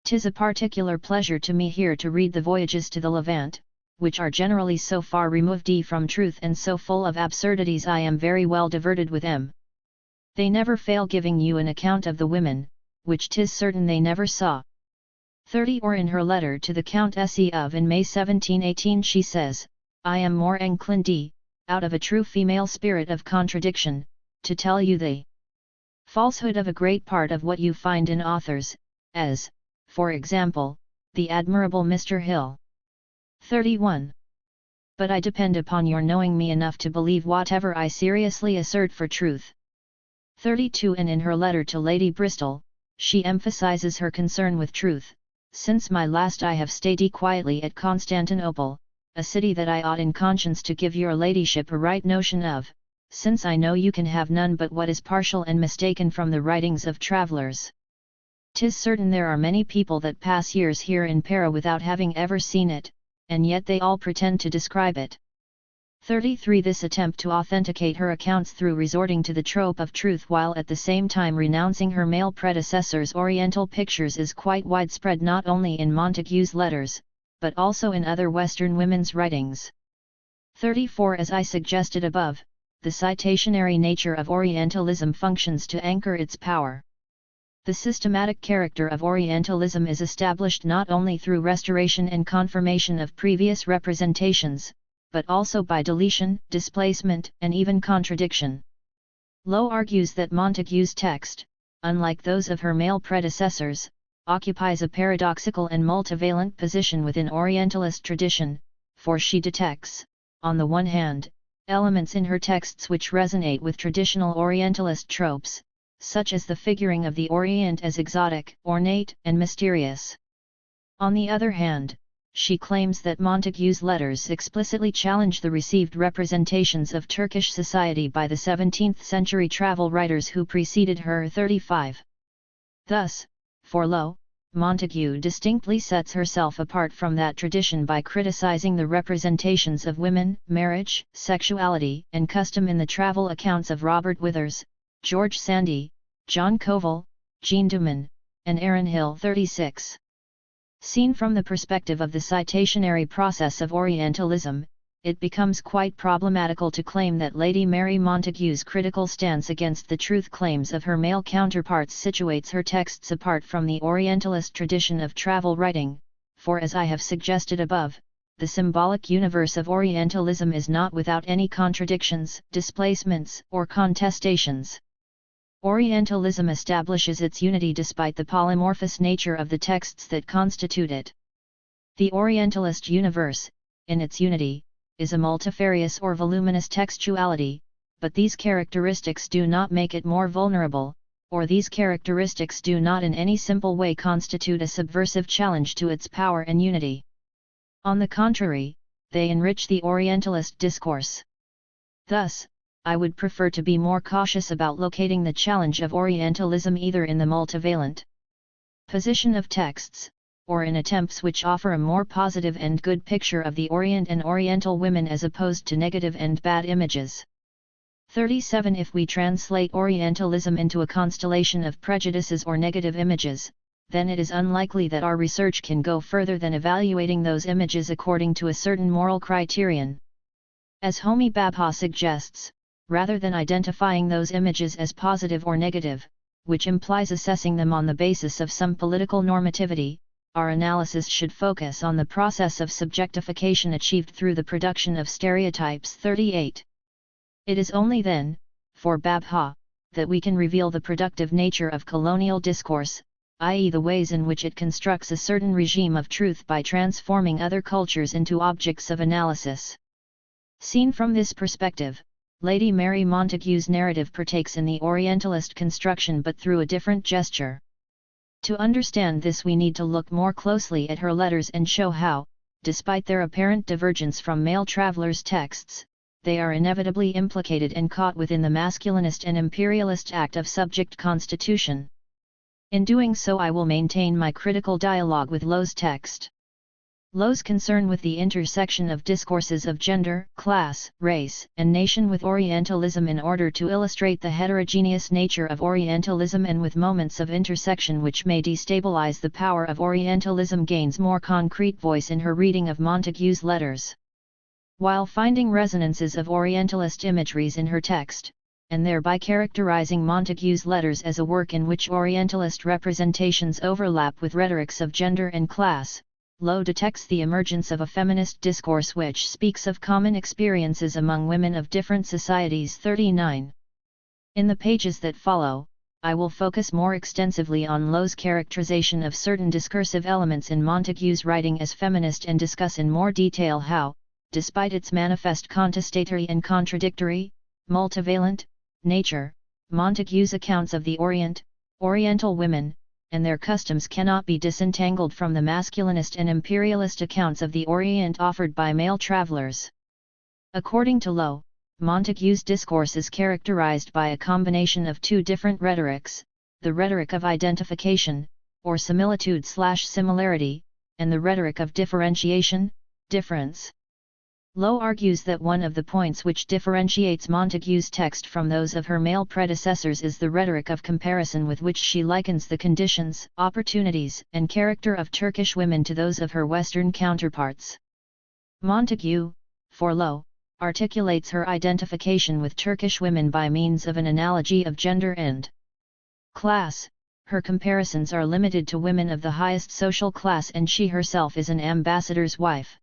'Tis a particular pleasure to me here to read the Voyages to the Levant, which are generally so far removed from truth and so full of absurdities. I am very well diverted with them. They never fail giving you an account of the women, which 'tis certain they never saw. 30. Or in her letter to the Countess of in May 1718 she says, I am more inclined, out of a true female spirit of contradiction, to tell you the falsehood of a great part of what you find in authors, as, for example, the admirable Mr. Hill. 31. But I depend upon your knowing me enough to believe whatever I seriously assert for truth. 32. And in her letter to Lady Bristol, she emphasizes her concern with truth. Since my last I have stayed quietly at Constantinople, a city that I ought in conscience to give your ladyship a right notion of, since I know you can have none but what is partial and mistaken from the writings of travellers. 'Tis certain there are many people that pass years here in Para without having ever seen it, and yet they all pretend to describe it. 33. This attempt to authenticate her accounts through resorting to the trope of truth while at the same time renouncing her male predecessors' Oriental pictures is quite widespread not only in Montague's letters, but also in other Western women's writings. 34 As I suggested above, the citationary nature of Orientalism functions to anchor its power. The systematic character of Orientalism is established not only through restoration and confirmation of previous representations, but also by deletion, displacement, and even contradiction. Lowe argues that Montague's text, unlike those of her male predecessors, occupies a paradoxical and multivalent position within Orientalist tradition, for she detects, on the one hand, elements in her texts which resonate with traditional Orientalist tropes, such as the figuring of the Orient as exotic, ornate, and mysterious. On the other hand, she claims that Montague's letters explicitly challenge the received representations of Turkish society by the 17th-century travel writers who preceded her. 35. Thus, for Lowe, Montague distinctly sets herself apart from that tradition by criticizing the representations of women, marriage, sexuality, and custom in the travel accounts of Robert Withers, George Sandi, John Covell, Jean Duman, and Aaron Hill. 36. Seen from the perspective of the citationary process of Orientalism, it becomes quite problematical to claim that Lady Mary Montague's critical stance against the truth claims of her male counterparts situates her texts apart from the Orientalist tradition of travel writing, for as I have suggested above, the symbolic universe of Orientalism is not without any contradictions, displacements, or contestations. Orientalism establishes its unity despite the polymorphous nature of the texts that constitute it. The Orientalist universe, in its unity, is a multifarious or voluminous textuality, but these characteristics do not make it more vulnerable, or these characteristics do not in any simple way constitute a subversive challenge to its power and unity. On the contrary, they enrich the Orientalist discourse. Thus, I would prefer to be more cautious about locating the challenge of Orientalism either in the multivalent position of texts, or in attempts which offer a more positive and good picture of the Orient and Oriental women as opposed to negative and bad images. 37 If we translate Orientalism into a constellation of prejudices or negative images, then it is unlikely that our research can go further than evaluating those images according to a certain moral criterion. As Homi Bhabha suggests, rather than identifying those images as positive or negative, which implies assessing them on the basis of some political normativity, our analysis should focus on the process of subjectification achieved through the production of stereotypes. 38. It is only then, for Bhabha, that we can reveal the productive nature of colonial discourse, i.e. the ways in which it constructs a certain regime of truth by transforming other cultures into objects of analysis. Seen from this perspective, Lady Mary Montague's narrative partakes in the Orientalist construction but through a different gesture. To understand this we need to look more closely at her letters and show how, despite their apparent divergence from male travelers' texts, they are inevitably implicated and caught within the masculinist and imperialist act of subject constitution. In doing so I will maintain my critical dialogue with Lowe's text. Lowe's concern with the intersection of discourses of gender, class, race, and nation with Orientalism in order to illustrate the heterogeneous nature of Orientalism and with moments of intersection which may destabilize the power of Orientalism gains more concrete voice in her reading of Montague's letters. While finding resonances of Orientalist imageries in her text, and thereby characterizing Montague's letters as a work in which Orientalist representations overlap with rhetorics of gender and class, Lowe detects the emergence of a feminist discourse which speaks of common experiences among women of different societies. 39. In the pages that follow, I will focus more extensively on Lowe's characterization of certain discursive elements in Montague's writing as feminist and discuss in more detail how, despite its manifest contestatory and contradictory, multivalent nature, Montague's accounts of the Orient, Oriental women, and their customs cannot be disentangled from the masculinist and imperialist accounts of the Orient offered by male travelers. According to Lowe, Montague's discourse is characterized by a combination of two different rhetorics, the rhetoric of identification, or similitude/similarity, and the rhetoric of differentiation, difference. Lowe argues that one of the points which differentiates Montague's text from those of her male predecessors is the rhetoric of comparison with which she likens the conditions, opportunities, and character of Turkish women to those of her Western counterparts. Montague, for Lowe, articulates her identification with Turkish women by means of an analogy of gender and class. Her comparisons are limited to women of the highest social class, and she herself is an ambassador's wife.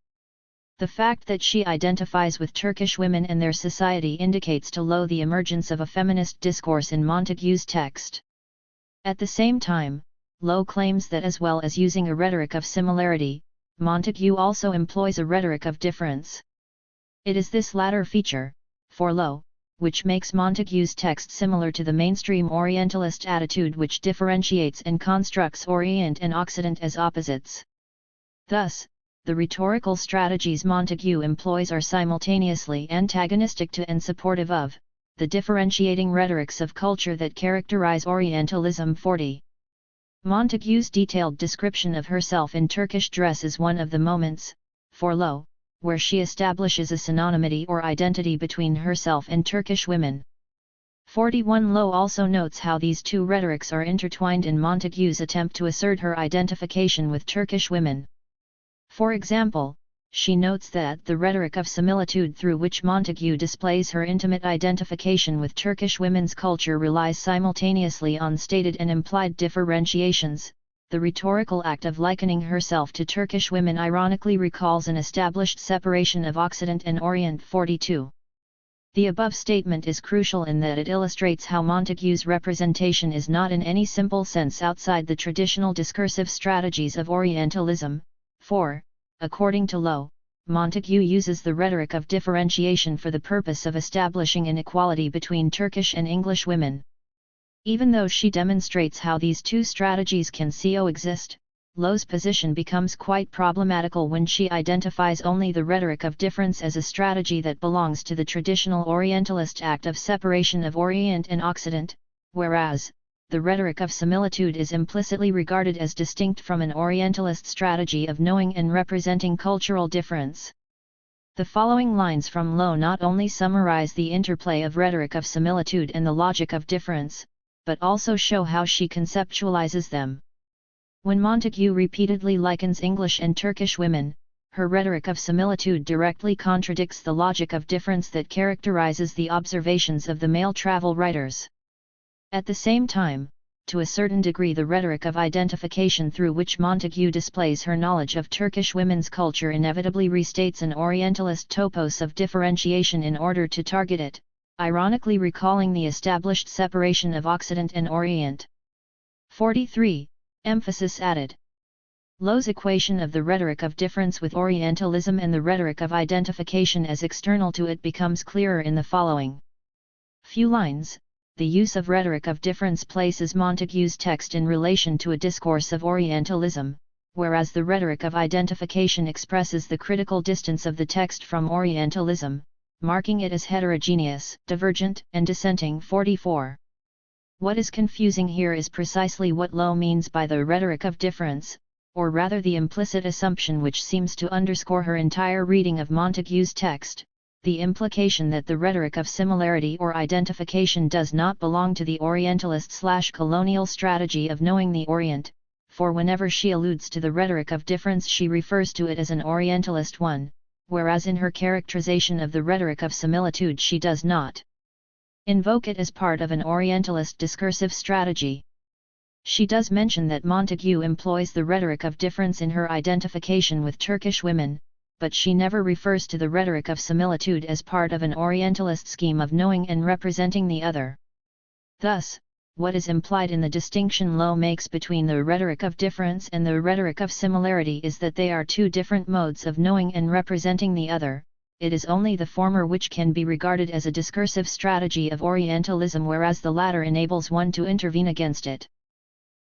The fact that she identifies with Turkish women and their society indicates to Lowe the emergence of a feminist discourse in Montague's text. At the same time, Lowe claims that as well as using a rhetoric of similarity, Montague also employs a rhetoric of difference. It is this latter feature, for Lowe, which makes Montague's text similar to the mainstream Orientalist attitude which differentiates and constructs Orient and Occident as opposites. Thus, the rhetorical strategies Montague employs are simultaneously antagonistic to and supportive of the differentiating rhetorics of culture that characterize Orientalism. 40. Montague's detailed description of herself in Turkish dress is one of the moments, for Lowe, where she establishes a synonymity or identity between herself and Turkish women. 41. Lowe also notes how these two rhetorics are intertwined in Montague's attempt to assert her identification with Turkish women. For example, she notes that the rhetoric of similitude through which Montague displays her intimate identification with Turkish women's culture relies simultaneously on stated and implied differentiations. The rhetorical act of likening herself to Turkish women ironically recalls an established separation of Occident and Orient. 42. The above statement is crucial in that it illustrates how Montague's representation is not in any simple sense outside the traditional discursive strategies of Orientalism. 4. According to Lowe, Montague uses the rhetoric of differentiation for the purpose of establishing inequality between Turkish and English women. Even though she demonstrates how these two strategies can coexist, Lowe's position becomes quite problematical when she identifies only the rhetoric of difference as a strategy that belongs to the traditional Orientalist act of separation of Orient and Occident, whereas the rhetoric of similitude is implicitly regarded as distinct from an Orientalist strategy of knowing and representing cultural difference. The following lines from Lowe not only summarize the interplay of rhetoric of similitude and the logic of difference, but also show how she conceptualizes them. When Montague repeatedly likens English and Turkish women, her rhetoric of similitude directly contradicts the logic of difference that characterizes the observations of the male travel writers. At the same time, to a certain degree the rhetoric of identification through which Montague displays her knowledge of Turkish women's culture inevitably restates an Orientalist topos of differentiation in order to target it, ironically recalling the established separation of Occident and Orient. 43. Emphasis added. Lowe's equation of the rhetoric of difference with Orientalism and the rhetoric of identification as external to it becomes clearer in the following few lines. The use of rhetoric of difference places Montague's text in relation to a discourse of Orientalism, whereas the rhetoric of identification expresses the critical distance of the text from Orientalism, marking it as heterogeneous, divergent, and dissenting. 44. What is confusing here is precisely what Lowe means by the rhetoric of difference, or rather the implicit assumption which seems to underscore her entire reading of Montague's text, the implication that the rhetoric of similarity or identification does not belong to the Orientalist/colonial strategy of knowing the Orient, for whenever she alludes to the rhetoric of difference she refers to it as an Orientalist one, whereas in her characterization of the rhetoric of similitude she does not invoke it as part of an Orientalist discursive strategy. She does mention that Montague employs the rhetoric of difference in her identification with Turkish women, but she never refers to the rhetoric of similitude as part of an Orientalist scheme of knowing and representing the other. Thus, what is implied in the distinction Lowe makes between the rhetoric of difference and the rhetoric of similarity is that they are two different modes of knowing and representing the other. It is only the former which can be regarded as a discursive strategy of Orientalism, whereas the latter enables one to intervene against it.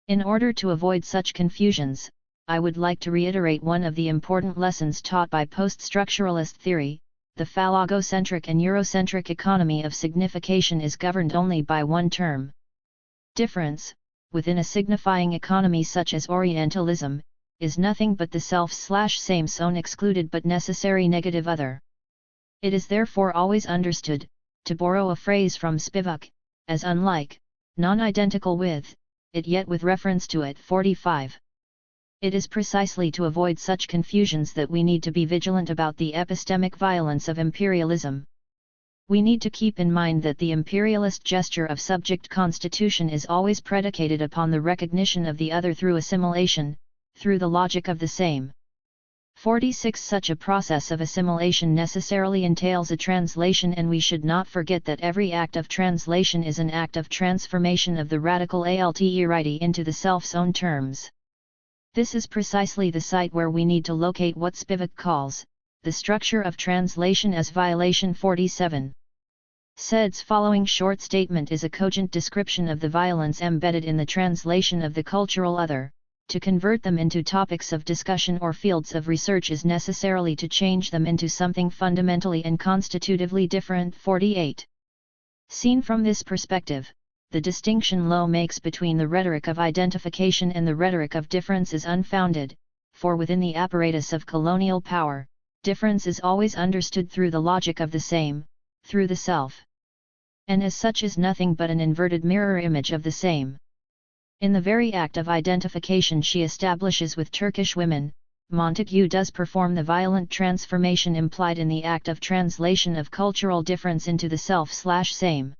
In order to avoid such confusions, I would like to reiterate one of the important lessons taught by post-structuralist theory. The phallogocentric and Eurocentric economy of signification is governed only by one term. Difference, within a signifying economy such as Orientalism, is nothing but the self/same own excluded but necessary negative other. It is therefore always understood, to borrow a phrase from Spivak, as unlike, non-identical with, it yet with reference to it. 45. It is precisely to avoid such confusions that we need to be vigilant about the epistemic violence of imperialism. We need to keep in mind that the imperialist gesture of subject constitution is always predicated upon the recognition of the other through assimilation, through the logic of the same. 46. Such a process of assimilation necessarily entails a translation, and we should not forget that every act of translation is an act of transformation of the radical alterity into the self's own terms. This is precisely the site where we need to locate what Spivak calls the structure of translation as violation. 47. Said's following short statement is a cogent description of the violence embedded in the translation of the cultural other. To convert them into topics of discussion or fields of research is necessarily to change them into something fundamentally and constitutively different. 48. Seen from this perspective, the distinction Lowe makes between the rhetoric of identification and the rhetoric of difference is unfounded, for within the apparatus of colonial power, difference is always understood through the logic of the same, through the self. And as such is nothing but an inverted mirror image of the same. In the very act of identification she establishes with Turkish women, Montagu does perform the violent transformation implied in the act of translation of cultural difference into the self/same.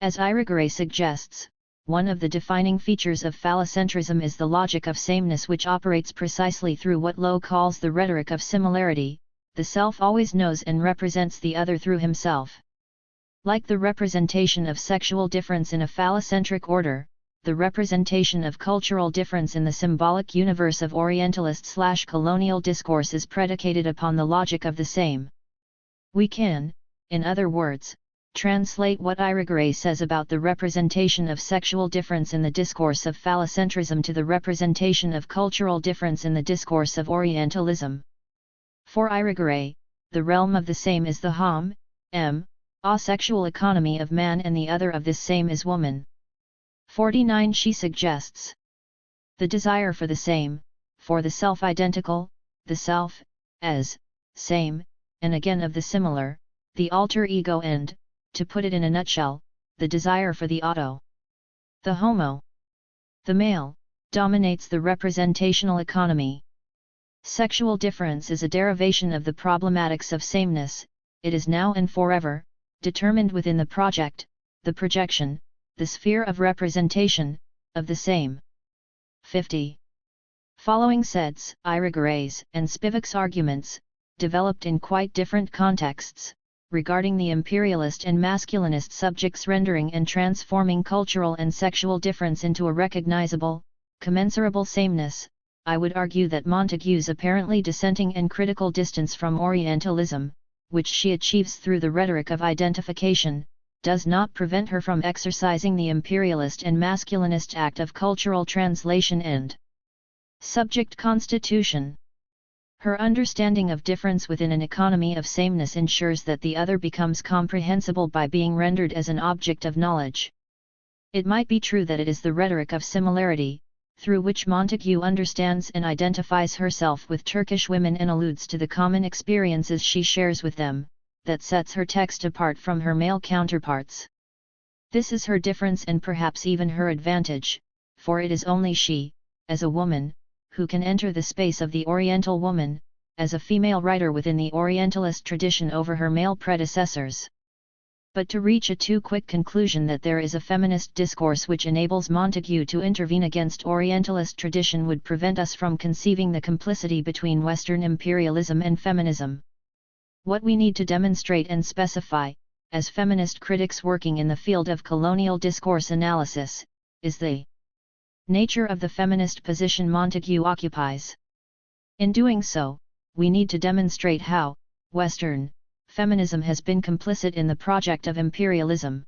As Irigaray suggests, one of the defining features of phallocentrism is the logic of sameness, which operates precisely through what Lowe calls the rhetoric of similarity. The self always knows and represents the other through himself. Like the representation of sexual difference in a phallocentric order, the representation of cultural difference in the symbolic universe of Orientalist/colonial discourse is predicated upon the logic of the same. We can, in other words, translate what Irigaray says about the representation of sexual difference in the discourse of phallocentrism to the representation of cultural difference in the discourse of Orientalism. For Irigaray, the realm of the same is the asexual economy of man, and the other of this same is woman. 49. She suggests the desire for the same, for the self-identical, the self, as, same, and again of the similar, the alter ego, and, to put it in a nutshell, the desire for the auto. The homo, the male, dominates the representational economy. Sexual difference is a derivation of the problematics of sameness. It is now and forever, determined within the project, the projection, the sphere of representation, of the same. 50. Following Said's, Irigaray's, and Spivak's arguments, developed in quite different contexts, regarding the imperialist and masculinist subjects rendering and transforming cultural and sexual difference into a recognizable, commensurable sameness, I would argue that Montagu's apparently dissenting and critical distance from Orientalism, which she achieves through the rhetoric of identification, does not prevent her from exercising the imperialist and masculinist act of cultural translation and subject constitution. Her understanding of difference within an economy of sameness ensures that the other becomes comprehensible by being rendered as an object of knowledge. It might be true that it is the rhetoric of similarity, through which Montagu understands and identifies herself with Turkish women and alludes to the common experiences she shares with them, that sets her text apart from her male counterparts. This is her difference and perhaps even her advantage, for it is only she, as a woman, who can enter the space of the Oriental woman, as a female writer within the Orientalist tradition over her male predecessors. But to reach a too quick conclusion that there is a feminist discourse which enables Montagu to intervene against Orientalist tradition would prevent us from conceiving the complicity between Western imperialism and feminism. What we need to demonstrate and specify, as feminist critics working in the field of colonial discourse analysis, is the nature of the feminist position Montagu occupies. In doing so, we need to demonstrate how Western feminism has been complicit in the project of imperialism.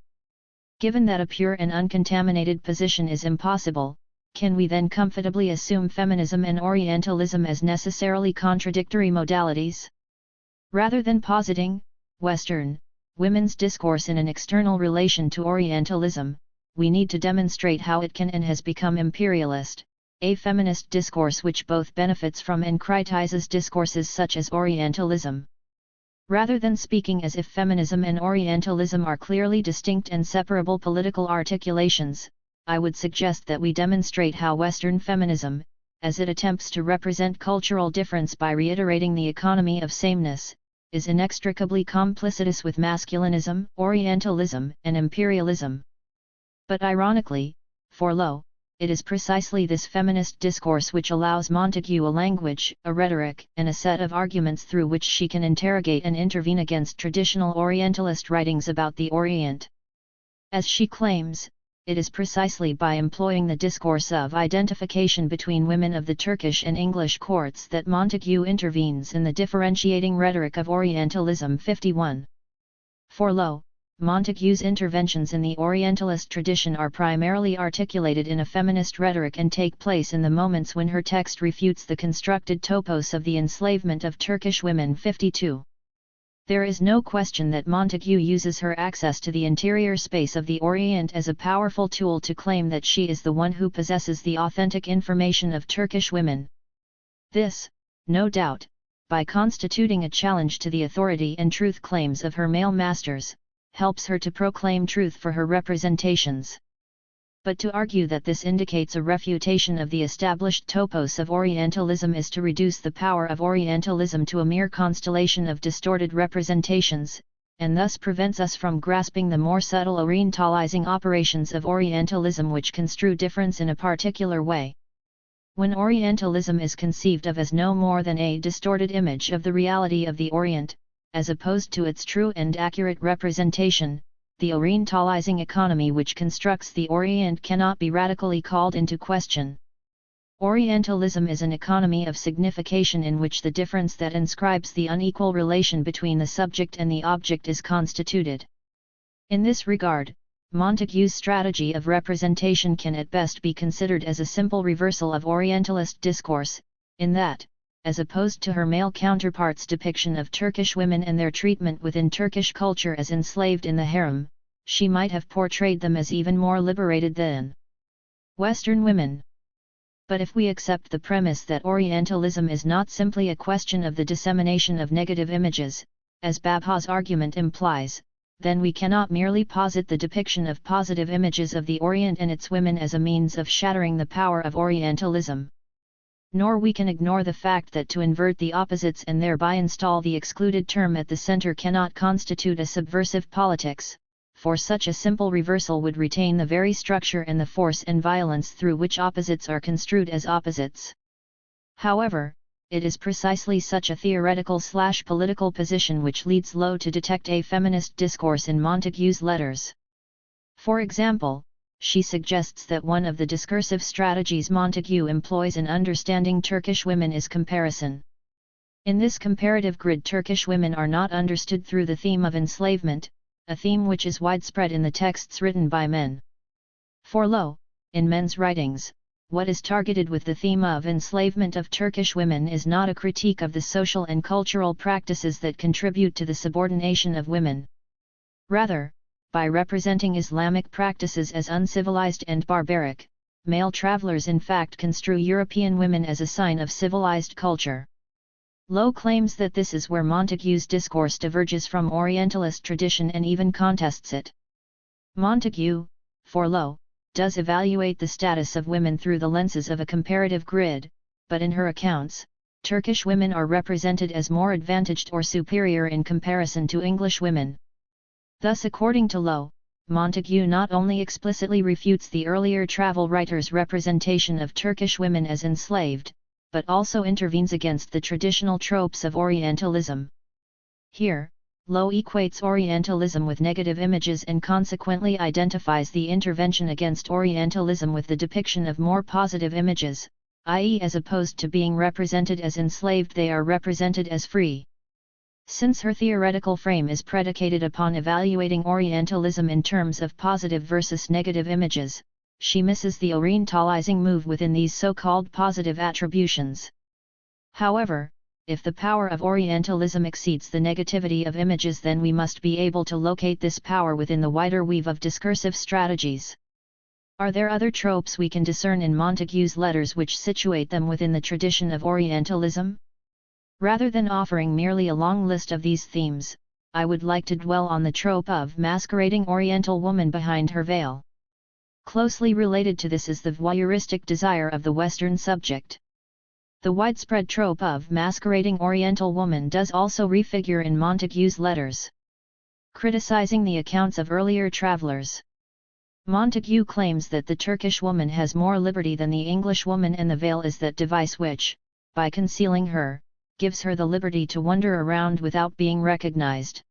Given that a pure and uncontaminated position is impossible, can we then comfortably assume feminism and Orientalism as necessarily contradictory modalities? Rather than positing Western women's discourse in an external relation to Orientalism, we need to demonstrate how it can and has become imperialist, a feminist discourse which both benefits from and criticizes discourses such as Orientalism. Rather than speaking as if feminism and Orientalism are clearly distinct and separable political articulations, I would suggest that we demonstrate how Western feminism, as it attempts to represent cultural difference by reiterating the economy of sameness, is inextricably complicitous with masculinism, Orientalism, and imperialism. But ironically, for Lowe, it is precisely this feminist discourse which allows Montague a language, a rhetoric, and a set of arguments through which she can interrogate and intervene against traditional Orientalist writings about the Orient. As she claims, it is precisely by employing the discourse of identification between women of the Turkish and English courts that Montague intervenes in the differentiating rhetoric of Orientalism. 51. For Lowe, Montague's interventions in the Orientalist tradition are primarily articulated in a feminist rhetoric and take place in the moments when her text refutes the constructed topos of the enslavement of Turkish women. 52. There is no question that Montague uses her access to the interior space of the Orient as a powerful tool to claim that she is the one who possesses the authentic information of Turkish women. This, no doubt, by constituting a challenge to the authority and truth claims of her male masters, helps her to proclaim truth for her representations. But to argue that this indicates a refutation of the established topos of Orientalism is to reduce the power of Orientalism to a mere constellation of distorted representations, and thus prevents us from grasping the more subtle Orientalizing operations of Orientalism which construe difference in a particular way. When Orientalism is conceived of as no more than a distorted image of the reality of the Orient, as opposed to its true and accurate representation, the Orientalizing economy which constructs the Orient cannot be radically called into question. Orientalism is an economy of signification in which the difference that inscribes the unequal relation between the subject and the object is constituted. In this regard, Montague's strategy of representation can at best be considered as a simple reversal of Orientalist discourse, in that, as opposed to her male counterpart's depiction of Turkish women and their treatment within Turkish culture as enslaved in the harem, she might have portrayed them as even more liberated than Western women. But if we accept the premise that Orientalism is not simply a question of the dissemination of negative images, as Babha's argument implies, then we cannot merely posit the depiction of positive images of the Orient and its women as a means of shattering the power of Orientalism. Nor we can ignore the fact that to invert the opposites and thereby install the excluded term at the center cannot constitute a subversive politics, for such a simple reversal would retain the very structure and the force and violence through which opposites are construed as opposites. However, it is precisely such a theoretical/political position which leads Lowe to detect a feminist discourse in Montague's letters. For example, she suggests that one of the discursive strategies Montague employs in understanding Turkish women is comparison. In this comparative grid, Turkish women are not understood through the theme of enslavement, a theme which is widespread in the texts written by men. For Lowe, in men's writings, what is targeted with the theme of enslavement of Turkish women is not a critique of the social and cultural practices that contribute to the subordination of women. Rather, by representing Islamic practices as uncivilized and barbaric, male travelers in fact construe European women as a sign of civilized culture. Lowe claims that this is where Montague's discourse diverges from Orientalist tradition and even contests it. Montague, for Lowe, does evaluate the status of women through the lenses of a comparative grid, but in her accounts, Turkish women are represented as more advantaged or superior in comparison to English women. Thus, according to Lowe, Montague not only explicitly refutes the earlier travel writers' representation of Turkish women as enslaved, but also intervenes against the traditional tropes of Orientalism. Here, Lowe equates Orientalism with negative images and consequently identifies the intervention against Orientalism with the depiction of more positive images, i.e., as opposed to being represented as enslaved, they are represented as free. Since her theoretical frame is predicated upon evaluating Orientalism in terms of positive versus negative images, she misses the Orientalizing move within these so-called positive attributions. However, if the power of Orientalism exceeds the negativity of images, then we must be able to locate this power within the wider weave of discursive strategies. Are there other tropes we can discern in Montague's letters which situate them within the tradition of Orientalism? Rather than offering merely a long list of these themes, I would like to dwell on the trope of masquerading Oriental woman behind her veil. Closely related to this is the voyeuristic desire of the Western subject. The widespread trope of masquerading Oriental woman does also refigure in Montagu's letters, criticizing the accounts of earlier travelers. Montagu claims that the Turkish woman has more liberty than the English woman, and the veil is that device which, by concealing her, gives her the liberty to wander around without being recognized.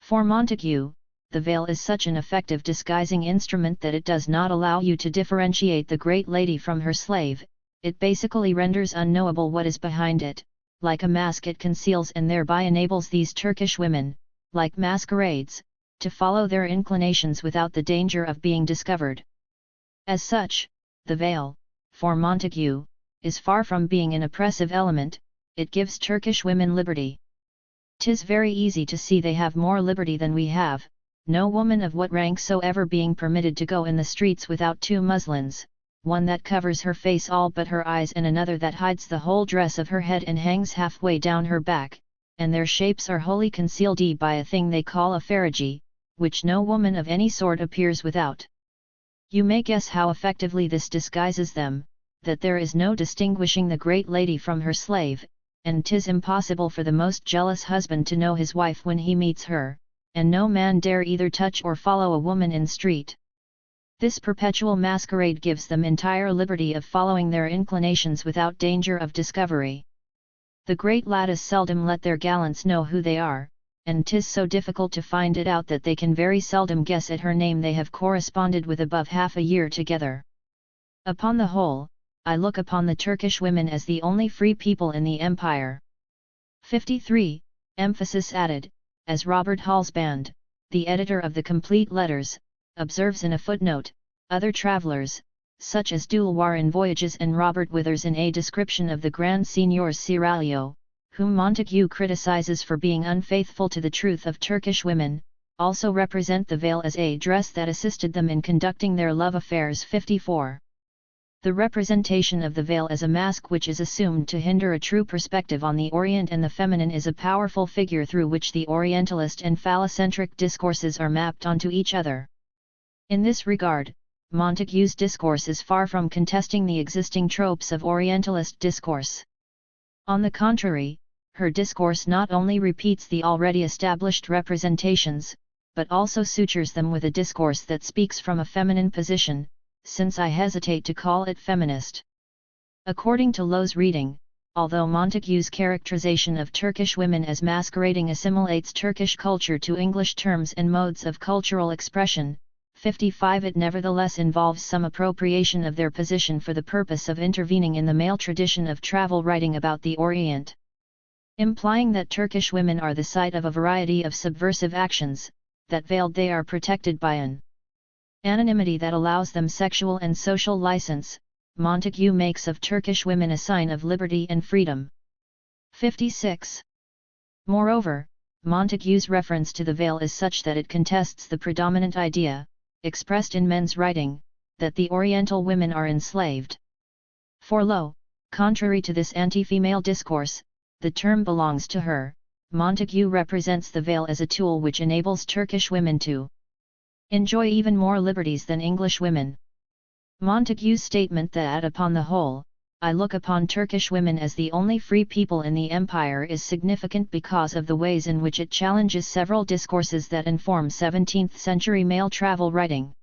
For Montagu, the veil is such an effective disguising instrument that it does not allow you to differentiate the great lady from her slave. It basically renders unknowable what is behind it. Like a mask, it conceals and thereby enables these Turkish women, like masquerades, to follow their inclinations without the danger of being discovered. As such, the veil, for Montagu, is far from being an oppressive element. It gives Turkish women liberty. 'Tis very easy to see they have more liberty than we have, no woman of what rank soever being permitted to go in the streets without two muslins, one that covers her face all but her eyes and another that hides the whole dress of her head and hangs halfway down her back, and their shapes are wholly concealed by a thing they call a farragy, which no woman of any sort appears without. You may guess how effectively this disguises them, that there is no distinguishing the great lady from her slave, and 'tis impossible for the most jealous husband to know his wife when he meets her, and no man dare either touch or follow a woman in street. This perpetual masquerade gives them entire liberty of following their inclinations without danger of discovery. The great laddies seldom let their gallants know who they are, and 'tis so difficult to find it out that they can very seldom guess at her name they have corresponded with above half a year together. Upon the whole, I look upon the Turkish women as the only free people in the empire. 53. Emphasis added, as Robert Halsband, the editor of the Complete Letters, observes in a footnote, other travellers, such as Dulwar in Voyages and Robert Withers in a description of the Grand Signior's Seraglio, whom Montagu criticizes for being unfaithful to the truth of Turkish women, also represent the veil as a dress that assisted them in conducting their love affairs. 54. The representation of the veil as a mask which is assumed to hinder a true perspective on the Orient and the feminine is a powerful figure through which the Orientalist and phallocentric discourses are mapped onto each other. In this regard, Montagu's discourse is far from contesting the existing tropes of Orientalist discourse. On the contrary, her discourse not only repeats the already established representations, but also sutures them with a discourse that speaks from a feminine position, since I hesitate to call it feminist. According to Lowe's reading, although Montagu's characterization of Turkish women as masquerading assimilates Turkish culture to English terms and modes of cultural expression, 55, it nevertheless involves some appropriation of their position for the purpose of intervening in the male tradition of travel writing about the Orient. Implying that Turkish women are the site of a variety of subversive actions, that veiled they are protected by an anonymity that allows them sexual and social license, Montagu makes of Turkish women a sign of liberty and freedom. 56. Moreover, Montagu's reference to the veil is such that it contests the predominant idea, expressed in men's writing, that the Oriental women are enslaved. For lo, contrary to this anti-female discourse, the term belongs to her. Montagu represents the veil as a tool which enables Turkish women to enjoy even more liberties than English women. Montagu's statement that upon the whole, I look upon Turkish women as the only free people in the empire is significant because of the ways in which it challenges several discourses that inform 17th-century male travel writing.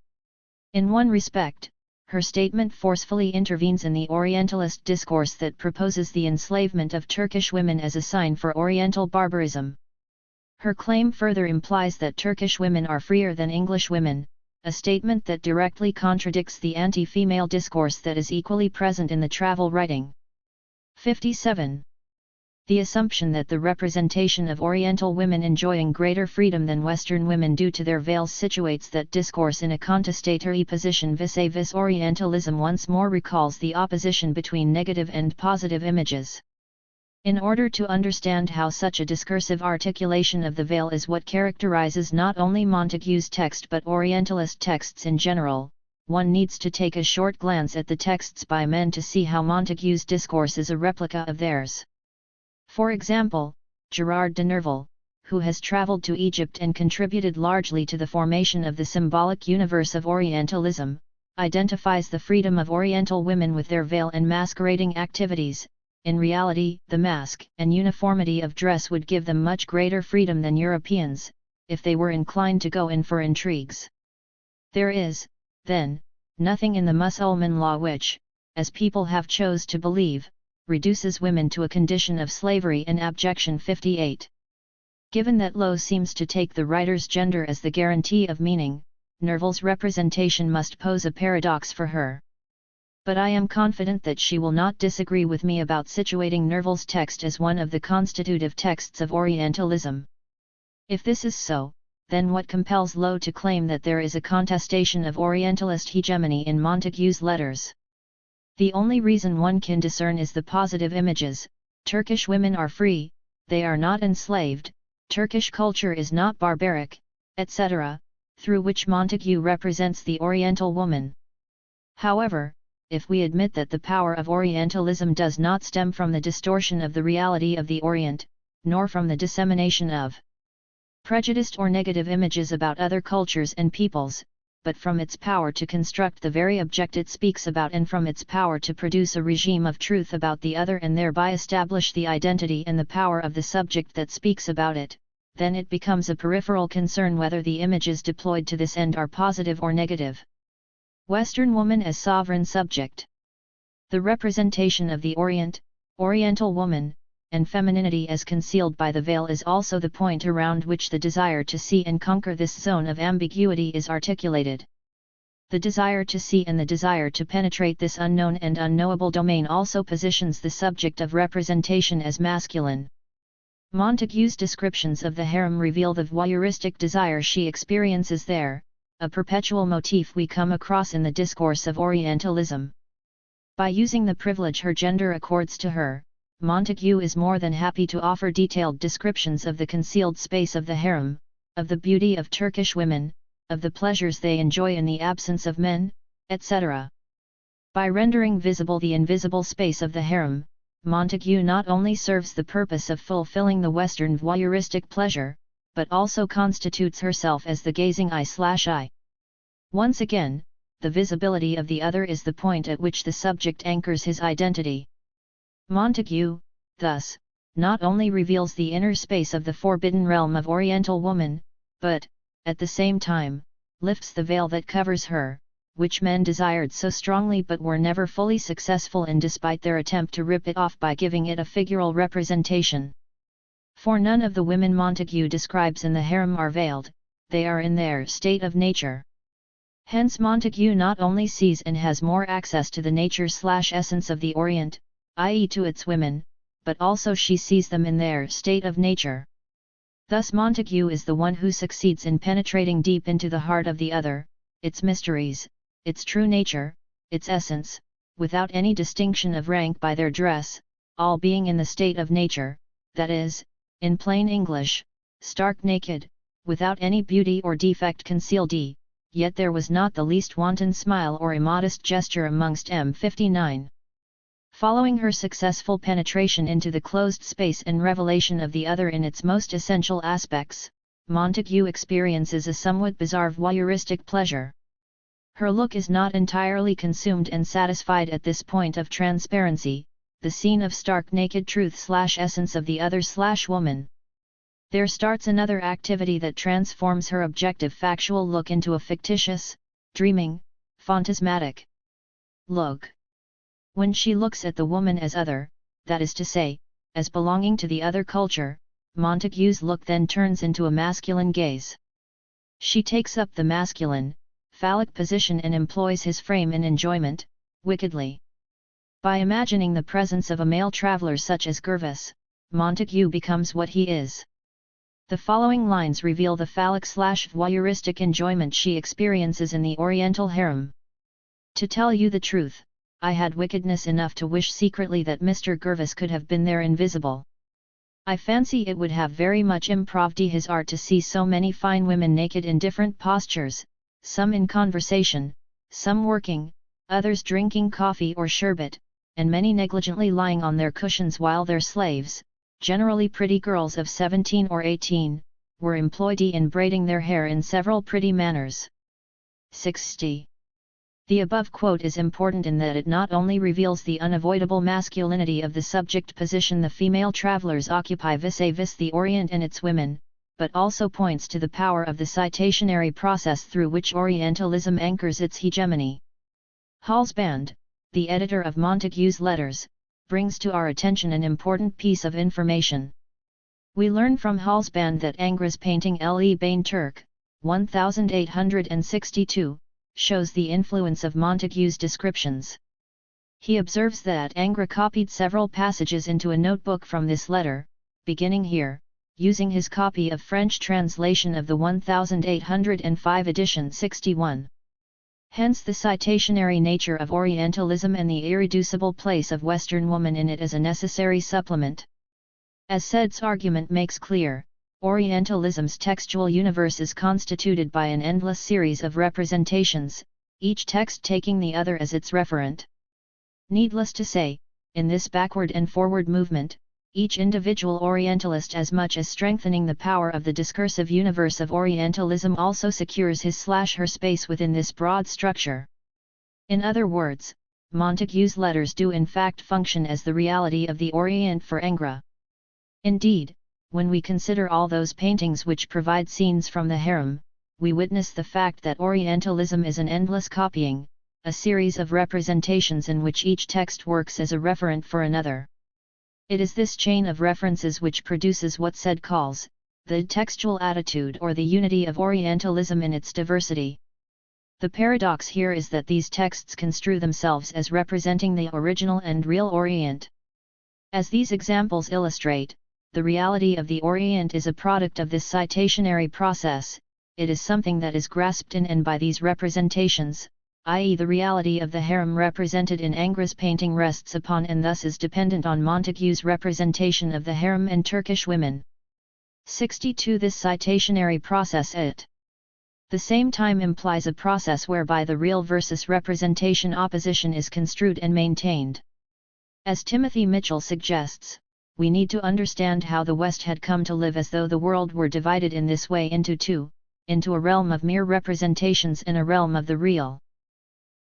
In one respect, her statement forcefully intervenes in the Orientalist discourse that proposes the enslavement of Turkish women as a sign for Oriental barbarism. Her claim further implies that Turkish women are freer than English women, a statement that directly contradicts the anti-female discourse that is equally present in the travel writing. 57. The assumption that the representation of Oriental women enjoying greater freedom than Western women due to their veils situates that discourse in a contestatory position vis-a-vis Orientalism once more recalls the opposition between negative and positive images. In order to understand how such a discursive articulation of the veil is what characterizes not only Montagu's text but Orientalist texts in general, one needs to take a short glance at the texts by men to see how Montagu's discourse is a replica of theirs. For example, Gerard de Nerval, who has traveled to Egypt and contributed largely to the formation of the symbolic universe of Orientalism, identifies the freedom of Oriental women with their veil and masquerading activities, in reality, the mask and uniformity of dress would give them much greater freedom than Europeans, if they were inclined to go in for intrigues. There is, then, nothing in the Mussulman law which, as people have chose to believe, reduces women to a condition of slavery and abjection. 58. Given that Lowe seems to take the writer's gender as the guarantee of meaning, Nerval's representation must pose a paradox for her. But I am confident that she will not disagree with me about situating Nerval's text as one of the constitutive texts of Orientalism. If this is so, then what compels Lowe to claim that there is a contestation of Orientalist hegemony in Montague's letters? The only reason one can discern is the positive images: Turkish women are free, they are not enslaved, Turkish culture is not barbaric, etc., through which Montague represents the Oriental woman. However, if we admit that the power of Orientalism does not stem from the distortion of the reality of the Orient, nor from the dissemination of prejudiced or negative images about other cultures and peoples, but from its power to construct the very object it speaks about and from its power to produce a regime of truth about the other and thereby establish the identity and the power of the subject that speaks about it, then it becomes a peripheral concern whether the images deployed to this end are positive or negative. Western woman as sovereign subject. The representation of the Orient, Oriental woman, and femininity as concealed by the veil is also the point around which the desire to see and conquer this zone of ambiguity is articulated. The desire to see and the desire to penetrate this unknown and unknowable domain also positions the subject of representation as masculine. Montague's descriptions of the harem reveal the voyeuristic desire she experiences there, a perpetual motif we come across in the discourse of Orientalism. By using the privilege her gender accords to her, Montague is more than happy to offer detailed descriptions of the concealed space of the harem, of the beauty of Turkish women, of the pleasures they enjoy in the absence of men, etc. By rendering visible the invisible space of the harem, Montague not only serves the purpose of fulfilling the Western voyeuristic pleasure, but also constitutes herself as the gazing eye/eye. Once again, the visibility of the other is the point at which the subject anchors his identity. Montague, thus, not only reveals the inner space of the forbidden realm of Oriental woman, but, at the same time, lifts the veil that covers her, which men desired so strongly but were never fully successful in despite their attempt to rip it off by giving it a figural representation. For none of the women Montague describes in the harem are veiled, they are in their state of nature. Hence Montague not only sees and has more access to the nature/essence of the Orient, i.e. to its women, but also she sees them in their state of nature. Thus Montague is the one who succeeds in penetrating deep into the heart of the other, its mysteries, its true nature, its essence, without any distinction of rank by their dress, all being in the state of nature, that is, in plain English, stark naked, without any beauty or defect concealed. Yet there was not the least wanton smile or immodest gesture amongst M59. Following her successful penetration into the closed space and revelation of the other in its most essential aspects, Montague experiences a somewhat bizarre voyeuristic pleasure. Her look is not entirely consumed and satisfied at this point of transparency, the scene of stark naked truth/essence of the other/woman. There starts another activity that transforms her objective factual look into a fictitious, dreaming, phantasmatic look. When she looks at the woman as other, that is to say, as belonging to the other culture, Montague's look then turns into a masculine gaze. She takes up the masculine, phallic position and employs his frame in enjoyment, wickedly. By imagining the presence of a male traveller such as Gervais, Montague becomes what he is. The following lines reveal the phallic/voyeuristic enjoyment she experiences in the Oriental harem. To tell you the truth, I had wickedness enough to wish secretly that Mr. Gervais could have been there invisible. I fancy it would have very much improved his art to see so many fine women naked in different postures, some in conversation, some working, others drinking coffee or sherbet, and many negligently lying on their cushions while their slaves, generally pretty girls of 17 or 18, were employed in braiding their hair in several pretty manners. 60. The above quote is important in that it not only reveals the unavoidable masculinity of the subject position the female travelers occupy vis-a-vis the Orient and its women, but also points to the power of the citationary process through which Orientalism anchors its hegemony. Halsband, the editor of Montague's letters, brings to our attention an important piece of information. We learn from Halsband that Angra's painting Le Bain Turc, 1862, shows the influence of Montague's descriptions. He observes that Angra copied several passages into a notebook from this letter, beginning here, using his copy of French translation of the 1805 edition 61. Hence the citationary nature of Orientalism and the irreducible place of Western woman in it as a necessary supplement. As Said's argument makes clear, Orientalism's textual universe is constituted by an endless series of representations, each text taking the other as its referent. Needless to say, in this backward and forward movement, each individual Orientalist, as much as strengthening the power of the discursive universe of Orientalism, also secures his/her space within this broad structure. In other words, Montague's letters do in fact function as the reality of the Orient for Angra. Indeed, when we consider all those paintings which provide scenes from the harem, we witness the fact that Orientalism is an endless copying, a series of representations in which each text works as a referent for another. It is this chain of references which produces what Said calls the textual attitude or the unity of Orientalism in its diversity. The paradox here is that these texts construe themselves as representing the original and real Orient. As these examples illustrate, the reality of the Orient is a product of this citationary process. It is something that is grasped in and by these representations, i.e. the reality of the harem represented in Angra's painting rests upon and thus is dependent on Montague's representation of the harem and Turkish women. 62. This citationary process at the same time implies a process whereby the real versus representation opposition is construed and maintained. As Timothy Mitchell suggests, we need to understand how the West had come to live as though the world were divided in this way into two, into a realm of mere representations and a realm of the real.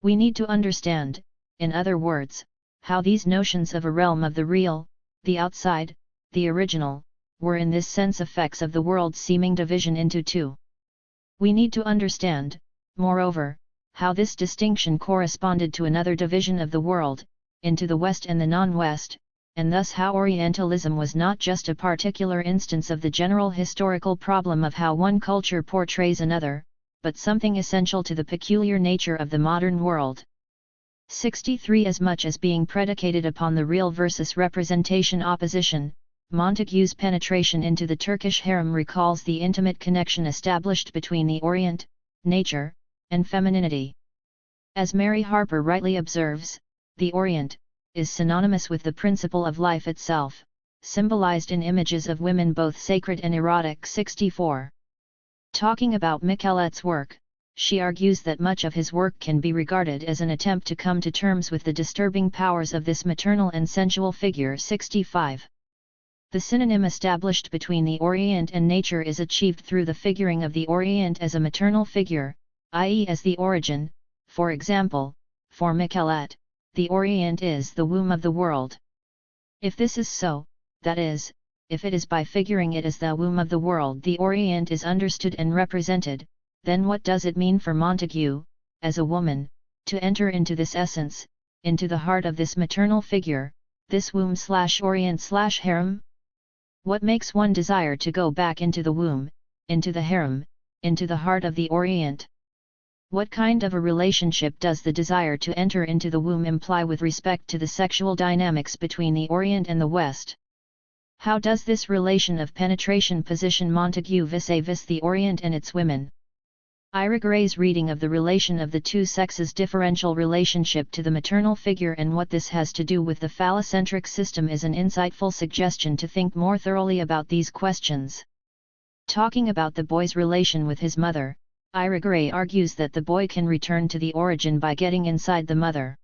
We need to understand, in other words, how these notions of a realm of the real, the outside, the original, were in this sense effects of the world's seeming division into two. We need to understand, moreover, how this distinction corresponded to another division of the world, into the West and the non-West, and thus how Orientalism was not just a particular instance of the general historical problem of how one culture portrays another, but something essential to the peculiar nature of the modern world. 63. As much as being predicated upon the real versus representation opposition, Montague's penetration into the Turkish harem recalls the intimate connection established between the Orient, nature, and femininity. As Mary Harper rightly observes, the Orient is synonymous with the principle of life itself, symbolized in images of women both sacred and erotic. 64. Talking about Michelet's work, she argues that much of his work can be regarded as an attempt to come to terms with the disturbing powers of this maternal and sensual figure. 65. The synonym established between the Orient and nature is achieved through the figuring of the Orient as a maternal figure, i.e. as the origin. For example, for Michelet, the Orient is the womb of the world. If this is so, that is, if it is by figuring it as the womb of the world the Orient is understood and represented, then what does it mean for Montague, as a woman, to enter into this essence, into the heart of this maternal figure, this womb/Orient/harem? What makes one desire to go back into the womb, into the harem, into the heart of the Orient? What kind of a relationship does the desire to enter into the womb imply with respect to the sexual dynamics between the Orient and the West? How does this relation of penetration position Montague vis-a-vis the Orient and its women? Irigaray's reading of the relation of the two sexes' differential relationship to the maternal figure and what this has to do with the phallocentric system is an insightful suggestion to think more thoroughly about these questions. Talking about the boy's relation with his mother, Irigaray argues that the boy can return to the origin by getting inside the mother.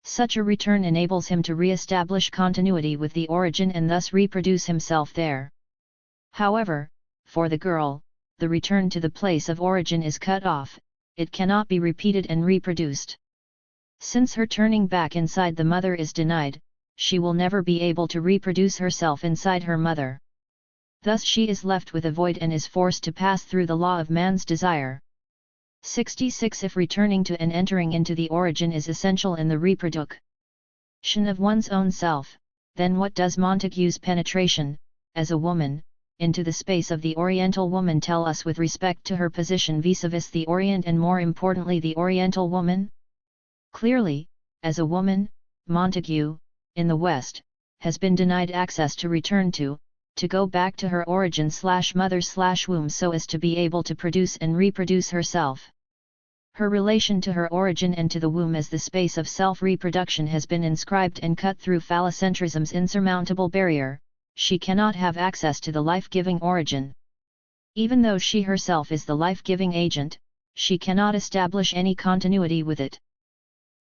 Such a return enables him to re-establish continuity with the origin and thus reproduce himself there. However, for the girl, the return to the place of origin is cut off, it cannot be repeated and reproduced. Since her turning back inside the mother is denied, she will never be able to reproduce herself inside her mother. Thus she is left with a void and is forced to pass through the law of man's desire. 66. If returning to and entering into the origin is essential in the reproduction of one's own self, then what does Montagu's penetration, as a woman, into the space of the Oriental woman tell us with respect to her position vis-a-vis the Orient and more importantly the Oriental woman? Clearly, as a woman, Montagu, in the West, has been denied access to return to go back to her origin/mother/womb so as to be able to produce and reproduce herself. Her relation to her origin and to the womb as the space of self-reproduction has been inscribed and cut through phallocentrism's insurmountable barrier. She cannot have access to the life-giving origin. Even though she herself is the life-giving agent, she cannot establish any continuity with it.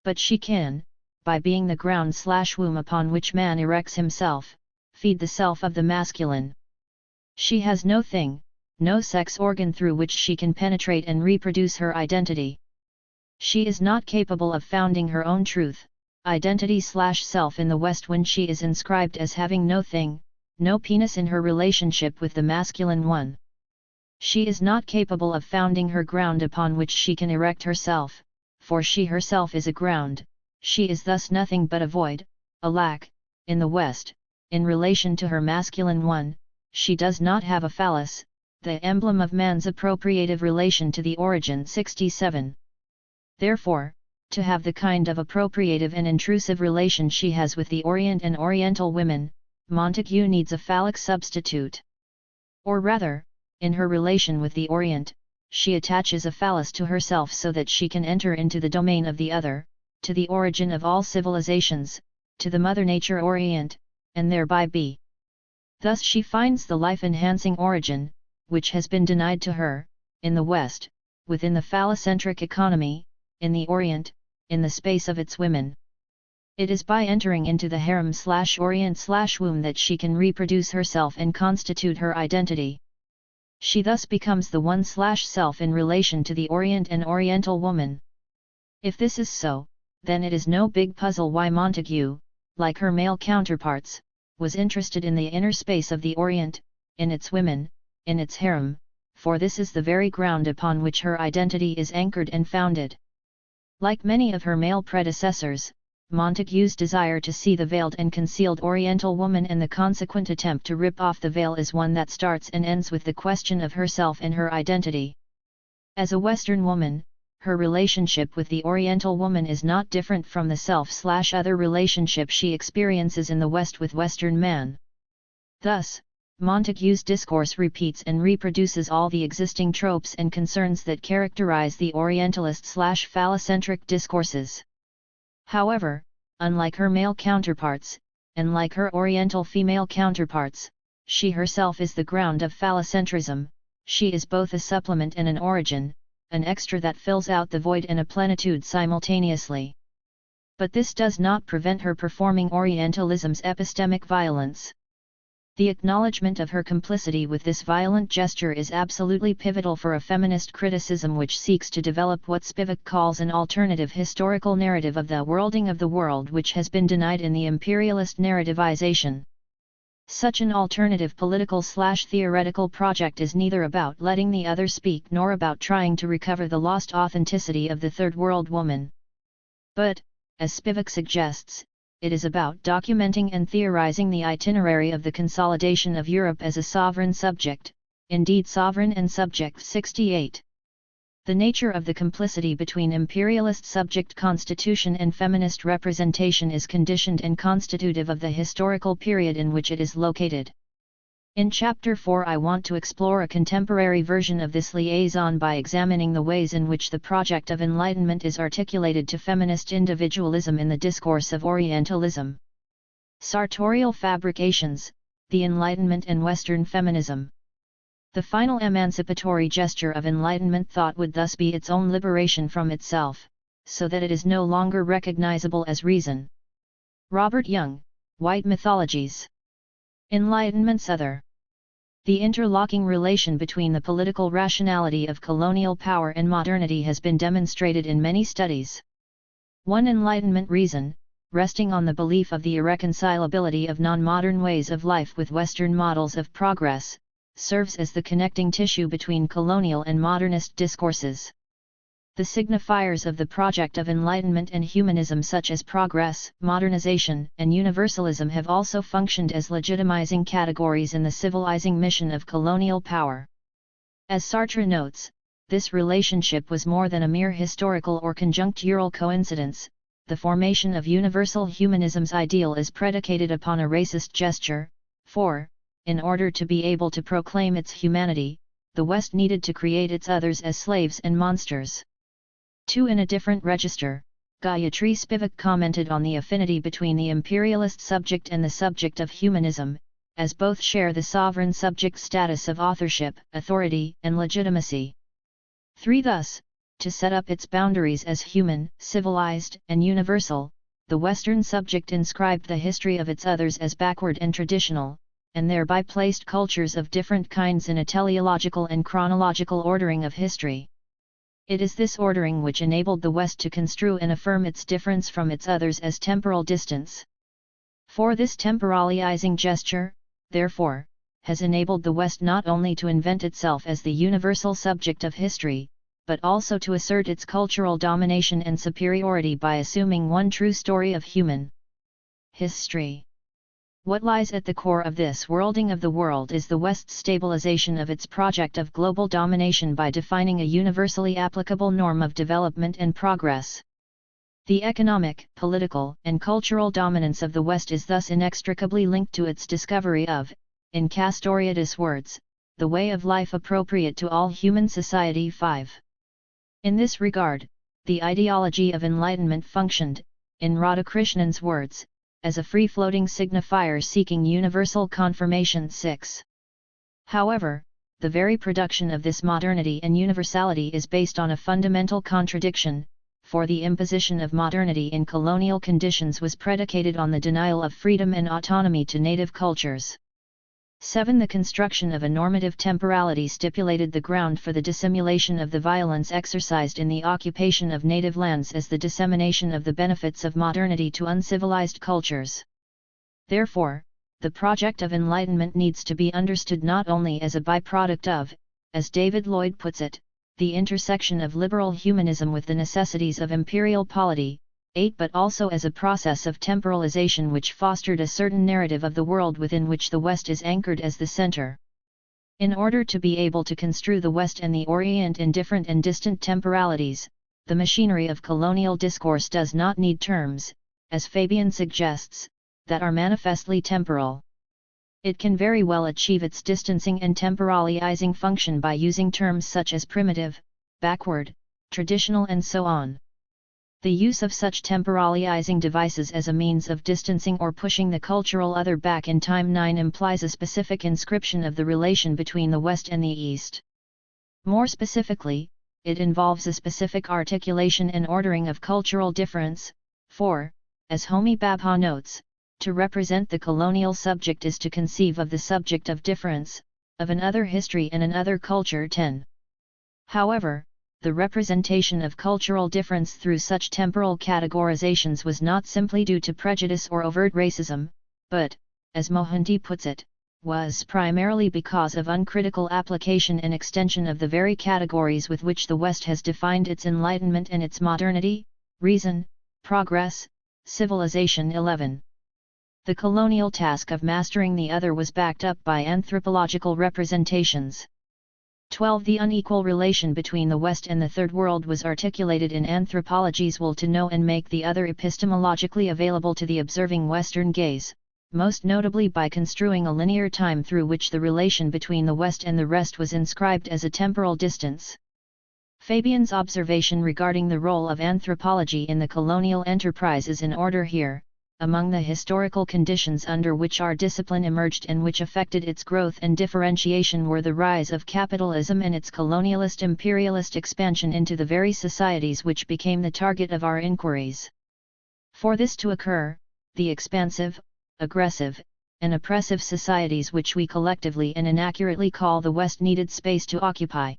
But she can, by being the ground/womb upon which man erects himself, feed the self of the masculine. She has no thing, no sex organ through which she can penetrate and reproduce her identity. She is not capable of founding her own truth, identity/self in the West when she is inscribed as having no thing, no penis in her relationship with the masculine one. She is not capable of founding her ground upon which she can erect herself, for she herself is a ground. She is thus nothing but a void, a lack, in the West. In relation to her masculine one, she does not have a phallus, the emblem of man's appropriative relation to the origin. 67. Therefore, to have the kind of appropriative and intrusive relation she has with the Orient and Oriental women, Montagu needs a phallic substitute. Or rather, in her relation with the Orient, she attaches a phallus to herself so that she can enter into the domain of the other, to the origin of all civilizations, to the Mother Nature Orient, and thereby be. Thus she finds the life-enhancing origin, which has been denied to her, in the West, within the phallocentric economy, in the Orient, in the space of its women. It is by entering into the harem/Orient/womb that she can reproduce herself and constitute her identity. She thus becomes the one/self in relation to the Orient and Oriental woman. If this is so, then it is no big puzzle why Montagu, like her male counterparts, was interested in the inner space of the Orient, in its women, in its harem, for this is the very ground upon which her identity is anchored and founded. Like many of her male predecessors, Montagu's desire to see the veiled and concealed Oriental woman and the consequent attempt to rip off the veil is one that starts and ends with the question of herself and her identity. As a Western woman, her relationship with the Oriental woman is not different from the self/other relationship she experiences in the West with Western man. Thus, Montagu's discourse repeats and reproduces all the existing tropes and concerns that characterize the Orientalist/phallocentric discourses. However, unlike her male counterparts, and like her Oriental female counterparts, she herself is the ground of phallocentrism. She is both a supplement and an origin, an extra that fills out the void and a plenitude simultaneously. But this does not prevent her performing Orientalism's epistemic violence. The acknowledgement of her complicity with this violent gesture is absolutely pivotal for a feminist criticism which seeks to develop what Spivak calls an alternative historical narrative of the worlding of the world which has been denied in the imperialist narrativization. Such an alternative political/theoretical project is neither about letting the other speak nor about trying to recover the lost authenticity of the Third World woman. But, as Spivak suggests, it is about documenting and theorizing the itinerary of the consolidation of Europe as a sovereign subject, indeed sovereign and subject. 68. The nature of the complicity between imperialist subject constitution and feminist representation is conditioned and constitutive of the historical period in which it is located. In Chapter 4 I want to explore a contemporary version of this liaison by examining the ways in which the project of enlightenment is articulated to feminist individualism in the discourse of Orientalism. Sartorial fabrications, the Enlightenment and Western feminism. The final emancipatory gesture of Enlightenment thought would thus be its own liberation from itself, so that it is no longer recognizable as reason. Robert Young, White Mythologies. Enlightenment's Other. The interlocking relation between the political rationality of colonial power and modernity has been demonstrated in many studies. One Enlightenment reason, resting on the belief of the irreconcilability of non-modern ways of life with Western models of progress, serves as the connecting tissue between colonial and modernist discourses. The signifiers of the project of enlightenment and humanism such as progress, modernization, and universalism have also functioned as legitimizing categories in the civilizing mission of colonial power. As Sartre notes, this relationship was more than a mere historical or conjunctural coincidence. The formation of universal humanism's ideal is predicated upon a racist gesture, for, in order to be able to proclaim its humanity, the West needed to create its others as slaves and monsters. 2. In a different register, Gayatri Spivak commented on the affinity between the imperialist subject and the subject of humanism, as both share the sovereign subject status of authorship, authority, and legitimacy. 3. Thus, to set up its boundaries as human, civilized, and universal, the Western subject inscribed the history of its others as backward and traditional, and thereby placed cultures of different kinds in a teleological and chronological ordering of history. It is this ordering which enabled the West to construe and affirm its difference from its others as temporal distance. For this temporalizing gesture, therefore, has enabled the West not only to invent itself as the universal subject of history, but also to assert its cultural domination and superiority by assuming one true story of human history. What lies at the core of this worlding of the world is the West's stabilization of its project of global domination by defining a universally applicable norm of development and progress. The economic, political, and cultural dominance of the West is thus inextricably linked to its discovery of, in Castoriadis' words, the way of life appropriate to all human society. 5. In this regard, the ideology of enlightenment functioned, in Radhakrishnan's words, as a free-floating signifier seeking universal confirmation. 6. However, the very production of this modernity and universality is based on a fundamental contradiction, for the imposition of modernity in colonial conditions was predicated on the denial of freedom and autonomy to native cultures. 7. The construction of a normative temporality stipulated the ground for the dissimulation of the violence exercised in the occupation of native lands as the dissemination of the benefits of modernity to uncivilized cultures. Therefore, the project of enlightenment needs to be understood not only as a byproduct of, as David Lloyd puts it, the intersection of liberal humanism with the necessities of imperial polity, 8, but also as a process of temporalization which fostered a certain narrative of the world within which the West is anchored as the center. In order to be able to construe the West and the Orient in different and distant temporalities, the machinery of colonial discourse does not need terms, as Fabian suggests, that are manifestly temporal. It can very well achieve its distancing and temporalizing function by using terms such as primitive, backward, traditional, and so on. The use of such temporalizing devices as a means of distancing or pushing the cultural other back in time 9 implies a specific inscription of the relation between the West and the East. More specifically, it involves a specific articulation and ordering of cultural difference, for, as Homi Bhabha notes, to represent the colonial subject is to conceive of the subject of difference, of an other history and an other culture. 10. However, the representation of cultural difference through such temporal categorizations was not simply due to prejudice or overt racism, but, as Mohanty puts it, was primarily because of uncritical application and extension of the very categories with which the West has defined its enlightenment and its modernity, reason, progress, civilization. 11. The colonial task of mastering the other was backed up by anthropological representations. 12. The unequal relation between the West and the Third World was articulated in anthropology's will to know and make the other epistemologically available to the observing Western gaze, most notably by construing a linear time through which the relation between the West and the rest was inscribed as a temporal distance. Fabian's observation regarding the role of anthropology in the colonial enterprise is in order here. Among the historical conditions under which our discipline emerged and which affected its growth and differentiation were the rise of capitalism and its colonialist imperialist expansion into the very societies which became the target of our inquiries. For this to occur, the expansive, aggressive, and oppressive societies which we collectively and inaccurately call the West needed space to occupy.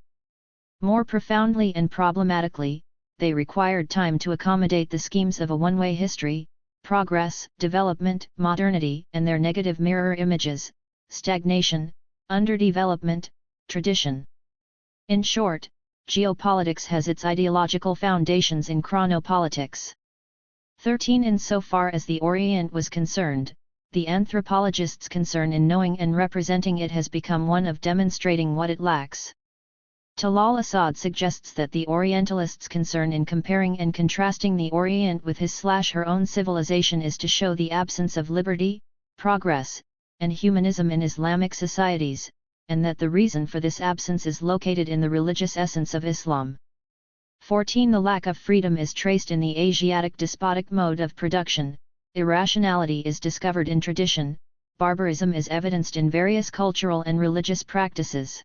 More profoundly and problematically, they required time to accommodate the schemes of a one-way history, progress, development, modernity, and their negative mirror images, stagnation, underdevelopment, tradition. In short, geopolitics has its ideological foundations in chronopolitics. 13. Insofar as the Orient was concerned, the anthropologist's concern in knowing and representing it has become one of demonstrating what it lacks. Talal Asad suggests that the Orientalist's concern in comparing and contrasting the Orient with his/her own civilization is to show the absence of liberty, progress, and humanism in Islamic societies, and that the reason for this absence is located in the religious essence of Islam. 14. The lack of freedom is traced in the Asiatic despotic mode of production, irrationality is discovered in tradition, barbarism is evidenced in various cultural and religious practices.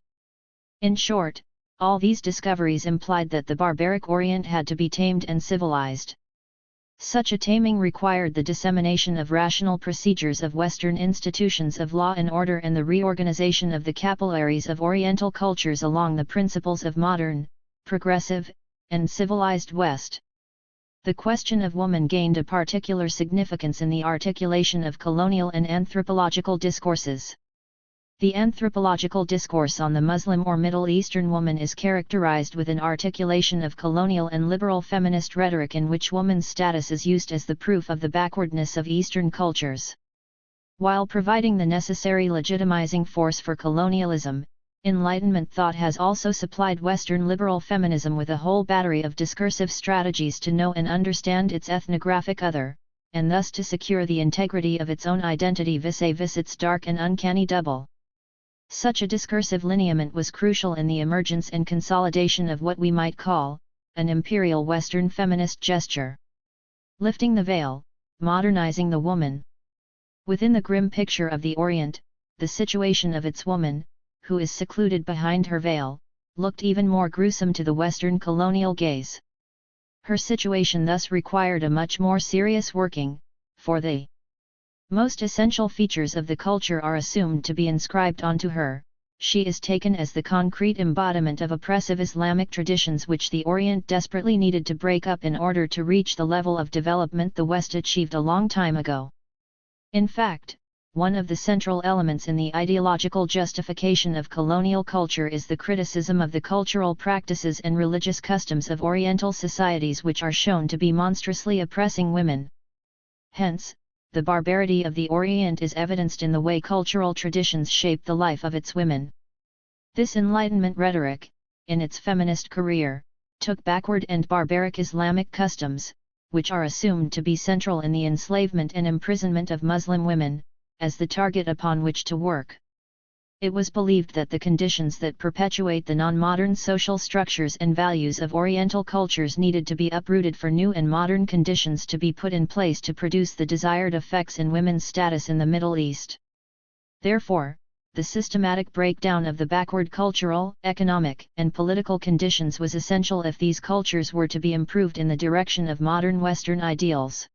In short, all these discoveries implied that the barbaric Orient had to be tamed and civilized. Such a taming required the dissemination of rational procedures of Western institutions of law and order and the reorganization of the capillaries of Oriental cultures along the principles of modern, progressive, and civilized West. The question of woman gained a particular significance in the articulation of colonial and anthropological discourses. The anthropological discourse on the Muslim or Middle Eastern woman is characterized with an articulation of colonial and liberal feminist rhetoric in which woman's status is used as the proof of the backwardness of Eastern cultures. While providing the necessary legitimizing force for colonialism, Enlightenment thought has also supplied Western liberal feminism with a whole battery of discursive strategies to know and understand its ethnographic other, and thus to secure the integrity of its own identity vis-a-vis its dark and uncanny double. Such a discursive lineament was crucial in the emergence and consolidation of what we might call an imperial Western feminist gesture. Lifting the veil, modernizing the woman. Within the grim picture of the Orient, the situation of its woman, who is secluded behind her veil, looked even more gruesome to the Western colonial gaze. Her situation thus required a much more serious working, for the most essential features of the culture are assumed to be inscribed onto her. She is taken as the concrete embodiment of oppressive Islamic traditions which the Orient desperately needed to break up in order to reach the level of development the West achieved a long time ago. In fact, one of the central elements in the ideological justification of colonial culture is the criticism of the cultural practices and religious customs of Oriental societies which are shown to be monstrously oppressing women. Hence, the barbarity of the Orient is evidenced in the way cultural traditions shape the life of its women. This Enlightenment rhetoric, in its feminist career, took backward and barbaric Islamic customs, which are assumed to be central in the enslavement and imprisonment of Muslim women, as the target upon which to work. It was believed that the conditions that perpetuate the non-modern social structures and values of Oriental cultures needed to be uprooted for new and modern conditions to be put in place to produce the desired effects in women's status in the Middle East. Therefore, the systematic breakdown of the backward cultural, economic, and political conditions was essential if these cultures were to be improved in the direction of modern Western ideals.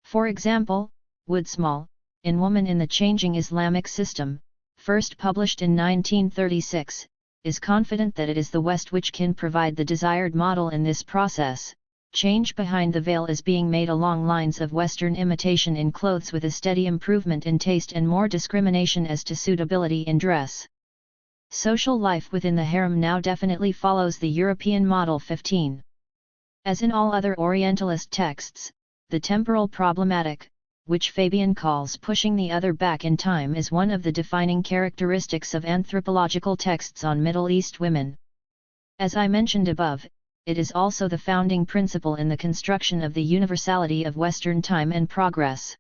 For example, Woodsmall, in Woman in the Changing Islamic System, first published in 1936, is confident that it is the West which can provide the desired model in this process. Change behind the veil is being made along lines of Western imitation in clothes with a steady improvement in taste and more discrimination as to suitability in dress. Social life within the harem now definitely follows the European model. 15. As in all other Orientalist texts, the temporal problematic, which Fabian calls pushing the other back in time, is one of the defining characteristics of anthropological texts on Middle East women. As I mentioned above, it is also the founding principle in the construction of the universality of Western time and progress.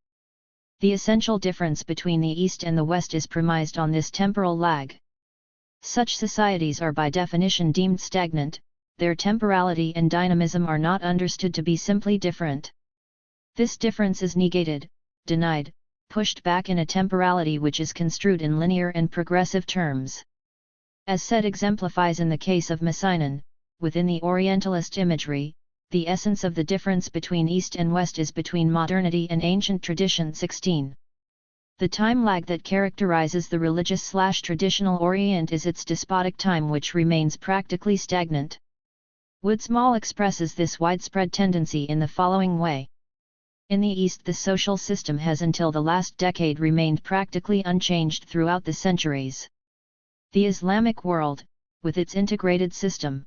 The essential difference between the East and the West is premised on this temporal lag. Such societies are by definition deemed stagnant, their temporality and dynamism are not understood to be simply different. This difference is negated, denied, pushed back in a temporality which is construed in linear and progressive terms. As said exemplifies in the case of Messiaen, within the Orientalist imagery, the essence of the difference between East and West is between modernity and ancient tradition. 16. The time lag that characterizes the religious/traditional Orient is its despotic time, which remains practically stagnant. Woodsmall expresses this widespread tendency in the following way. In the East, the social system has until the last decade remained practically unchanged throughout the centuries. The Islamic world, with its integrated system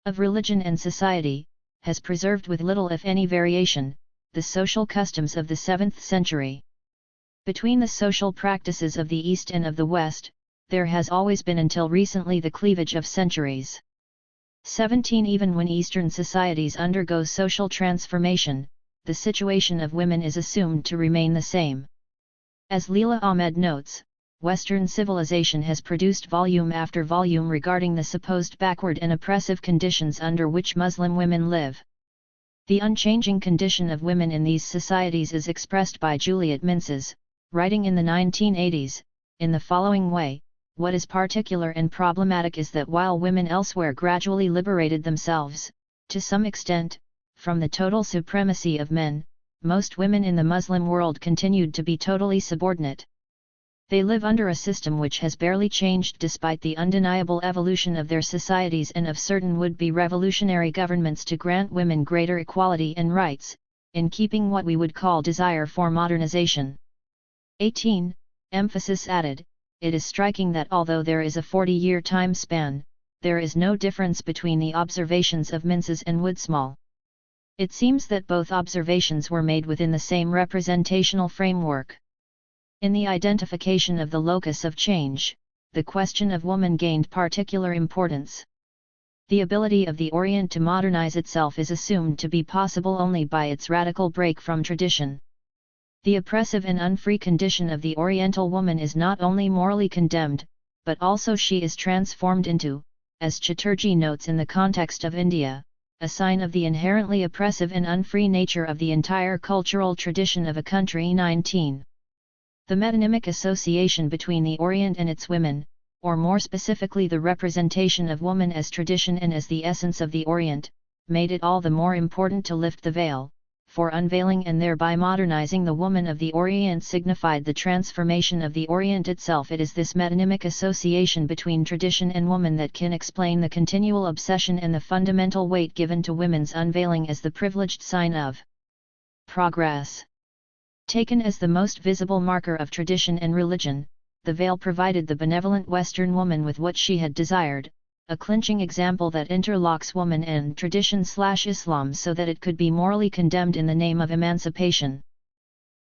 of religion and society, has preserved with little if any variation, the social customs of the 7th century. Between the social practices of the East and of the West, there has always been until recently the cleavage of centuries. 17 Even when Eastern societies undergo social transformation, the situation of women is assumed to remain the same. As Leela Ahmed notes, Western civilization has produced volume after volume regarding the supposed backward and oppressive conditions under which Muslim women live. The unchanging condition of women in these societies is expressed by Juliet Minces, writing in the 1980s, in the following way: what is particular and problematic is that while women elsewhere gradually liberated themselves, to some extent, from the total supremacy of men, most women in the Muslim world continued to be totally subordinate. They live under a system which has barely changed despite the undeniable evolution of their societies and of certain would-be revolutionary governments to grant women greater equality and rights, in keeping what we would call desire for modernization. 18. Emphasis added, it is striking that although there is a 40-year time span, there is no difference between the observations of Minces and Woodsmall. It seems that both observations were made within the same representational framework. In the identification of the locus of change, the question of woman gained particular importance. The ability of the Orient to modernize itself is assumed to be possible only by its radical break from tradition. The oppressive and unfree condition of the Oriental woman is not only morally condemned, but also she is transformed into, as Chatterjee notes in the context of India, a sign of the inherently oppressive and unfree nature of the entire cultural tradition of a country. 19. The metonymic association between the Orient and its women, or more specifically the representation of woman as tradition and as the essence of the Orient, made it all the more important to lift the veil, for unveiling and thereby modernizing the woman of the Orient signified the transformation of the Orient itself. It is this metonymic association between tradition and woman that can explain the continual obsession and the fundamental weight given to women's unveiling as the privileged sign of progress. Taken as the most visible marker of tradition and religion, the veil provided the benevolent Western woman with what she had desired, a clinching example that interlocks woman and tradition/Islam so that it could be morally condemned in the name of emancipation.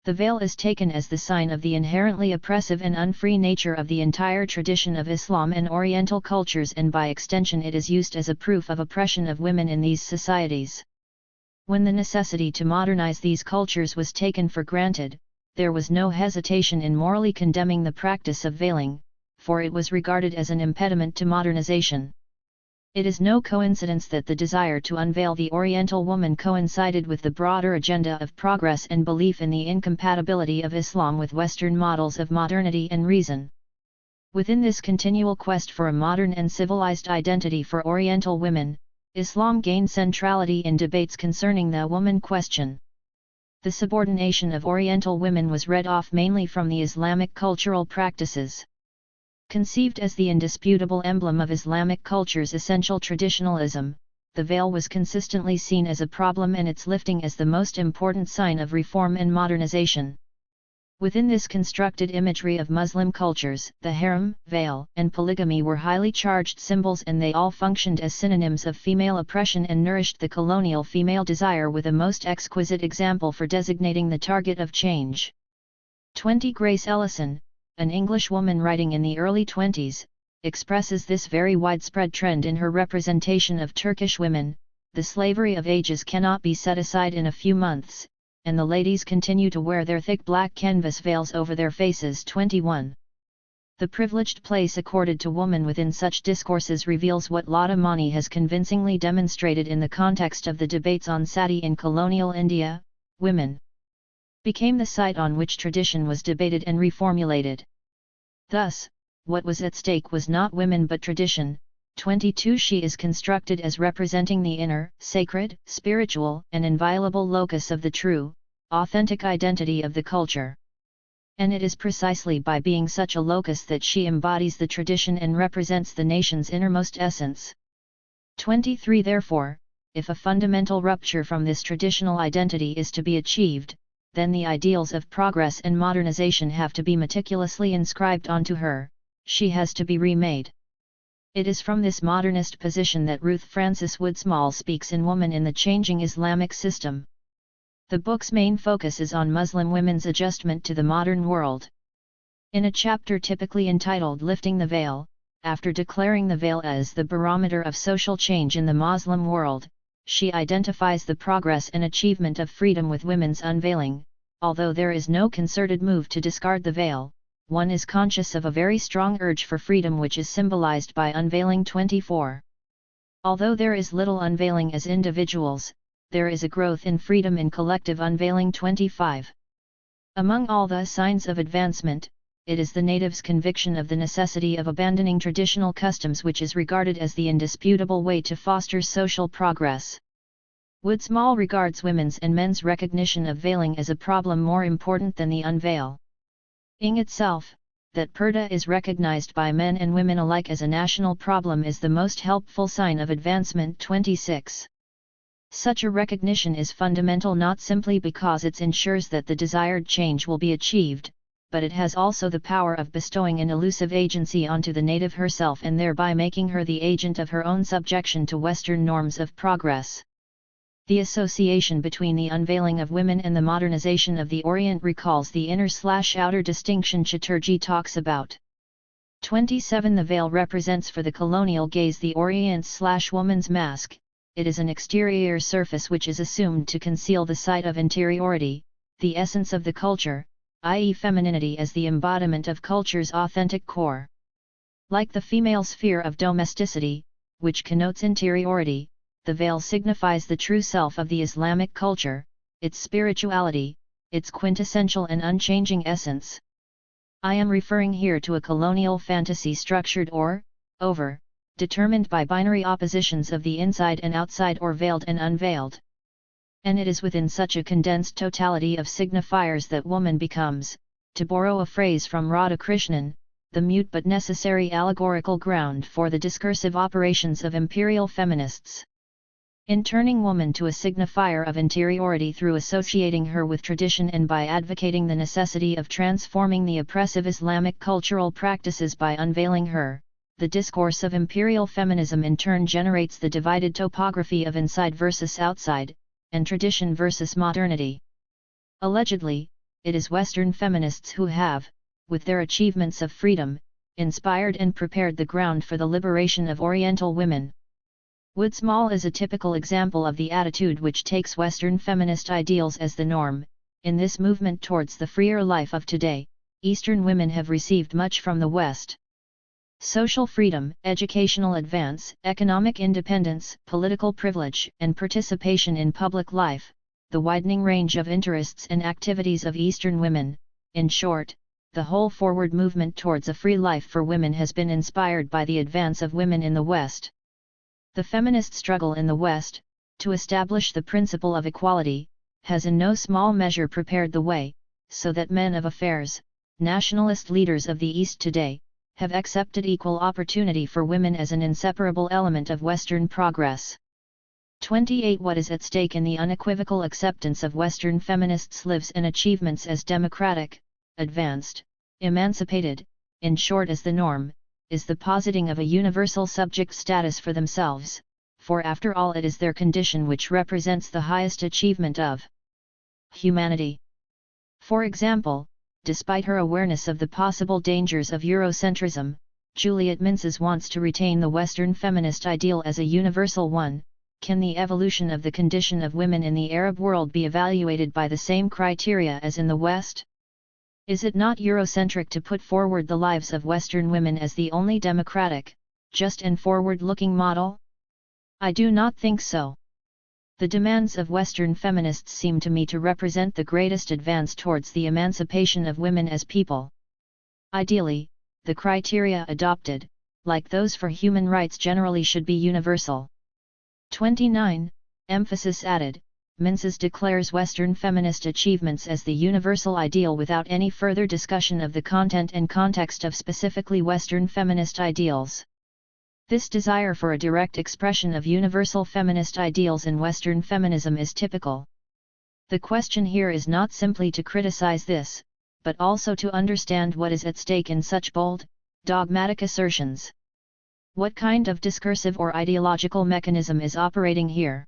The veil is taken as the sign of the inherently oppressive and unfree nature of the entire tradition of Islam and Oriental cultures, and by extension it is used as a proof of oppression of women in these societies. When the necessity to modernize these cultures was taken for granted, there was no hesitation in morally condemning the practice of veiling, for it was regarded as an impediment to modernization. It is no coincidence that the desire to unveil the Oriental woman coincided with the broader agenda of progress and belief in the incompatibility of Islam with Western models of modernity and reason. Within this continual quest for a modern and civilized identity for Oriental women, Islam gained centrality in debates concerning the woman question. The subordination of Oriental women was read off mainly from the Islamic cultural practices. Conceived as the indisputable emblem of Islamic culture's essential traditionalism, the veil was consistently seen as a problem and its lifting as the most important sign of reform and modernization. Within this constructed imagery of Muslim cultures, the harem, veil, and polygamy were highly charged symbols, and they all functioned as synonyms of female oppression and nourished the colonial female desire with a most exquisite example for designating the target of change. 20 Grace Ellison, an English woman writing in the early 20s, expresses this very widespread trend in her representation of Turkish women. The slavery of ages cannot be set aside in a few months, and the ladies continue to wear their thick black canvas veils over their faces. 21. The privileged place accorded to woman within such discourses reveals what Lata Mani has convincingly demonstrated in the context of the debates on sati in colonial India. Women became the site on which tradition was debated and reformulated. Thus, what was at stake was not women but tradition. 22 She is constructed as representing the inner, sacred, spiritual, and inviolable locus of the true, authentic identity of the culture. And it is precisely by being such a locus that she embodies the tradition and represents the nation's innermost essence. 23. Therefore, if a fundamental rupture from this traditional identity is to be achieved, then the ideals of progress and modernization have to be meticulously inscribed onto her, she has to be remade. It is from this modernist position that Ruth Frances Woodsmall speaks in Woman in the Changing Islamic System. The book's main focus is on Muslim women's adjustment to the modern world. In a chapter typically entitled Lifting the Veil, after declaring the veil as the barometer of social change in the Muslim world, she identifies the progress and achievement of freedom with women's unveiling. Although there is no concerted move to discard the veil, one is conscious of a very strong urge for freedom which is symbolized by unveiling 24. Although there is little unveiling as individuals, there is a growth in freedom in collective unveiling 25. Among all the signs of advancement, it is the native's conviction of the necessity of abandoning traditional customs which is regarded as the indisputable way to foster social progress. Woodsmall regards women's and men's recognition of veiling as a problem more important than the unveil. In itself, that purdah is recognized by men and women alike as a national problem is the most helpful sign of advancement 26. Such a recognition is fundamental not simply because it ensures that the desired change will be achieved, but it has also the power of bestowing an elusive agency onto the native herself and thereby making her the agent of her own subjection to Western norms of progress. The association between the unveiling of women and the modernization of the Orient recalls the inner/outer distinction Chatterjee talks about. 27. The veil represents for the colonial gaze the Orient/woman's mask. It is an exterior surface which is assumed to conceal the sight of interiority, the essence of the culture, i.e. femininity as the embodiment of culture's authentic core. Like the female sphere of domesticity, which connotes interiority, the veil signifies the true self of the Islamic culture, its spirituality, its quintessential and unchanging essence. I am referring here to a colonial fantasy structured over, determined by binary oppositions of the inside and outside or veiled and unveiled. And it is within such a condensed totality of signifiers that woman becomes, to borrow a phrase from Radhakrishnan, the mute but necessary allegorical ground for the discursive operations of imperial feminists. In turning woman to a signifier of interiority through associating her with tradition and by advocating the necessity of transforming the oppressive Islamic cultural practices by unveiling her, the discourse of imperial feminism in turn generates the divided topography of inside versus outside, and tradition versus modernity. Allegedly, it is Western feminists who have, with their achievements of freedom, inspired and prepared the ground for the liberation of Oriental women. Woodsmall is a typical example of the attitude which takes Western feminist ideals as the norm. In this movement towards the freer life of today, Eastern women have received much from the West. Social freedom, educational advance, economic independence, political privilege, and participation in public life, the widening range of interests and activities of Eastern women, in short, the whole forward movement towards a free life for women has been inspired by the advance of women in the West. The feminist struggle in the West, to establish the principle of equality, has in no small measure prepared the way, so that men of affairs, nationalist leaders of the East today, have accepted equal opportunity for women as an inseparable element of Western progress. 28. What is at stake in the unequivocal acceptance of Western feminists' lives and achievements as democratic, advanced, emancipated, in short as the norm, is the positing of a universal subject status for themselves, for after all it is their condition which represents the highest achievement of humanity. For example, despite her awareness of the possible dangers of Eurocentrism, Juliet Minces wants to retain the Western feminist ideal as a universal one. Can the evolution of the condition of women in the Arab world be evaluated by the same criteria as in the West? Is it not Eurocentric to put forward the lives of Western women as the only democratic, just and forward-looking model? I do not think so. The demands of Western feminists seem to me to represent the greatest advance towards the emancipation of women as people. Ideally, the criteria adopted, like those for human rights generally should be universal. 29. Emphasis added, Menzies declares Western feminist achievements as the universal ideal without any further discussion of the content and context of specifically Western feminist ideals. This desire for a direct expression of universal feminist ideals in Western feminism is typical. The question here is not simply to criticize this, but also to understand what is at stake in such bold, dogmatic assertions. What kind of discursive or ideological mechanism is operating here?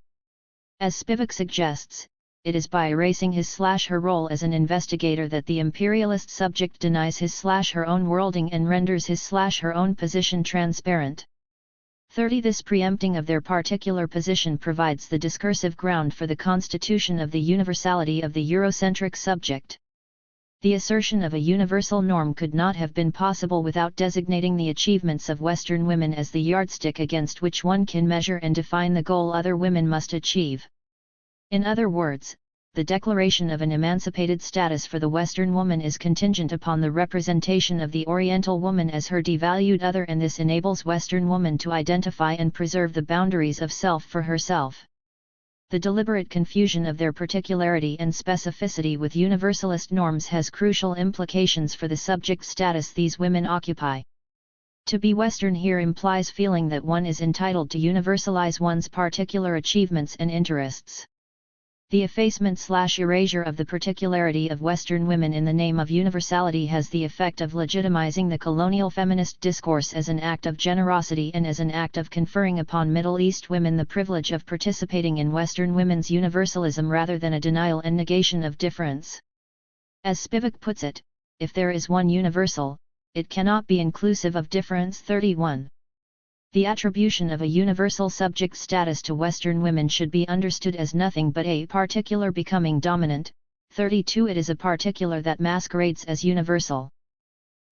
As Spivak suggests, it is by erasing his/her role as an investigator that the imperialist subject denies his/her own worlding and renders his/her own position transparent. 30. This preempting of their particular position provides the discursive ground for the constitution of the universality of the Eurocentric subject. The assertion of a universal norm could not have been possible without designating the achievements of Western women as the yardstick against which one can measure and define the goal other women must achieve. In other words, the declaration of an emancipated status for the Western woman is contingent upon the representation of the Oriental woman as her devalued other, and this enables Western woman to identify and preserve the boundaries of self for herself. The deliberate confusion of their particularity and specificity with universalist norms has crucial implications for the subject status these women occupy. To be Western here implies feeling that one is entitled to universalize one's particular achievements and interests. The effacement/erasure of the particularity of Western women in the name of universality has the effect of legitimizing the colonial feminist discourse as an act of generosity and as an act of conferring upon Middle East women the privilege of participating in Western women's universalism rather than a denial and negation of difference. As Spivak puts it, if there is one universal, it cannot be inclusive of difference. 31. The attribution of a universal subject status to Western women should be understood as nothing but a particular becoming dominant. 32. It is a particular that masquerades as universal.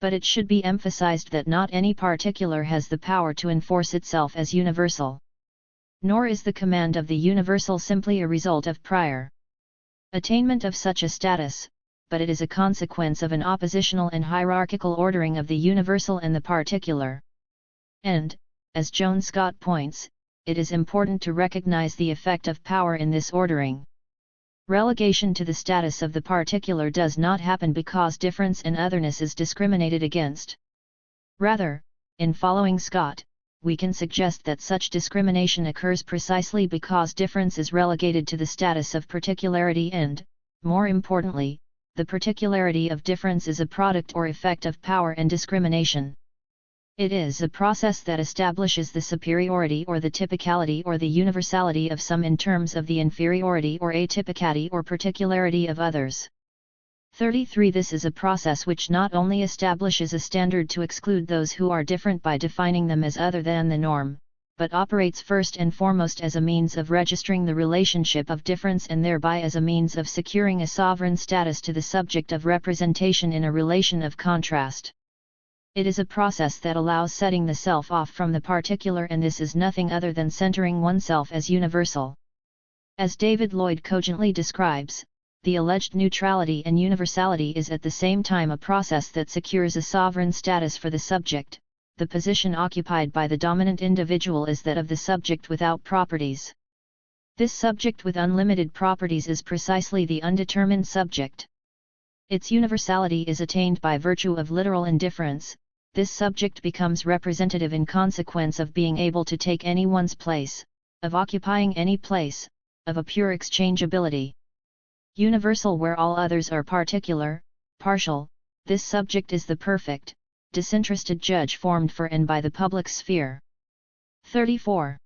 But it should be emphasized that not any particular has the power to enforce itself as universal. Nor is the command of the universal simply a result of prior attainment of such a status, but it is a consequence of an oppositional and hierarchical ordering of the universal and the particular. And, as Joan Scott points, it is important to recognize the effect of power in this ordering. Relegation to the status of the particular does not happen because difference and otherness is discriminated against. Rather, in following Scott, we can suggest that such discrimination occurs precisely because difference is relegated to the status of particularity and, more importantly, the particularity of difference is a product or effect of power and discrimination. It is a process that establishes the superiority or the typicality or the universality of some in terms of the inferiority or atypicality or particularity of others. 33. This is a process which not only establishes a standard to exclude those who are different by defining them as other than the norm, but operates first and foremost as a means of registering the relationship of difference and thereby as a means of securing a sovereign status to the subject of representation in a relation of contrast. It is a process that allows setting the self off from the particular, and this is nothing other than centering oneself as universal. As David Lloyd cogently describes, the alleged neutrality and universality is at the same time a process that secures a sovereign status for the subject. The position occupied by the dominant individual is that of the subject without properties. This subject with unlimited properties is precisely the undetermined subject. Its universality is attained by virtue of literal indifference. This subject becomes representative in consequence of being able to take anyone's place, of occupying any place, of a pure exchangeability. Universal where all others are particular, partial, this subject is the perfect, disinterested judge formed for and by the public sphere. 34.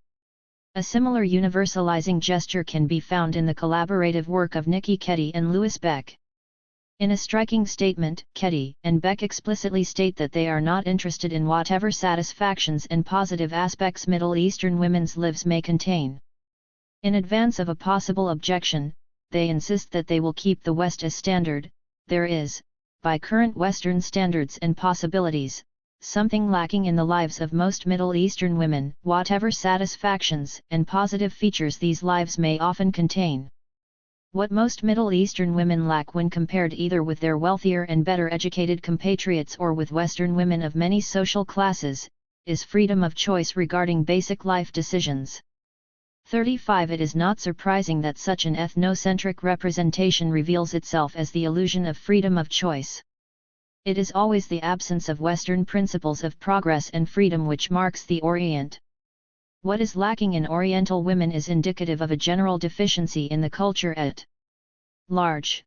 A similar universalizing gesture can be found in the collaborative work of Nikki Keddie and Louis Beck. In a striking statement, Keddie and Beck explicitly state that they are not interested in whatever satisfactions and positive aspects Middle Eastern women's lives may contain. In advance of a possible objection, they insist that they will keep the West as standard. There is, by current Western standards and possibilities, something lacking in the lives of most Middle Eastern women, whatever satisfactions and positive features these lives may often contain. What most Middle Eastern women lack when compared either with their wealthier and better educated compatriots or with Western women of many social classes, is freedom of choice regarding basic life decisions. 35. It is not surprising that such an ethnocentric representation reveals itself as the illusion of freedom of choice. It is always the absence of Western principles of progress and freedom which marks the Orient. What is lacking in Oriental women is indicative of a general deficiency in the culture at large.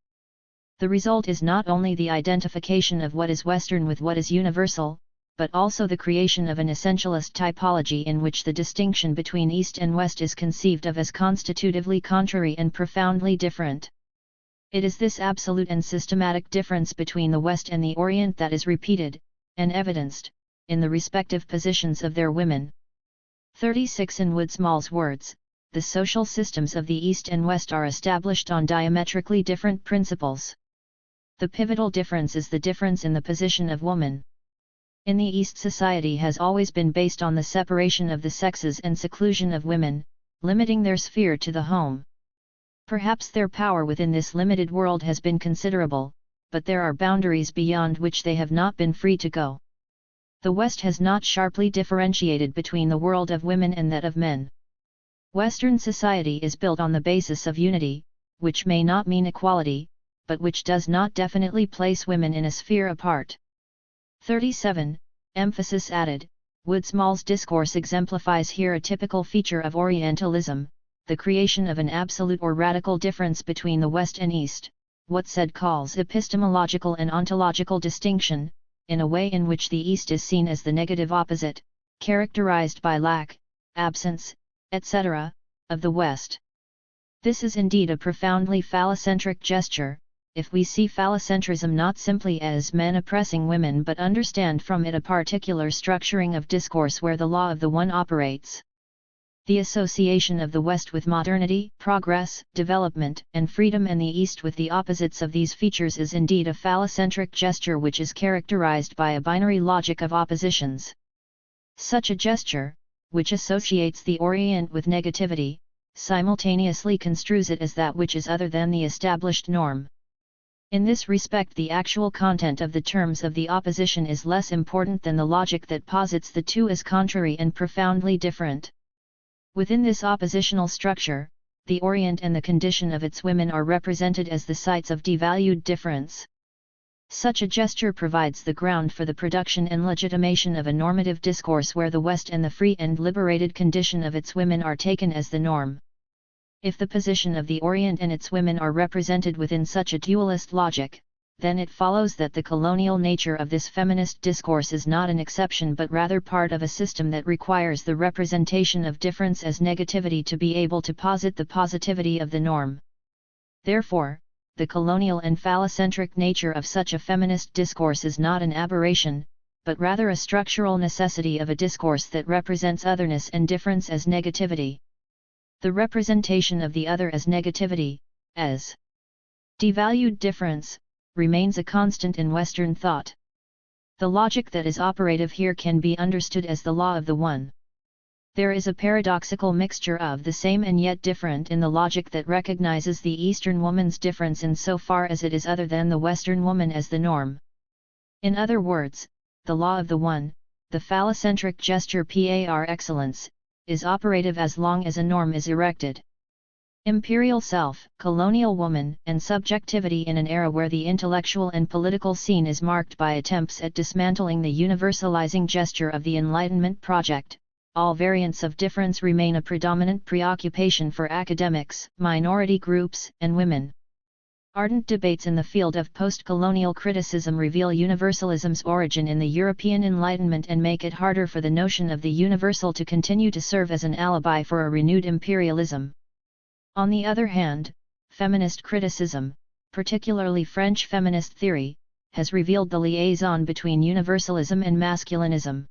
The result is not only the identification of what is Western with what is universal, but also the creation of an essentialist typology in which the distinction between East and West is conceived of as constitutively contrary and profoundly different. It is this absolute and systematic difference between the West and the Orient that is repeated, and evidenced, in the respective positions of their women. 36. In Woodsmall's words, the social systems of the East and West are established on diametrically different principles. The pivotal difference is the difference in the position of woman. In the East, society has always been based on the separation of the sexes and seclusion of women, limiting their sphere to the home. Perhaps their power within this limited world has been considerable, but there are boundaries beyond which they have not been free to go. The West has not sharply differentiated between the world of women and that of men. Western society is built on the basis of unity, which may not mean equality, but which does not definitely place women in a sphere apart. 37. Emphasis added. Woodsmall's discourse exemplifies here a typical feature of Orientalism, the creation of an absolute or radical difference between the West and East, what Said calls epistemological and ontological distinction, in a way in which the East is seen as the negative opposite, characterized by lack, absence, etc., of the West. This is indeed a profoundly phallocentric gesture, if we see phallocentrism not simply as men oppressing women but understand from it a particular structuring of discourse where the law of the one operates. The association of the West with modernity, progress, development, and freedom, and the East with the opposites of these features is indeed a phallocentric gesture which is characterized by a binary logic of oppositions. Such a gesture, which associates the Orient with negativity, simultaneously construes it as that which is other than the established norm. In this respect, the actual content of the terms of the opposition is less important than the logic that posits the two as contrary and profoundly different. Within this oppositional structure, the Orient and the condition of its women are represented as the sites of devalued difference. Such a gesture provides the ground for the production and legitimation of a normative discourse where the West and the free and liberated condition of its women are taken as the norm. If the position of the Orient and its women are represented within such a dualist logic, then it follows that the colonial nature of this feminist discourse is not an exception but rather part of a system that requires the representation of difference as negativity to be able to posit the positivity of the norm. Therefore, the colonial and phallocentric nature of such a feminist discourse is not an aberration, but rather a structural necessity of a discourse that represents otherness and difference as negativity. The representation of the other as negativity, as devalued difference, remains a constant in Western thought. The logic that is operative here can be understood as the law of the one. There is a paradoxical mixture of the same and yet different in the logic that recognizes the Eastern woman's difference insofar as it is other than the Western woman as the norm. In other words, the law of the one, the phallocentric gesture par excellence, is operative as long as a norm is erected. Imperial self, colonial woman, and subjectivity in an era where the intellectual and political scene is marked by attempts at dismantling the universalizing gesture of the Enlightenment project, all variants of difference remain a predominant preoccupation for academics, minority groups, and women. Ardent debates in the field of post-colonial criticism reveal universalism's origin in the European Enlightenment and make it harder for the notion of the universal to continue to serve as an alibi for a renewed imperialism. On the other hand, feminist criticism, particularly French feminist theory, has revealed the liaison between universalism and masculinism.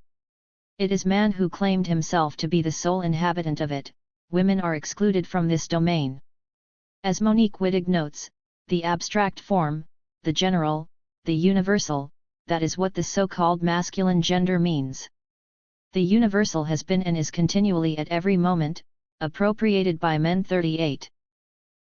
It is man who claimed himself to be the sole inhabitant of it, women are excluded from this domain. As Monique Wittig notes, the abstract form, the general, the universal, that is what the so-called masculine gender means. The universal has been and is continually at every moment, appropriated by men. 38.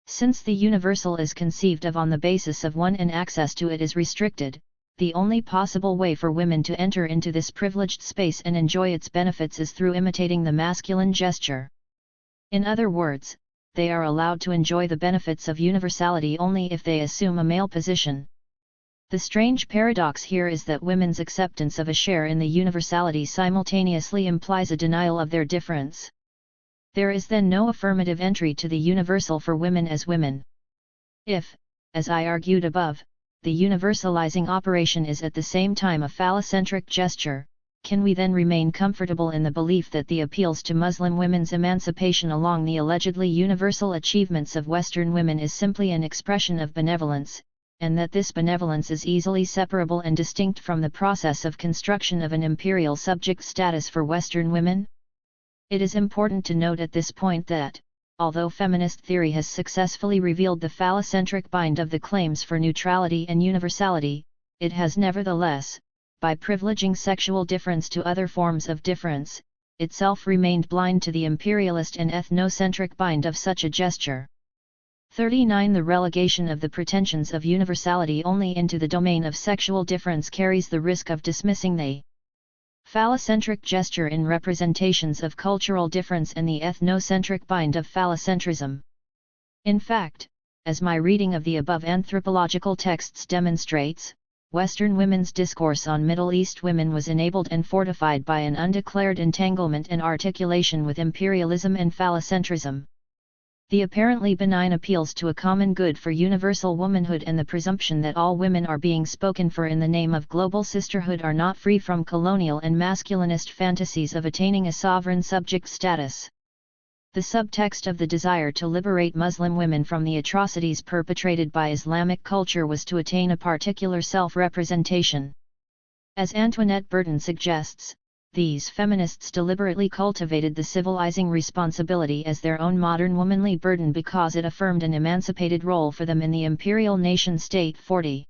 Since the universal is conceived of on the basis of one and access to it is restricted, the only possible way for women to enter into this privileged space and enjoy its benefits is through imitating the masculine gesture. In other words, they are allowed to enjoy the benefits of universality only if they assume a male position. The strange paradox here is that women's acceptance of a share in the universality simultaneously implies a denial of their difference. There is then no affirmative entry to the universal for women as women. If, as I argued above, the universalizing operation is at the same time a phallocentric gesture, can we then remain comfortable in the belief that the appeals to Muslim women's emancipation along the allegedly universal achievements of Western women is simply an expression of benevolence, and that this benevolence is easily separable and distinct from the process of construction of an imperial subject status for Western women? It is important to note at this point that, although feminist theory has successfully revealed the phallocentric bind of the claims for neutrality and universality, it has nevertheless, by privileging sexual difference to other forms of difference, itself remained blind to the imperialist and ethnocentric bind of such a gesture. 39. The relegation of the pretensions of universality only into the domain of sexual difference carries the risk of dismissing the phallocentric gesture in representations of cultural difference and the ethnocentric bind of phallocentrism. In fact, as my reading of the above anthropological texts demonstrates, Western women's discourse on Middle East women was enabled and fortified by an undeclared entanglement and articulation with imperialism and phallocentrism. The apparently benign appeals to a common good for universal womanhood and the presumption that all women are being spoken for in the name of global sisterhood are not free from colonial and masculinist fantasies of attaining a sovereign subject status. The subtext of the desire to liberate Muslim women from the atrocities perpetrated by Islamic culture was to attain a particular self-representation. As Antoinette Burton suggests, these feminists deliberately cultivated the civilizing responsibility as their own modern womanly burden because it affirmed an emancipated role for them in the imperial nation-state. 40.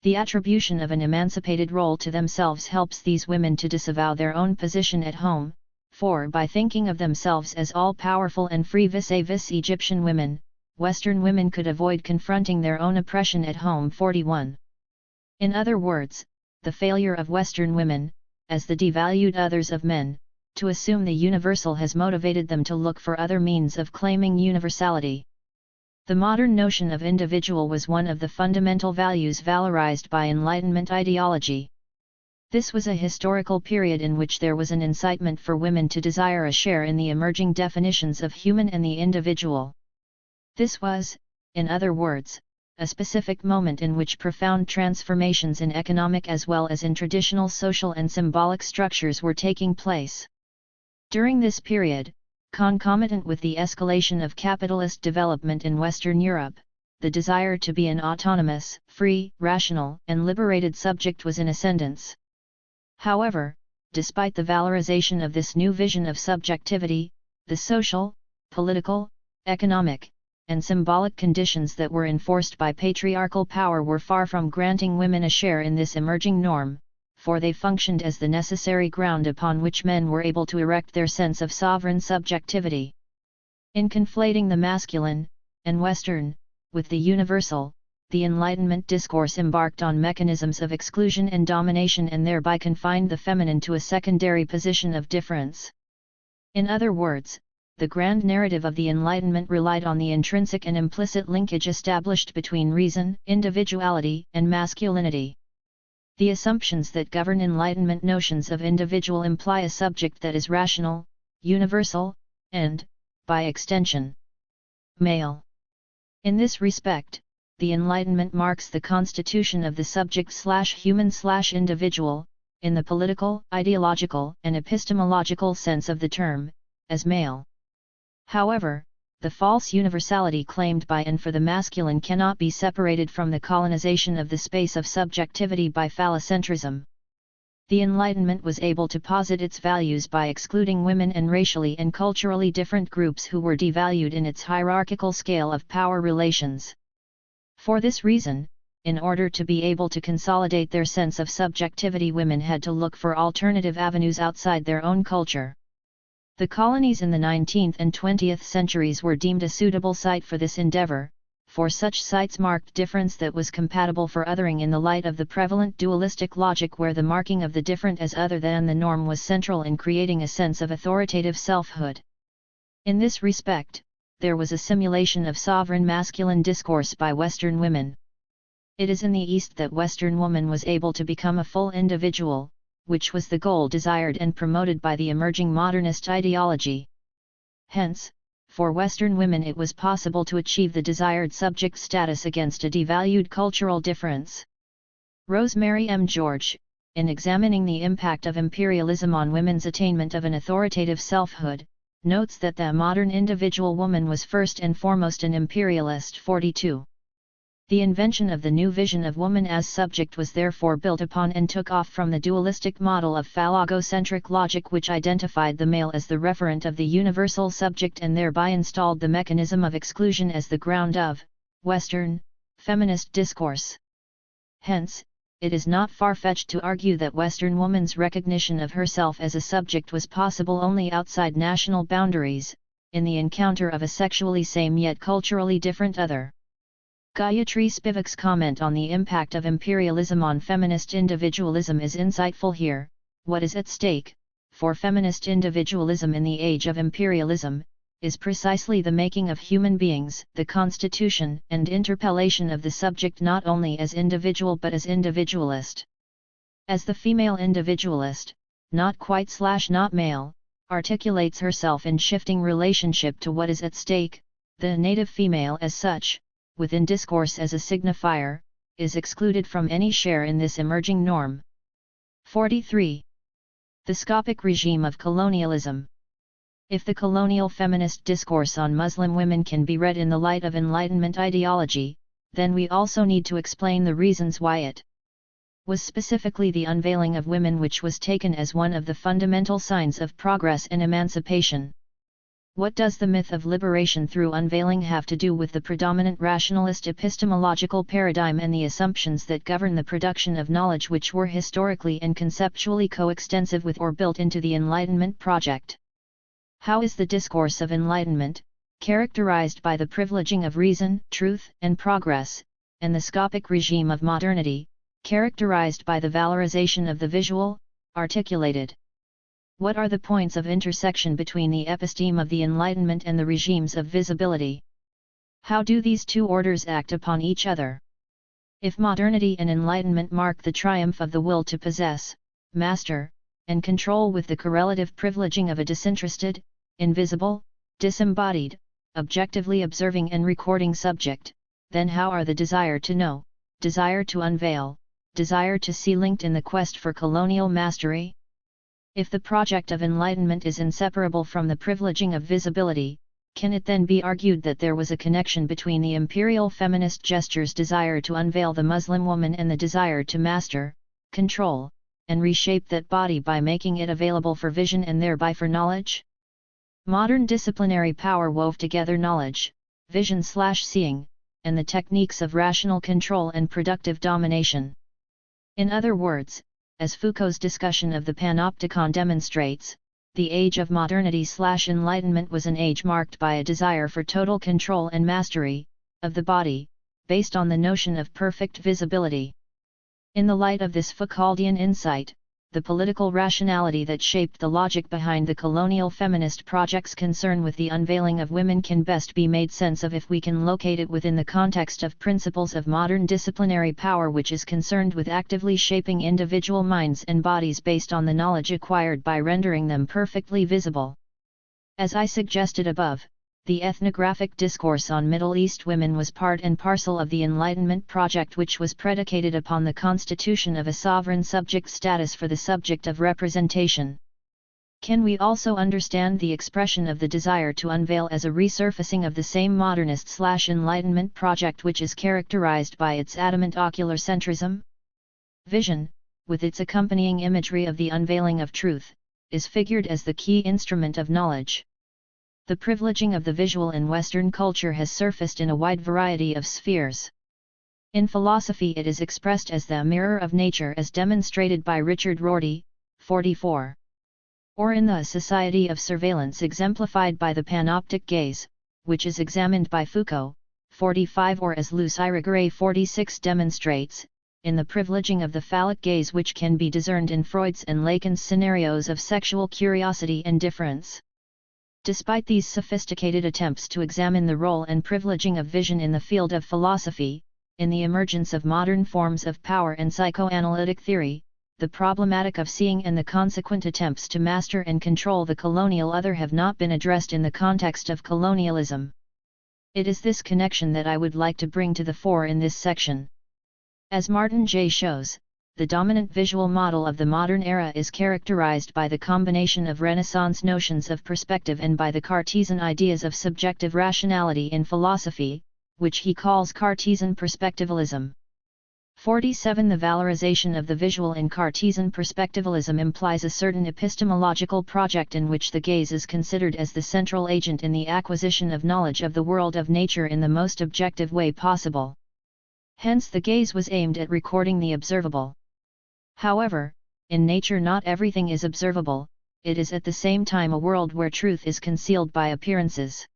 The attribution of an emancipated role to themselves helps these women to disavow their own position at home, for by thinking of themselves as all-powerful and free vis-a-vis Egyptian women, Western women could avoid confronting their own oppression at home. 41. In other words, the failure of Western women, as the devalued others of men, to assume the universal has motivated them to look for other means of claiming universality. The modern notion of individual was one of the fundamental values valorized by Enlightenment ideology. This was a historical period in which there was an incitement for women to desire a share in the emerging definitions of human and the individual. This was, in other words, a specific moment in which profound transformations in economic as well as in traditional social and symbolic structures were taking place. During this period, concomitant with the escalation of capitalist development in Western Europe, the desire to be an autonomous, free, rational, and liberated subject was in ascendance. However, despite the valorization of this new vision of subjectivity, the social, political, economic, and symbolic conditions that were enforced by patriarchal power were far from granting women a share in this emerging norm, for they functioned as the necessary ground upon which men were able to erect their sense of sovereign subjectivity. In conflating the masculine, and Western, with the universal, the Enlightenment discourse embarked on mechanisms of exclusion and domination and thereby confined the feminine to a secondary position of difference. In other words, the grand narrative of the Enlightenment relied on the intrinsic and implicit linkage established between reason, individuality, and masculinity. The assumptions that govern Enlightenment notions of individual imply a subject that is rational, universal, and, by extension, male. In this respect, the Enlightenment marks the constitution of the subject/human/individual, in the political, ideological, and epistemological sense of the term, as male. However, the false universality claimed by and for the masculine cannot be separated from the colonization of the space of subjectivity by phallocentrism. The Enlightenment was able to posit its values by excluding women and racially and culturally different groups who were devalued in its hierarchical scale of power relations. For this reason, in order to be able to consolidate their sense of subjectivity, women had to look for alternative avenues outside their own culture. The colonies in the 19th and 20th centuries were deemed a suitable site for this endeavor, for such sites marked difference that was compatible for othering in the light of the prevalent dualistic logic where the marking of the different as other than the norm was central in creating a sense of authoritative selfhood. In this respect, there was a simulation of sovereign masculine discourse by Western women. It is in the East that Western woman was able to become a full individual, which was the goal desired and promoted by the emerging modernist ideology. Hence, for Western women it was possible to achieve the desired subject status against a devalued cultural difference. Rosemary M. George, in examining the impact of imperialism on women's attainment of an authoritative selfhood, notes that the modern individual woman was first and foremost an imperialist. 42. The invention of the new vision of woman as subject was therefore built upon and took off from the dualistic model of phallogocentric logic which identified the male as the referent of the universal subject and thereby installed the mechanism of exclusion as the ground of Western, feminist discourse. Hence, it is not far-fetched to argue that Western woman's recognition of herself as a subject was possible only outside national boundaries, in the encounter of a sexually same yet culturally different other. Gayatri Spivak's comment on the impact of imperialism on feminist individualism is insightful here. What is at stake, for feminist individualism in the age of imperialism, is precisely the making of human beings, the constitution and interpellation of the subject not only as individual but as individualist. As the female individualist, not male, articulates herself in shifting relationship to what is at stake, the native female as such, within discourse as a signifier, is excluded from any share in this emerging norm. 43. The scopic regime of colonialism. If the colonial feminist discourse on Muslim women can be read in the light of Enlightenment ideology, then we also need to explain the reasons why it was specifically the unveiling of women which was taken as one of the fundamental signs of progress and emancipation. What does the myth of liberation through unveiling have to do with the predominant rationalist epistemological paradigm and the assumptions that govern the production of knowledge which were historically and conceptually coextensive with or built into the Enlightenment project? How is the discourse of Enlightenment, characterized by the privileging of reason, truth, and progress, and the scopic regime of modernity, characterized by the valorization of the visual, articulated? What are the points of intersection between the episteme of the Enlightenment and the regimes of visibility? How do these two orders act upon each other? If modernity and Enlightenment mark the triumph of the will to possess, master, and control with the correlative privileging of a disinterested, invisible, disembodied, objectively observing and recording subject, then how are the desire to know, desire to unveil, desire to see linked in the quest for colonial mastery? If the project of enlightenment is inseparable from the privileging of visibility, can it then be argued that there was a connection between the imperial feminist gesture's desire to unveil the Muslim woman and the desire to master, control, and reshape that body by making it available for vision and thereby for knowledge? Modern disciplinary power wove together knowledge, vision/seeing, and the techniques of rational control and productive domination. In other words, as Foucault's discussion of the panopticon demonstrates, the age of modernity/enlightenment was an age marked by a desire for total control and mastery of the body, based on the notion of perfect visibility. In the light of this Foucauldian insight, the political rationality that shaped the logic behind the colonial feminist project's concern with the unveiling of women can best be made sense of if we can locate it within the context of principles of modern disciplinary power, which is concerned with actively shaping individual minds and bodies based on the knowledge acquired by rendering them perfectly visible. As I suggested above, the ethnographic discourse on Middle East women was part and parcel of the Enlightenment project, which was predicated upon the constitution of a sovereign subject status for the subject of representation. Can we also understand the expression of the desire to unveil as a resurfacing of the same modernist/Enlightenment project which is characterized by its adamant ocular centrism? Vision, with its accompanying imagery of the unveiling of truth, is figured as the key instrument of knowledge. The privileging of the visual in Western culture has surfaced in a wide variety of spheres. In philosophy it is expressed as the mirror of nature as demonstrated by Richard Rorty, 44. Or in the society of surveillance exemplified by the panoptic gaze, which is examined by Foucault, 45, or as Luce Irigaray 46 demonstrates, in the privileging of the phallic gaze which can be discerned in Freud's and Lacan's scenarios of sexual curiosity and difference. Despite these sophisticated attempts to examine the role and privileging of vision in the field of philosophy, in the emergence of modern forms of power and psychoanalytic theory, the problematic of seeing and the consequent attempts to master and control the colonial other have not been addressed in the context of colonialism. It is this connection that I would like to bring to the fore in this section. As Martin J. shows, the dominant visual model of the modern era is characterized by the combination of Renaissance notions of perspective and by the Cartesian ideas of subjective rationality in philosophy, which he calls Cartesian perspectivalism. 47 The valorization of the visual in Cartesian perspectivalism implies a certain epistemological project in which the gaze is considered as the central agent in the acquisition of knowledge of the world of nature in the most objective way possible. Hence the gaze was aimed at recording the observable. However, in nature not everything is observable, it is at the same time a world where truth is concealed by appearances.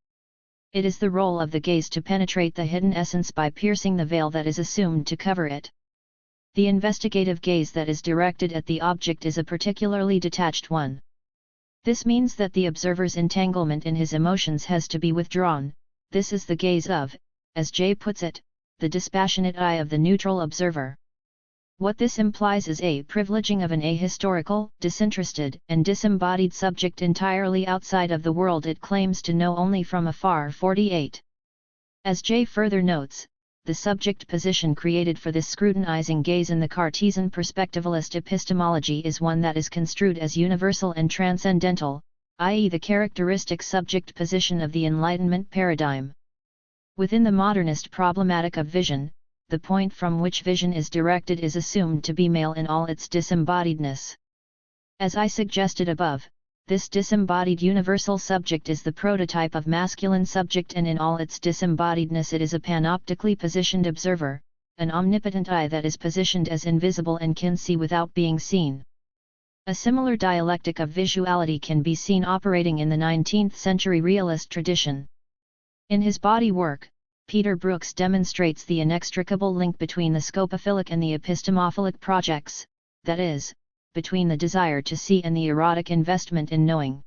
It is the role of the gaze to penetrate the hidden essence by piercing the veil that is assumed to cover it. The investigative gaze that is directed at the object is a particularly detached one. This means that the observer's entanglement in his emotions has to be withdrawn. This is the gaze of, as Jay puts it, the dispassionate eye of the neutral observer. What this implies is a privileging of an ahistorical, disinterested, and disembodied subject entirely outside of the world it claims to know only from afar. 48. As Jay further notes, the subject position created for this scrutinizing gaze in the Cartesian perspectivalist epistemology is one that is construed as universal and transcendental, i.e. the characteristic subject position of the Enlightenment paradigm. Within the modernist problematic of vision, the point from which vision is directed is assumed to be male in all its disembodiedness. As I suggested above, this disembodied universal subject is the prototype of masculine subject, and in all its disembodiedness it is a panoptically positioned observer, an omnipotent eye that is positioned as invisible and can see without being seen. A similar dialectic of visuality can be seen operating in the 19th century realist tradition. In his body work, Peter Brooks demonstrates the inextricable link between the scopophilic and the epistemophilic projects, that is, between the desire to see and the erotic investment in knowing.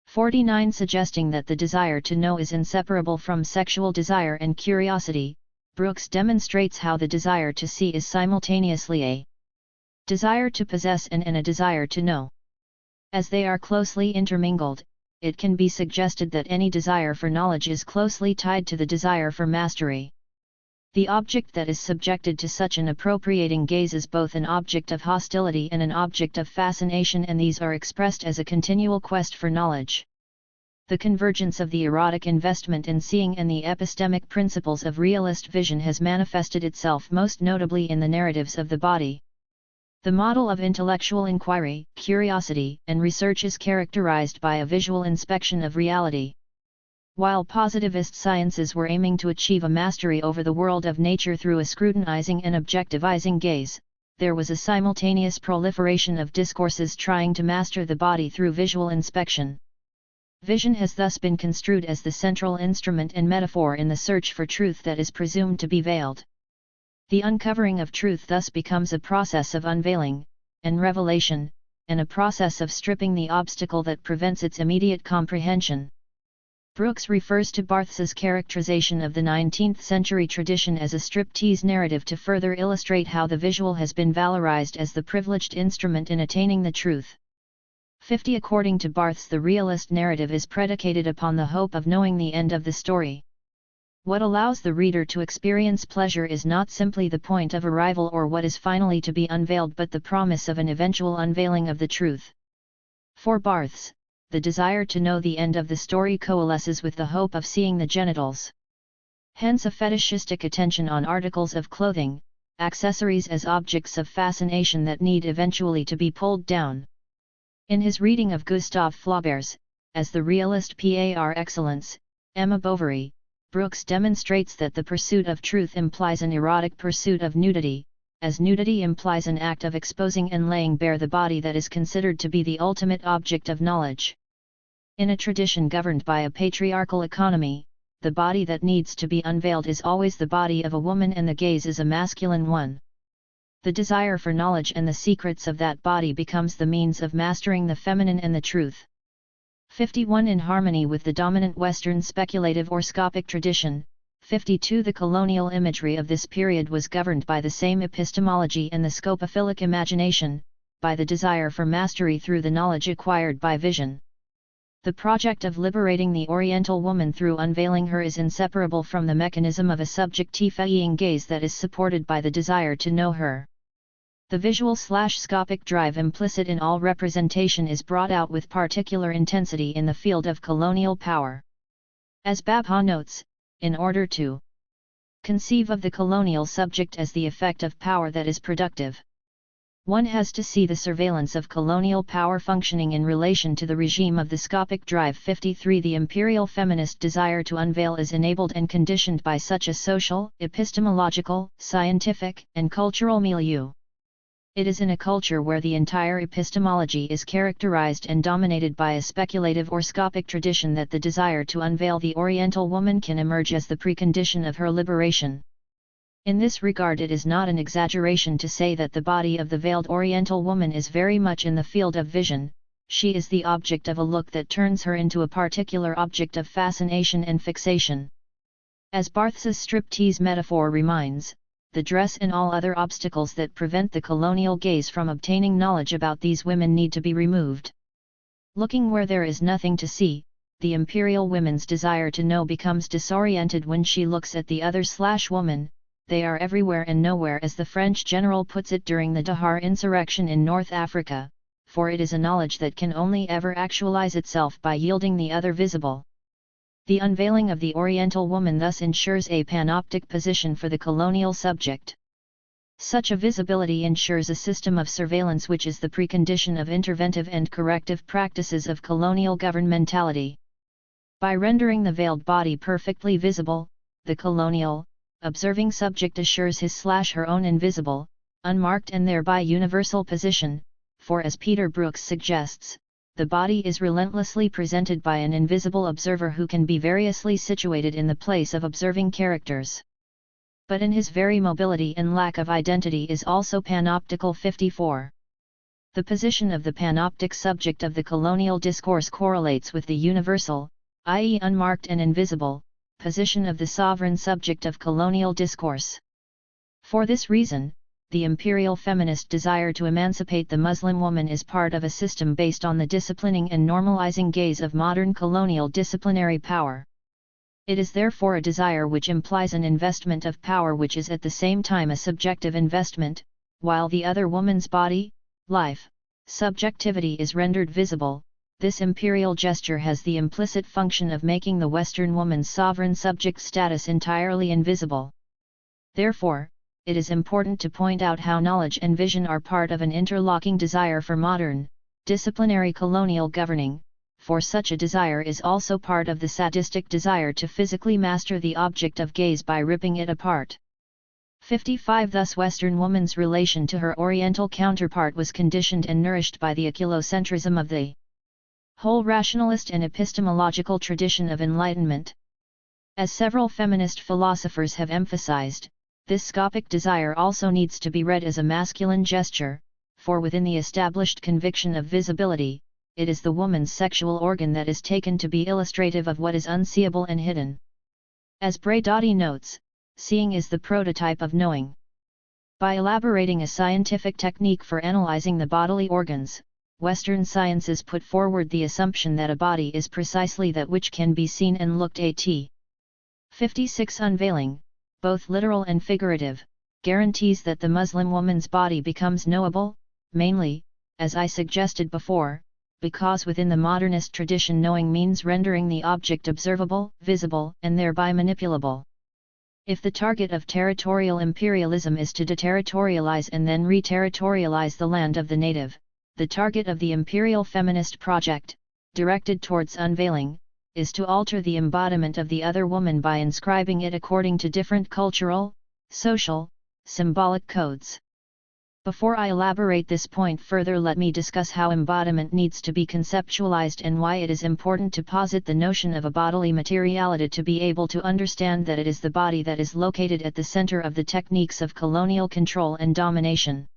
49 Suggesting that the desire to know is inseparable from sexual desire and curiosity, Brooks demonstrates how the desire to see is simultaneously a desire to possess and a desire to know. As they are closely intermingled, it can be suggested that any desire for knowledge is closely tied to the desire for mastery. The object that is subjected to such an appropriating gaze is both an object of hostility and an object of fascination, and these are expressed as a continual quest for knowledge. The convergence of the erotic investment in seeing and the epistemic principles of realist vision has manifested itself most notably in the narratives of the body. The model of intellectual inquiry, curiosity, and research is characterized by a visual inspection of reality. While positivist sciences were aiming to achieve a mastery over the world of nature through a scrutinizing and objectivizing gaze, there was a simultaneous proliferation of discourses trying to master the body through visual inspection. Vision has thus been construed as the central instrument and metaphor in the search for truth that is presumed to be veiled. The uncovering of truth thus becomes a process of unveiling, and revelation, and a process of stripping the obstacle that prevents its immediate comprehension. Brooks refers to Barthes's characterization of the 19th century tradition as a striptease narrative to further illustrate how the visual has been valorized as the privileged instrument in attaining the truth. 50 According to Barthes, the realist narrative is predicated upon the hope of knowing the end of the story. What allows the reader to experience pleasure is not simply the point of arrival or what is finally to be unveiled, but the promise of an eventual unveiling of the truth. For Barthes, the desire to know the end of the story coalesces with the hope of seeing the genitals. Hence a fetishistic attention on articles of clothing, accessories as objects of fascination that need eventually to be pulled down. In his reading of Gustave Flaubert's, as the realist par excellence, Emma Bovary, Brooks demonstrates that the pursuit of truth implies an erotic pursuit of nudity, as nudity implies an act of exposing and laying bare the body that is considered to be the ultimate object of knowledge. In a tradition governed by a patriarchal economy, the body that needs to be unveiled is always the body of a woman, and the gaze is a masculine one. The desire for knowledge and the secrets of that body becomes the means of mastering the feminine and the truth. 51. In harmony with the dominant Western speculative or scopic tradition. 52. The colonial imagery of this period was governed by the same epistemology and the scopophilic imagination, by the desire for mastery through the knowledge acquired by vision. The project of liberating the Oriental woman through unveiling her is inseparable from the mechanism of a subjectifying gaze that is supported by the desire to know her. The visual/scopic drive implicit in all representation is brought out with particular intensity in the field of colonial power. As Babha notes, in order to conceive of the colonial subject as the effect of power that is productive, one has to see the surveillance of colonial power functioning in relation to the regime of the scopic drive. 53. The imperial feminist desire to unveil is enabled and conditioned by such a social, epistemological, scientific, and cultural milieu. It is in a culture where the entire epistemology is characterized and dominated by a speculative or scopic tradition that the desire to unveil the Oriental woman can emerge as the precondition of her liberation. In this regard, it is not an exaggeration to say that the body of the veiled Oriental woman is very much in the field of vision. She is the object of a look that turns her into a particular object of fascination and fixation. As Barthes's striptease metaphor reminds, the dress and all other obstacles that prevent the colonial gaze from obtaining knowledge about these women need to be removed. Looking where there is nothing to see, the imperial woman's desire to know becomes disoriented when she looks at the other/woman. They are everywhere and nowhere, as the French general puts it during the Dahar insurrection in North Africa, for it is a knowledge that can only ever actualize itself by yielding the other visible. The unveiling of the Oriental woman thus ensures a panoptic position for the colonial subject. Such a visibility ensures a system of surveillance which is the precondition of interventive and corrective practices of colonial governmentality. By rendering the veiled body perfectly visible, the colonial, observing subject assures his/her own invisible, unmarked and thereby universal position, for as Peter Brooks suggests, the body is relentlessly presented by an invisible observer who can be variously situated in the place of observing characters. But in his very mobility and lack of identity is also panoptical. 54. The position of the panoptic subject of the colonial discourse correlates with the universal, i.e. unmarked and invisible, position of the sovereign subject of colonial discourse. For this reason, the imperial feminist desire to emancipate the Muslim woman is part of a system based on the disciplining and normalizing gaze of modern colonial disciplinary power. It is therefore a desire which implies an investment of power which is at the same time a subjective investment, while the other woman's body, life, subjectivity is rendered visible. This imperial gesture has the implicit function of making the Western woman's sovereign subject status entirely invisible. Therefore, it is important to point out how knowledge and vision are part of an interlocking desire for modern, disciplinary colonial governing, for such a desire is also part of the sadistic desire to physically master the object of gaze by ripping it apart. 55. Thus Western woman's relation to her Oriental counterpart was conditioned and nourished by the achillocentrism of the whole rationalist and epistemological tradition of enlightenment. As several feminist philosophers have emphasized, this scopic desire also needs to be read as a masculine gesture, for within the established conviction of visibility, it is the woman's sexual organ that is taken to be illustrative of what is unseeable and hidden. As Braidati notes, seeing is the prototype of knowing. By elaborating a scientific technique for analyzing the bodily organs, Western sciences put forward the assumption that a body is precisely that which can be seen and looked at. 56. Unveiling, both literal and figurative, guarantees that the Muslim woman's body becomes knowable, mainly, as I suggested before, because within the modernist tradition knowing means rendering the object observable, visible, and thereby manipulable. If the target of territorial imperialism is to deterritorialize and then re-territorialize the land of the native, the target of the imperial feminist project, directed towards unveiling, is to alter the embodiment of the other woman by inscribing it according to different cultural, social, symbolic codes. Before I elaborate this point further, let me discuss how embodiment needs to be conceptualized and why it is important to posit the notion of a bodily materiality to be able to understand that it is the body that is located at the center of the techniques of colonial control and domination.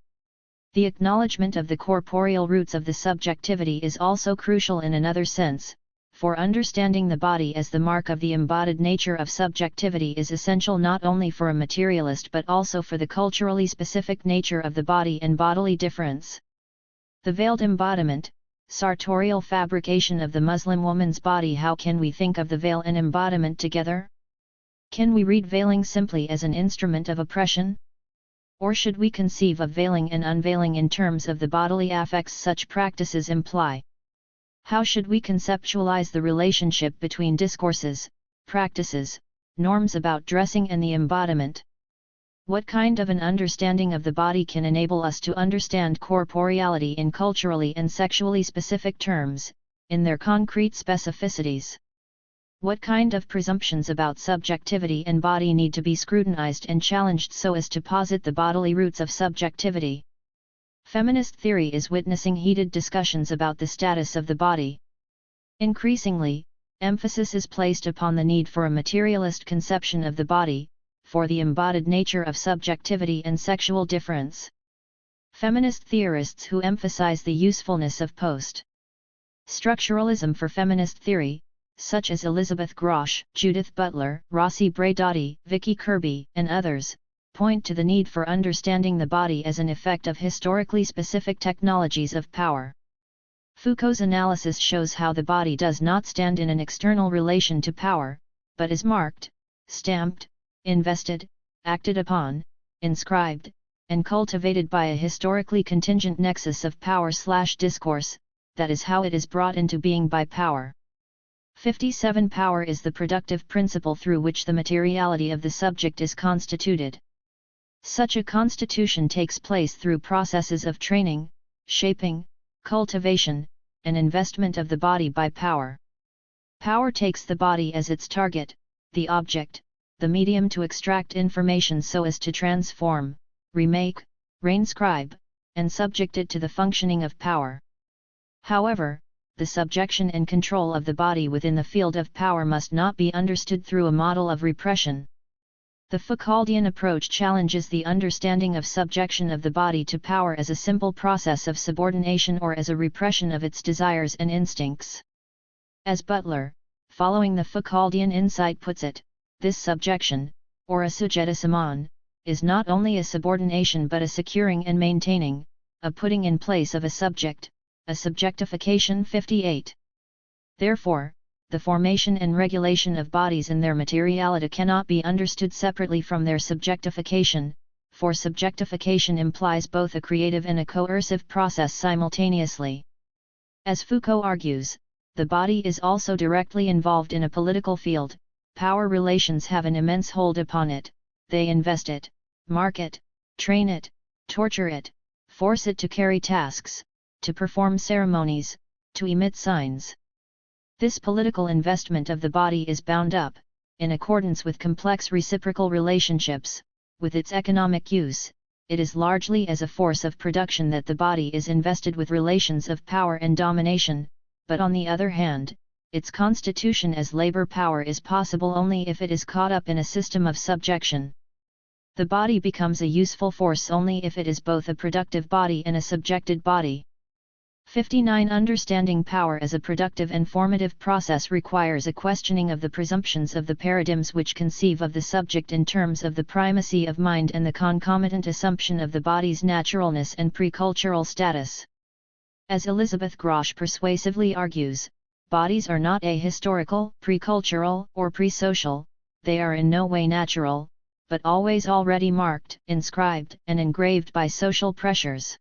The acknowledgement of the corporeal roots of the subjectivity is also crucial in another sense, for understanding the body as the mark of the embodied nature of subjectivity is essential not only for a materialist but also for the culturally specific nature of the body and bodily difference. The veiled embodiment, sartorial fabrication of the Muslim woman's body. How can we think of the veil and embodiment together? Can we read veiling simply as an instrument of oppression? Or should we conceive of veiling and unveiling in terms of the bodily affects such practices imply? How should we conceptualize the relationship between discourses, practices, norms about dressing and the embodiment? What kind of an understanding of the body can enable us to understand corporeality in culturally and sexually specific terms, in their concrete specificities? What kind of presumptions about subjectivity and body need to be scrutinized and challenged so as to posit the bodily roots of subjectivity? Feminist theory is witnessing heated discussions about the status of the body. Increasingly, emphasis is placed upon the need for a materialist conception of the body, for the embodied nature of subjectivity and sexual difference. Feminist theorists who emphasize the usefulness of post-structuralism for feminist theory, such as Elizabeth Grosh, Judith Butler, Rossi Braidotti, Vicky Kirby, and others, point to the need for understanding the body as an effect of historically specific technologies of power. Foucault's analysis shows how the body does not stand in an external relation to power, but is marked, stamped, invested, acted upon, inscribed, and cultivated by a historically contingent nexus of power/discourse, that is how it is brought into being by power. 57. Power is the productive principle through which the materiality of the subject is constituted. Such a constitution takes place through processes of training, shaping, cultivation, and investment of the body by power. Power takes the body as its target, the object, the medium to extract information so as to transform, remake, reinscribe, and subject it to the functioning of power. However, the subjection and control of the body within the field of power must not be understood through a model of repression. The Foucauldian approach challenges the understanding of subjection of the body to power as a simple process of subordination or as a repression of its desires and instincts. As Butler, following the Foucauldian insight puts it, this subjection, or assujettissement, is not only a subordination but a securing and maintaining, a putting in place of a subject, a subjectification. 58. Therefore, the formation and regulation of bodies and their materiality cannot be understood separately from their subjectification, for subjectification implies both a creative and a coercive process simultaneously. As Foucault argues, the body is also directly involved in a political field. Power relations have an immense hold upon it, they invest it, mark it, train it, torture it, force it to carry tasks, to perform ceremonies, to emit signs. This political investment of the body is bound up, in accordance with complex reciprocal relationships, with its economic use. It is largely as a force of production that the body is invested with relations of power and domination, but on the other hand, its constitution as labor power is possible only if it is caught up in a system of subjection. The body becomes a useful force only if it is both a productive body and a subjected body. 59. Understanding power as a productive and formative process requires a questioning of the presumptions of the paradigms which conceive of the subject in terms of the primacy of mind and the concomitant assumption of the body's naturalness and pre-cultural status. As Elizabeth Grosh persuasively argues, bodies are not ahistorical, pre-cultural, or pre-social, they are in no way natural, but always already marked, inscribed, and engraved by social pressures.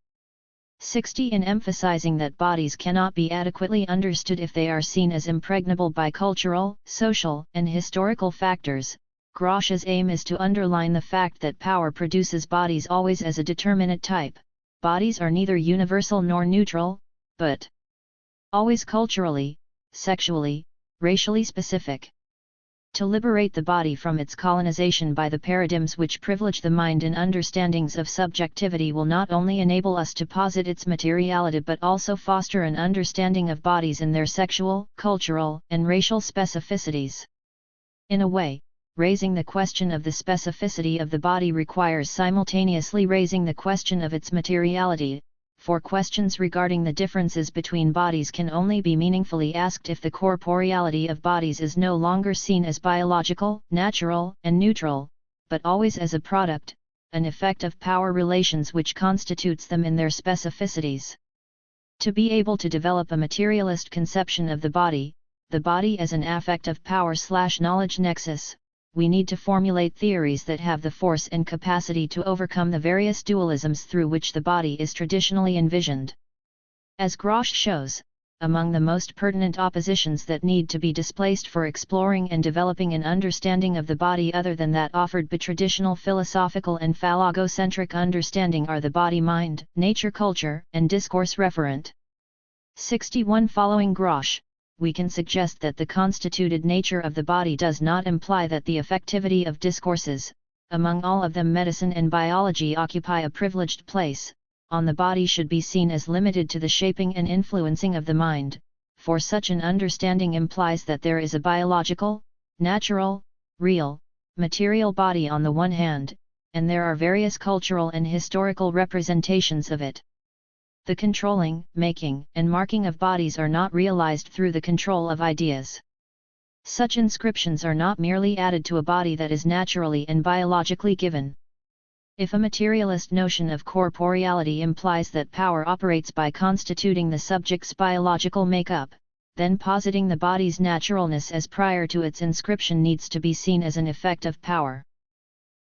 60. In emphasizing that bodies cannot be adequately understood if they are seen as impregnable by cultural, social, and historical factors, Grosh's aim is to underline the fact that power produces bodies always as a determinate type. Bodies are neither universal nor neutral, but always culturally, sexually, racially specific. To liberate the body from its colonization by the paradigms which privilege the mind and understandings of subjectivity will not only enable us to posit its materiality but also foster an understanding of bodies in their sexual, cultural, and racial specificities. In a way, raising the question of the specificity of the body requires simultaneously raising the question of its materiality, for questions regarding the differences between bodies can only be meaningfully asked if the corporeality of bodies is no longer seen as biological, natural, and neutral, but always as a product, an effect of power relations which constitutes them in their specificities. To be able to develop a materialist conception of the body as an affect of power/knowledge nexus, we need to formulate theories that have the force and capacity to overcome the various dualisms through which the body is traditionally envisioned. As Grosch shows, among the most pertinent oppositions that need to be displaced for exploring and developing an understanding of the body other than that offered by traditional philosophical and phallogocentric understanding are the body-mind, nature-culture, and discourse referent. 61. Following Grosch, we can suggest that the constituted nature of the body does not imply that the effectivity of discourses, among all of them medicine and biology occupy a privileged place, on the body should be seen as limited to the shaping and influencing of the mind, for such an understanding implies that there is a biological, natural, real, material body on the one hand, and there are various cultural and historical representations of it. The controlling, making, and marking of bodies are not realized through the control of ideas. Such inscriptions are not merely added to a body that is naturally and biologically given. If a materialist notion of corporeality implies that power operates by constituting the subject's biological makeup, then positing the body's naturalness as prior to its inscription needs to be seen as an effect of power.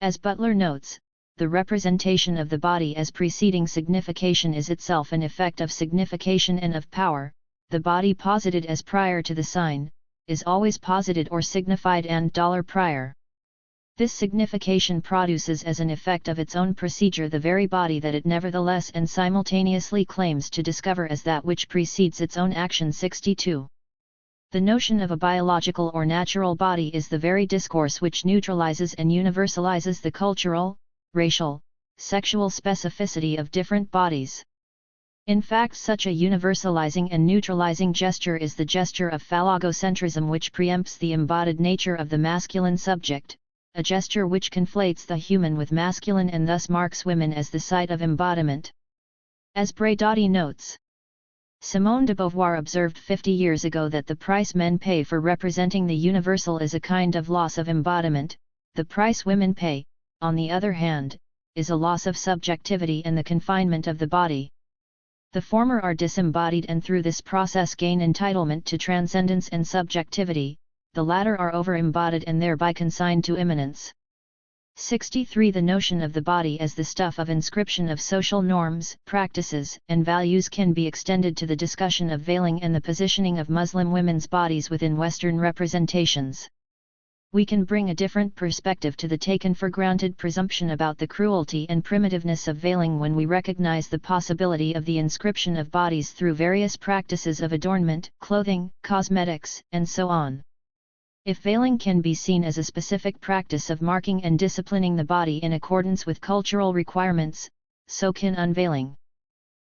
As Butler notes, the representation of the body as preceding signification is itself an effect of signification and of power. The body posited as prior to the sign, is always posited or signified and $prior. This signification produces as an effect of its own procedure the very body that it nevertheless and simultaneously claims to discover as that which precedes its own action. 62. The notion of a biological or natural body is the very discourse which neutralizes and universalizes the cultural, racial, sexual specificity of different bodies. In fact, such a universalizing and neutralizing gesture is the gesture of phallogocentrism, which preempts the embodied nature of the masculine subject, a gesture which conflates the human with masculine and thus marks women as the site of embodiment. As Braidotti notes, Simone de Beauvoir observed 50 years ago that the price men pay for representing the universal is a kind of loss of embodiment. The price women pay, on the other hand, is a loss of subjectivity and the confinement of the body. The former are disembodied and through this process gain entitlement to transcendence and subjectivity, the latter are over-embodied and thereby consigned to immanence. 63. The notion of the body as the stuff of inscription of social norms, practices, and values can be extended to the discussion of veiling and the positioning of Muslim women's bodies within Western representations. We can bring a different perspective to the taken for granted presumption about the cruelty and primitiveness of veiling when we recognize the possibility of the inscription of bodies through various practices of adornment, clothing, cosmetics, and so on. If veiling can be seen as a specific practice of marking and disciplining the body in accordance with cultural requirements, so can unveiling.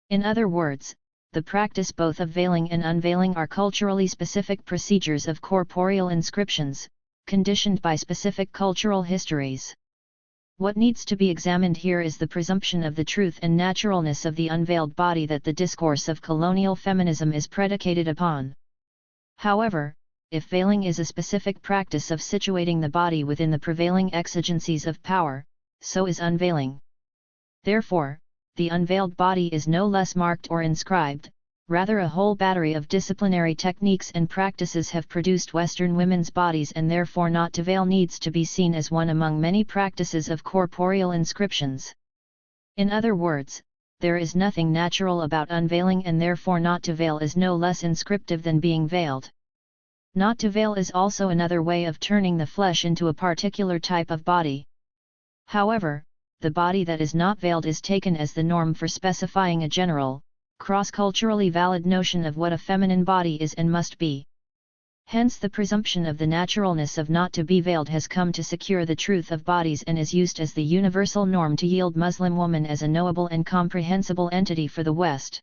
In other words, the practice both of veiling and unveiling are culturally specific procedures of corporeal inscriptions, conditioned by specific cultural histories. What needs to be examined here is the presumption of the truth and naturalness of the unveiled body that the discourse of colonial feminism is predicated upon. However, if veiling is a specific practice of situating the body within the prevailing exigencies of power, so is unveiling. Therefore, the unveiled body is no less marked or inscribed. Rather, a whole battery of disciplinary techniques and practices have produced Western women's bodies, and therefore not to veil needs to be seen as one among many practices of corporeal inscriptions. In other words, there is nothing natural about unveiling, and therefore not to veil is no less inscriptive than being veiled. Not to veil is also another way of turning the flesh into a particular type of body. However, the body that is not veiled is taken as the norm for specifying a general, cross-culturally valid notion of what a feminine body is and must be. Hence the presumption of the naturalness of not to be veiled has come to secure the truth of bodies and is used as the universal norm to yield Muslim woman as a knowable and comprehensible entity for the West.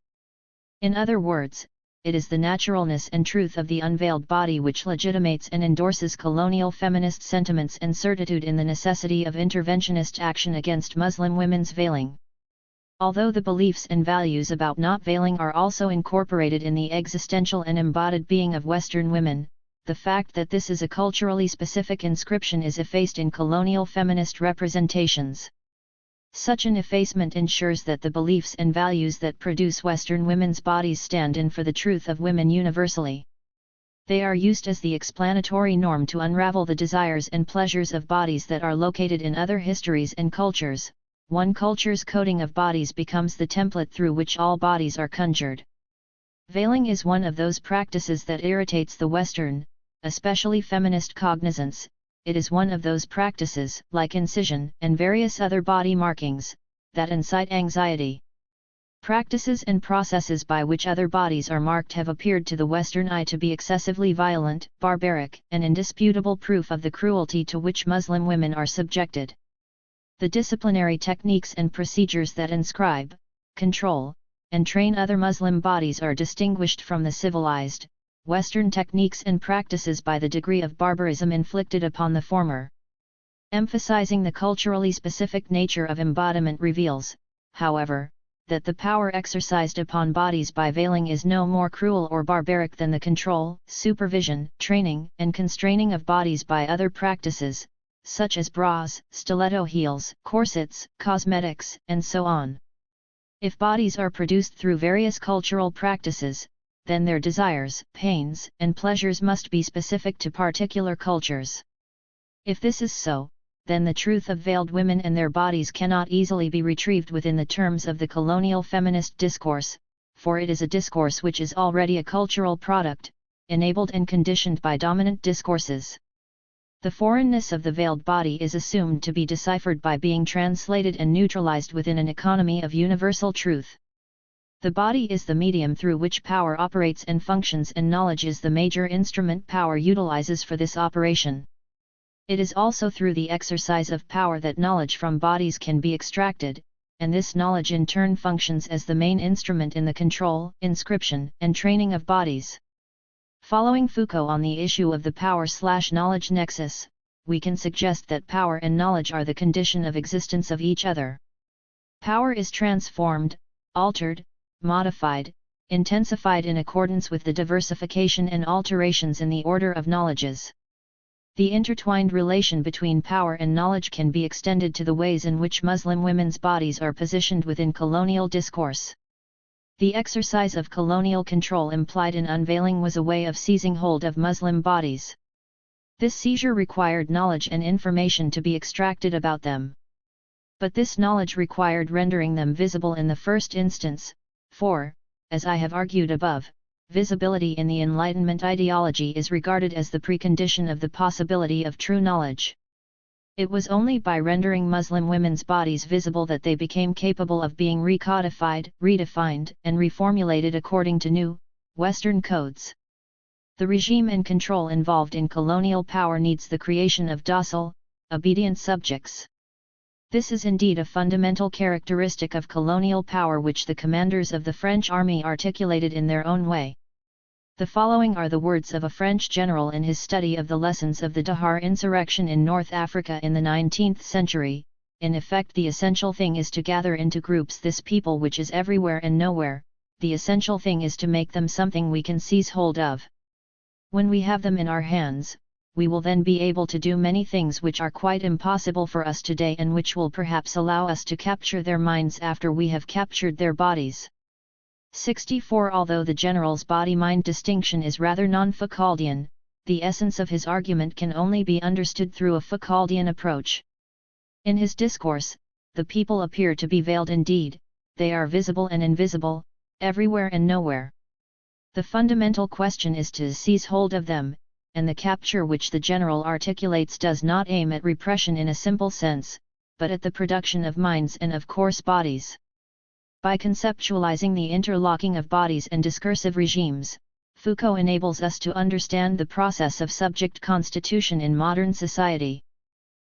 In other words, it is the naturalness and truth of the unveiled body which legitimates and endorses colonial feminist sentiments and certitude in the necessity of interventionist action against Muslim women's veiling. Although the beliefs and values about not veiling are also incorporated in the existential and embodied being of Western women, the fact that this is a culturally specific inscription is effaced in colonial feminist representations. Such an effacement ensures that the beliefs and values that produce Western women's bodies stand in for the truth of women universally. They are used as the explanatory norm to unravel the desires and pleasures of bodies that are located in other histories and cultures. One culture's coding of bodies becomes the template through which all bodies are conjured. Veiling is one of those practices that irritates the Western, especially feminist cognizance. It is one of those practices, like incision and various other body markings, that incite anxiety. Practices and processes by which other bodies are marked have appeared to the Western eye to be excessively violent, barbaric, and indisputable proof of the cruelty to which Muslim women are subjected. The disciplinary techniques and procedures that inscribe, control, and train other Muslim bodies are distinguished from the civilized, Western techniques and practices by the degree of barbarism inflicted upon the former. Emphasizing the culturally specific nature of embodiment reveals, however, that the power exercised upon bodies by veiling is no more cruel or barbaric than the control, supervision, training, and constraining of bodies by other practices, such as bras, stiletto heels, corsets, cosmetics, and so on. If bodies are produced through various cultural practices, then their desires, pains, and pleasures must be specific to particular cultures. If this is so, then the truth of veiled women and their bodies cannot easily be retrieved within the terms of the colonial feminist discourse, for it is a discourse which is already a cultural product, enabled and conditioned by dominant discourses. The foreignness of the veiled body is assumed to be deciphered by being translated and neutralized within an economy of universal truth. The body is the medium through which power operates and functions, and knowledge is the major instrument power utilizes for this operation. It is also through the exercise of power that knowledge from bodies can be extracted, and this knowledge in turn functions as the main instrument in the control, inscription, and training of bodies. Following Foucault on the issue of the power/knowledge nexus, we can suggest that power and knowledge are the condition of existence of each other. Power is transformed, altered, modified, intensified in accordance with the diversification and alterations in the order of knowledges. The intertwined relation between power and knowledge can be extended to the ways in which Muslim women's bodies are positioned within colonial discourse. The exercise of colonial control implied in unveiling was a way of seizing hold of Muslim bodies. This seizure required knowledge and information to be extracted about them. But this knowledge required rendering them visible in the first instance, for, as I have argued above, visibility in the Enlightenment ideology is regarded as the precondition of the possibility of true knowledge. It was only by rendering Muslim women's bodies visible that they became capable of being recodified, redefined, and reformulated according to new, Western codes. The regime and control involved in colonial power needs the creation of docile, obedient subjects. This is indeed a fundamental characteristic of colonial power which the commanders of the French army articulated in their own way. The following are the words of a French general in his study of the lessons of the Dahar insurrection in North Africa in the 19th century: "In effect, the essential thing is to gather into groups this people which is everywhere and nowhere. The essential thing is to make them something we can seize hold of. When we have them in our hands, we will then be able to do many things which are quite impossible for us today, and which will perhaps allow us to capture their minds after we have captured their bodies." 64. Although the general's body-mind distinction is rather non-Foucauldian, the essence of his argument can only be understood through a Foucauldian approach. In his discourse, the people appear to be veiled indeed, they are visible and invisible, everywhere and nowhere. The fundamental question is to seize hold of them, and the capture which the general articulates does not aim at repression in a simple sense, but at the production of minds and of coarse bodies. By conceptualizing the interlocking of bodies and discursive regimes, Foucault enables us to understand the process of subject constitution in modern society.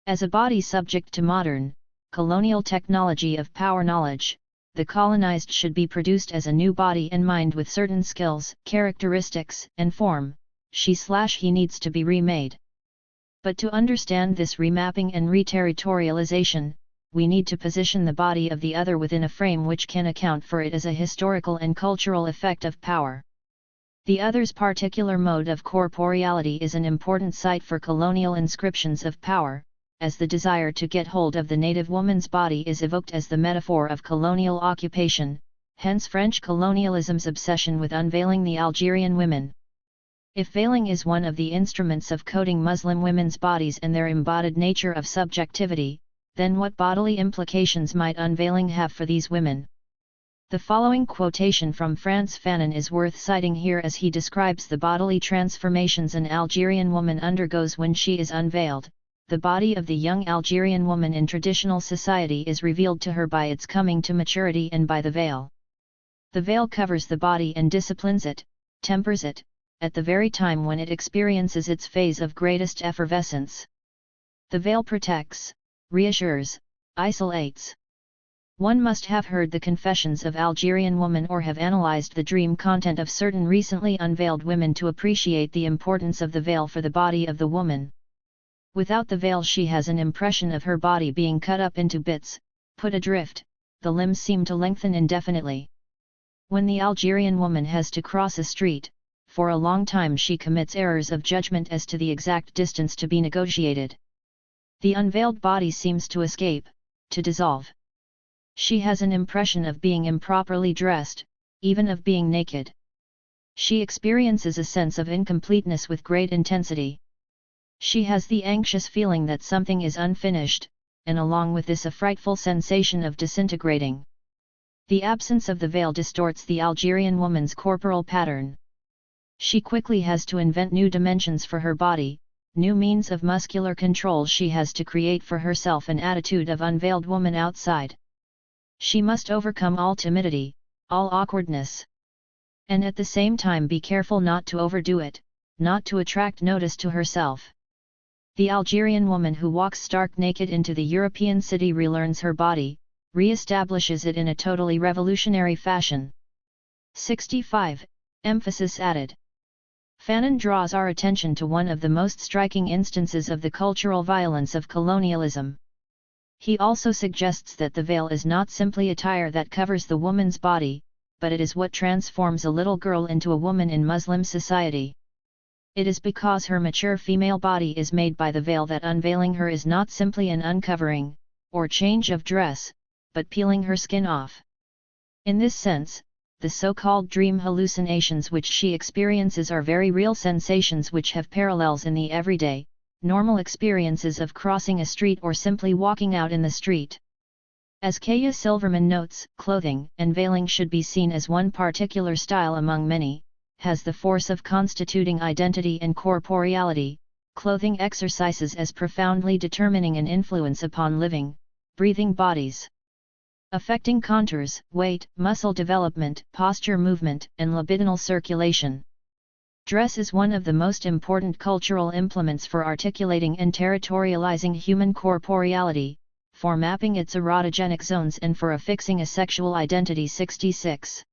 As a body subject to modern, colonial technology of power knowledge, the colonized should be produced as a new body and mind with certain skills, characteristics, and form. He needs to be remade. But to understand this remapping and reterritorialization, we need to position the body of the other within a frame which can account for it as a historical and cultural effect of power. The other's particular mode of corporeality is an important site for colonial inscriptions of power, as the desire to get hold of the native woman's body is evoked as the metaphor of colonial occupation, hence French colonialism's obsession with unveiling the Algerian women. If veiling is one of the instruments of coding Muslim women's bodies and their embodied nature of subjectivity, then what bodily implications might unveiling have for these women? The following quotation from Frantz Fanon is worth citing here as he describes the bodily transformations an Algerian woman undergoes when she is unveiled. The body of the young Algerian woman in traditional society is revealed to her by its coming to maturity and by the veil. The veil covers the body and disciplines it, tempers it, at the very time when it experiences its phase of greatest effervescence. The veil protects, reassures, isolates. One must have heard the confessions of Algerian women or have analyzed the dream content of certain recently unveiled women to appreciate the importance of the veil for the body of the woman. Without the veil she has an impression of her body being cut up into bits, put adrift, the limbs seem to lengthen indefinitely. When the Algerian woman has to cross a street, for a long time she commits errors of judgment as to the exact distance to be negotiated. The unveiled body seems to escape, to dissolve. She has an impression of being improperly dressed, even of being naked. She experiences a sense of incompleteness with great intensity. She has the anxious feeling that something is unfinished, and along with this a frightful sensation of disintegrating. The absence of the veil distorts the Algerian woman's corporal pattern. She quickly has to invent new dimensions for her body, new means of muscular control she has to create for herself an attitude of unveiled woman outside. She must overcome all timidity, all awkwardness. And at the same time be careful not to overdo it, not to attract notice to herself. The Algerian woman who walks stark naked into the European city relearns her body, re-establishes it in a totally revolutionary fashion. 65. Emphasis added. Fanon draws our attention to one of the most striking instances of the cultural violence of colonialism. He also suggests that the veil is not simply attire that covers the woman's body, but it is what transforms a little girl into a woman in Muslim society. It is because her mature female body is made by the veil that unveiling her is not simply an uncovering, or change of dress, but peeling her skin off. In this sense, the so-called dream hallucinations which she experiences are very real sensations which have parallels in the everyday, normal experiences of crossing a street or simply walking out in the street. As Kaya Silverman notes, clothing and veiling should be seen as one particular style among many, has the force of constituting identity and corporeality. Clothing exercises as profoundly determining an influence upon living, breathing bodies, affecting contours, weight, muscle development, posture movement, and libidinal circulation. Dress is one of the most important cultural implements for articulating and territorializing human corporeality, for mapping its erotogenic zones and for affixing a sexual identity. 66.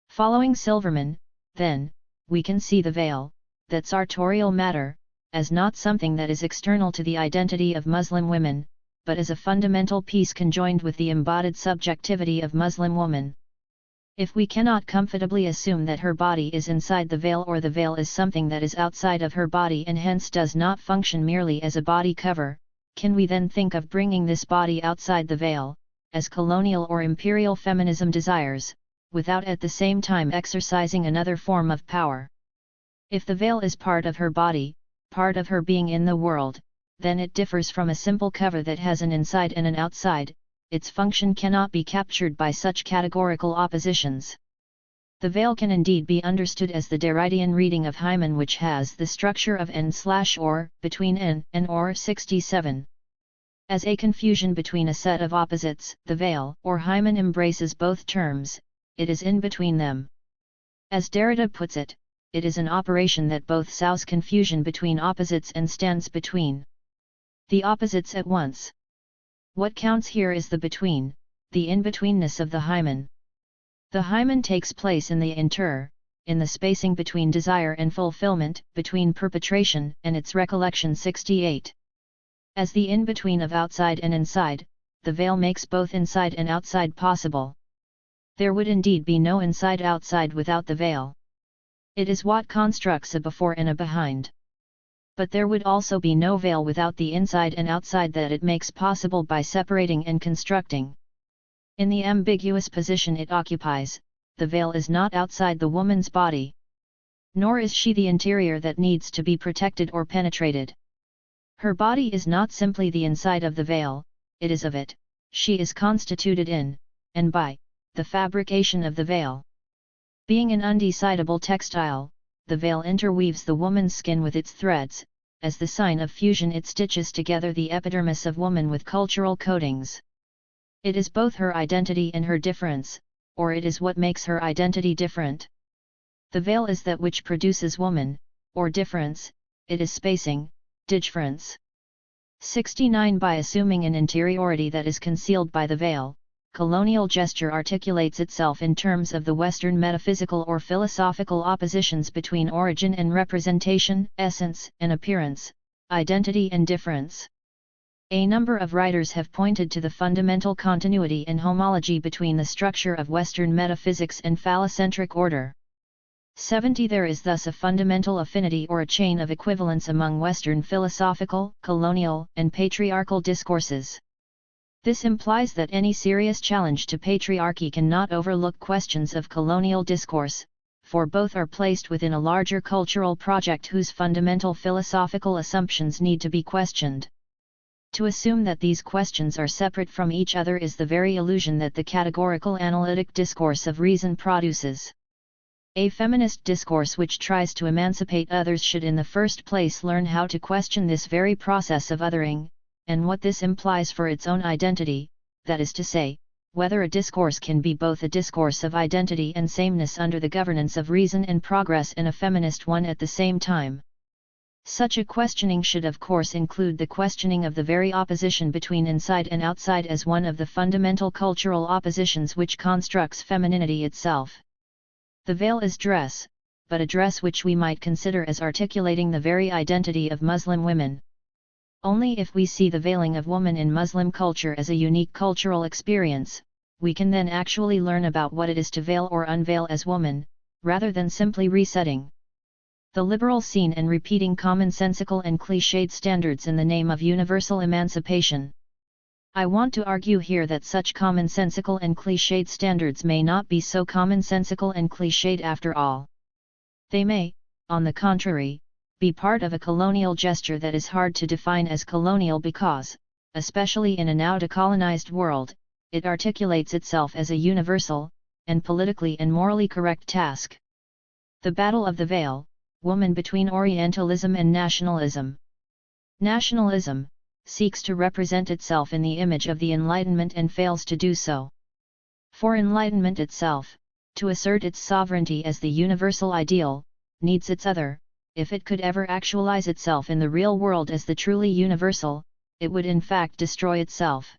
Following Silverman, then, we can see the veil, that sartorial matter, as not something that is external to the identity of Muslim women, but as a fundamental piece conjoined with the embodied subjectivity of Muslim woman. If we cannot comfortably assume that her body is inside the veil or the veil is something that is outside of her body and hence does not function merely as a body cover, can we then think of bringing this body outside the veil, as colonial or imperial feminism desires, without at the same time exercising another form of power? If the veil is part of her body, part of her being in the world, then it differs from a simple cover that has an inside and an outside. Its function cannot be captured by such categorical oppositions. The veil can indeed be understood as the Derridian reading of hymen, which has the structure of n/or, between n and or. 67. As a confusion between a set of opposites, the veil or hymen embraces both terms, it is in between them. As Derrida puts it, it is an operation that both sows confusion between opposites and stands between the opposites at once. What counts here is the between, the in-betweenness of the hymen. The hymen takes place in the in the spacing between desire and fulfillment, between perpetration and its recollection. 68. As the in-between of outside and inside, the veil makes both inside and outside possible. There would indeed be no inside-outside without the veil. It is what constructs a before and a behind. But there would also be no veil without the inside and outside that it makes possible by separating and constructing. In the ambiguous position it occupies, the veil is not outside the woman's body. Nor is she the interior that needs to be protected or penetrated. Her body is not simply the inside of the veil, it is of it, she is constituted in, and by, the fabrication of the veil. Being an undecidable textile, the veil interweaves the woman's skin with its threads, as the sign of fusion it stitches together the epidermis of woman with cultural coatings. It is both her identity and her difference, or it is what makes her identity different. The veil is that which produces woman, or difference, it is spacing, difference. 69. By assuming an interiority that is concealed by the veil, colonial gesture articulates itself in terms of the Western metaphysical or philosophical oppositions between origin and representation, essence and appearance, identity and difference. A number of writers have pointed to the fundamental continuity and homology between the structure of Western metaphysics and phallocentric order. 70. There is thus a fundamental affinity or a chain of equivalence among Western philosophical, colonial, and patriarchal discourses. This implies that any serious challenge to patriarchy cannot overlook questions of colonial discourse, for both are placed within a larger cultural project whose fundamental philosophical assumptions need to be questioned. To assume that these questions are separate from each other is the very illusion that the categorical analytic discourse of reason produces. A feminist discourse which tries to emancipate others should in the first place learn how to question this very process of othering, and what this implies for its own identity, that is to say, whether a discourse can be both a discourse of identity and sameness under the governance of reason and progress and a feminist one at the same time. Such a questioning should of course include the questioning of the very opposition between inside and outside as one of the fundamental cultural oppositions which constructs femininity itself. The veil is dress, but a dress which we might consider as articulating the very identity of Muslim women. Only if we see the veiling of woman in Muslim culture as a unique cultural experience, we can then actually learn about what it is to veil or unveil as woman, rather than simply resetting the liberal scene and repeating commonsensical and cliched standards in the name of universal emancipation. I want to argue here that such commonsensical and cliched standards may not be so commonsensical and cliched after all. They may, on the contrary, be part of a colonial gesture that is hard to define as colonial because, especially in a now decolonized world, it articulates itself as a universal, and politically and morally correct task. The Battle of the Veil, Woman between Orientalism and Nationalism. Nationalism seeks to represent itself in the image of the Enlightenment and fails to do so. For Enlightenment itself, to assert its sovereignty as the universal ideal, needs its other. If it could ever actualize itself in the real world as the truly universal, it would in fact destroy itself.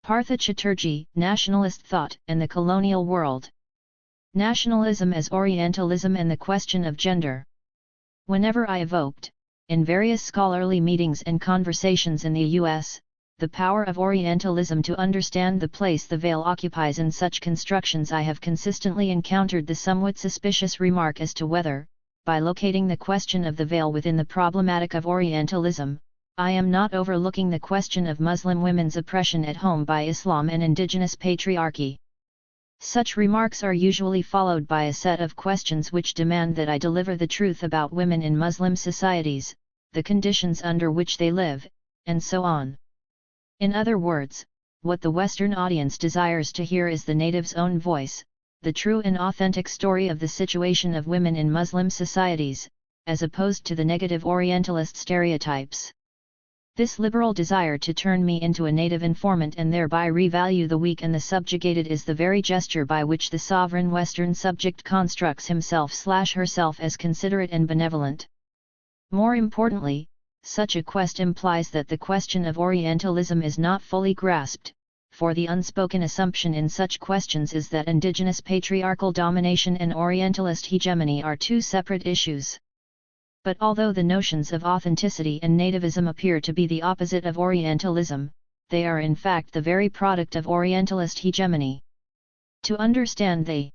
Partha Chatterjee, Nationalist Thought and the Colonial World. Nationalism as Orientalism and the Question of Gender. Whenever I evoked, in various scholarly meetings and conversations in the U.S., the power of Orientalism to understand the place the veil occupies in such constructions, I have consistently encountered the somewhat suspicious remark as to whether, by locating the question of the veil within the problematic of Orientalism, I am not overlooking the question of Muslim women's oppression at home by Islam and indigenous patriarchy. Such remarks are usually followed by a set of questions which demand that I deliver the truth about women in Muslim societies, the conditions under which they live, and so on. In other words, what the Western audience desires to hear is the native's own voice, the true and authentic story of the situation of women in Muslim societies, as opposed to the negative Orientalist stereotypes. This liberal desire to turn me into a native informant and thereby revalue the weak and the subjugated is the very gesture by which the sovereign Western subject constructs himself/herself as considerate and benevolent. More importantly, such a quest implies that the question of Orientalism is not fully grasped, for the unspoken assumption in such questions is that indigenous patriarchal domination and Orientalist hegemony are two separate issues. But although the notions of authenticity and nativism appear to be the opposite of Orientalism, they are in fact the very product of Orientalist hegemony. To understand the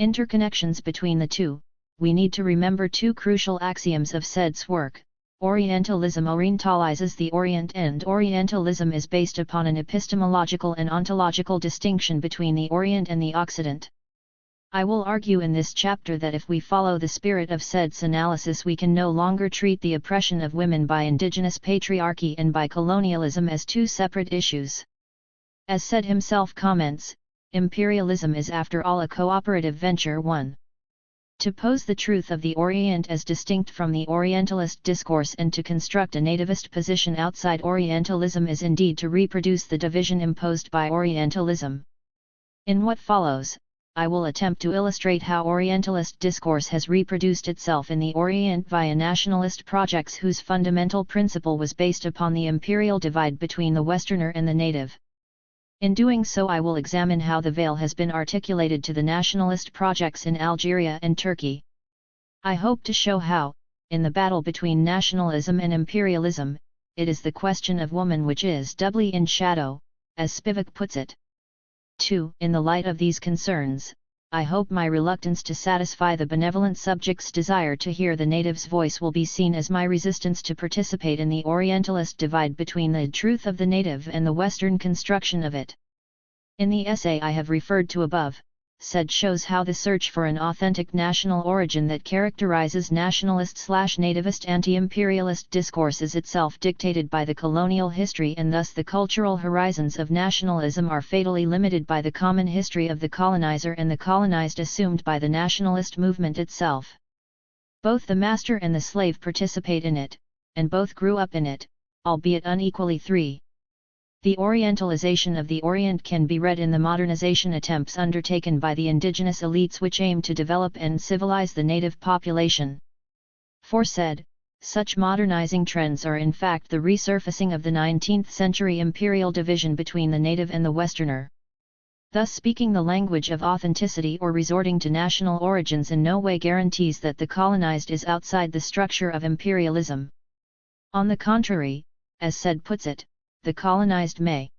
interconnections between the two, we need to remember two crucial axioms of Said's work. Orientalism orientalizes the Orient, and Orientalism is based upon an epistemological and ontological distinction between the Orient and the Occident. I will argue in this chapter that if we follow the spirit of Said's analysis, we can no longer treat the oppression of women by indigenous patriarchy and by colonialism as two separate issues. As Said himself comments, imperialism is after all a cooperative venture. 1. To pose the truth of the Orient as distinct from the Orientalist discourse and to construct a nativist position outside Orientalism is indeed to reproduce the division imposed by Orientalism. In what follows, I will attempt to illustrate how Orientalist discourse has reproduced itself in the Orient via nationalist projects whose fundamental principle was based upon the imperial divide between the Westerner and the native. In doing so, I will examine how the veil has been articulated to the nationalist projects in Algeria and Turkey. I hope to show how, in the battle between nationalism and imperialism, it is the question of woman which is doubly in shadow, as Spivak puts it. 2. In the light of these concerns, I hope my reluctance to satisfy the benevolent subject's desire to hear the native's voice will be seen as my resistance to participate in the Orientalist divide between the truth of the native and the Western construction of it. In the essay I have referred to above, Said shows how the search for an authentic national origin that characterizes nationalist/nativist anti-imperialist discourse is itself dictated by the colonial history, and thus the cultural horizons of nationalism are fatally limited by the common history of the colonizer and the colonized assumed by the nationalist movement itself. Both the master and the slave participate in it, and both grew up in it, albeit unequally. 3. The Orientalization of the Orient can be read in the modernization attempts undertaken by the indigenous elites which aim to develop and civilize the native population. For Said, such modernizing trends are in fact the resurfacing of the 19th century imperial division between the native and the Westerner. Thus, speaking the language of authenticity or resorting to national origins in no way guarantees that the colonized is outside the structure of imperialism. On the contrary, as Said puts it, the colonized may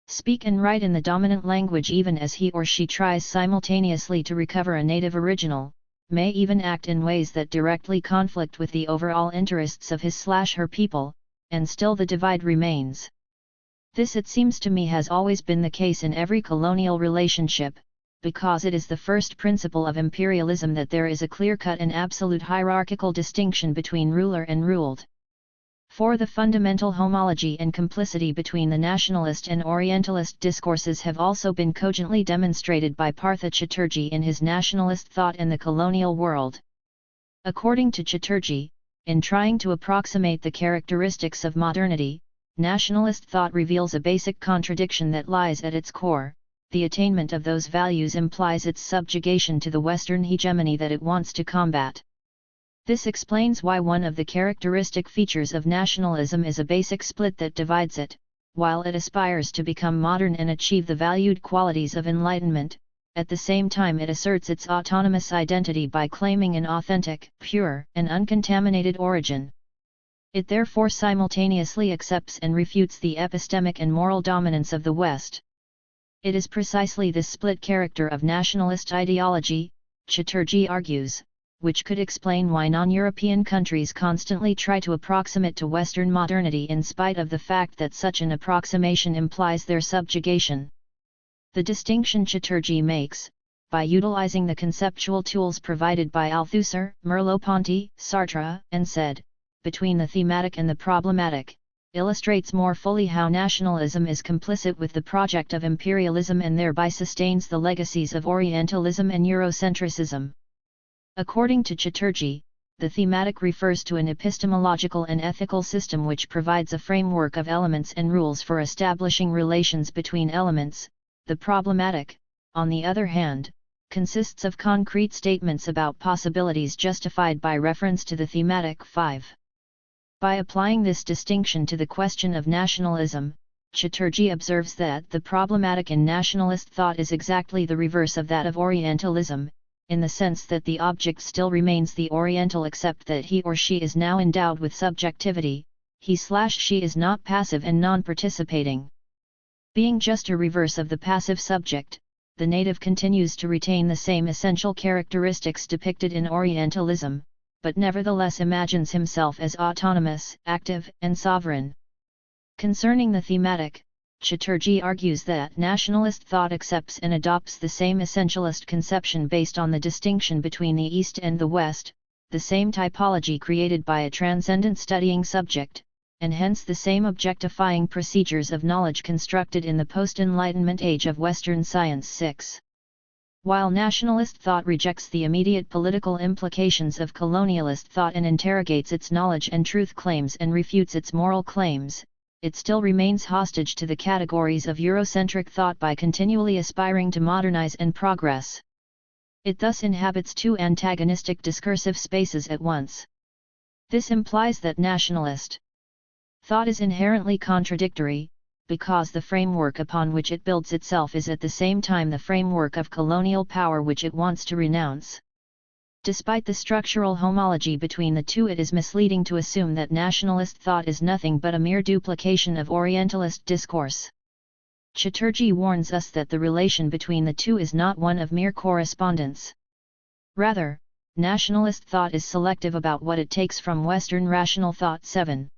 speak and write in the dominant language even as he or she tries simultaneously to recover a native original, may even act in ways that directly conflict with the overall interests of his/her people, and still the divide remains. This, it seems to me, has always been the case in every colonial relationship, because it is the first principle of imperialism that there is a clear-cut and absolute hierarchical distinction between ruler and ruled. For the fundamental homology and complicity between the nationalist and Orientalist discourses have also been cogently demonstrated by Partha Chatterjee in his Nationalist Thought and the Colonial World. According to Chatterjee, in trying to approximate the characteristics of modernity, nationalist thought reveals a basic contradiction that lies at its core. The attainment of those values implies its subjugation to the Western hegemony that it wants to combat. This explains why one of the characteristic features of nationalism is a basic split that divides it, while it aspires to become modern and achieve the valued qualities of enlightenment. At the same time, it asserts its autonomous identity by claiming an authentic, pure, and uncontaminated origin. It therefore simultaneously accepts and refutes the epistemic and moral dominance of the West. It is precisely this split character of nationalist ideology, Chatterjee argues, which could explain why non-European countries constantly try to approximate to Western modernity in spite of the fact that such an approximation implies their subjugation. The distinction Chatterjee makes, by utilizing the conceptual tools provided by Althusser, Merleau-Ponty, Sartre, and Said, between the thematic and the problematic, illustrates more fully how nationalism is complicit with the project of imperialism and thereby sustains the legacies of Orientalism and Eurocentrism. According to Chatterjee, the thematic refers to an epistemological and ethical system which provides a framework of elements and rules for establishing relations between elements. The problematic, on the other hand, consists of concrete statements about possibilities justified by reference to the thematic. 5. By applying this distinction to the question of nationalism, Chatterjee observes that the problematic in nationalist thought is exactly the reverse of that of Orientalism, in the sense that the object still remains the Oriental except that he or she is now endowed with subjectivity. he/she is not passive and non-participating. Being just a reverse of the passive subject, the native continues to retain the same essential characteristics depicted in Orientalism, but nevertheless imagines himself as autonomous, active, and sovereign. Concerning the thematic, Chatterjee argues that nationalist thought accepts and adopts the same essentialist conception based on the distinction between the East and the West, the same typology created by a transcendent studying subject, and hence the same objectifying procedures of knowledge constructed in the post-Enlightenment age of Western science. 6. While nationalist thought rejects the immediate political implications of colonialist thought and interrogates its knowledge and truth claims and refutes its moral claims, it still remains hostage to the categories of Eurocentric thought by continually aspiring to modernize and progress. It thus inhabits two antagonistic discursive spaces at once. This implies that nationalist thought is inherently contradictory, because the framework upon which it builds itself is at the same time the framework of colonial power which it wants to renounce. Despite the structural homology between the two, it is misleading to assume that nationalist thought is nothing but a mere duplication of Orientalist discourse. Chatterjee warns us that the relation between the two is not one of mere correspondence. Rather, nationalist thought is selective about what it takes from Western rational thought. 7.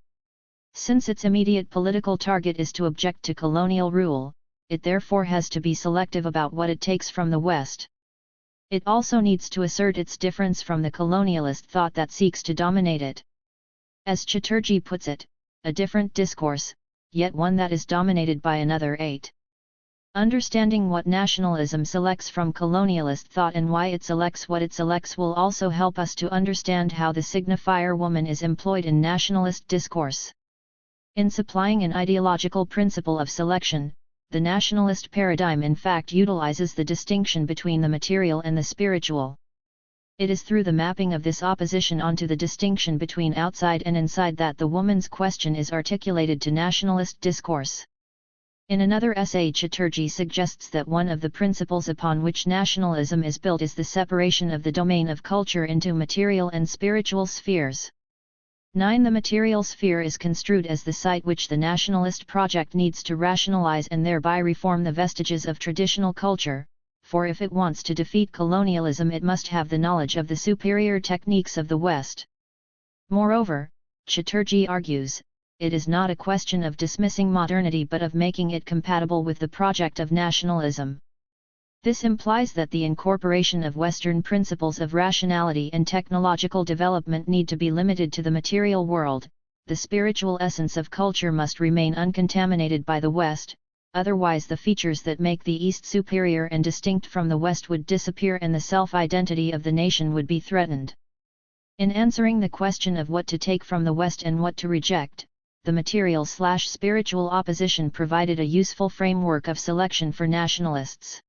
Since its immediate political target is to object to colonial rule, it therefore has to be selective about what it takes from the West. It also needs to assert its difference from the colonialist thought that seeks to dominate it. As Chatterjee puts it, a different discourse, yet one that is dominated by another. 8. Understanding what nationalism selects from colonialist thought and why it selects what it selects will also help us to understand how the signifier woman is employed in nationalist discourse. In supplying an ideological principle of selection, the nationalist paradigm in fact utilizes the distinction between the material and the spiritual. It is through the mapping of this opposition onto the distinction between outside and inside that the woman's question is articulated to nationalist discourse. In another essay, Chatterjee suggests that one of the principles upon which nationalism is built is the separation of the domain of culture into material and spiritual spheres. 9. The material sphere is construed as the site which the nationalist project needs to rationalize and thereby reform the vestiges of traditional culture, for if it wants to defeat colonialism it must have the knowledge of the superior techniques of the West. Moreover, Chatterjee argues, it is not a question of dismissing modernity but of making it compatible with the project of nationalism. This implies that the incorporation of Western principles of rationality and technological development need to be limited to the material world. The spiritual essence of culture must remain uncontaminated by the West, otherwise the features that make the East superior and distinct from the West would disappear and the self-identity of the nation would be threatened. In answering the question of what to take from the West and what to reject, the material/spiritual opposition provided a useful framework of selection for nationalists.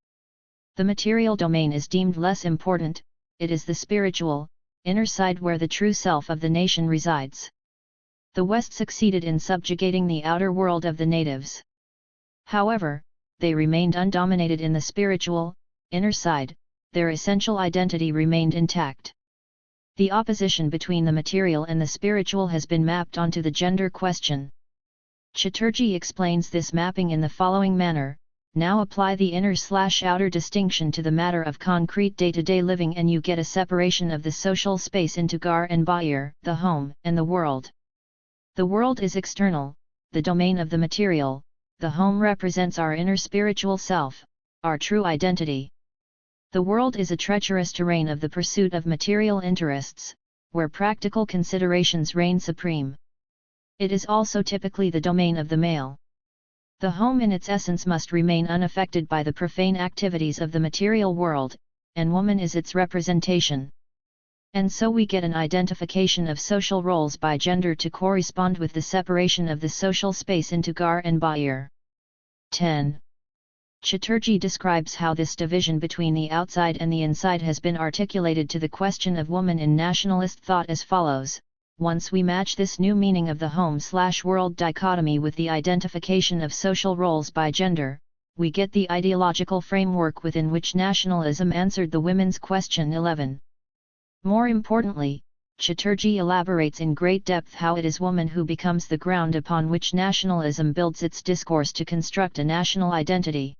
The material domain is deemed less important, it is the spiritual, inner side where the true self of the nation resides. The West succeeded in subjugating the outer world of the natives. However, they remained undominated in the spiritual, inner side, their essential identity remained intact. The opposition between the material and the spiritual has been mapped onto the gender question. Chatterjee explains this mapping in the following manner: now apply the inner/outer distinction to the matter of concrete day-to-day living and you get a separation of the social space into Gar and Bair, the home, and the world. The world is external, the domain of the material, the home represents our inner spiritual self, our true identity. The world is a treacherous terrain of the pursuit of material interests, where practical considerations reign supreme. It is also typically the domain of the male. The home in its essence must remain unaffected by the profane activities of the material world, and woman is its representation. And so we get an identification of social roles by gender to correspond with the separation of the social space into Gar and Bair. 10. Chatterjee describes how this division between the outside and the inside has been articulated to the question of woman in nationalist thought as follows: once we match this new meaning of the home/world dichotomy with the identification of social roles by gender, we get the ideological framework within which nationalism answered the women's question. 11. More importantly, Chatterjee elaborates in great depth how it is woman who becomes the ground upon which nationalism builds its discourse to construct a national identity.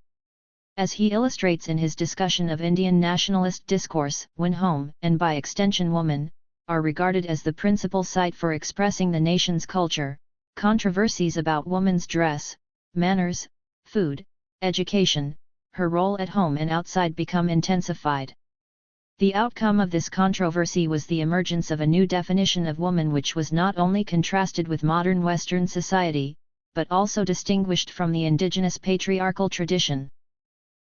As he illustrates in his discussion of Indian nationalist discourse, when home, and by extension woman, are regarded as the principal site for expressing the nation's culture, controversies about woman's dress, manners, food, education, her role at home and outside become intensified. The outcome of this controversy was the emergence of a new definition of woman which was not only contrasted with modern Western society, but also distinguished from the indigenous patriarchal tradition.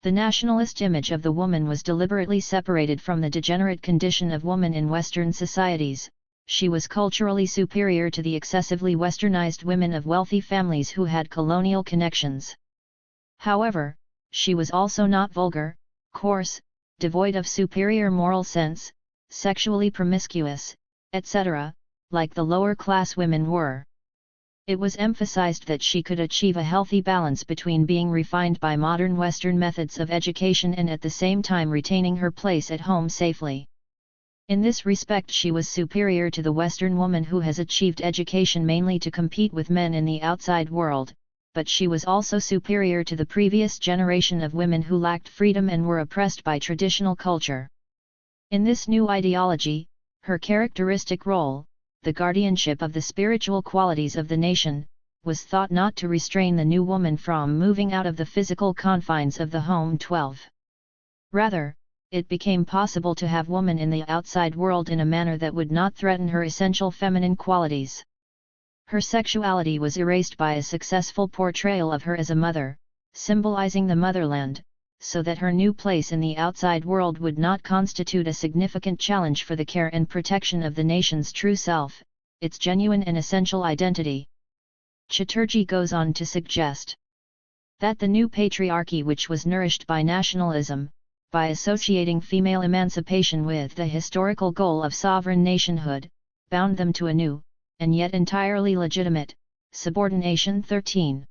The nationalist image of the woman was deliberately separated from the degenerate condition of woman in Western societies. She was culturally superior to the excessively westernized women of wealthy families who had colonial connections. However, she was also not vulgar, coarse, devoid of superior moral sense, sexually promiscuous, etc., like the lower-class women were. It was emphasized that she could achieve a healthy balance between being refined by modern Western methods of education and at the same time retaining her place at home safely. In this respect she was superior to the Western woman who has achieved education mainly to compete with men in the outside world, but she was also superior to the previous generation of women who lacked freedom and were oppressed by traditional culture. In this new ideology, her characteristic role, the guardianship of the spiritual qualities of the nation, was thought not to restrain the new woman from moving out of the physical confines of the home. 12. Rather, it became possible to have woman in the outside world in a manner that would not threaten her essential feminine qualities. Her sexuality was erased by a successful portrayal of her as a mother, symbolizing the motherland, so that her new place in the outside world would not constitute a significant challenge for the care and protection of the nation's true self, its genuine and essential identity. Chatterjee goes on to suggest that the new patriarchy which was nourished by nationalism, by associating female emancipation with the historical goal of sovereign nationhood, bound them to a new, and yet entirely legitimate, subordination. 13.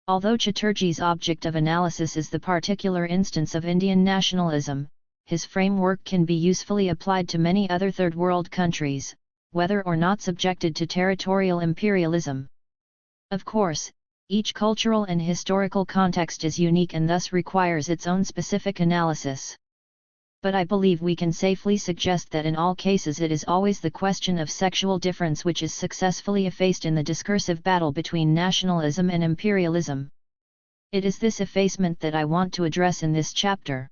Although Chatterjee's object of analysis is the particular instance of Indian nationalism, his framework can be usefully applied to many other Third World countries, whether or not subjected to territorial imperialism. Of course, each cultural and historical context is unique and thus requires its own specific analysis. But I believe we can safely suggest that in all cases it is always the question of sexual difference which is successfully effaced in the discursive battle between nationalism and imperialism. It is this effacement that I want to address in this chapter.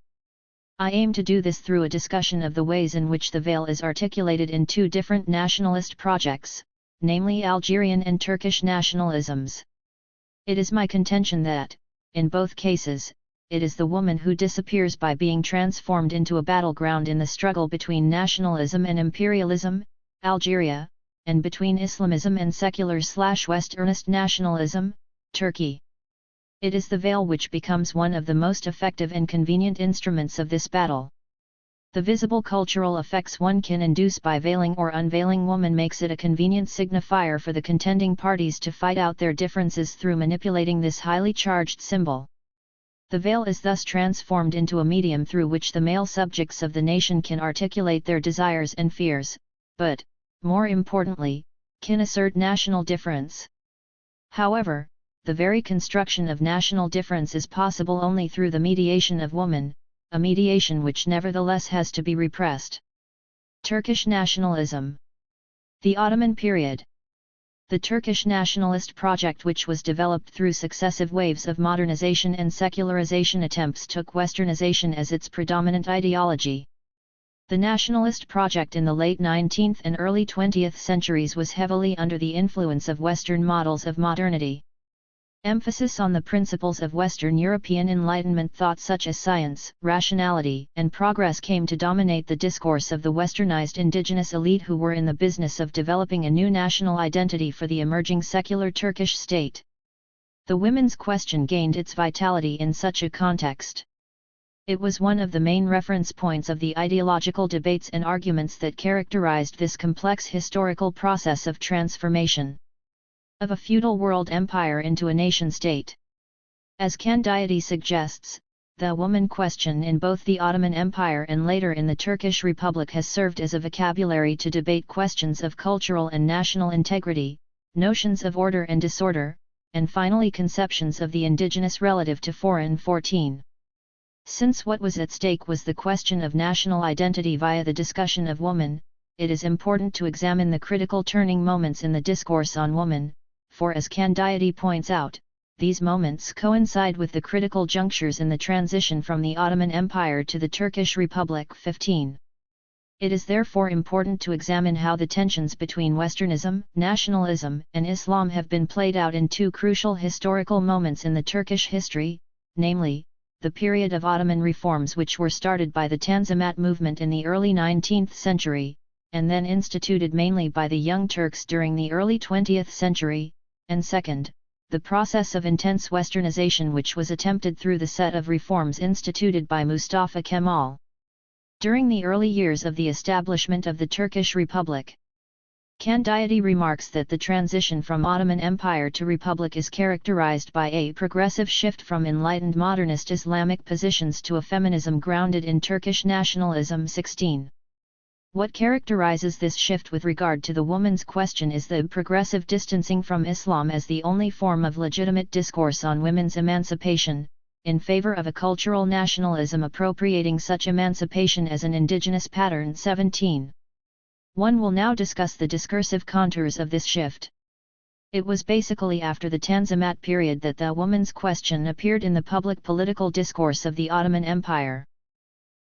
I aim to do this through a discussion of the ways in which the veil is articulated in two different nationalist projects, namely Algerian and Turkish nationalisms. It is my contention that, in both cases, it is the woman who disappears by being transformed into a battleground in the struggle between nationalism and imperialism, Algeria, and between Islamism and secular/Westernist nationalism, Turkey. It is the veil which becomes one of the most effective and convenient instruments of this battle. The visible cultural effects one can induce by veiling or unveiling woman makes it a convenient signifier for the contending parties to fight out their differences through manipulating this highly charged symbol. The veil is thus transformed into a medium through which the male subjects of the nation can articulate their desires and fears, but, more importantly, can assert national difference. However, the very construction of national difference is possible only through the mediation of woman, a mediation which nevertheless has to be repressed. Turkish nationalism. The Ottoman period. The Turkish nationalist project, which was developed through successive waves of modernization and secularization attempts, took Westernization as its predominant ideology. The nationalist project in the late 19th and early 20th centuries was heavily under the influence of Western models of modernity. Emphasis on the principles of Western European Enlightenment thought such as science, rationality, and progress came to dominate the discourse of the westernized indigenous elite who were in the business of developing a new national identity for the emerging secular Turkish state. The women's question gained its vitality in such a context. It was one of the main reference points of the ideological debates and arguments that characterized this complex historical process of transformation of a feudal world empire into a nation-state. As Candiati suggests, the woman question in both the Ottoman Empire and later in the Turkish Republic has served as a vocabulary to debate questions of cultural and national integrity, notions of order and disorder, and finally conceptions of the indigenous relative to foreign. 14. Since what was at stake was the question of national identity via the discussion of woman, it is important to examine the critical turning moments in the discourse on woman, for as Candiati points out, these moments coincide with the critical junctures in the transition from the Ottoman Empire to the Turkish Republic. 15. It is therefore important to examine how the tensions between Westernism, nationalism, and Islam have been played out in two crucial historical moments in the Turkish history, namely, the period of Ottoman reforms which were started by the Tanzimat movement in the early 19th century, and then instituted mainly by the Young Turks during the early 20th century, and second, the process of intense westernization which was attempted through the set of reforms instituted by Mustafa Kemal during the early years of the establishment of the Turkish Republic. Candiati remarks that the transition from Ottoman Empire to Republic is characterized by a progressive shift from enlightened modernist Islamic positions to a feminism grounded in Turkish nationalism. 16. What characterizes this shift with regard to the woman's question is the progressive distancing from Islam as the only form of legitimate discourse on women's emancipation, in favor of a cultural nationalism appropriating such emancipation as an indigenous pattern. 17. One will now discuss the discursive contours of this shift. It was basically after the Tanzimat period that the woman's question appeared in the public political discourse of the Ottoman Empire.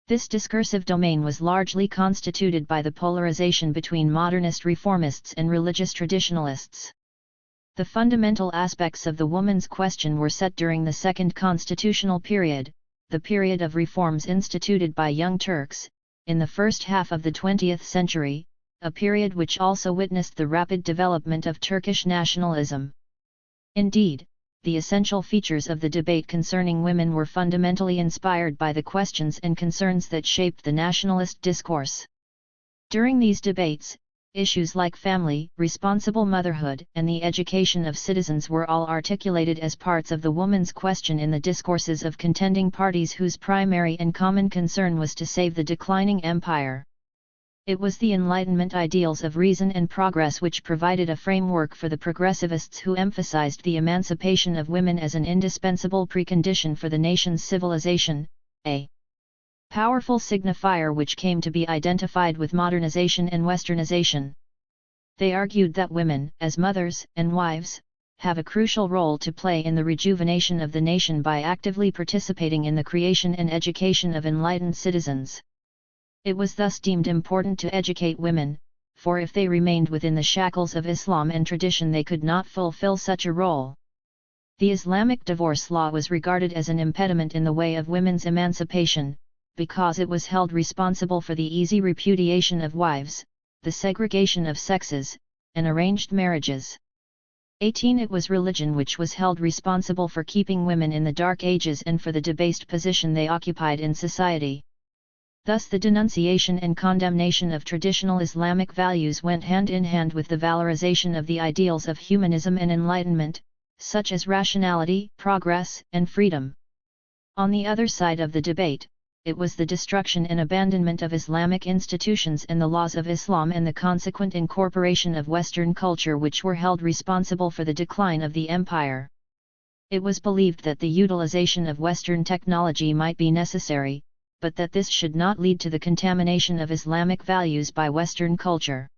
This discursive domain was largely constituted by the polarization between modernist reformists and religious traditionalists. The fundamental aspects of the woman's question were set during the Second Constitutional Period, the period of reforms instituted by Young Turks, in the first half of the 20th century, a period which also witnessed the rapid development of Turkish nationalism. Indeed, the essential features of the debate concerning women were fundamentally inspired by the questions and concerns that shaped the nationalist discourse. During these debates, issues like family, responsible motherhood, and the education of citizens were all articulated as parts of the woman's question in the discourses of contending parties whose primary and common concern was to save the declining empire. It was the Enlightenment ideals of reason and progress which provided a framework for the progressivists who emphasized the emancipation of women as an indispensable precondition for the nation's civilization, a powerful signifier which came to be identified with modernization and westernization. They argued that women, as mothers and wives, have a crucial role to play in the rejuvenation of the nation by actively participating in the creation and education of enlightened citizens. It was thus deemed important to educate women, for if they remained within the shackles of Islam and tradition they could not fulfill such a role. The Islamic divorce law was regarded as an impediment in the way of women's emancipation, because it was held responsible for the easy repudiation of wives, the segregation of sexes, and arranged marriages. 18. It was religion which was held responsible for keeping women in the Dark Ages and for the debased position they occupied in society. Thus the denunciation and condemnation of traditional Islamic values went hand in hand with the valorization of the ideals of humanism and enlightenment, such as rationality, progress, and freedom. On the other side of the debate, it was the destruction and abandonment of Islamic institutions and the laws of Islam and the consequent incorporation of Western culture which were held responsible for the decline of the empire. It was believed that the utilization of Western technology might be necessary, but that this should not lead to the contamination of Islamic values by Western culture.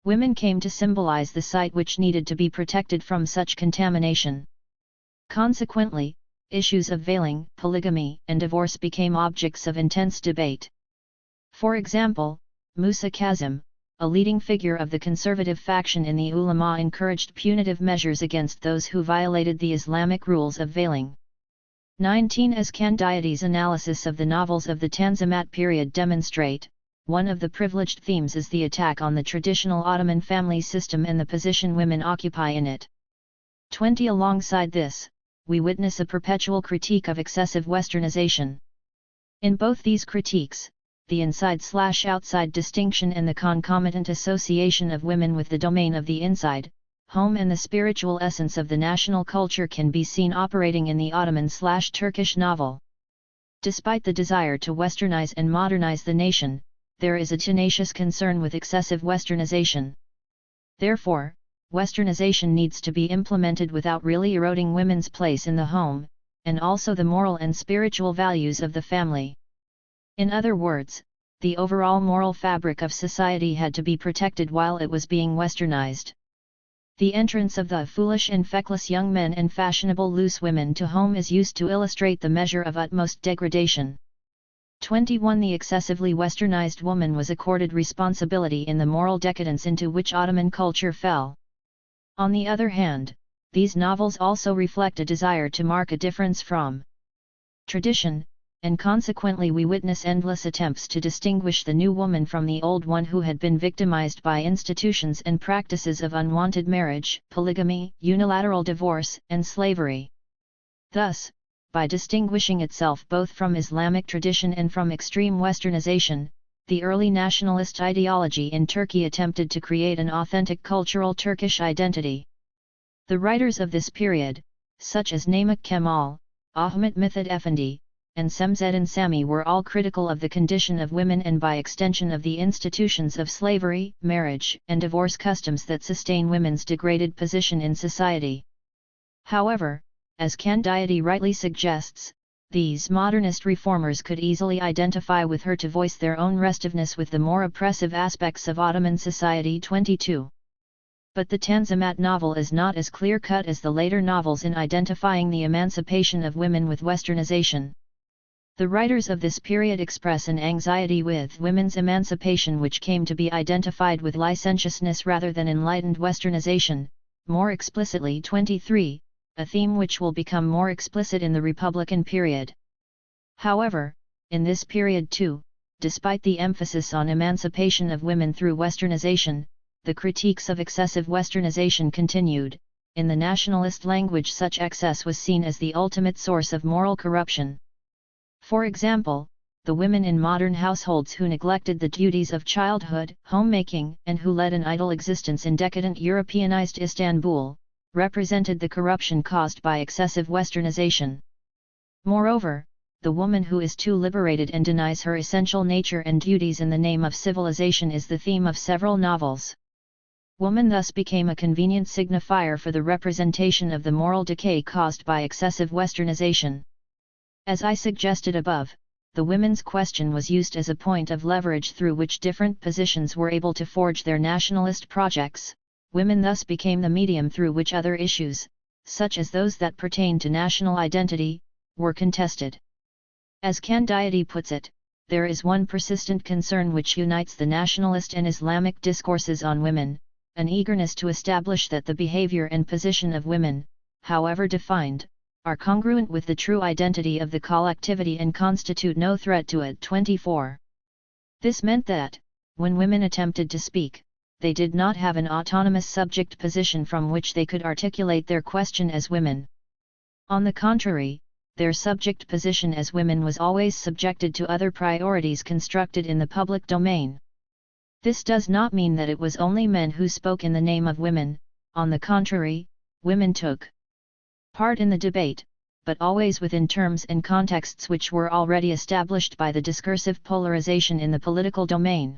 Women came to symbolize the site which needed to be protected from such contamination. Consequently, issues of veiling, polygamy, and divorce became objects of intense debate. For example, Musa Kazim, a leading figure of the conservative faction in the ulama, encouraged punitive measures against those who violated the Islamic rules of veiling. 19. As Candiati's analysis of the novels of the Tanzimat period demonstrate, one of the privileged themes is the attack on the traditional Ottoman family system and the position women occupy in it. 20. Alongside this, we witness a perpetual critique of excessive westernization. In both these critiques, the inside/outside distinction and the concomitant association of women with the domain of the inside, home and the spiritual essence of the national culture can be seen operating in the Ottoman/Turkish novel. Despite the desire to westernize and modernize the nation, there is a tenacious concern with excessive westernization. Therefore, westernization needs to be implemented without really eroding women's place in the home, and also the moral and spiritual values of the family. In other words, the overall moral fabric of society had to be protected while it was being westernized. The entrance of the foolish and feckless young men and fashionable loose women to home is used to illustrate the measure of utmost degradation. 21. The excessively westernized woman was accorded responsibility in the moral decadence into which Ottoman culture fell. On the other hand, these novels also reflect a desire to mark a difference from tradition, and consequently we witness endless attempts to distinguish the new woman from the old one who had been victimized by institutions and practices of unwanted marriage, polygamy, unilateral divorce, and slavery. Thus, by distinguishing itself both from Islamic tradition and from extreme westernization, the early nationalist ideology in Turkey attempted to create an authentic cultural Turkish identity. The writers of this period, such as Namık Kemal, Ahmet Mithat Efendi, and Semzeddin Sami were all critical of the condition of women and by extension of the institutions of slavery, marriage, and divorce customs that sustain women's degraded position in society. However, as Candiati rightly suggests, these modernist reformers could easily identify with her to voice their own restiveness with the more oppressive aspects of Ottoman society. 22. But the Tanzimat novel is not as clear-cut as the later novels in identifying the emancipation of women with westernization. The writers of this period express an anxiety with women's emancipation which came to be identified with licentiousness rather than enlightened westernization, more explicitly 23, a theme which will become more explicit in the Republican period. However, in this period too, despite the emphasis on emancipation of women through westernization, the critiques of excessive westernization continued. In the nationalist language, such excess was seen as the ultimate source of moral corruption. For example, the women in modern households who neglected the duties of childhood, homemaking, and who led an idle existence in decadent Europeanized Istanbul, represented the corruption caused by excessive westernization. Moreover, the woman who is too liberated and denies her essential nature and duties in the name of civilization is the theme of several novels. Woman thus became a convenient signifier for the representation of the moral decay caused by excessive westernization. As I suggested above, the women's question was used as a point of leverage through which different positions were able to forge their nationalist projects. Women thus became the medium through which other issues, such as those that pertain to national identity, were contested. As Candiati puts it, there is one persistent concern which unites the nationalist and Islamic discourses on women, an eagerness to establish that the behavior and position of women, however defined, are congruent with the true identity of the collectivity and constitute no threat to it. 24. This meant that, when women attempted to speak, they did not have an autonomous subject position from which they could articulate their question as women. On the contrary, their subject position as women was always subjected to other priorities constructed in the public domain. This does not mean that it was only men who spoke in the name of women. On the contrary, women took part in the debate, but always within terms and contexts which were already established by the discursive polarization in the political domain.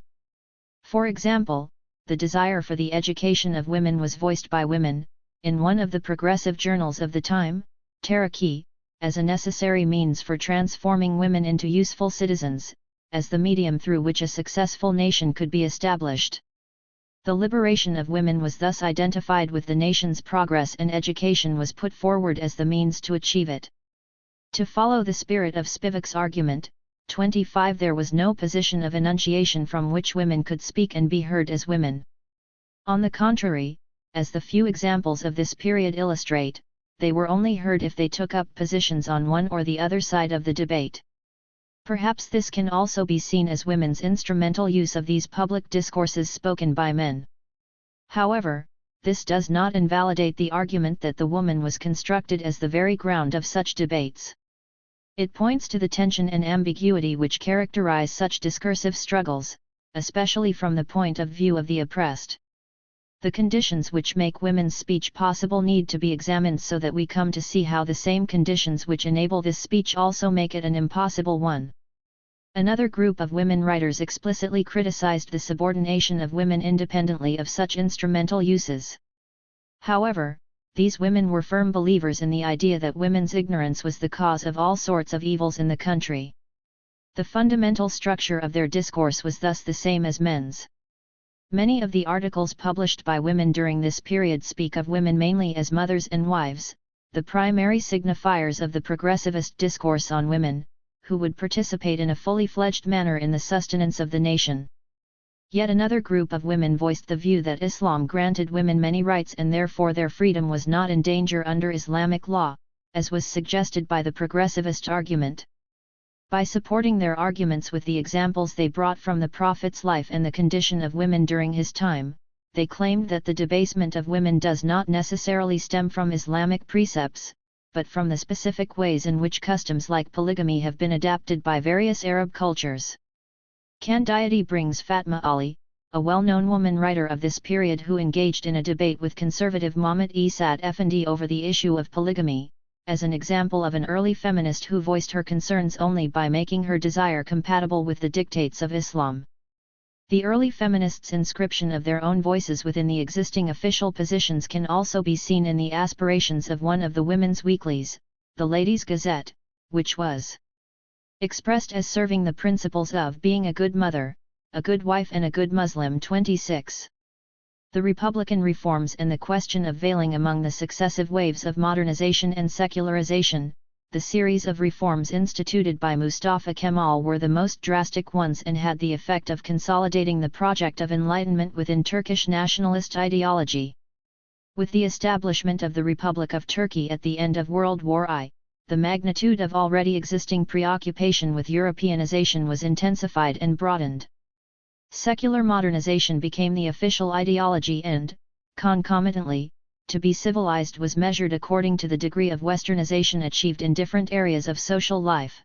For example, the desire for the education of women was voiced by women, in one of the progressive journals of the time, Taraqi, as a necessary means for transforming women into useful citizens, as the medium through which a successful nation could be established. The liberation of women was thus identified with the nation's progress, and education was put forward as the means to achieve it. To follow the spirit of Spivak's argument, 25, there was no position of enunciation from which women could speak and be heard as women. On the contrary, as the few examples of this period illustrate, they were only heard if they took up positions on one or the other side of the debate. Perhaps this can also be seen as women's instrumental use of these public discourses spoken by men. However, this does not invalidate the argument that the woman was constructed as the very ground of such debates. It points to the tension and ambiguity which characterize such discursive struggles, especially from the point of view of the oppressed. The conditions which make women's speech possible need to be examined so that we come to see how the same conditions which enable this speech also make it an impossible one. Another group of women writers explicitly criticized the subordination of women independently of such instrumental uses. However, these women were firm believers in the idea that women's ignorance was the cause of all sorts of evils in the country. The fundamental structure of their discourse was thus the same as men's. Many of the articles published by women during this period speak of women mainly as mothers and wives, the primary signifiers of the progressivist discourse on women, who would participate in a fully fledged manner in the sustenance of the nation. Yet another group of women voiced the view that Islam granted women many rights and therefore their freedom was not in danger under Islamic law, as was suggested by the progressivist argument. By supporting their arguments with the examples they brought from the Prophet's life and the condition of women during his time, they claimed that the debasement of women does not necessarily stem from Islamic precepts, but from the specific ways in which customs like polygamy have been adapted by various Arab cultures. Candidate brings Fatma Ali, a well-known woman writer of this period who engaged in a debate with conservative Mahmud Esad Effendi over the issue of polygamy, as an example of an early feminist who voiced her concerns only by making her desire compatible with the dictates of Islam. The early feminists' inscription of their own voices within the existing official positions can also be seen in the aspirations of one of the women's weeklies, the Ladies' Gazette, which was expressed as serving the principles of being a good mother, a good wife and a good Muslim. 26. The Republican reforms and the question of veiling among the successive waves of modernization and secularization, the series of reforms instituted by Mustafa Kemal were the most drastic ones and had the effect of consolidating the project of enlightenment within Turkish nationalist ideology. With the establishment of the Republic of Turkey at the end of World War I, the magnitude of already existing preoccupation with Europeanization was intensified and broadened. Secular modernization became the official ideology and, concomitantly, to be civilized was measured according to the degree of westernization achieved in different areas of social life.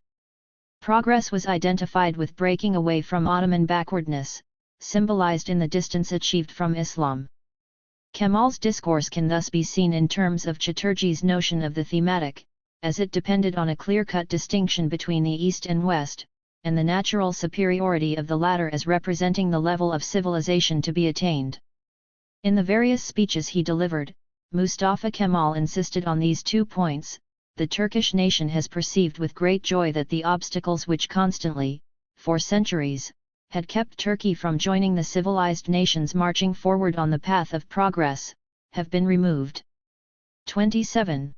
Progress was identified with breaking away from Ottoman backwardness, symbolized in the distance achieved from Islam. Kemal's discourse can thus be seen in terms of Chaturji's notion of the thematic, as it depended on a clear-cut distinction between the East and West, and the natural superiority of the latter as representing the level of civilization to be attained. In the various speeches he delivered, Mustafa Kemal insisted on these 2 points. The Turkish nation has perceived with great joy that the obstacles which constantly, for centuries, had kept Turkey from joining the civilized nations marching forward on the path of progress, have been removed. 27.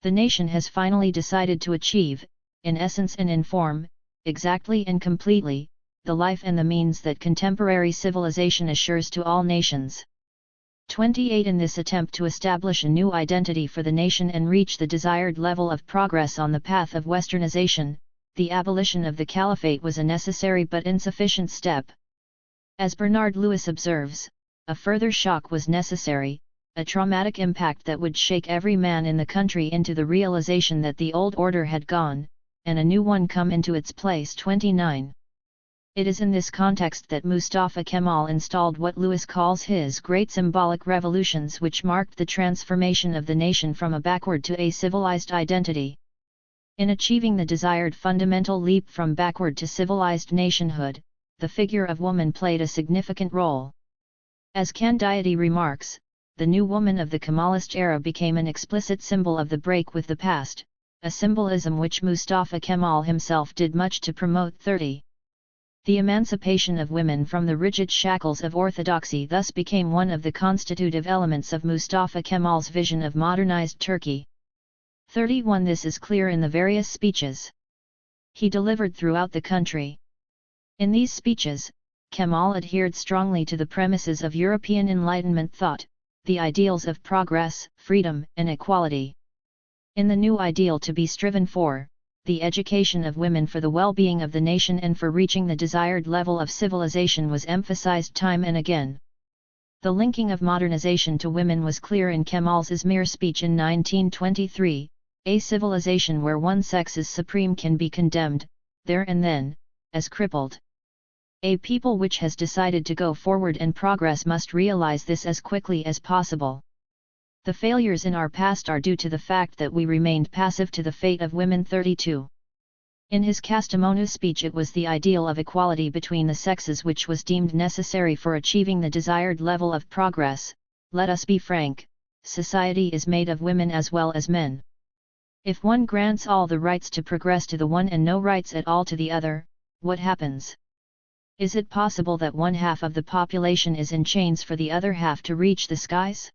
The nation has finally decided to achieve, in essence and in form, exactly and completely, the life and the means that contemporary civilization assures to all nations. 28. In this attempt to establish a new identity for the nation and reach the desired level of progress on the path of westernization, the abolition of the caliphate was a necessary but insufficient step. As Bernard Lewis observes, a further shock was necessary, a traumatic impact that would shake every man in the country into the realization that the old order had gone, and a new one come into its place. 29. It is in this context that Mustafa Kemal installed what Lewis calls his great symbolic revolutions, which marked the transformation of the nation from a backward to a civilized identity. In achieving the desired fundamental leap from backward to civilized nationhood, the figure of woman played a significant role. As Candidate remarks, the new woman of the Kemalist era became an explicit symbol of the break with the past, a symbolism which Mustafa Kemal himself did much to promote. 30. The emancipation of women from the rigid shackles of orthodoxy thus became one of the constitutive elements of Mustafa Kemal's vision of modernized Turkey. 31. This is clear in the various speeches he delivered throughout the country. In these speeches, Kemal adhered strongly to the premises of European Enlightenment thought, the ideals of progress, freedom, and equality. In the new ideal to be striven for, the education of women for the well-being of the nation and for reaching the desired level of civilization was emphasized time and again. The linking of modernization to women was clear in Kemal's Izmir speech in 1923, a civilization where one sex is supreme can be condemned, there and then, as crippled. A people which has decided to go forward and progress must realize this as quickly as possible. The failures in our past are due to the fact that we remained passive to the fate of women. 32. In his Kastamonu speech, it was the ideal of equality between the sexes which was deemed necessary for achieving the desired level of progress. Let us be frank, society is made of women as well as men. If one grants all the rights to progress to the one and no rights at all to the other, what happens? Is it possible that one half of the population is in chains for the other half to reach the skies?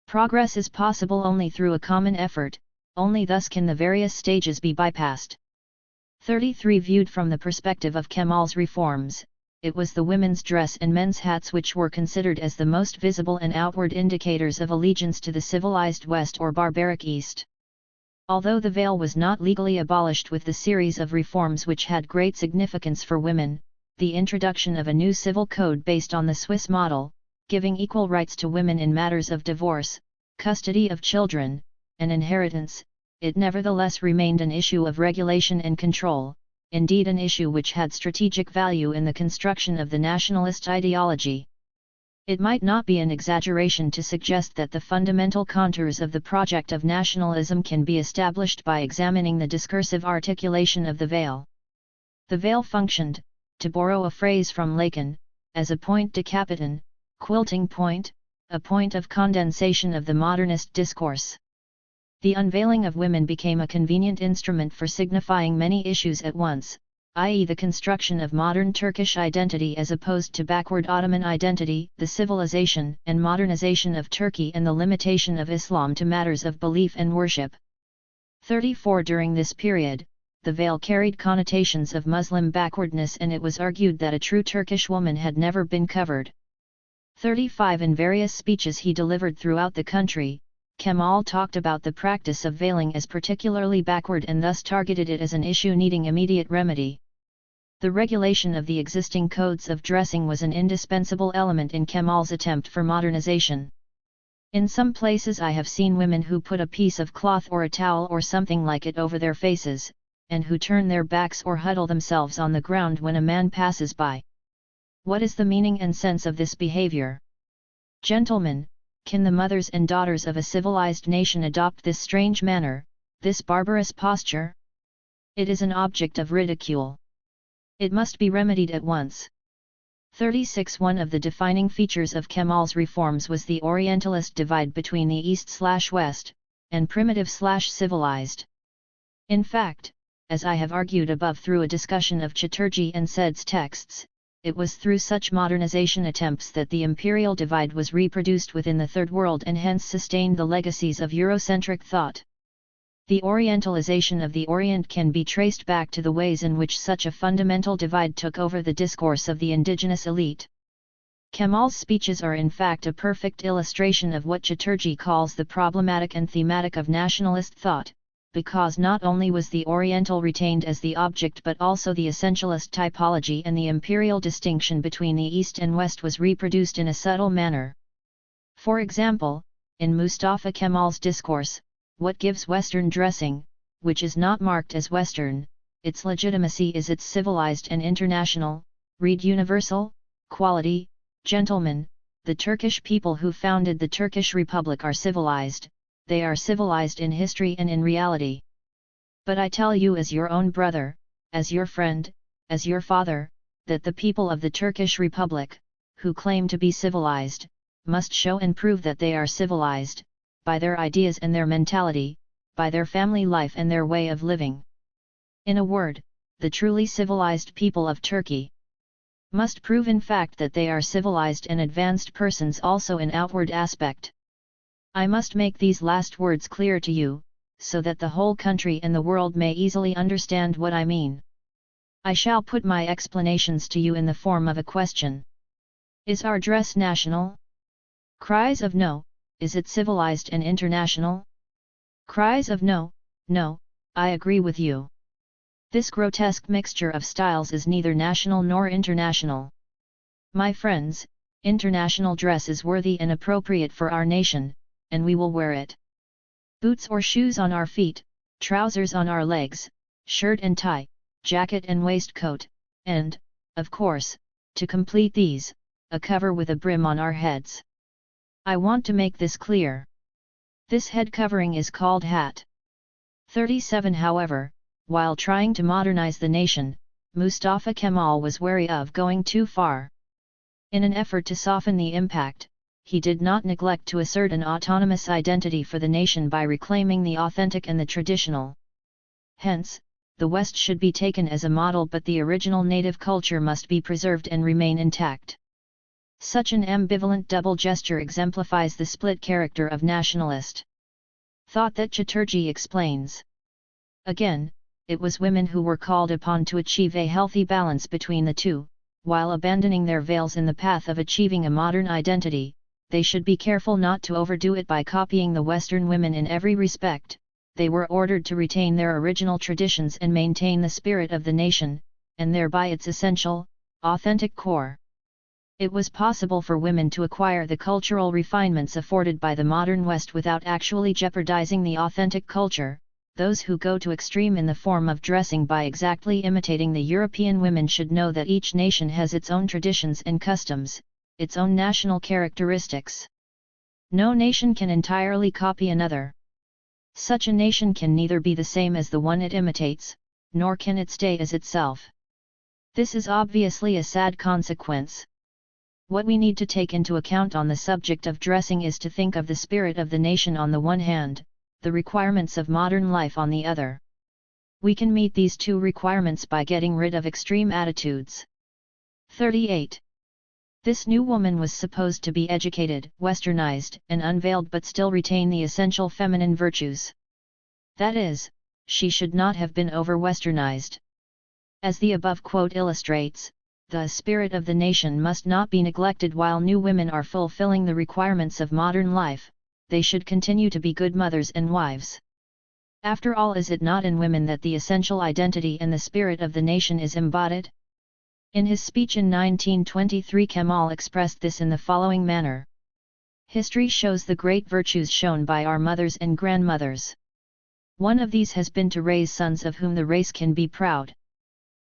Progress is possible only through a common effort, only thus can the various stages be bypassed. 33. Viewed from the perspective of Kemal's reforms, it was the women's dress and men's hats which were considered as the most visible and outward indicators of allegiance to the civilized West or barbaric East. Although the veil was not legally abolished with the series of reforms which had great significance for women, the introduction of a new civil code based on the Swiss model, giving equal rights to women in matters of divorce, custody of children, and inheritance, it nevertheless remained an issue of regulation and control, indeed an issue which had strategic value in the construction of the nationalist ideology. It might not be an exaggeration to suggest that the fundamental contours of the project of nationalism can be established by examining the discursive articulation of the veil. The veil functioned, to borrow a phrase from Lacan, as a point de capitan, quilting point, a point of condensation of the modernist discourse. The unveiling of women became a convenient instrument for signifying many issues at once, i.e. the construction of modern Turkish identity as opposed to backward Ottoman identity, the civilization and modernization of Turkey, and the limitation of Islam to matters of belief and worship. 34. During this period, the veil carried connotations of Muslim backwardness, and it was argued that a true Turkish woman had never been covered. 35. In various speeches he delivered throughout the country, Kemal talked about the practice of veiling as particularly backward and thus targeted it as an issue needing immediate remedy. The regulation of the existing codes of dressing was an indispensable element in Kemal's attempt for modernization. In some places I have seen women who put a piece of cloth or a towel or something like it over their faces, and who turn their backs or huddle themselves on the ground when a man passes by. What is the meaning and sense of this behavior? Gentlemen, can the mothers and daughters of a civilized nation adopt this strange manner, this barbarous posture? It is an object of ridicule. It must be remedied at once. 36. One of the defining features of Kemal's reforms was the Orientalist divide between the East/West, and primitive/civilized. In fact, as I have argued above through a discussion of Chatterjee and Said's texts, it was through such modernization attempts that the imperial divide was reproduced within the Third World and hence sustained the legacies of Eurocentric thought. The Orientalization of the Orient can be traced back to the ways in which such a fundamental divide took over the discourse of the indigenous elite. Kemal's speeches are in fact a perfect illustration of what Chatterjee calls the problematic and thematic of nationalist thought, because not only was the Oriental retained as the object but also the essentialist typology and the imperial distinction between the East and West was reproduced in a subtle manner. For example, in Mustafa Kemal's discourse, what gives Western dressing, which is not marked as Western, its legitimacy is its civilized and international, read universal, quality. Gentlemen, the Turkish people who founded the Turkish Republic are civilized. They are civilized in history and in reality. But I tell you as your own brother, as your friend, as your father, that the people of the Turkish Republic, who claim to be civilized, must show and prove that they are civilized, by their ideas and their mentality, by their family life and their way of living. In a word, the truly civilized people of Turkey must prove in fact that they are civilized and advanced persons also in outward aspect. I must make these last words clear to you, so that the whole country and the world may easily understand what I mean. I shall put my explanations to you in the form of a question. Is our dress national? Cries of no. Is it civilized and international? Cries of no, no, I agree with you. This grotesque mixture of styles is neither national nor international. My friends, international dress is worthy and appropriate for our nation, and we will wear it. Boots or shoes on our feet, trousers on our legs, shirt and tie, jacket and waistcoat, and, of course, to complete these, a cover with a brim on our heads. I want to make this clear. This head covering is called hat. 37. However, while trying to modernize the nation, Mustafa Kemal was wary of going too far. In an effort to soften the impact, he did not neglect to assert an autonomous identity for the nation by reclaiming the authentic and the traditional. Hence, the West should be taken as a model, but the original native culture must be preserved and remain intact. Such an ambivalent double gesture exemplifies the split character of nationalist thought that Chatterjee explains. Again, it was women who were called upon to achieve a healthy balance between the two. While abandoning their veils in the path of achieving a modern identity, they should be careful not to overdo it by copying the Western women in every respect. They were ordered to retain their original traditions and maintain the spirit of the nation, and thereby its essential, authentic core. It was possible for women to acquire the cultural refinements afforded by the modern West without actually jeopardizing the authentic culture. Those who go to extreme in the form of dressing by exactly imitating the European women should know that each nation has its own traditions and customs, its own national characteristics. No nation can entirely copy another. Such a nation can neither be the same as the one it imitates, nor can it stay as itself. This is obviously a sad consequence. What we need to take into account on the subject of dressing is to think of the spirit of the nation on the one hand, the requirements of modern life on the other. We can meet these two requirements by getting rid of extreme attitudes. 38. This new woman was supposed to be educated, westernized, and unveiled but still retain the essential feminine virtues. That is, she should not have been over-westernized. As the above quote illustrates, the spirit of the nation must not be neglected while new women are fulfilling the requirements of modern life. They should continue to be good mothers and wives. After all, is it not in women that the essential identity and the spirit of the nation is embodied? In his speech in 1923, Kemal expressed this in the following manner. History shows the great virtues shown by our mothers and grandmothers. One of these has been to raise sons of whom the race can be proud.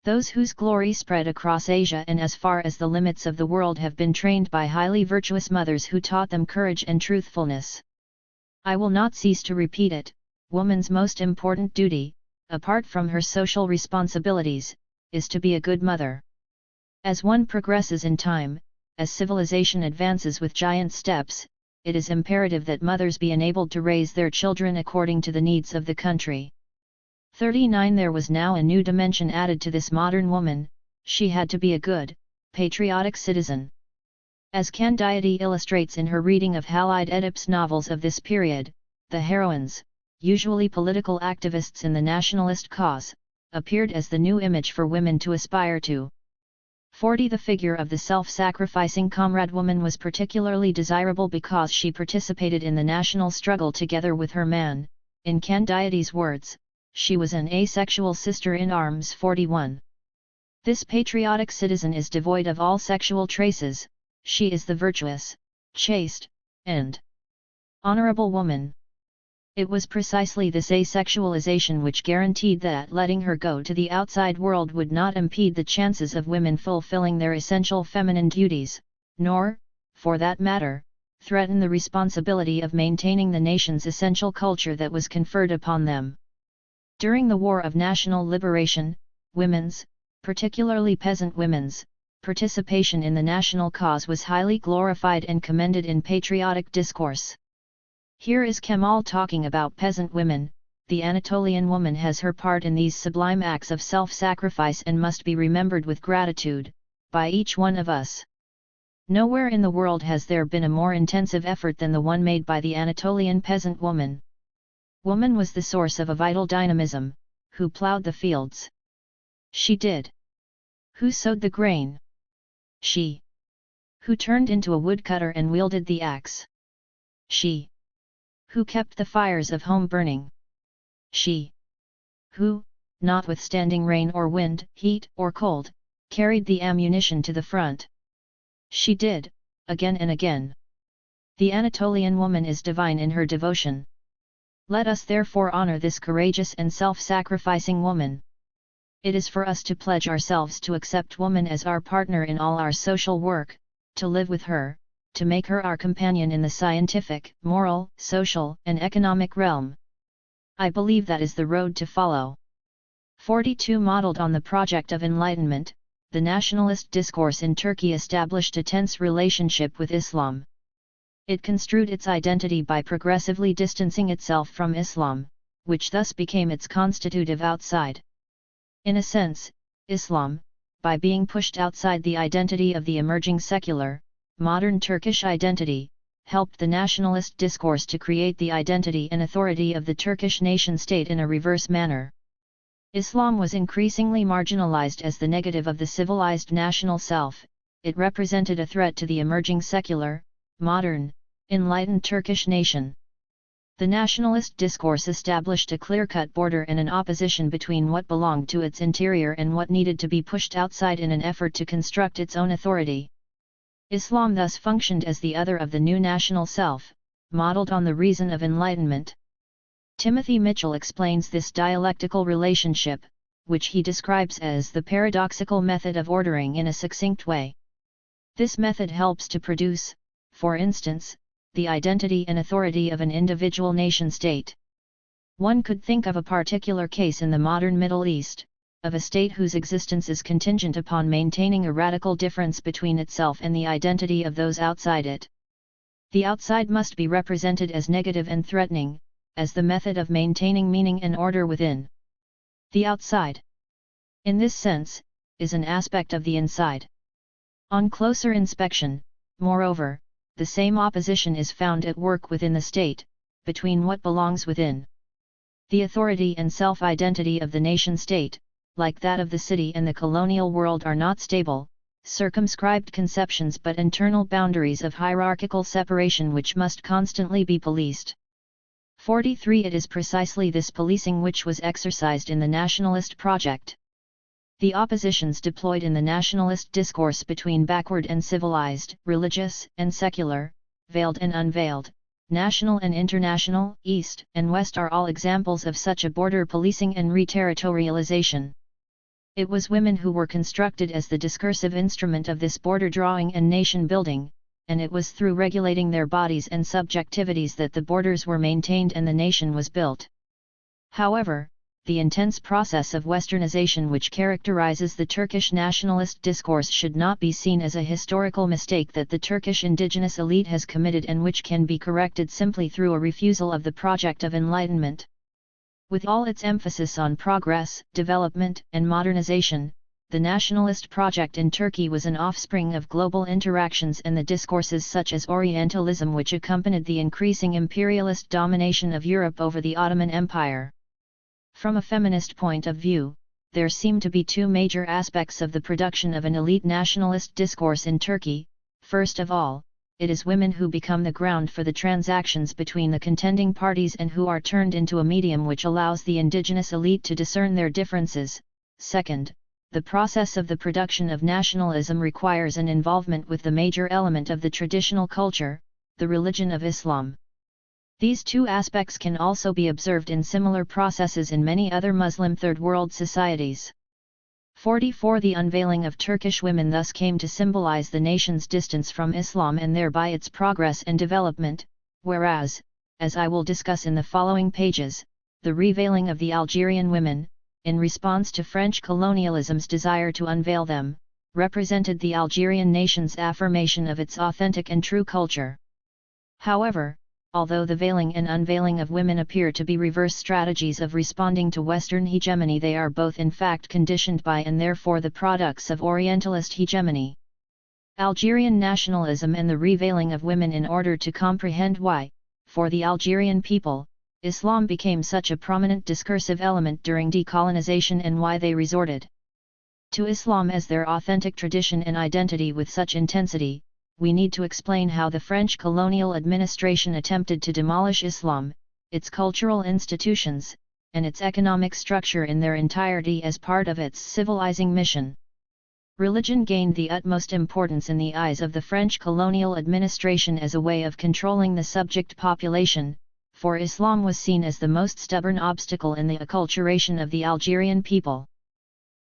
Those whose glory spread across Asia and as far as the limits of the world have been trained by highly virtuous mothers who taught them courage and truthfulness. I will not cease to repeat it, woman's most important duty, apart from her social responsibilities, is to be a good mother. As one progresses in time, as civilization advances with giant steps, it is imperative that mothers be enabled to raise their children according to the needs of the country. 39. There was now a new dimension added to this modern woman, she had to be a good, patriotic citizen. As Candide illustrates in her reading of Halide Edip's novels of this period, the heroines, usually political activists in the nationalist cause, appeared as the new image for women to aspire to. 40. The figure of the self-sacrificing comrade woman was particularly desirable because she participated in the national struggle together with her man. In Candide's words, she was an asexual sister in arms. 41. This patriotic citizen is devoid of all sexual traces, she is the virtuous, chaste, and honorable woman. It was precisely this asexualization which guaranteed that letting her go to the outside world would not impede the chances of women fulfilling their essential feminine duties, nor, for that matter, threaten the responsibility of maintaining the nation's essential culture that was conferred upon them. During the War of National Liberation, women's, particularly peasant women's, participation in the national cause was highly glorified and commended in patriotic discourse. Here is Kemal talking about peasant women. The Anatolian woman has her part in these sublime acts of self-sacrifice and must be remembered with gratitude, by each one of us. Nowhere in the world has there been a more intensive effort than the one made by the Anatolian peasant woman. Woman was the source of a vital dynamism, who plowed the fields. She did. Who sowed the grain? She. Who turned into a woodcutter and wielded the axe? She. Who kept the fires of home burning? She. Who, notwithstanding rain or wind, heat or cold, carried the ammunition to the front? She did, again and again. The Anatolian woman is divine in her devotion. Let us therefore honor this courageous and self-sacrificing woman. It is for us to pledge ourselves to accept woman as our partner in all our social work, to live with her, to make her our companion in the scientific, moral, social, and economic realm. I believe that is the road to follow. 42. Modeled on the project of enlightenment, the nationalist discourse in Turkey established a tense relationship with Islam. It construed its identity by progressively distancing itself from Islam, which thus became its constitutive outside. In a sense, Islam, by being pushed outside the identity of the emerging secular, modern Turkish identity, helped the nationalist discourse to create the identity and authority of the Turkish nation-state in a reverse manner. Islam was increasingly marginalized as the negative of the civilized national self. It represented a threat to the emerging secular, modern, enlightened Turkish nation. The nationalist discourse established a clear-cut border and an opposition between what belonged to its interior and what needed to be pushed outside in an effort to construct its own authority. Islam thus functioned as the other of the new national self, modeled on the reason of enlightenment. Timothy Mitchell explains this dialectical relationship, which he describes as the paradoxical method of ordering in a succinct way. This method helps to produce, for instance, the identity and authority of an individual nation-state. One could think of a particular case in the modern Middle East, of a state whose existence is contingent upon maintaining a radical difference between itself and the identity of those outside it. The outside must be represented as negative and threatening, as the method of maintaining meaning and order within. The outside, in this sense, is an aspect of the inside. On closer inspection, moreover, the same opposition is found at work within the state, between what belongs within. The authority and self-identity of the nation-state, like that of the city and the colonial world, are not stable, circumscribed conceptions but internal boundaries of hierarchical separation which must constantly be policed. 43. It is precisely this policing which was exercised in the nationalist project. The oppositions deployed in the nationalist discourse between backward and civilized, religious and secular, veiled and unveiled, national and international, east and west are all examples of such a border policing and reterritorialization. It was women who were constructed as the discursive instrument of this border drawing and nation building, and it was through regulating their bodies and subjectivities that the borders were maintained and the nation was built. However, the intense process of westernization which characterizes the Turkish nationalist discourse should not be seen as a historical mistake that the Turkish indigenous elite has committed and which can be corrected simply through a refusal of the project of enlightenment. With all its emphasis on progress, development, and modernization, the nationalist project in Turkey was an offspring of global interactions and the discourses such as Orientalism which accompanied the increasing imperialist domination of Europe over the Ottoman Empire. From a feminist point of view, there seem to be two major aspects of the production of an elite nationalist discourse in Turkey. First of all, it is women who become the ground for the transactions between the contending parties and who are turned into a medium which allows the indigenous elite to discern their differences. Second, the process of the production of nationalism requires an involvement with the major element of the traditional culture, the religion of Islam. These two aspects can also be observed in similar processes in many other Muslim Third World societies. 44. The unveiling of Turkish women thus came to symbolize the nation's distance from Islam and thereby its progress and development, whereas, as I will discuss in the following pages, the reveiling of the Algerian women, in response to French colonialism's desire to unveil them, represented the Algerian nation's affirmation of its authentic and true culture. However, although the veiling and unveiling of women appear to be reverse strategies of responding to Western hegemony, they are both in fact conditioned by and therefore the products of Orientalist hegemony. Algerian nationalism and the reveiling of women in order to comprehend why, for the Algerian people, Islam became such a prominent discursive element during decolonization and why they resorted to Islam as their authentic tradition and identity with such intensity. We need to explain how the French colonial administration attempted to demolish Islam, its cultural institutions, and its economic structure in their entirety as part of its civilizing mission. Religion gained the utmost importance in the eyes of the French colonial administration as a way of controlling the subject population, for Islam was seen as the most stubborn obstacle in the acculturation of the Algerian people.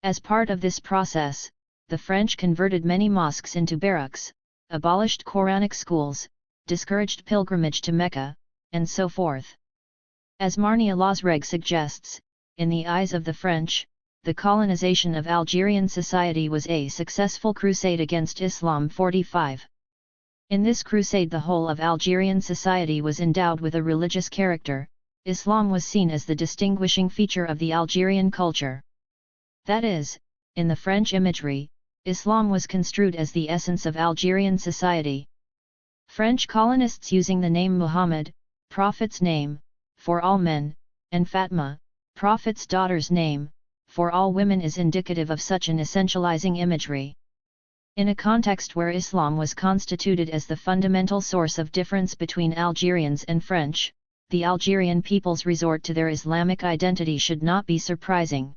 As part of this process, the French converted many mosques into barracks, abolished Quranic schools, discouraged pilgrimage to Mecca, and so forth. As Marnia Losreg suggests, in the eyes of the French, the colonization of Algerian society was a successful crusade against Islam. 45. In this crusade the whole of Algerian society was endowed with a religious character. Islam was seen as the distinguishing feature of the Algerian culture. That is, in the French imagery, Islam was construed as the essence of Algerian society. French colonists using the name Muhammad, Prophet's name, for all men, and Fatma, Prophet's daughter's name, for all women is indicative of such an essentializing imagery. In a context where Islam was constituted as the fundamental source of difference between Algerians and French, the Algerian people's resort to their Islamic identity should not be surprising.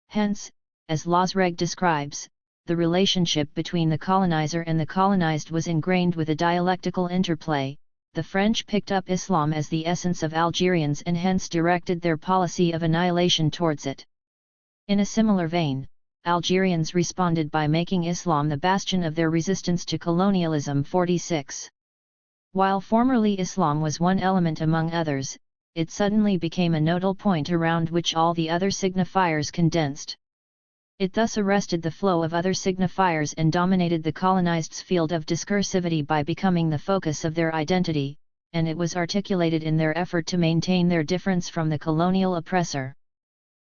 Hence, as Losreg describes, the relationship between the colonizer and the colonized was ingrained with a dialectical interplay. The French picked up Islam as the essence of Algerians and hence directed their policy of annihilation towards it. In a similar vein, Algerians responded by making Islam the bastion of their resistance to colonialism. 46. While formerly Islam was one element among others, it suddenly became a nodal point around which all the other signifiers condensed. It thus arrested the flow of other signifiers and dominated the colonized's field of discursivity by becoming the focus of their identity, and it was articulated in their effort to maintain their difference from the colonial oppressor.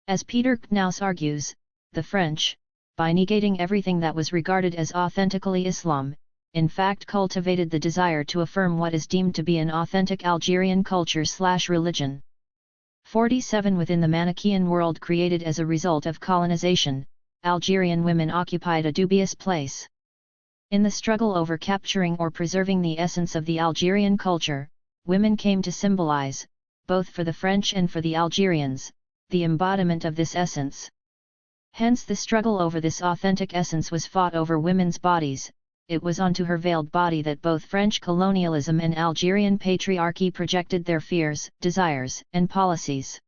As Peter Knaus argues, the French, by negating everything that was regarded as authentically Islam, in fact cultivated the desire to affirm what is deemed to be an authentic Algerian culture/religion. 47. Within the Manichaean world created as a result of colonization, Algerian women occupied a dubious place. In the struggle over capturing or preserving the essence of the Algerian culture, women came to symbolize, both for the French and for the Algerians, the embodiment of this essence. Hence the struggle over this authentic essence was fought over women's bodies. It was onto her veiled body that both French colonialism and Algerian patriarchy projected their fears, desires, and policies.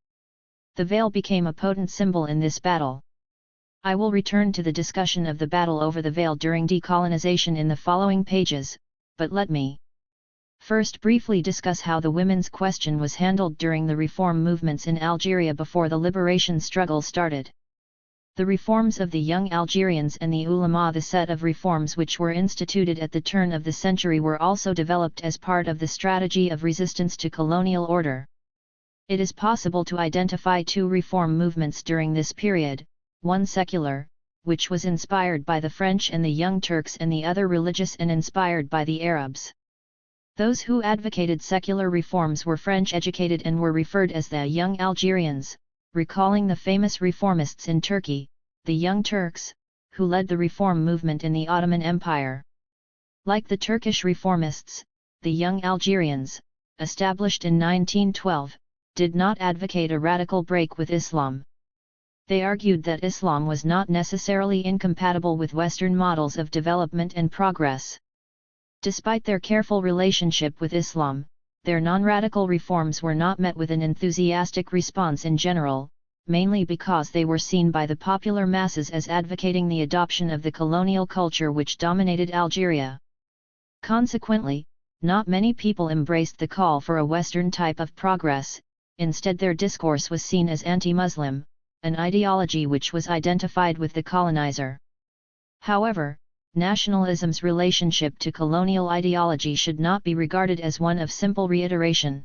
The veil became a potent symbol in this battle. I will return to the discussion of the battle over the veil during decolonization in the following pages, but let me first briefly discuss how the women's question was handled during the reform movements in Algeria before the liberation struggle started. The reforms of the young Algerians and the ulama. The set of reforms which were instituted at the turn of the century were also developed as part of the strategy of resistance to colonial order. It is possible to identify two reform movements during this period, one secular, which was inspired by the French and the Young Turks, and the other religious and inspired by the Arabs. Those who advocated secular reforms were French-educated and were referred as the Young Algerians, recalling the famous reformists in Turkey, the Young Turks, who led the reform movement in the Ottoman Empire. Like the Turkish reformists, the Young Algerians, established in 1912, did not advocate a radical break with Islam. They argued that Islam was not necessarily incompatible with Western models of development and progress. Despite their careful relationship with Islam, their non-radical reforms were not met with an enthusiastic response in general, mainly because they were seen by the popular masses as advocating the adoption of the colonial culture which dominated Algeria. Consequently, not many people embraced the call for a Western type of progress. Instead, their discourse was seen as anti-Muslim, an ideology which was identified with the colonizer. However, nationalism's relationship to colonial ideology should not be regarded as one of simple reiteration.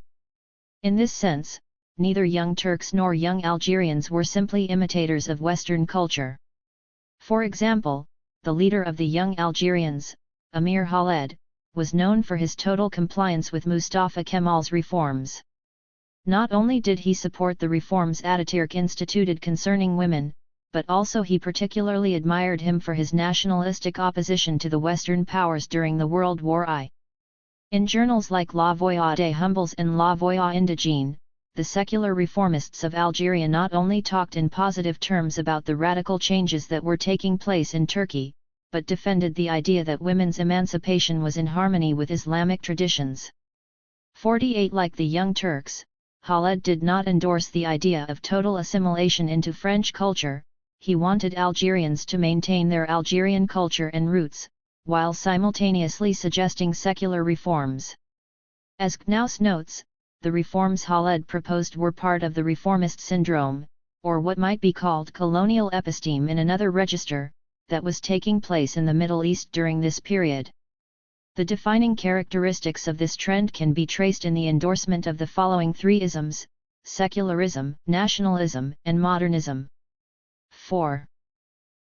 In this sense, neither Young Turks nor Young Algerians were simply imitators of Western culture. For example, the leader of the Young Algerians, Amir Khaled, was known for his total compliance with Mustafa Kemal's reforms. Not only did he support the reforms Ataturk instituted concerning women, but also he particularly admired him for his nationalistic opposition to the Western powers during the World War I. In journals like La Voix des Humbles and La Voix Indigène, the secular reformists of Algeria not only talked in positive terms about the radical changes that were taking place in Turkey, but defended the idea that women's emancipation was in harmony with Islamic traditions. 48. Like the Young Turks, Khaled did not endorse the idea of total assimilation into French culture. he wanted Algerians to maintain their Algerian culture and roots, while simultaneously suggesting secular reforms. As Knaus notes, the reforms Khaled proposed were part of the reformist syndrome, or what might be called colonial episteme in another register, that was taking place in the Middle East during this period. The defining characteristics of this trend can be traced in the endorsement of the following three isms: secularism, nationalism, and modernism. 4.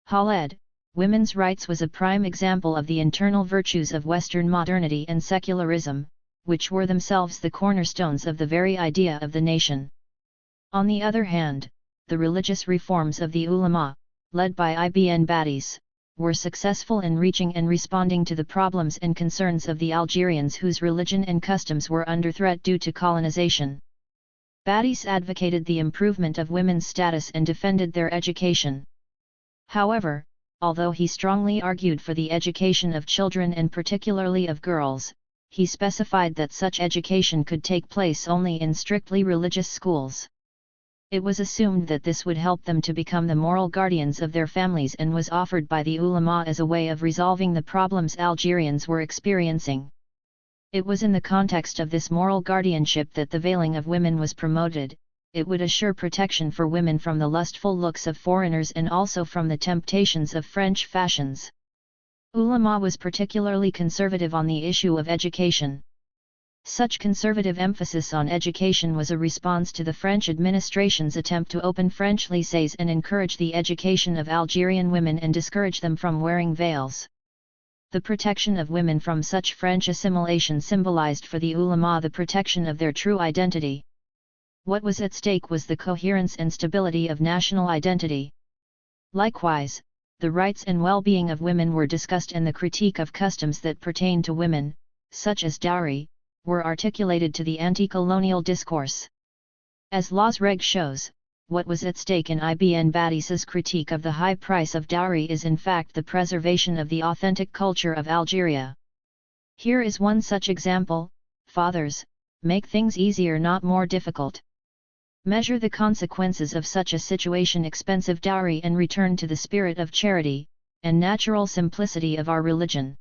Khaled, women's rights was a prime example of the internal virtues of Western modernity and secularism, which were themselves the cornerstones of the very idea of the nation. On the other hand, the religious reforms of the ulama, led by Ibn Battuta, were successful in reaching and responding to the problems and concerns of the Algerians whose religion and customs were under threat due to colonization. Battuta advocated the improvement of women's status and defended their education. However, although he strongly argued for the education of children and particularly of girls, he specified that such education could take place only in strictly religious schools. It was assumed that this would help them to become the moral guardians of their families and was offered by the ulama as a way of resolving the problems Algerians were experiencing. It was in the context of this moral guardianship that the veiling of women was promoted. It would assure protection for women from the lustful looks of foreigners and also from the temptations of French fashions. Ulama was particularly conservative on the issue of education. Such conservative emphasis on education was a response to the French administration's attempt to open French lycées and encourage the education of Algerian women and discourage them from wearing veils. The protection of women from such French assimilation symbolized for the ulama the protection of their true identity. What was at stake was the coherence and stability of national identity. Likewise, the rights and well-being of women were discussed and the critique of customs that pertain to women, such as dowry, were articulated to the anti-colonial discourse. As Law's Reg shows, what was at stake in Ibn Battuta's critique of the high price of dowry is in fact the preservation of the authentic culture of Algeria. Here is one such example: fathers, make things easier not more difficult. Measure the consequences of such a situation: expensive dowry, and return to the spirit of charity and natural simplicity of our religion.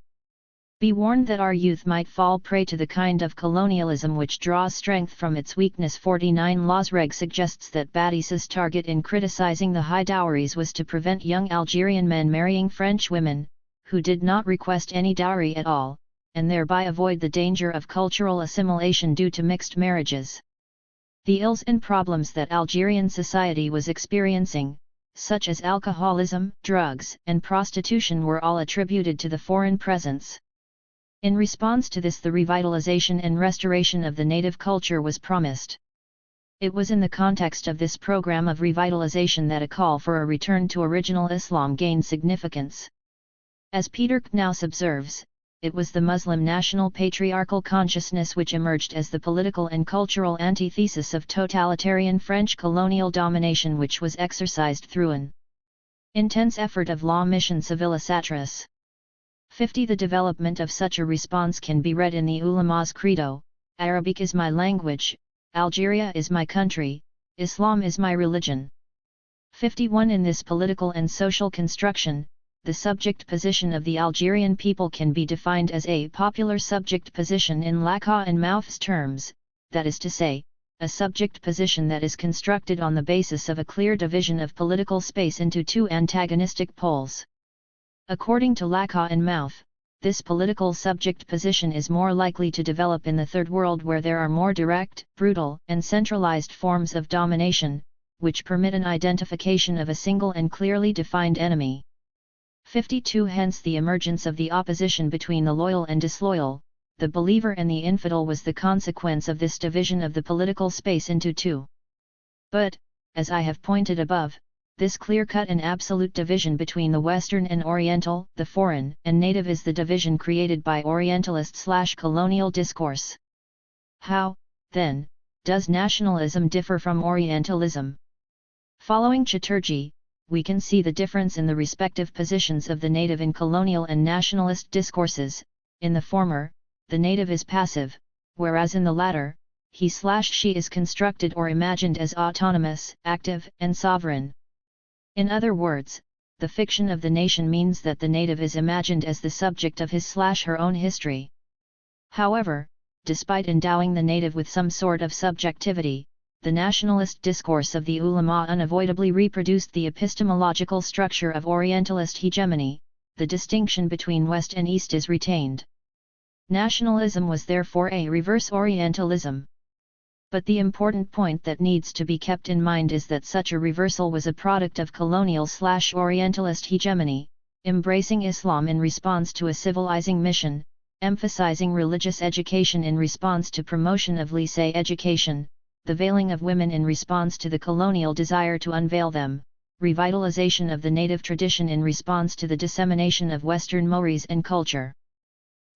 Be warned that our youth might fall prey to the kind of colonialism which draws strength from its weakness. 49 Law's Reg suggests that Battuta's target in criticizing the high dowries was to prevent young Algerian men marrying French women, who did not request any dowry at all, and thereby avoid the danger of cultural assimilation due to mixed marriages. The ills and problems that Algerian society was experiencing, such as alcoholism, drugs, and prostitution, were all attributed to the foreign presence. In response to this, the revitalization and restoration of the native culture was promised. It was in the context of this program of revitalization that a call for a return to original Islam gained significance. As Peter Knaus observes, it was the Muslim national patriarchal consciousness which emerged as the political and cultural antithesis of totalitarian French colonial domination, which was exercised through an intense effort of la mission civilisatrice. 50. The development of such a response can be read in the ulama's credo: Arabic is my language, Algeria is my country, Islam is my religion. 51. In this political and social construction, the subject position of the Algerian people can be defined as a popular subject position in Lacan and Mouffe's terms, that is to say, a subject position that is constructed on the basis of a clear division of political space into two antagonistic poles. According to Lacan and Mouffe, this political subject position is more likely to develop in the Third World, where there are more direct, brutal, and centralized forms of domination, which permit an identification of a single and clearly defined enemy. 52. Hence the emergence of the opposition between the loyal and disloyal, the believer and the infidel, was the consequence of this division of the political space into two. But, as I have pointed above, this clear-cut and absolute division between the Western and Oriental, the foreign and native, is the division created by Orientalist/colonial discourse. How, then, does nationalism differ from Orientalism? Following Chatterjee, we can see the difference in the respective positions of the native in colonial and nationalist discourses. In the former, the native is passive, whereas in the latter, he/she is constructed or imagined as autonomous, active, and sovereign. In other words, the fiction of the nation means that the native is imagined as the subject of his/her own history. However, despite endowing the native with some sort of subjectivity, the nationalist discourse of the ulama unavoidably reproduced the epistemological structure of Orientalist hegemony. The distinction between West and East is retained. Nationalism was therefore a reverse Orientalism. But the important point that needs to be kept in mind is that such a reversal was a product of colonial/Orientalist hegemony, embracing Islam in response to a civilizing mission, emphasizing religious education in response to promotion of lycée education, the veiling of women in response to the colonial desire to unveil them, revitalization of the native tradition in response to the dissemination of Western mores and culture.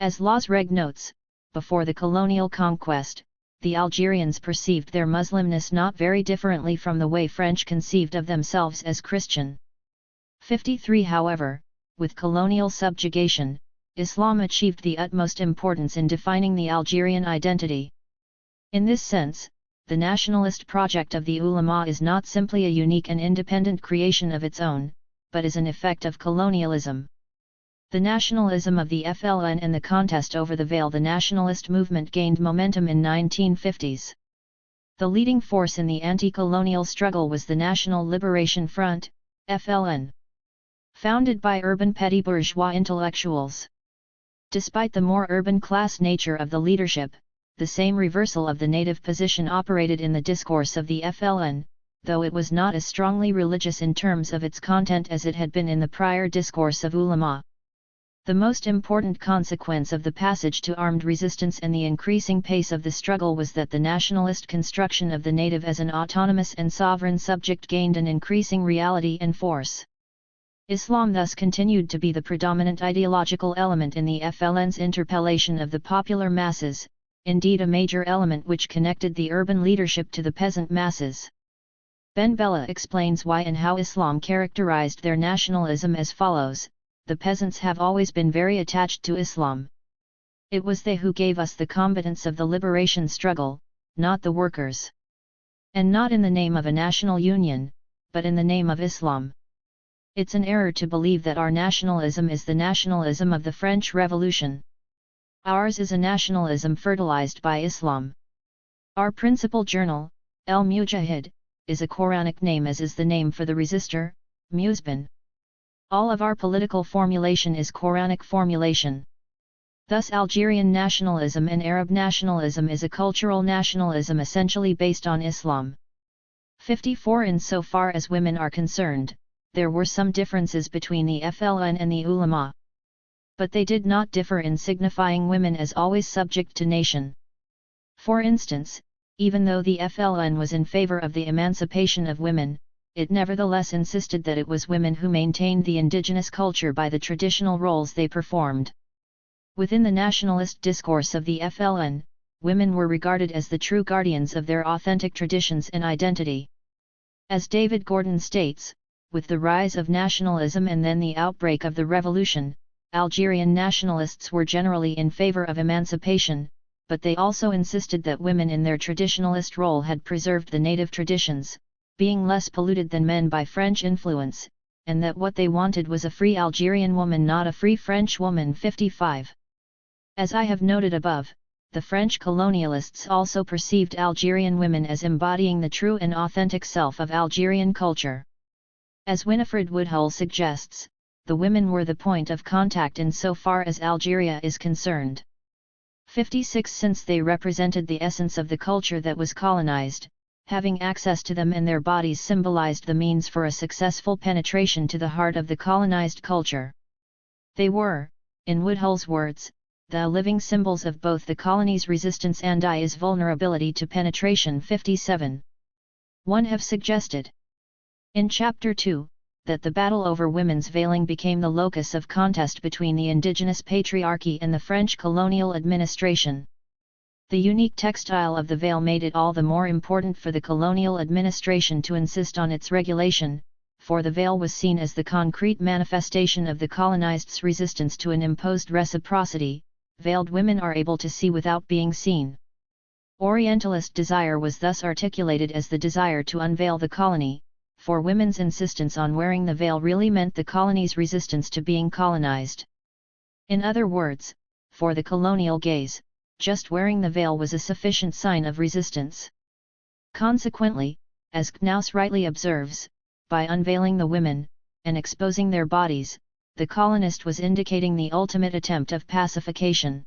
As Lazreg notes, before the colonial conquest, the Algerians perceived their Muslimness not very differently from the way French conceived of themselves as Christian. 53 However, with colonial subjugation, Islam achieved the utmost importance in defining the Algerian identity. In this sense, the nationalist project of the ulama is not simply a unique and independent creation of its own, but is an effect of colonialism. The nationalism of the FLN and the contest over the veil. The nationalist movement gained momentum in 1950s. The leading force in the anti-colonial struggle was the National Liberation Front, FLN. Founded by urban petty bourgeois intellectuals. Despite the more urban class nature of the leadership, the same reversal of the native position operated in the discourse of the FLN, though it was not as strongly religious in terms of its content as it had been in the prior discourse of ulama. The most important consequence of the passage to armed resistance and the increasing pace of the struggle was that the nationalist construction of the native as an autonomous and sovereign subject gained an increasing reality and force. Islam thus continued to be the predominant ideological element in the FLN's interpellation of the popular masses, indeed a major element which connected the urban leadership to the peasant masses. Ben Bella explains why and how Islam characterized their nationalism as follows: the peasants have always been very attached to Islam. It was they who gave us the combatants of the liberation struggle, not the workers. And not in the name of a national union, but in the name of Islam. It's an error to believe that our nationalism is the nationalism of the French Revolution. Ours is a nationalism fertilized by Islam. Our principal journal, El Mujahid, is a Quranic name, as is the name for the resistor, Musbin. All of our political formulation is Quranic formulation. Thus Algerian nationalism and Arab nationalism is a cultural nationalism essentially based on Islam. 54 Insofar as women are concerned, there were some differences between the FLN and the ulama. But they did not differ in signifying women as always subject to nation. For instance, even though the FLN was in favor of the emancipation of women, it nevertheless insisted that it was women who maintained the indigenous culture by the traditional roles they performed. Within the nationalist discourse of the FLN, women were regarded as the true guardians of their authentic traditions and identity. As David Gordon states, with the rise of nationalism and then the outbreak of the revolution, Algerian nationalists were generally in favor of emancipation, but they also insisted that women in their traditionalist role had preserved the native traditions, being less polluted than men by French influence, and that what they wanted was a free Algerian woman, not a free French woman. 55. As I have noted above, the French colonialists also perceived Algerian women as embodying the true and authentic self of Algerian culture. As Winifred Woodhull suggests, the women were the point of contact in so far as Algeria is concerned. 56 Since they represented the essence of the culture that was colonized, having access to them and their bodies symbolized the means for a successful penetration to the heart of the colonized culture. They were, in Woodhull's words, the living symbols of both the colony's resistance and its vulnerability to penetration. 57. One have suggested, in Chapter 2, that the battle over women's veiling became the locus of contest between the indigenous patriarchy and the French colonial administration. The unique textile of the veil made it all the more important for the colonial administration to insist on its regulation, for the veil was seen as the concrete manifestation of the colonized's resistance to an imposed reciprocity. Veiled women are able to see without being seen. Orientalist desire was thus articulated as the desire to unveil the colony. for women's insistence on wearing the veil really meant the colony's resistance to being colonized. In other words, for the colonial gaze, just wearing the veil was a sufficient sign of resistance. Consequently, as Knaus rightly observes, by unveiling the women, and exposing their bodies, the colonist was indicating the ultimate attempt of pacification.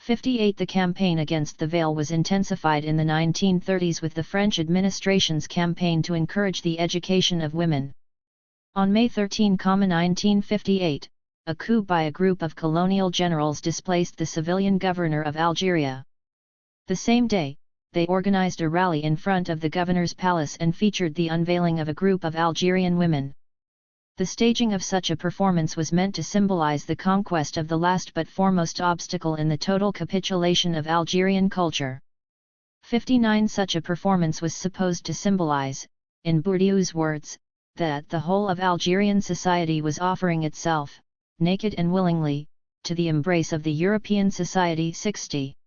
58 The campaign against the veil was intensified in the 1930s with the French administration's campaign to encourage the education of women. On May 13, 1958, a coup by a group of colonial generals displaced the civilian governor of Algeria. The same day, they organized a rally in front of the governor's palace and featured the unveiling of a group of Algerian women. The staging of such a performance was meant to symbolize the conquest of the last but foremost obstacle in the total capitulation of Algerian culture. 59 Such a performance was supposed to symbolize, in Bourdieu's words, that the whole of Algerian society was offering itself, naked and willingly, to the embrace of the European society. 60.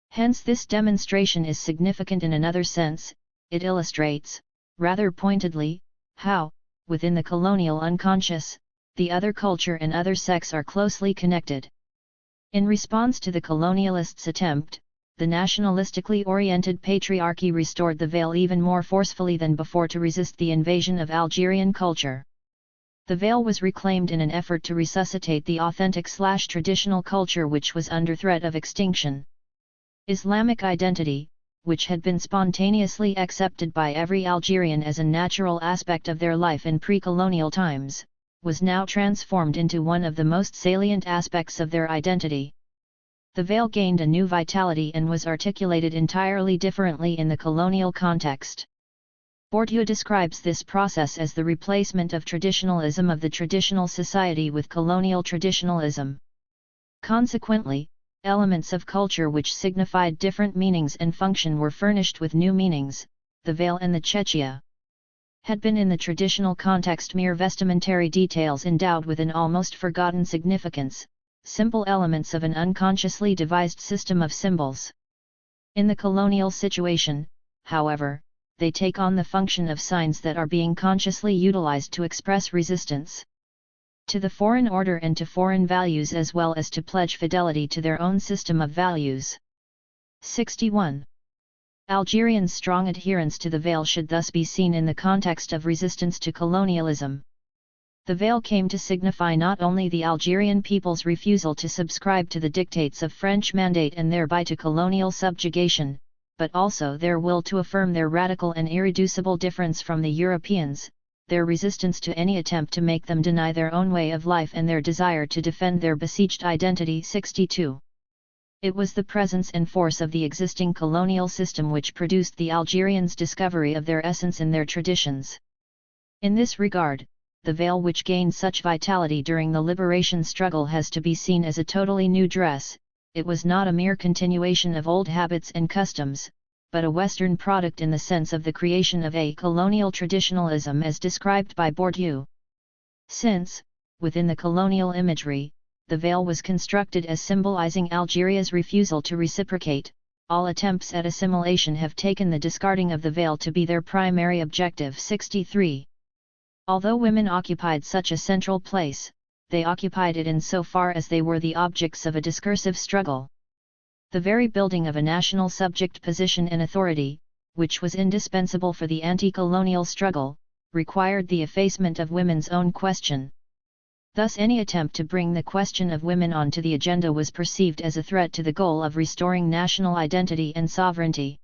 Hence this demonstration is significant in another sense. It illustrates, rather pointedly, how, within the colonial unconscious, the other culture and other sex are closely connected. In response to the colonialists' attempt, the nationalistically oriented patriarchy restored the veil even more forcefully than before to resist the invasion of Algerian culture. The veil was reclaimed in an effort to resuscitate the authentic/traditional culture which was under threat of extinction. Islamic identity, which had been spontaneously accepted by every Algerian as a natural aspect of their life in pre-colonial times, was now transformed into one of the most salient aspects of their identity. The veil gained a new vitality and was articulated entirely differently in the colonial context. Bourdieu describes this process as the replacement of traditionalism of the traditional society with colonial traditionalism. Consequently, elements of culture which signified different meanings and function were furnished with new meanings. The veil and the chechia had been in the traditional context mere vestimentary details endowed with an almost forgotten significance, simple elements of an unconsciously devised system of symbols. In the colonial situation, however, they take on the function of signs that are being consciously utilized to express resistance to the foreign order and to foreign values as well as to pledge fidelity to their own system of values. 61. Algerians' strong adherence to the veil should thus be seen in the context of resistance to colonialism. The veil came to signify not only the Algerian people's refusal to subscribe to the dictates of French mandate and thereby to colonial subjugation, but also their will to affirm their radical and irreducible difference from the Europeans, their resistance to any attempt to make them deny their own way of life and their desire to defend their besieged identity. 62. It was the presence and force of the existing colonial system which produced the Algerians' discovery of their essence and their traditions. In this regard, the veil which gained such vitality during the liberation struggle has to be seen as a totally new dress. It was not a mere continuation of old habits and customs, but a Western product in the sense of the creation of a colonial traditionalism as described by Bourdieu. Since, within the colonial imagery, the veil was constructed as symbolizing Algeria's refusal to reciprocate, all attempts at assimilation have taken the discarding of the veil to be their primary objective. 63. Although women occupied such a central place, they occupied it in so far as they were the objects of a discursive struggle. The very building of a national subject position and authority, which was indispensable for the anti-colonial struggle, required the effacement of women's own question. Thus any attempt to bring the question of women onto the agenda was perceived as a threat to the goal of restoring national identity and sovereignty.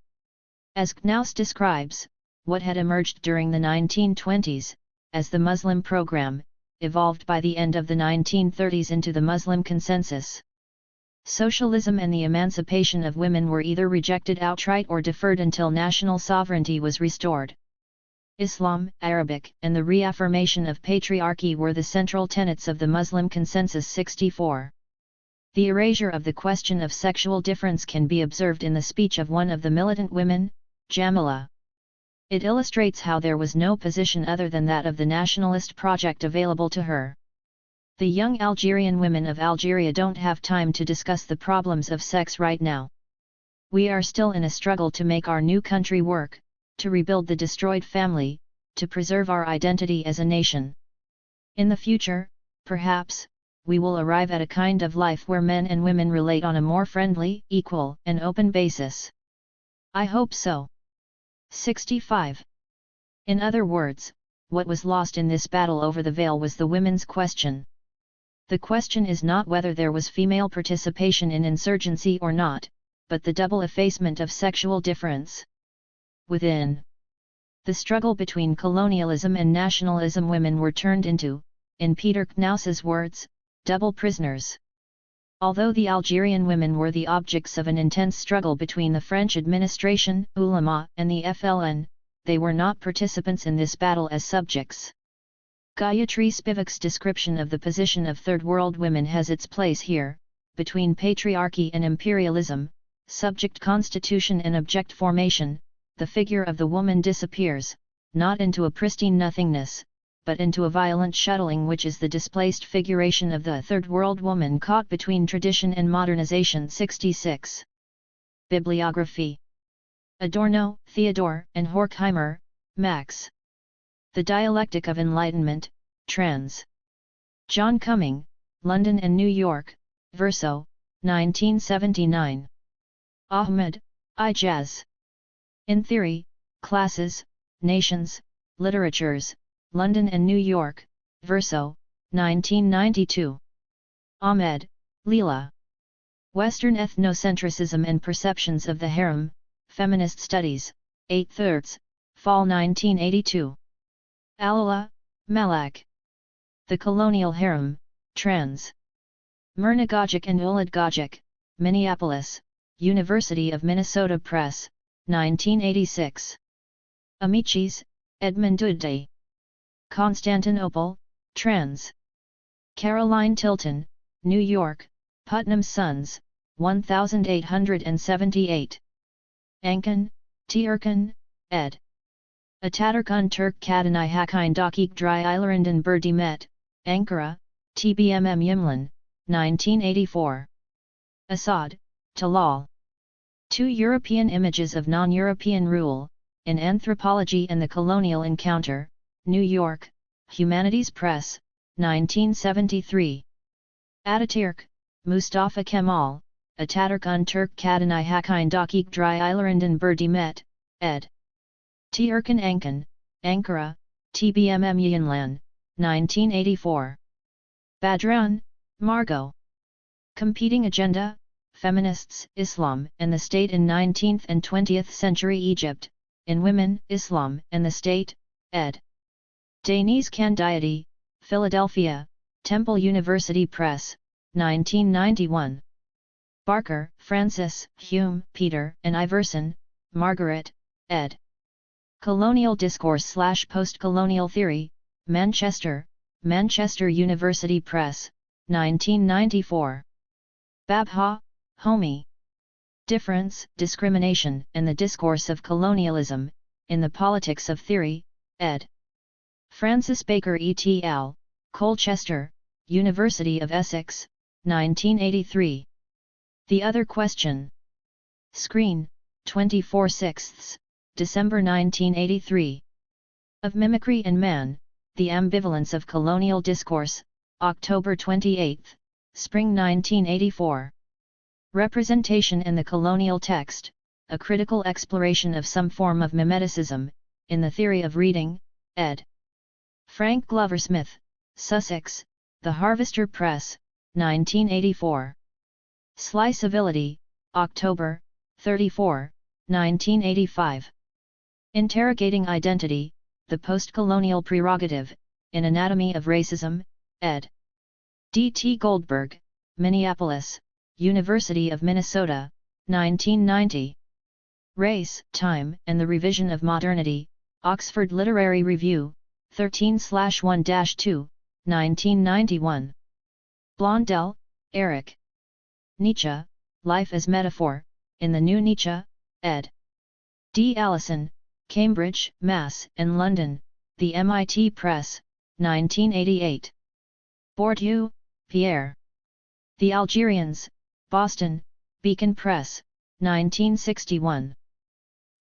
As Knaus describes, what had emerged during the 1920s, as the Muslim program, evolved by the end of the 1930s into the Muslim consensus. Socialism and the emancipation of women were either rejected outright or deferred until national sovereignty was restored. Islam, Arabic, and the reaffirmation of patriarchy were the central tenets of the Muslim consensus. 64. The erasure of the question of sexual difference can be observed in the speech of one of the militant women, Jamila. It illustrates how there was no position other than that of the nationalist project available to her. The young Algerian women of Algeria don't have time to discuss the problems of sex right now. We are still in a struggle to make our new country work, to rebuild the destroyed family, to preserve our identity as a nation. In the future, perhaps, we will arrive at a kind of life where men and women relate on a more friendly, equal, and open basis. I hope so. 65. In other words, what was lost in this battle over the veil was the women's question. The question is not whether there was female participation in insurgency or not, but the double effacement of sexual difference. Within the struggle between colonialism and nationalism, women were turned into, in Peter Knaus's words, double prisoners. Although the Algerian women were the objects of an intense struggle between the French administration, ulama, and the FLN, they were not participants in this battle as subjects. Gayatri Spivak's description of the position of Third World women has its place here, between patriarchy and imperialism, subject constitution and object formation. The figure of the woman disappears, not into a pristine nothingness, but into a violent shuttling, which is the displaced figuration of the Third World woman caught between tradition and modernization. 66. Bibliography. Adorno, Theodore, and Horkheimer, Max. The Dialectic of Enlightenment, trans. John Cumming, London and New York, Verso, 1979. Ahmed, Ijaz. In Theory, Classes, Nations, Literatures, London and New York, Verso, 1992. Ahmed, Leela. Western Ethnocentrism and Perceptions of the Harem, Feminist Studies, 8/3, Fall 1982. Alala, Malak. The Colonial Harem, trans. Myrna Gogic and Ulad Gogic, Minneapolis, University of Minnesota Press, 1986. Amichis, Edmund Dudley. Constantinople, trans. Caroline Tilton, New York, Putnam Sons, 1878. Ankan, Tierkan, ed. Ataturkun Turk Kadınay Hakkın Dakik Dry Ilarından Berdimet, Ankara, TBMM Yimlin, 1984. Assad, Talal. Two European Images of Non-European Rule, in Anthropology and the Colonial Encounter, New York, Humanities Press, 1973. Ataturk, Mustafa Kemal, Ataturkun Turk Kadınay Hakkın Dakik Dry Ilarından Berdimet, ed. Tierkan Ankan, Ankara, TBMM Yayınlan, 1984. Badran, Margot. Competing Agenda, Feminists, Islam, and the State in 19th and 20th Century Egypt, in Women, Islam, and the State, ed. Denise Candiati, Philadelphia, Temple University Press, 1991. Barker, Francis, Hume, Peter, and Iverson, Margaret, ed. Colonial Discourse/Post-Colonial Theory, Manchester, Manchester University Press, 1994. Babha, Homi. Difference, Discrimination, and the Discourse of Colonialism, in the Politics of Theory, ed. Francis Baker et al., Colchester, University of Essex, 1983. The Other Question. Screen, 24/6, December 1983. Of Mimicry and Man, The Ambivalence of Colonial Discourse, October 28, Spring 1984. Representation in the Colonial Text, A Critical Exploration of Some Form of Mimeticism, in the Theory of Reading, ed. Frank Glover Smith, Sussex, The Harvester Press, 1984. Sly Civility, October, 34, 1985. Interrogating Identity, The Postcolonial Prerogative, in Anatomy of Racism, ed. D. T. Goldberg, Minneapolis, University of Minnesota, 1990. Race, Time, and the Revision of Modernity, Oxford Literary Review, 13/1-2, 1991. Blondel, Eric. Nietzsche, Life as Metaphor, in the New Nietzsche, ed. D. Allison, Cambridge, Mass. and London, The MIT Press, 1988. Bourdieu, Pierre. The Algerians, Boston, Beacon Press, 1961.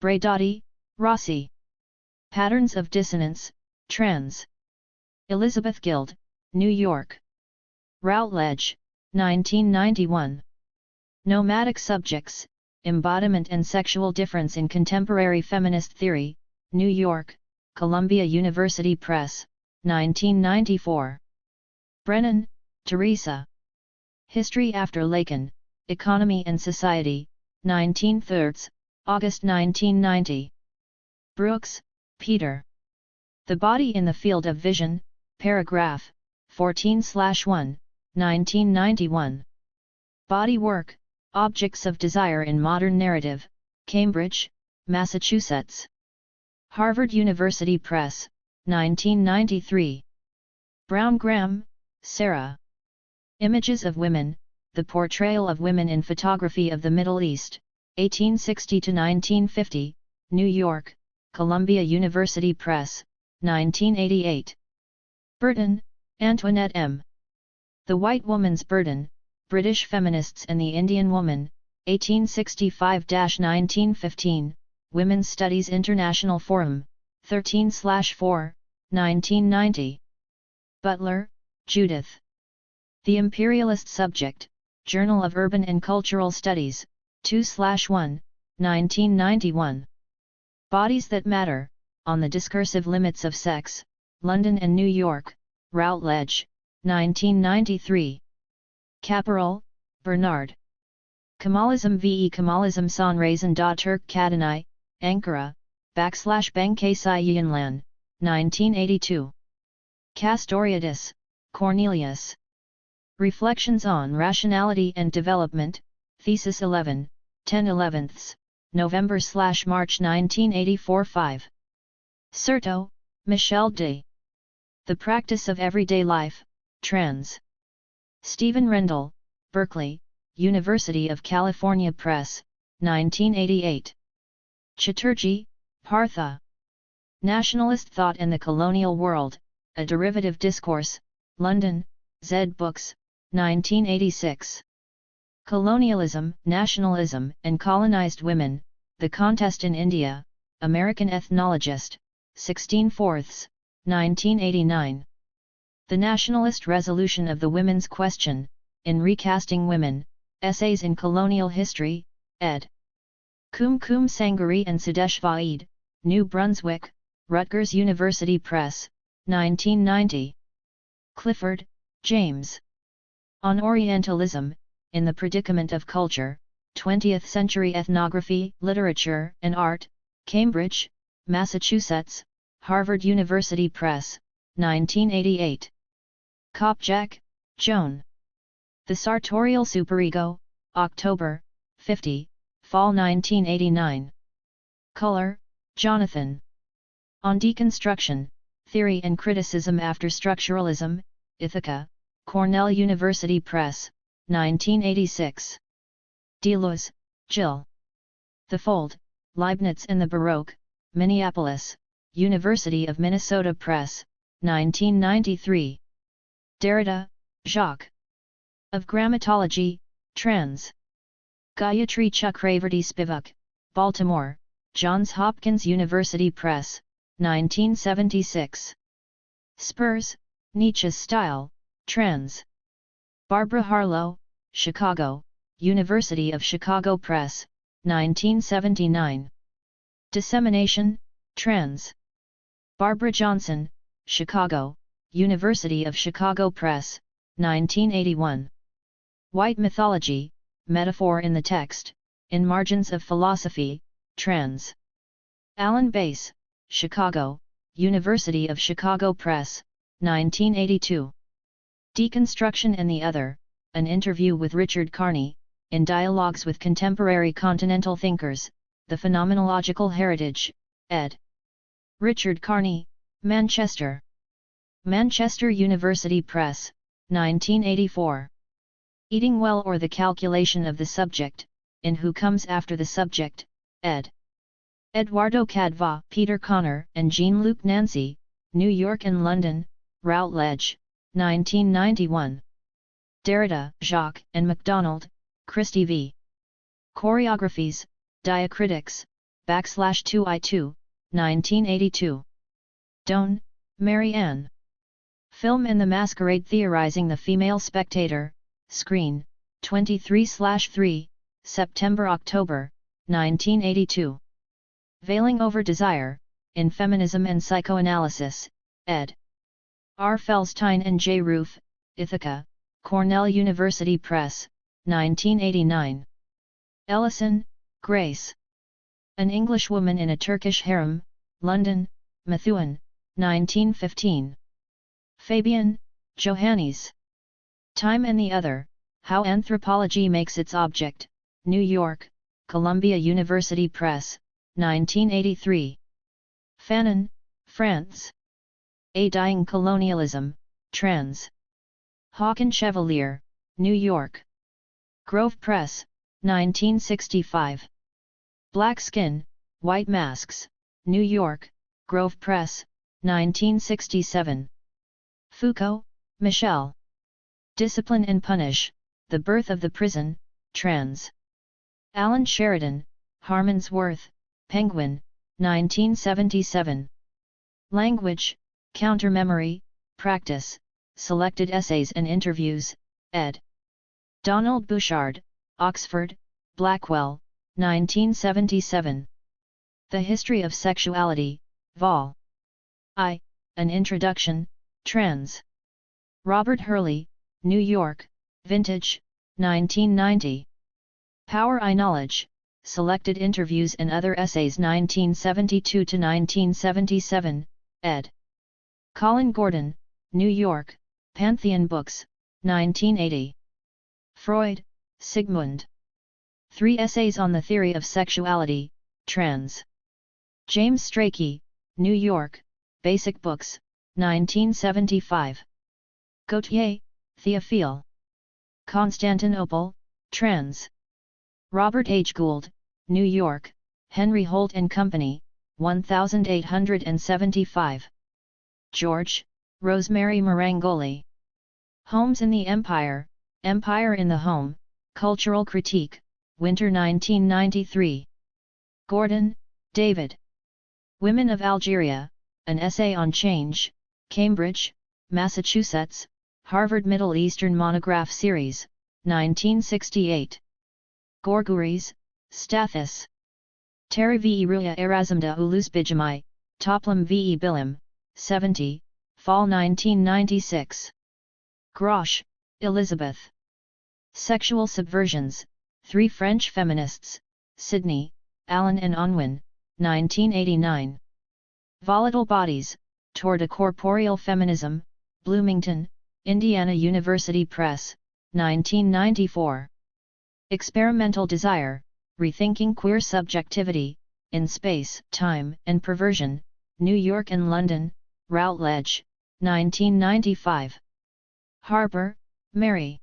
Bradotti, Rossi. Patterns of Dissonance, Trends. Elizabeth Guild, New York. Routledge, 1991. Nomadic Subjects, Embodiment and Sexual Difference in Contemporary Feminist Theory, New York, Columbia University Press, 1994. Brennan, Teresa. History After Lacan, Economy and Society, 1930s, August 1990. Brooks, Peter. The Body in the Field of Vision, paragraph, 14/1, 1991. Body Work, Objects of Desire in Modern Narrative, Cambridge, Massachusetts. Harvard University Press, 1993. Brown Graham, Sarah. Images of Women, The Portrayal of Women in Photography of the Middle East, 1860 to 1950, New York, Columbia University Press, 1988. Burton, Antoinette M. The White Woman's Burden, British Feminists and the Indian Woman, 1865-1915, Women's Studies International Forum, 13/4, 1990. Butler, Judith. The Imperialist Subject, Journal of Urban and Cultural Studies, 2/1, 1991. Bodies That Matter, On the Discursive Limits of Sex, London and New York, Routledge, 1993. Caporal, Bernard. Kemalism ve Kemalism son raison Türk Kadınay, Ankara, /Bankasy Yayınlan, 1982. Castoriadis, Cornelius. Reflections on Rationality and Development, Thesis 11, 10/11, November/March 1984 5. Certeau, Michel D. The Practice of Everyday Life, Trans. Stephen Rendell, Berkeley, University of California Press, 1988. Chatterjee, Partha. Nationalist Thought and the Colonial World, A Derivative Discourse, London, Zed Books, 1986. Colonialism, Nationalism, and Colonized Women, The Contest in India, American Ethnologist, 16/4, 1989. The Nationalist Resolution of the Women's Question, in Recasting Women, Essays in Colonial History, ed. Kumkum Sangari and Sudesh Vaid, New Brunswick, Rutgers University Press, 1990. Clifford, James. On Orientalism, in the Predicament of Culture, 20th Century Ethnography, Literature, and Art, Cambridge, Massachusetts, Harvard University Press, 1988. Kopjak, Joan. The Sartorial Superego, October, 50, Fall 1989. Culler, Jonathan. On Deconstruction, Theory and Criticism After Structuralism, Ithaca, Cornell University Press, 1986. Deleuze, Jill. The Fold, Leibniz and the Baroque, Minneapolis, University of Minnesota Press, 1993. Derrida, Jacques. Of Grammatology, Trans. Gayatri Chakravarti Spivak, Baltimore, Johns Hopkins University Press, 1976. Spurs, Nietzsche's Style, Trans. Barbara Harlow, Chicago, University of Chicago Press, 1979. Dissemination, Trans. Barbara Johnson, Chicago, University of Chicago Press, 1981. White Mythology, Metaphor in the Text, in Margins of Philosophy, Trans. Alan Bass, Chicago, University of Chicago Press, 1982. Deconstruction and the Other, an interview with Richard Carney, in Dialogues with Contemporary Continental Thinkers, The Phenomenological Heritage, ed. Richard Carney, Manchester. Manchester University Press, 1984. Eating Well or the Calculation of the Subject, in Who Comes After the Subject, ed. Eduardo Cadva, Peter Connor and Jean-Luc Nancy, New York and London, Routledge, 1991. Derrida, Jacques, and MacDonald, Christy v. Choreographies, Diacritics, /2I2, 1982. Doan, Mary Ann. Film and the Masquerade theorizing the female spectator, Screen, 23/3, September-October, 1982. Veiling Over Desire, in Feminism and Psychoanalysis, ed. R. Felstein and J. Roof, Ithaca, Cornell University Press, 1989. Ellison, Grace. An Englishwoman in a Turkish Harem, London, Methuen, 1915. Fabian, Johannes. Time and the Other, How Anthropology Makes Its Object, New York, Columbia University Press, 1983. Fanon, France. A Dying Colonialism, Trans. Hawken Chevalier, New York. Grove Press, 1965. Black Skin, White Masks, New York, Grove Press, 1967. Foucault, Michel. Discipline and Punish, The Birth of the Prison, Trans. Alan Sheridan, Harmonsworth, Penguin, 1977. Language, Counter-Memory, Practice, Selected Essays and Interviews, ed. Donald Bouchard, Oxford, Blackwell, 1977. The History of Sexuality, Vol. I, An Introduction, Trans. Robert Hurley, New York, Vintage, 1990. Power I Knowledge, Selected Interviews and Other Essays 1972–1977, ed. Colin Gordon, New York, Pantheon Books, 1980. Freud, Sigmund. 3 Essays on the Theory of Sexuality, Trans. James Strachey, New York, Basic Books, 1975. Gautier, Théophile. Constantinople, Trans. Robert H. Gould, New York, Henry Holt and Company, 1875. George, Rosemary Marangoli. Homes in the Empire, Empire in the Home, Cultural Critique, Winter 1993. Gordon, David. Women of Algeria, An Essay on Change, Cambridge, Massachusetts, Harvard Middle Eastern Monograph Series, 1968. Gorguris, Stathis. Terry ve Ruya Erasmda Ulusbijamai, Toplam ve Bilim, 70, Fall 1996. Grosh, Elizabeth. Sexual Subversions, 3 French Feminists, Sydney, Allen and Unwin, 1989. Volatile Bodies, Toward a Corporeal Feminism, Bloomington, Indiana University Press, 1994. Experimental Desire, Rethinking Queer Subjectivity, in Space, Time and Perversion, New York and London, Routledge, 1995. Harper, Mary.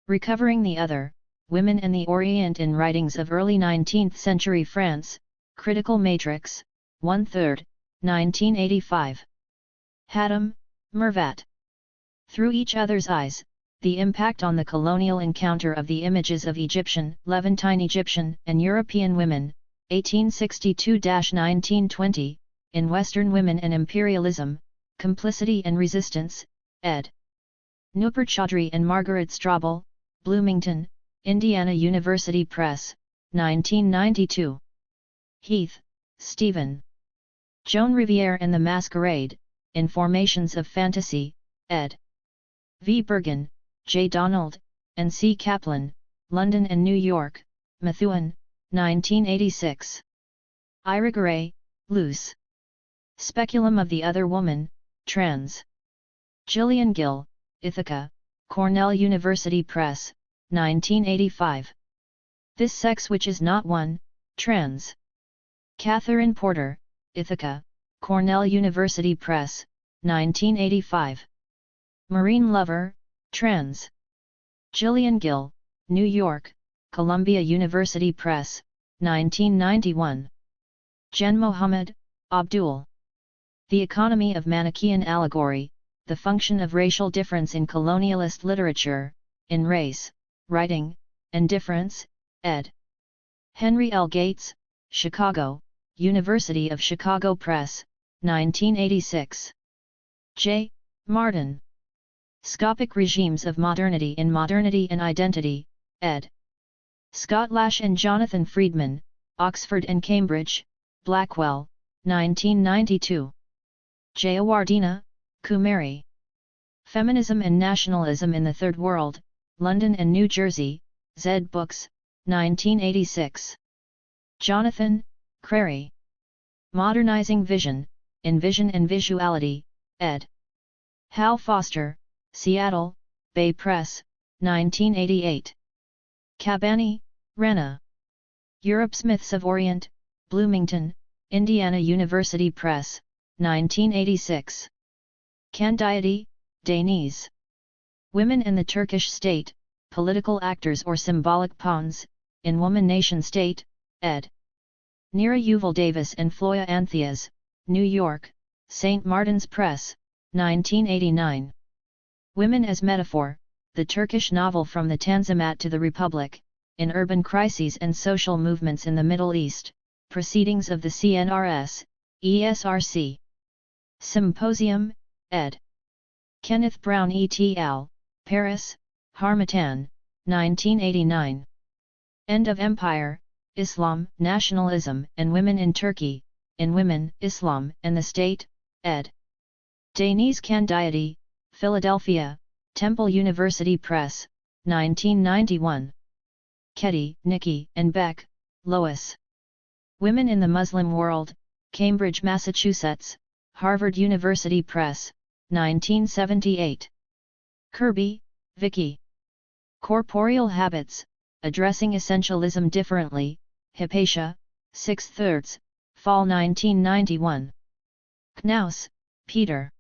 Recovering the Other, Women and the Orient in Writings of Early 19th Century France, Critical Matrix, 1/3, 1985. Haddam, Mervat. Through Each Other's Eyes, The Impact on the Colonial Encounter of the Images of Egyptian, Levantine Egyptian and European Women, 1862–1920, in Western Women and Imperialism, Complicity and Resistance, ed. Nupur Chaudhry and Margaret Strobel, Bloomington, Indiana University Press, 1992. Heath, Stephen. Joan Riviere and the Masquerade, in Formations of Fantasy, ed. V. Bergen, J. Donald, and C. Kaplan, London and New York, Methuen, 1986. Irigaray, Luce. Speculum of the Other Woman, Trans. Gillian Gill, Ithaca, Cornell University Press, 1985. This Sex Which Is Not One, Trans. Catherine Porter, Ithaca, Cornell University Press, 1985. Marine Lover, Trans. Gillian Gill, New York, Columbia University Press, 1991. Jen Mohammed, Abdul. The Economy of Manichaean Allegory, The Function of Racial Difference in Colonialist Literature, in Race, Writing, and Difference, ed. Henry L. Gates, Chicago, University of Chicago Press, 1986. J. Martin. Scopic Regimes of Modernity in Modernity and Identity, ed. Scott Lash and Jonathan Friedman, Oxford and Cambridge, Blackwell, 1992. Jayawardena, Kumari. Feminism and Nationalism in the Third World, London and New Jersey, Zed Books, 1986. Jonathan, Crary. Modernizing Vision, in Vision and Visuality, ed. Hal Foster, Seattle, Bay Press, 1988. Cabani, Rena. Europe's Myths of Orient, Bloomington, Indiana University Press, 1986. Candiati, Deniz. Women and the Turkish State, Political Actors or Symbolic Pawns, in Woman Nation State, ed. Nira Yuval Davis and Floya Anthias, New York, St. Martin's Press, 1989. Women as Metaphor, the Turkish novel From the Tanzimat to the Republic, in Urban Crises and Social Movements in the Middle East, Proceedings of the CNRS, ESRC. Symposium, ed. Kenneth Brown et al., Paris, Harmattan, 1989. End of Empire, Islam, Nationalism and Women in Turkey, in Women, Islam and the State, ed. Deniz Candiati, Philadelphia, Temple University Press, 1991. Keddy, Nikki, and Beck, Lois. Women in the Muslim World, Cambridge, Massachusetts, Harvard University Press, 1978. Kirby, Vicky. Corporeal Habits, Addressing Essentialism Differently, Hypatia, 6/3, Fall 1991. Knaus, Peter.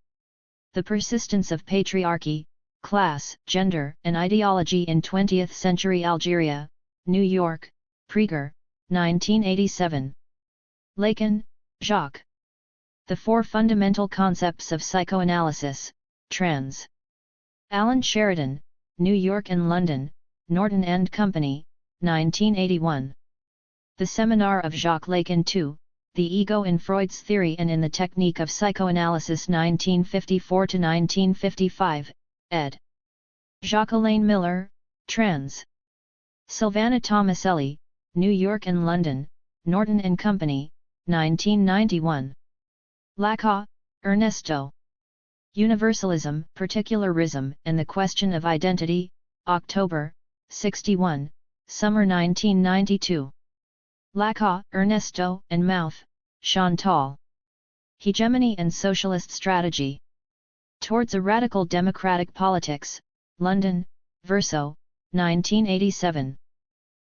The Persistence of Patriarchy, Class, Gender, and Ideology in 20th Century Algeria, New York, Praeger, 1987. Lacan, Jacques. The Four Fundamental Concepts of Psychoanalysis, Trans. Alan Sheridan, New York and London, Norton and Company, 1981. The Seminar of Jacques Lacan II, The Ego in Freud's Theory and in the Technique of Psychoanalysis 1954–1955, ed. Jacques-Alain Miller, trans. Silvana Tomaselli, New York and London, Norton and Company, 1991. Lacan, Ernesto. Universalism, Particularism and the Question of Identity, October, 61, Summer 1992. Lacan, Ernesto, and Mouth, Chantal. Hegemony and Socialist Strategy. Towards a Radical Democratic Politics, London, Verso, 1987.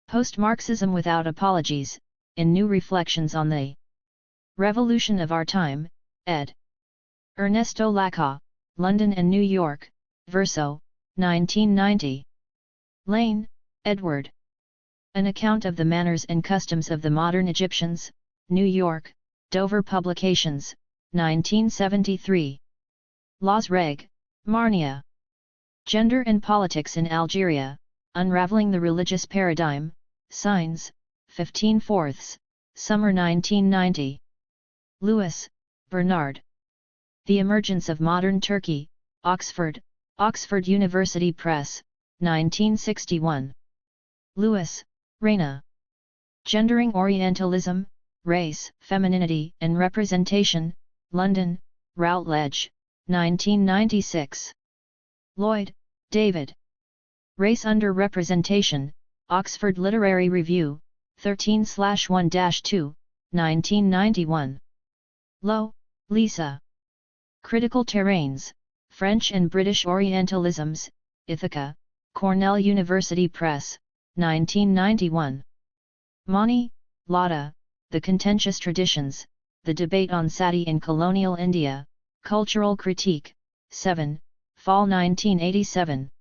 Post-Marxism Without Apologies, in New Reflections on the Revolution of Our Time, ed. Ernesto Lacan, London and New York, Verso, 1990. Lane, Edward. An Account of the Manners and Customs of the Modern Egyptians, New York, Dover Publications, 1973. Laws Reg, Marnia. Gender and Politics in Algeria, Unraveling the Religious Paradigm, Signs, 15/4, Summer 1990. Lewis, Bernard. The Emergence of Modern Turkey, Oxford, Oxford University Press, 1961. Lewis, Reina. Gendering Orientalism, Race, Femininity and Representation, London, Routledge, 1996. Lloyd, David. Race Under Representation, Oxford Literary Review, 13/1-2, 1991. Lowe, Lisa. Critical Terrains, French and British Orientalisms, Ithaca, Cornell University Press, 1991. Mani, Lada, The Contentious Traditions, The Debate on Sati in Colonial India, Cultural Critique, 7, Fall 1987.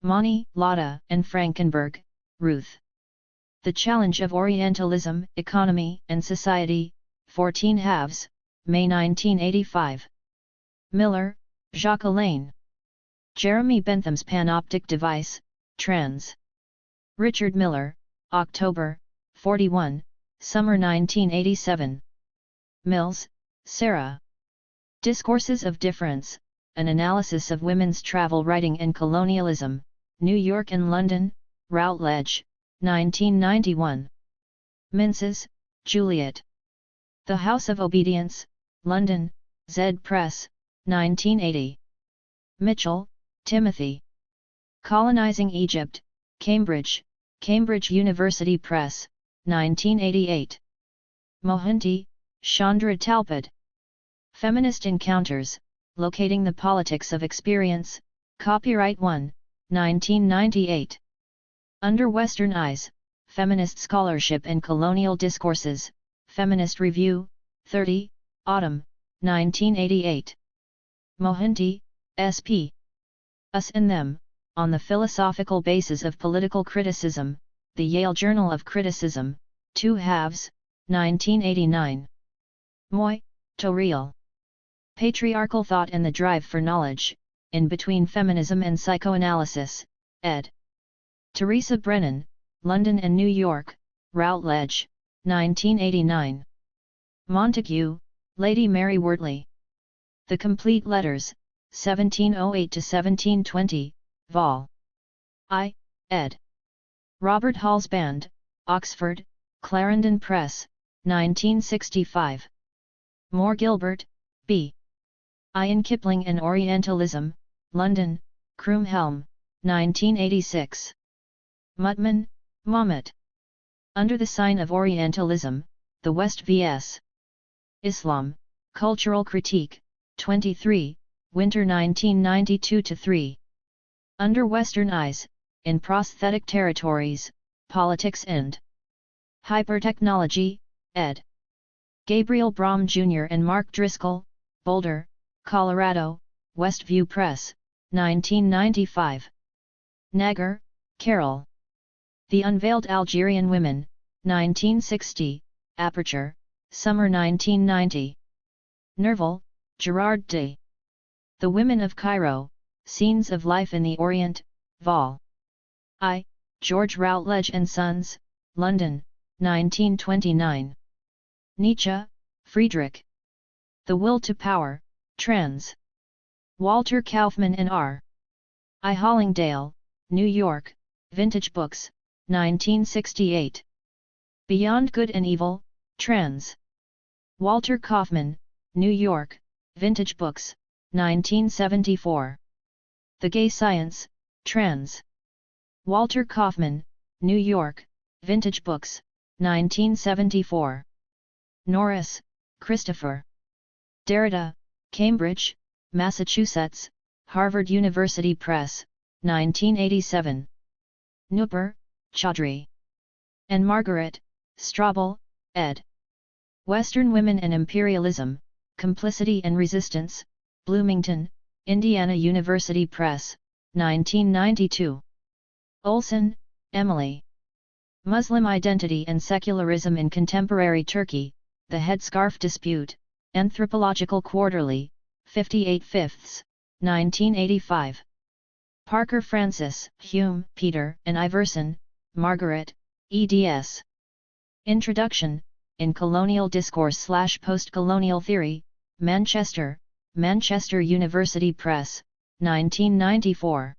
Mani, Lada and Frankenberg, Ruth. The Challenge of Orientalism, Economy and Society, 14 halves, May 1985. Miller, Jacques-Alain. Jeremy Bentham's Panoptic Device, trans. Richard Miller, October, 41, Summer 1987. Mills, Sarah. Discourses of Difference, An Analysis of Women's Travel Writing and Colonialism, New York and London, Routledge, 1991. Minces, Juliet. The House of Obedience, London, Zed Press, 1980. Mitchell, Timothy. Colonizing Egypt, Cambridge, Cambridge University Press, 1988. Mohanty, Chandra Talpad. Feminist Encounters, Locating the Politics of Experience, Copyright 1, 1998. Under Western Eyes, Feminist Scholarship and Colonial Discourses, Feminist Review, 30, Autumn, 1988. Mohanty, S.P. Us and Them, On the Philosophical Basis of Political Criticism, The Yale Journal of Criticism, 2 halves, 1989. Moy, Toriel. Patriarchal Thought and the Drive for Knowledge, In Between Feminism and Psychoanalysis, ed. Teresa Brennan, London and New York, Routledge, 1989. Montague, Lady Mary Wortley. The Complete Letters, 1708–1720, Vol. I, ed. Robert Hallsband, Oxford, Clarendon Press, 1965. Moore Gilbert, B. Ian Kipling and Orientalism, London, Croomhelm, 1986. Muttman, Mahmut. Under the Sign of Orientalism, The West vs. Islam, Cultural Critique, 23, Winter 1992–3. Under Western Eyes, In Prosthetic Territories, Politics and Hypertechnology, ed. Gabriel Brom Jr. and Mark Driscoll, Boulder, Colorado, Westview Press, 1995. Nagar, Carol. The Unveiled Algerian Women, 1960, Aperture, Summer 1990. Nerval, Gerard D. The Women of Cairo, Scenes of Life in the Orient, Vol. I, George Routledge and Sons, London, 1929. Nietzsche, Friedrich. The Will to Power, Trans. Walter Kaufman and R. I. Hollingdale, New York, Vintage Books, 1968. Beyond Good and Evil, Trans. Walter Kaufman, New York, Vintage Books, 1974. The Gay Science, Trans. Walter Kaufman, New York, Vintage Books, 1974. Norris, Christopher. Derrida, Cambridge, Massachusetts, Harvard University Press, 1987. Nupur, Chaudhry. And Margaret, Strobel, ed. Western Women and Imperialism, Complicity and Resistance, Bloomington, Indiana University Press, 1992. Olson, Emily. Muslim Identity and Secularism in Contemporary Turkey, The Headscarf Dispute, Anthropological Quarterly, 58 fifths, 1985. Parker Francis, Hume, Peter, and Iverson, Margaret, eds. Introduction, in Colonial Discourse/Post-Colonial Theory, Manchester, Manchester University Press, 1994.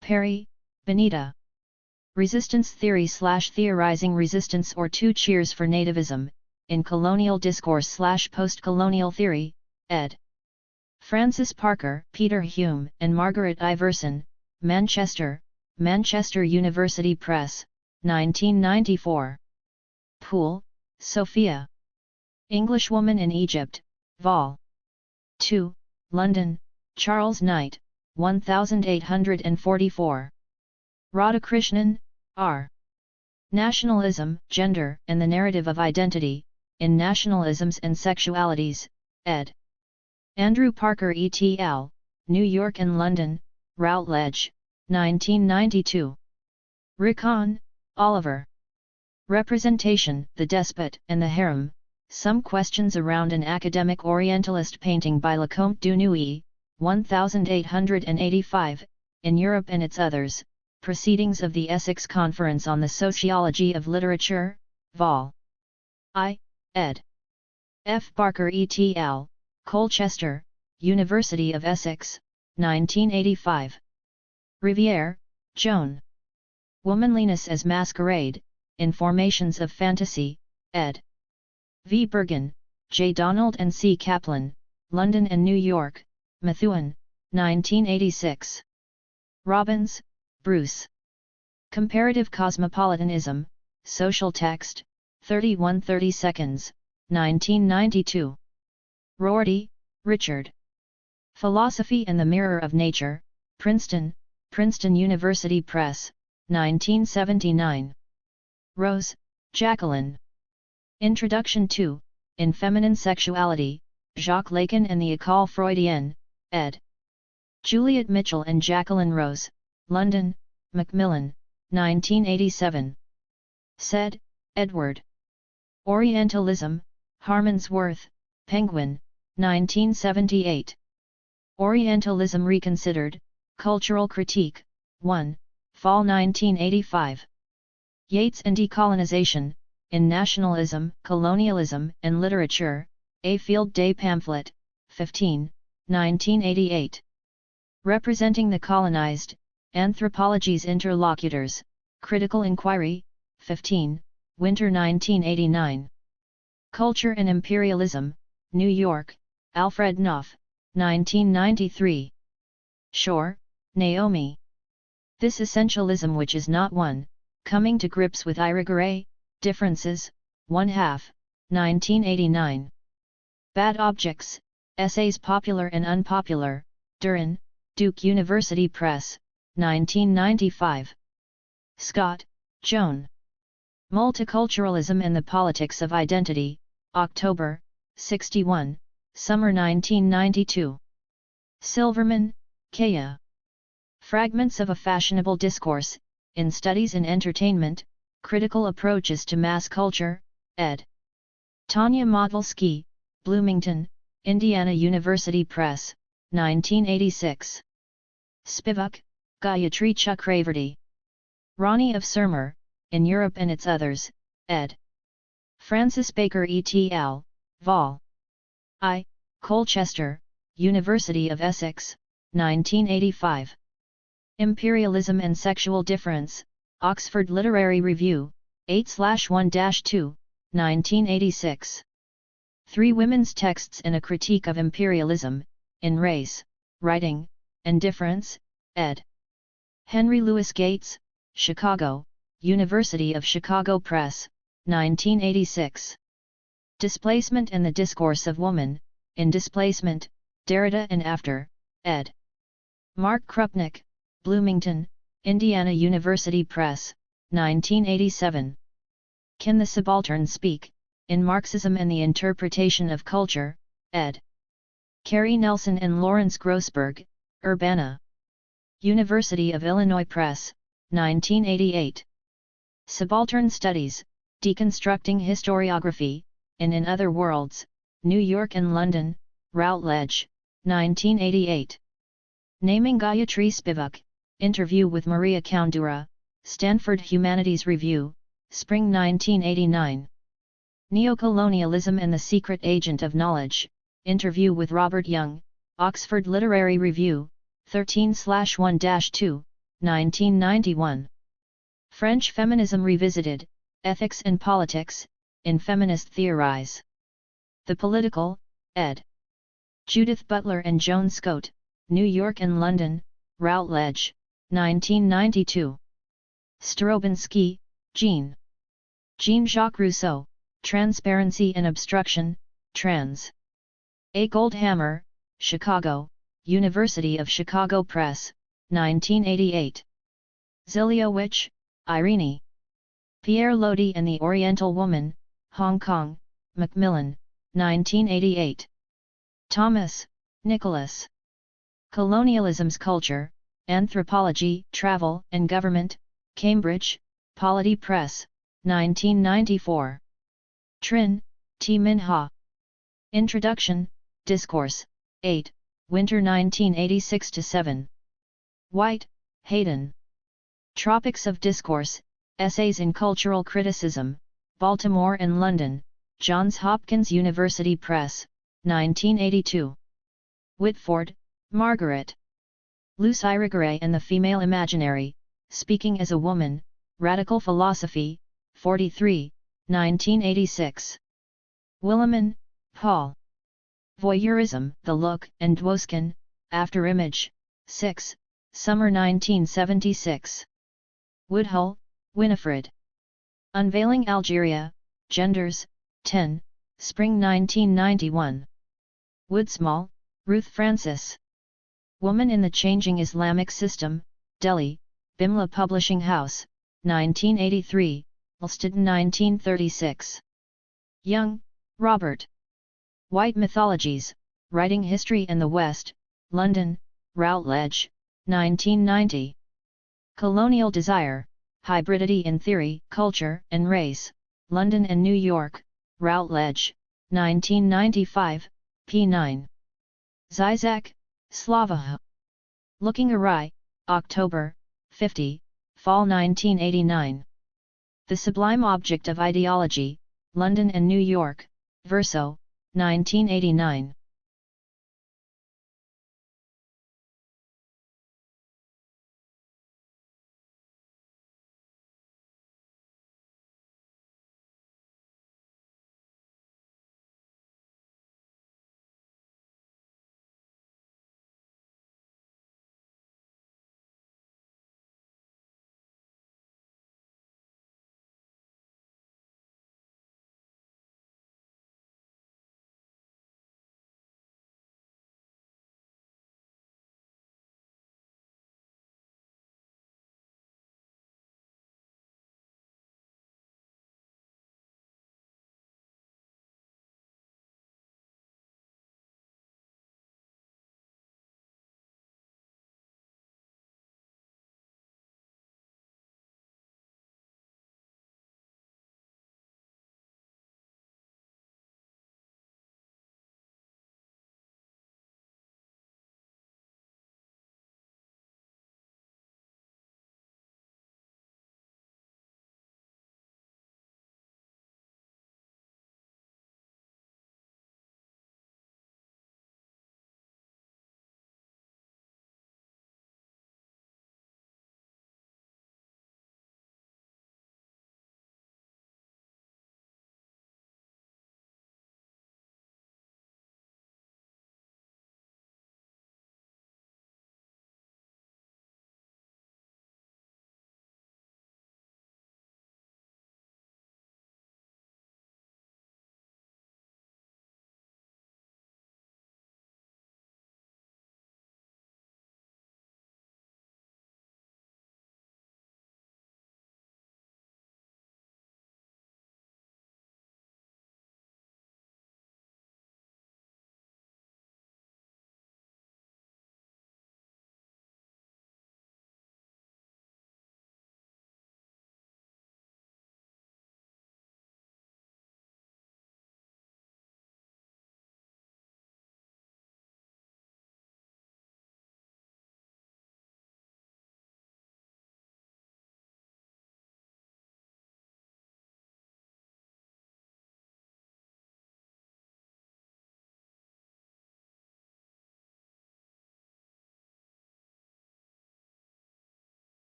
Perry, Benita. Resistance Theory/Theorizing Resistance or Two Cheers for Nativism, in Colonial Discourse/Post-Colonial Theory, ed. Francis Parker, Peter Hume, and Margaret Iverson, Manchester, Manchester University Press, 1994. Poole, Sophia. Englishwoman in Egypt, Vol. 2, London, Charles Knight, 1844. Radhakrishnan, R. Nationalism, Gender, and the Narrative of Identity, in Nationalisms and Sexualities, ed. Andrew Parker et.al., New York and London, Routledge, 1992. Rickon, Oliver. Representation, The Despot and the Harem, Some Questions Around an Academic Orientalist Painting by Lecomte du Nouillet, 1885, in Europe and its Others, Proceedings of the Essex Conference on the Sociology of Literature, Vol. I, ed. F. Barker et al., Colchester, University of Essex, 1985. Riviere, Joan. Womanliness as Masquerade, Informations of Fantasy, ed. V. Bergen, J. Donald and C. Kaplan, London and New York, Methuen, 1986. Robbins, Bruce. Comparative Cosmopolitanism, Social Text, 3130 seconds, 1992. Rorty, Richard. Philosophy and the Mirror of Nature, Princeton, Princeton University Press, 1979. Rose, Jacqueline. Introduction to In Feminine Sexuality, Jacques Lacan and the École Freudienne, ed. Juliet Mitchell and Jacqueline Rose, London, Macmillan, 1987. Said, Edward. Orientalism, Harmonsworth, Penguin, 1978. Orientalism Reconsidered, Cultural Critique, 1, Fall 1985. Yeats and Decolonization, in Nationalism, Colonialism and Literature, A Field Day Pamphlet, 15, 1988. Representing the Colonized, Anthropology's Interlocutors, Critical Inquiry, 15, Winter 1989. Culture and Imperialism, New York, Alfred Knopf, 1993. Shore, Naomi. This Essentialism Which Is Not One, Coming to Grips with Irregular Differences, 1/2, 1989. Bad Objects, Essays Popular and Unpopular, Durin, Duke University Press, 1995. Scott, Joan. Multiculturalism and the Politics of Identity, October, 61, Summer 1992. Silverman, Kaya. Fragments of a Fashionable Discourse, in Studies in Entertainment, Critical Approaches to Mass Culture, ed. Tanya Modelsky, Bloomington, Indiana University Press, 1986. Spivak, Gayatri Chakravarti. Rani of Surmur, In Europe and Its Others, ed. Francis Baker et al., Vol. I, Colchester, University of Essex, 1985. Imperialism and Sexual Difference, Oxford Literary Review, 8/1-2, 1986. Three Women's Texts and a Critique of Imperialism, in Race, Writing, and Difference, ed. Henry Louis Gates, Chicago, University of Chicago Press, 1986. Displacement and the Discourse of Woman, in Displacement, Derrida and After, ed. Mark Krupnick, Bloomington, Indiana University Press, 1987. Can the Subaltern Speak, in Marxism and the Interpretation of Culture, ed. Carrie Nelson and Lawrence Grossberg, Urbana. University of Illinois Press, 1988. Subaltern Studies, Deconstructing Historiography, in Other Worlds, New York and London, Routledge, 1988. Naming Gayatri Spivak, Interview with Maria Koundura, Stanford Humanities Review, Spring 1989. Neocolonialism and the Secret Agent of Knowledge, Interview with Robert Young, Oxford Literary Review, 13/1-2, 1991. French Feminism Revisited, Ethics and Politics, in Feminist Theorize. The Political, ed. Judith Butler and Joan Scott, New York and London, Routledge, 1992. Starobinsky, Jean. Jean-Jacques Rousseau, Transparency and Obstruction, Trans. A. Goldhammer, Chicago, University of Chicago Press, 1988. Ziliowicz, Irene. Pierre Lodi and the Oriental Woman, Hong Kong, Macmillan, 1988. Thomas, Nicholas. Colonialism's Culture, Anthropology, Travel and Government, Cambridge, Polity Press, 1994. Trin, T. Minha. Introduction, Discourse, 8, Winter 1986-7. White, Hayden. Tropics of Discourse, Essays in Cultural Criticism, Baltimore and London, Johns Hopkins University Press, 1982. Whitford, Margaret. Luce Irigaray and the Female Imaginary, Speaking as a Woman, Radical Philosophy, 43, 1986. Williman, Paul. Voyeurism, The Look, and Dwoskin, Afterimage, 6, Summer 1976. Woodhull, Winifred. Unveiling Algeria, Genders, 10, Spring 1991. Woodsmall, Ruth Francis. Woman in the Changing Islamic System, Delhi, Bimla Publishing House, 1983, Ulstedon 1936. Young, Robert. White Mythologies, Writing History in the West, London, Routledge, 1990. Colonial Desire, Hybridity in Theory, Culture, and Race, London and New York, Routledge, 1995, p. 9. Zizek, Slava. Looking Awry, October, 50, Fall 1989. The Sublime Object of Ideology, London and New York, Verso, 1989.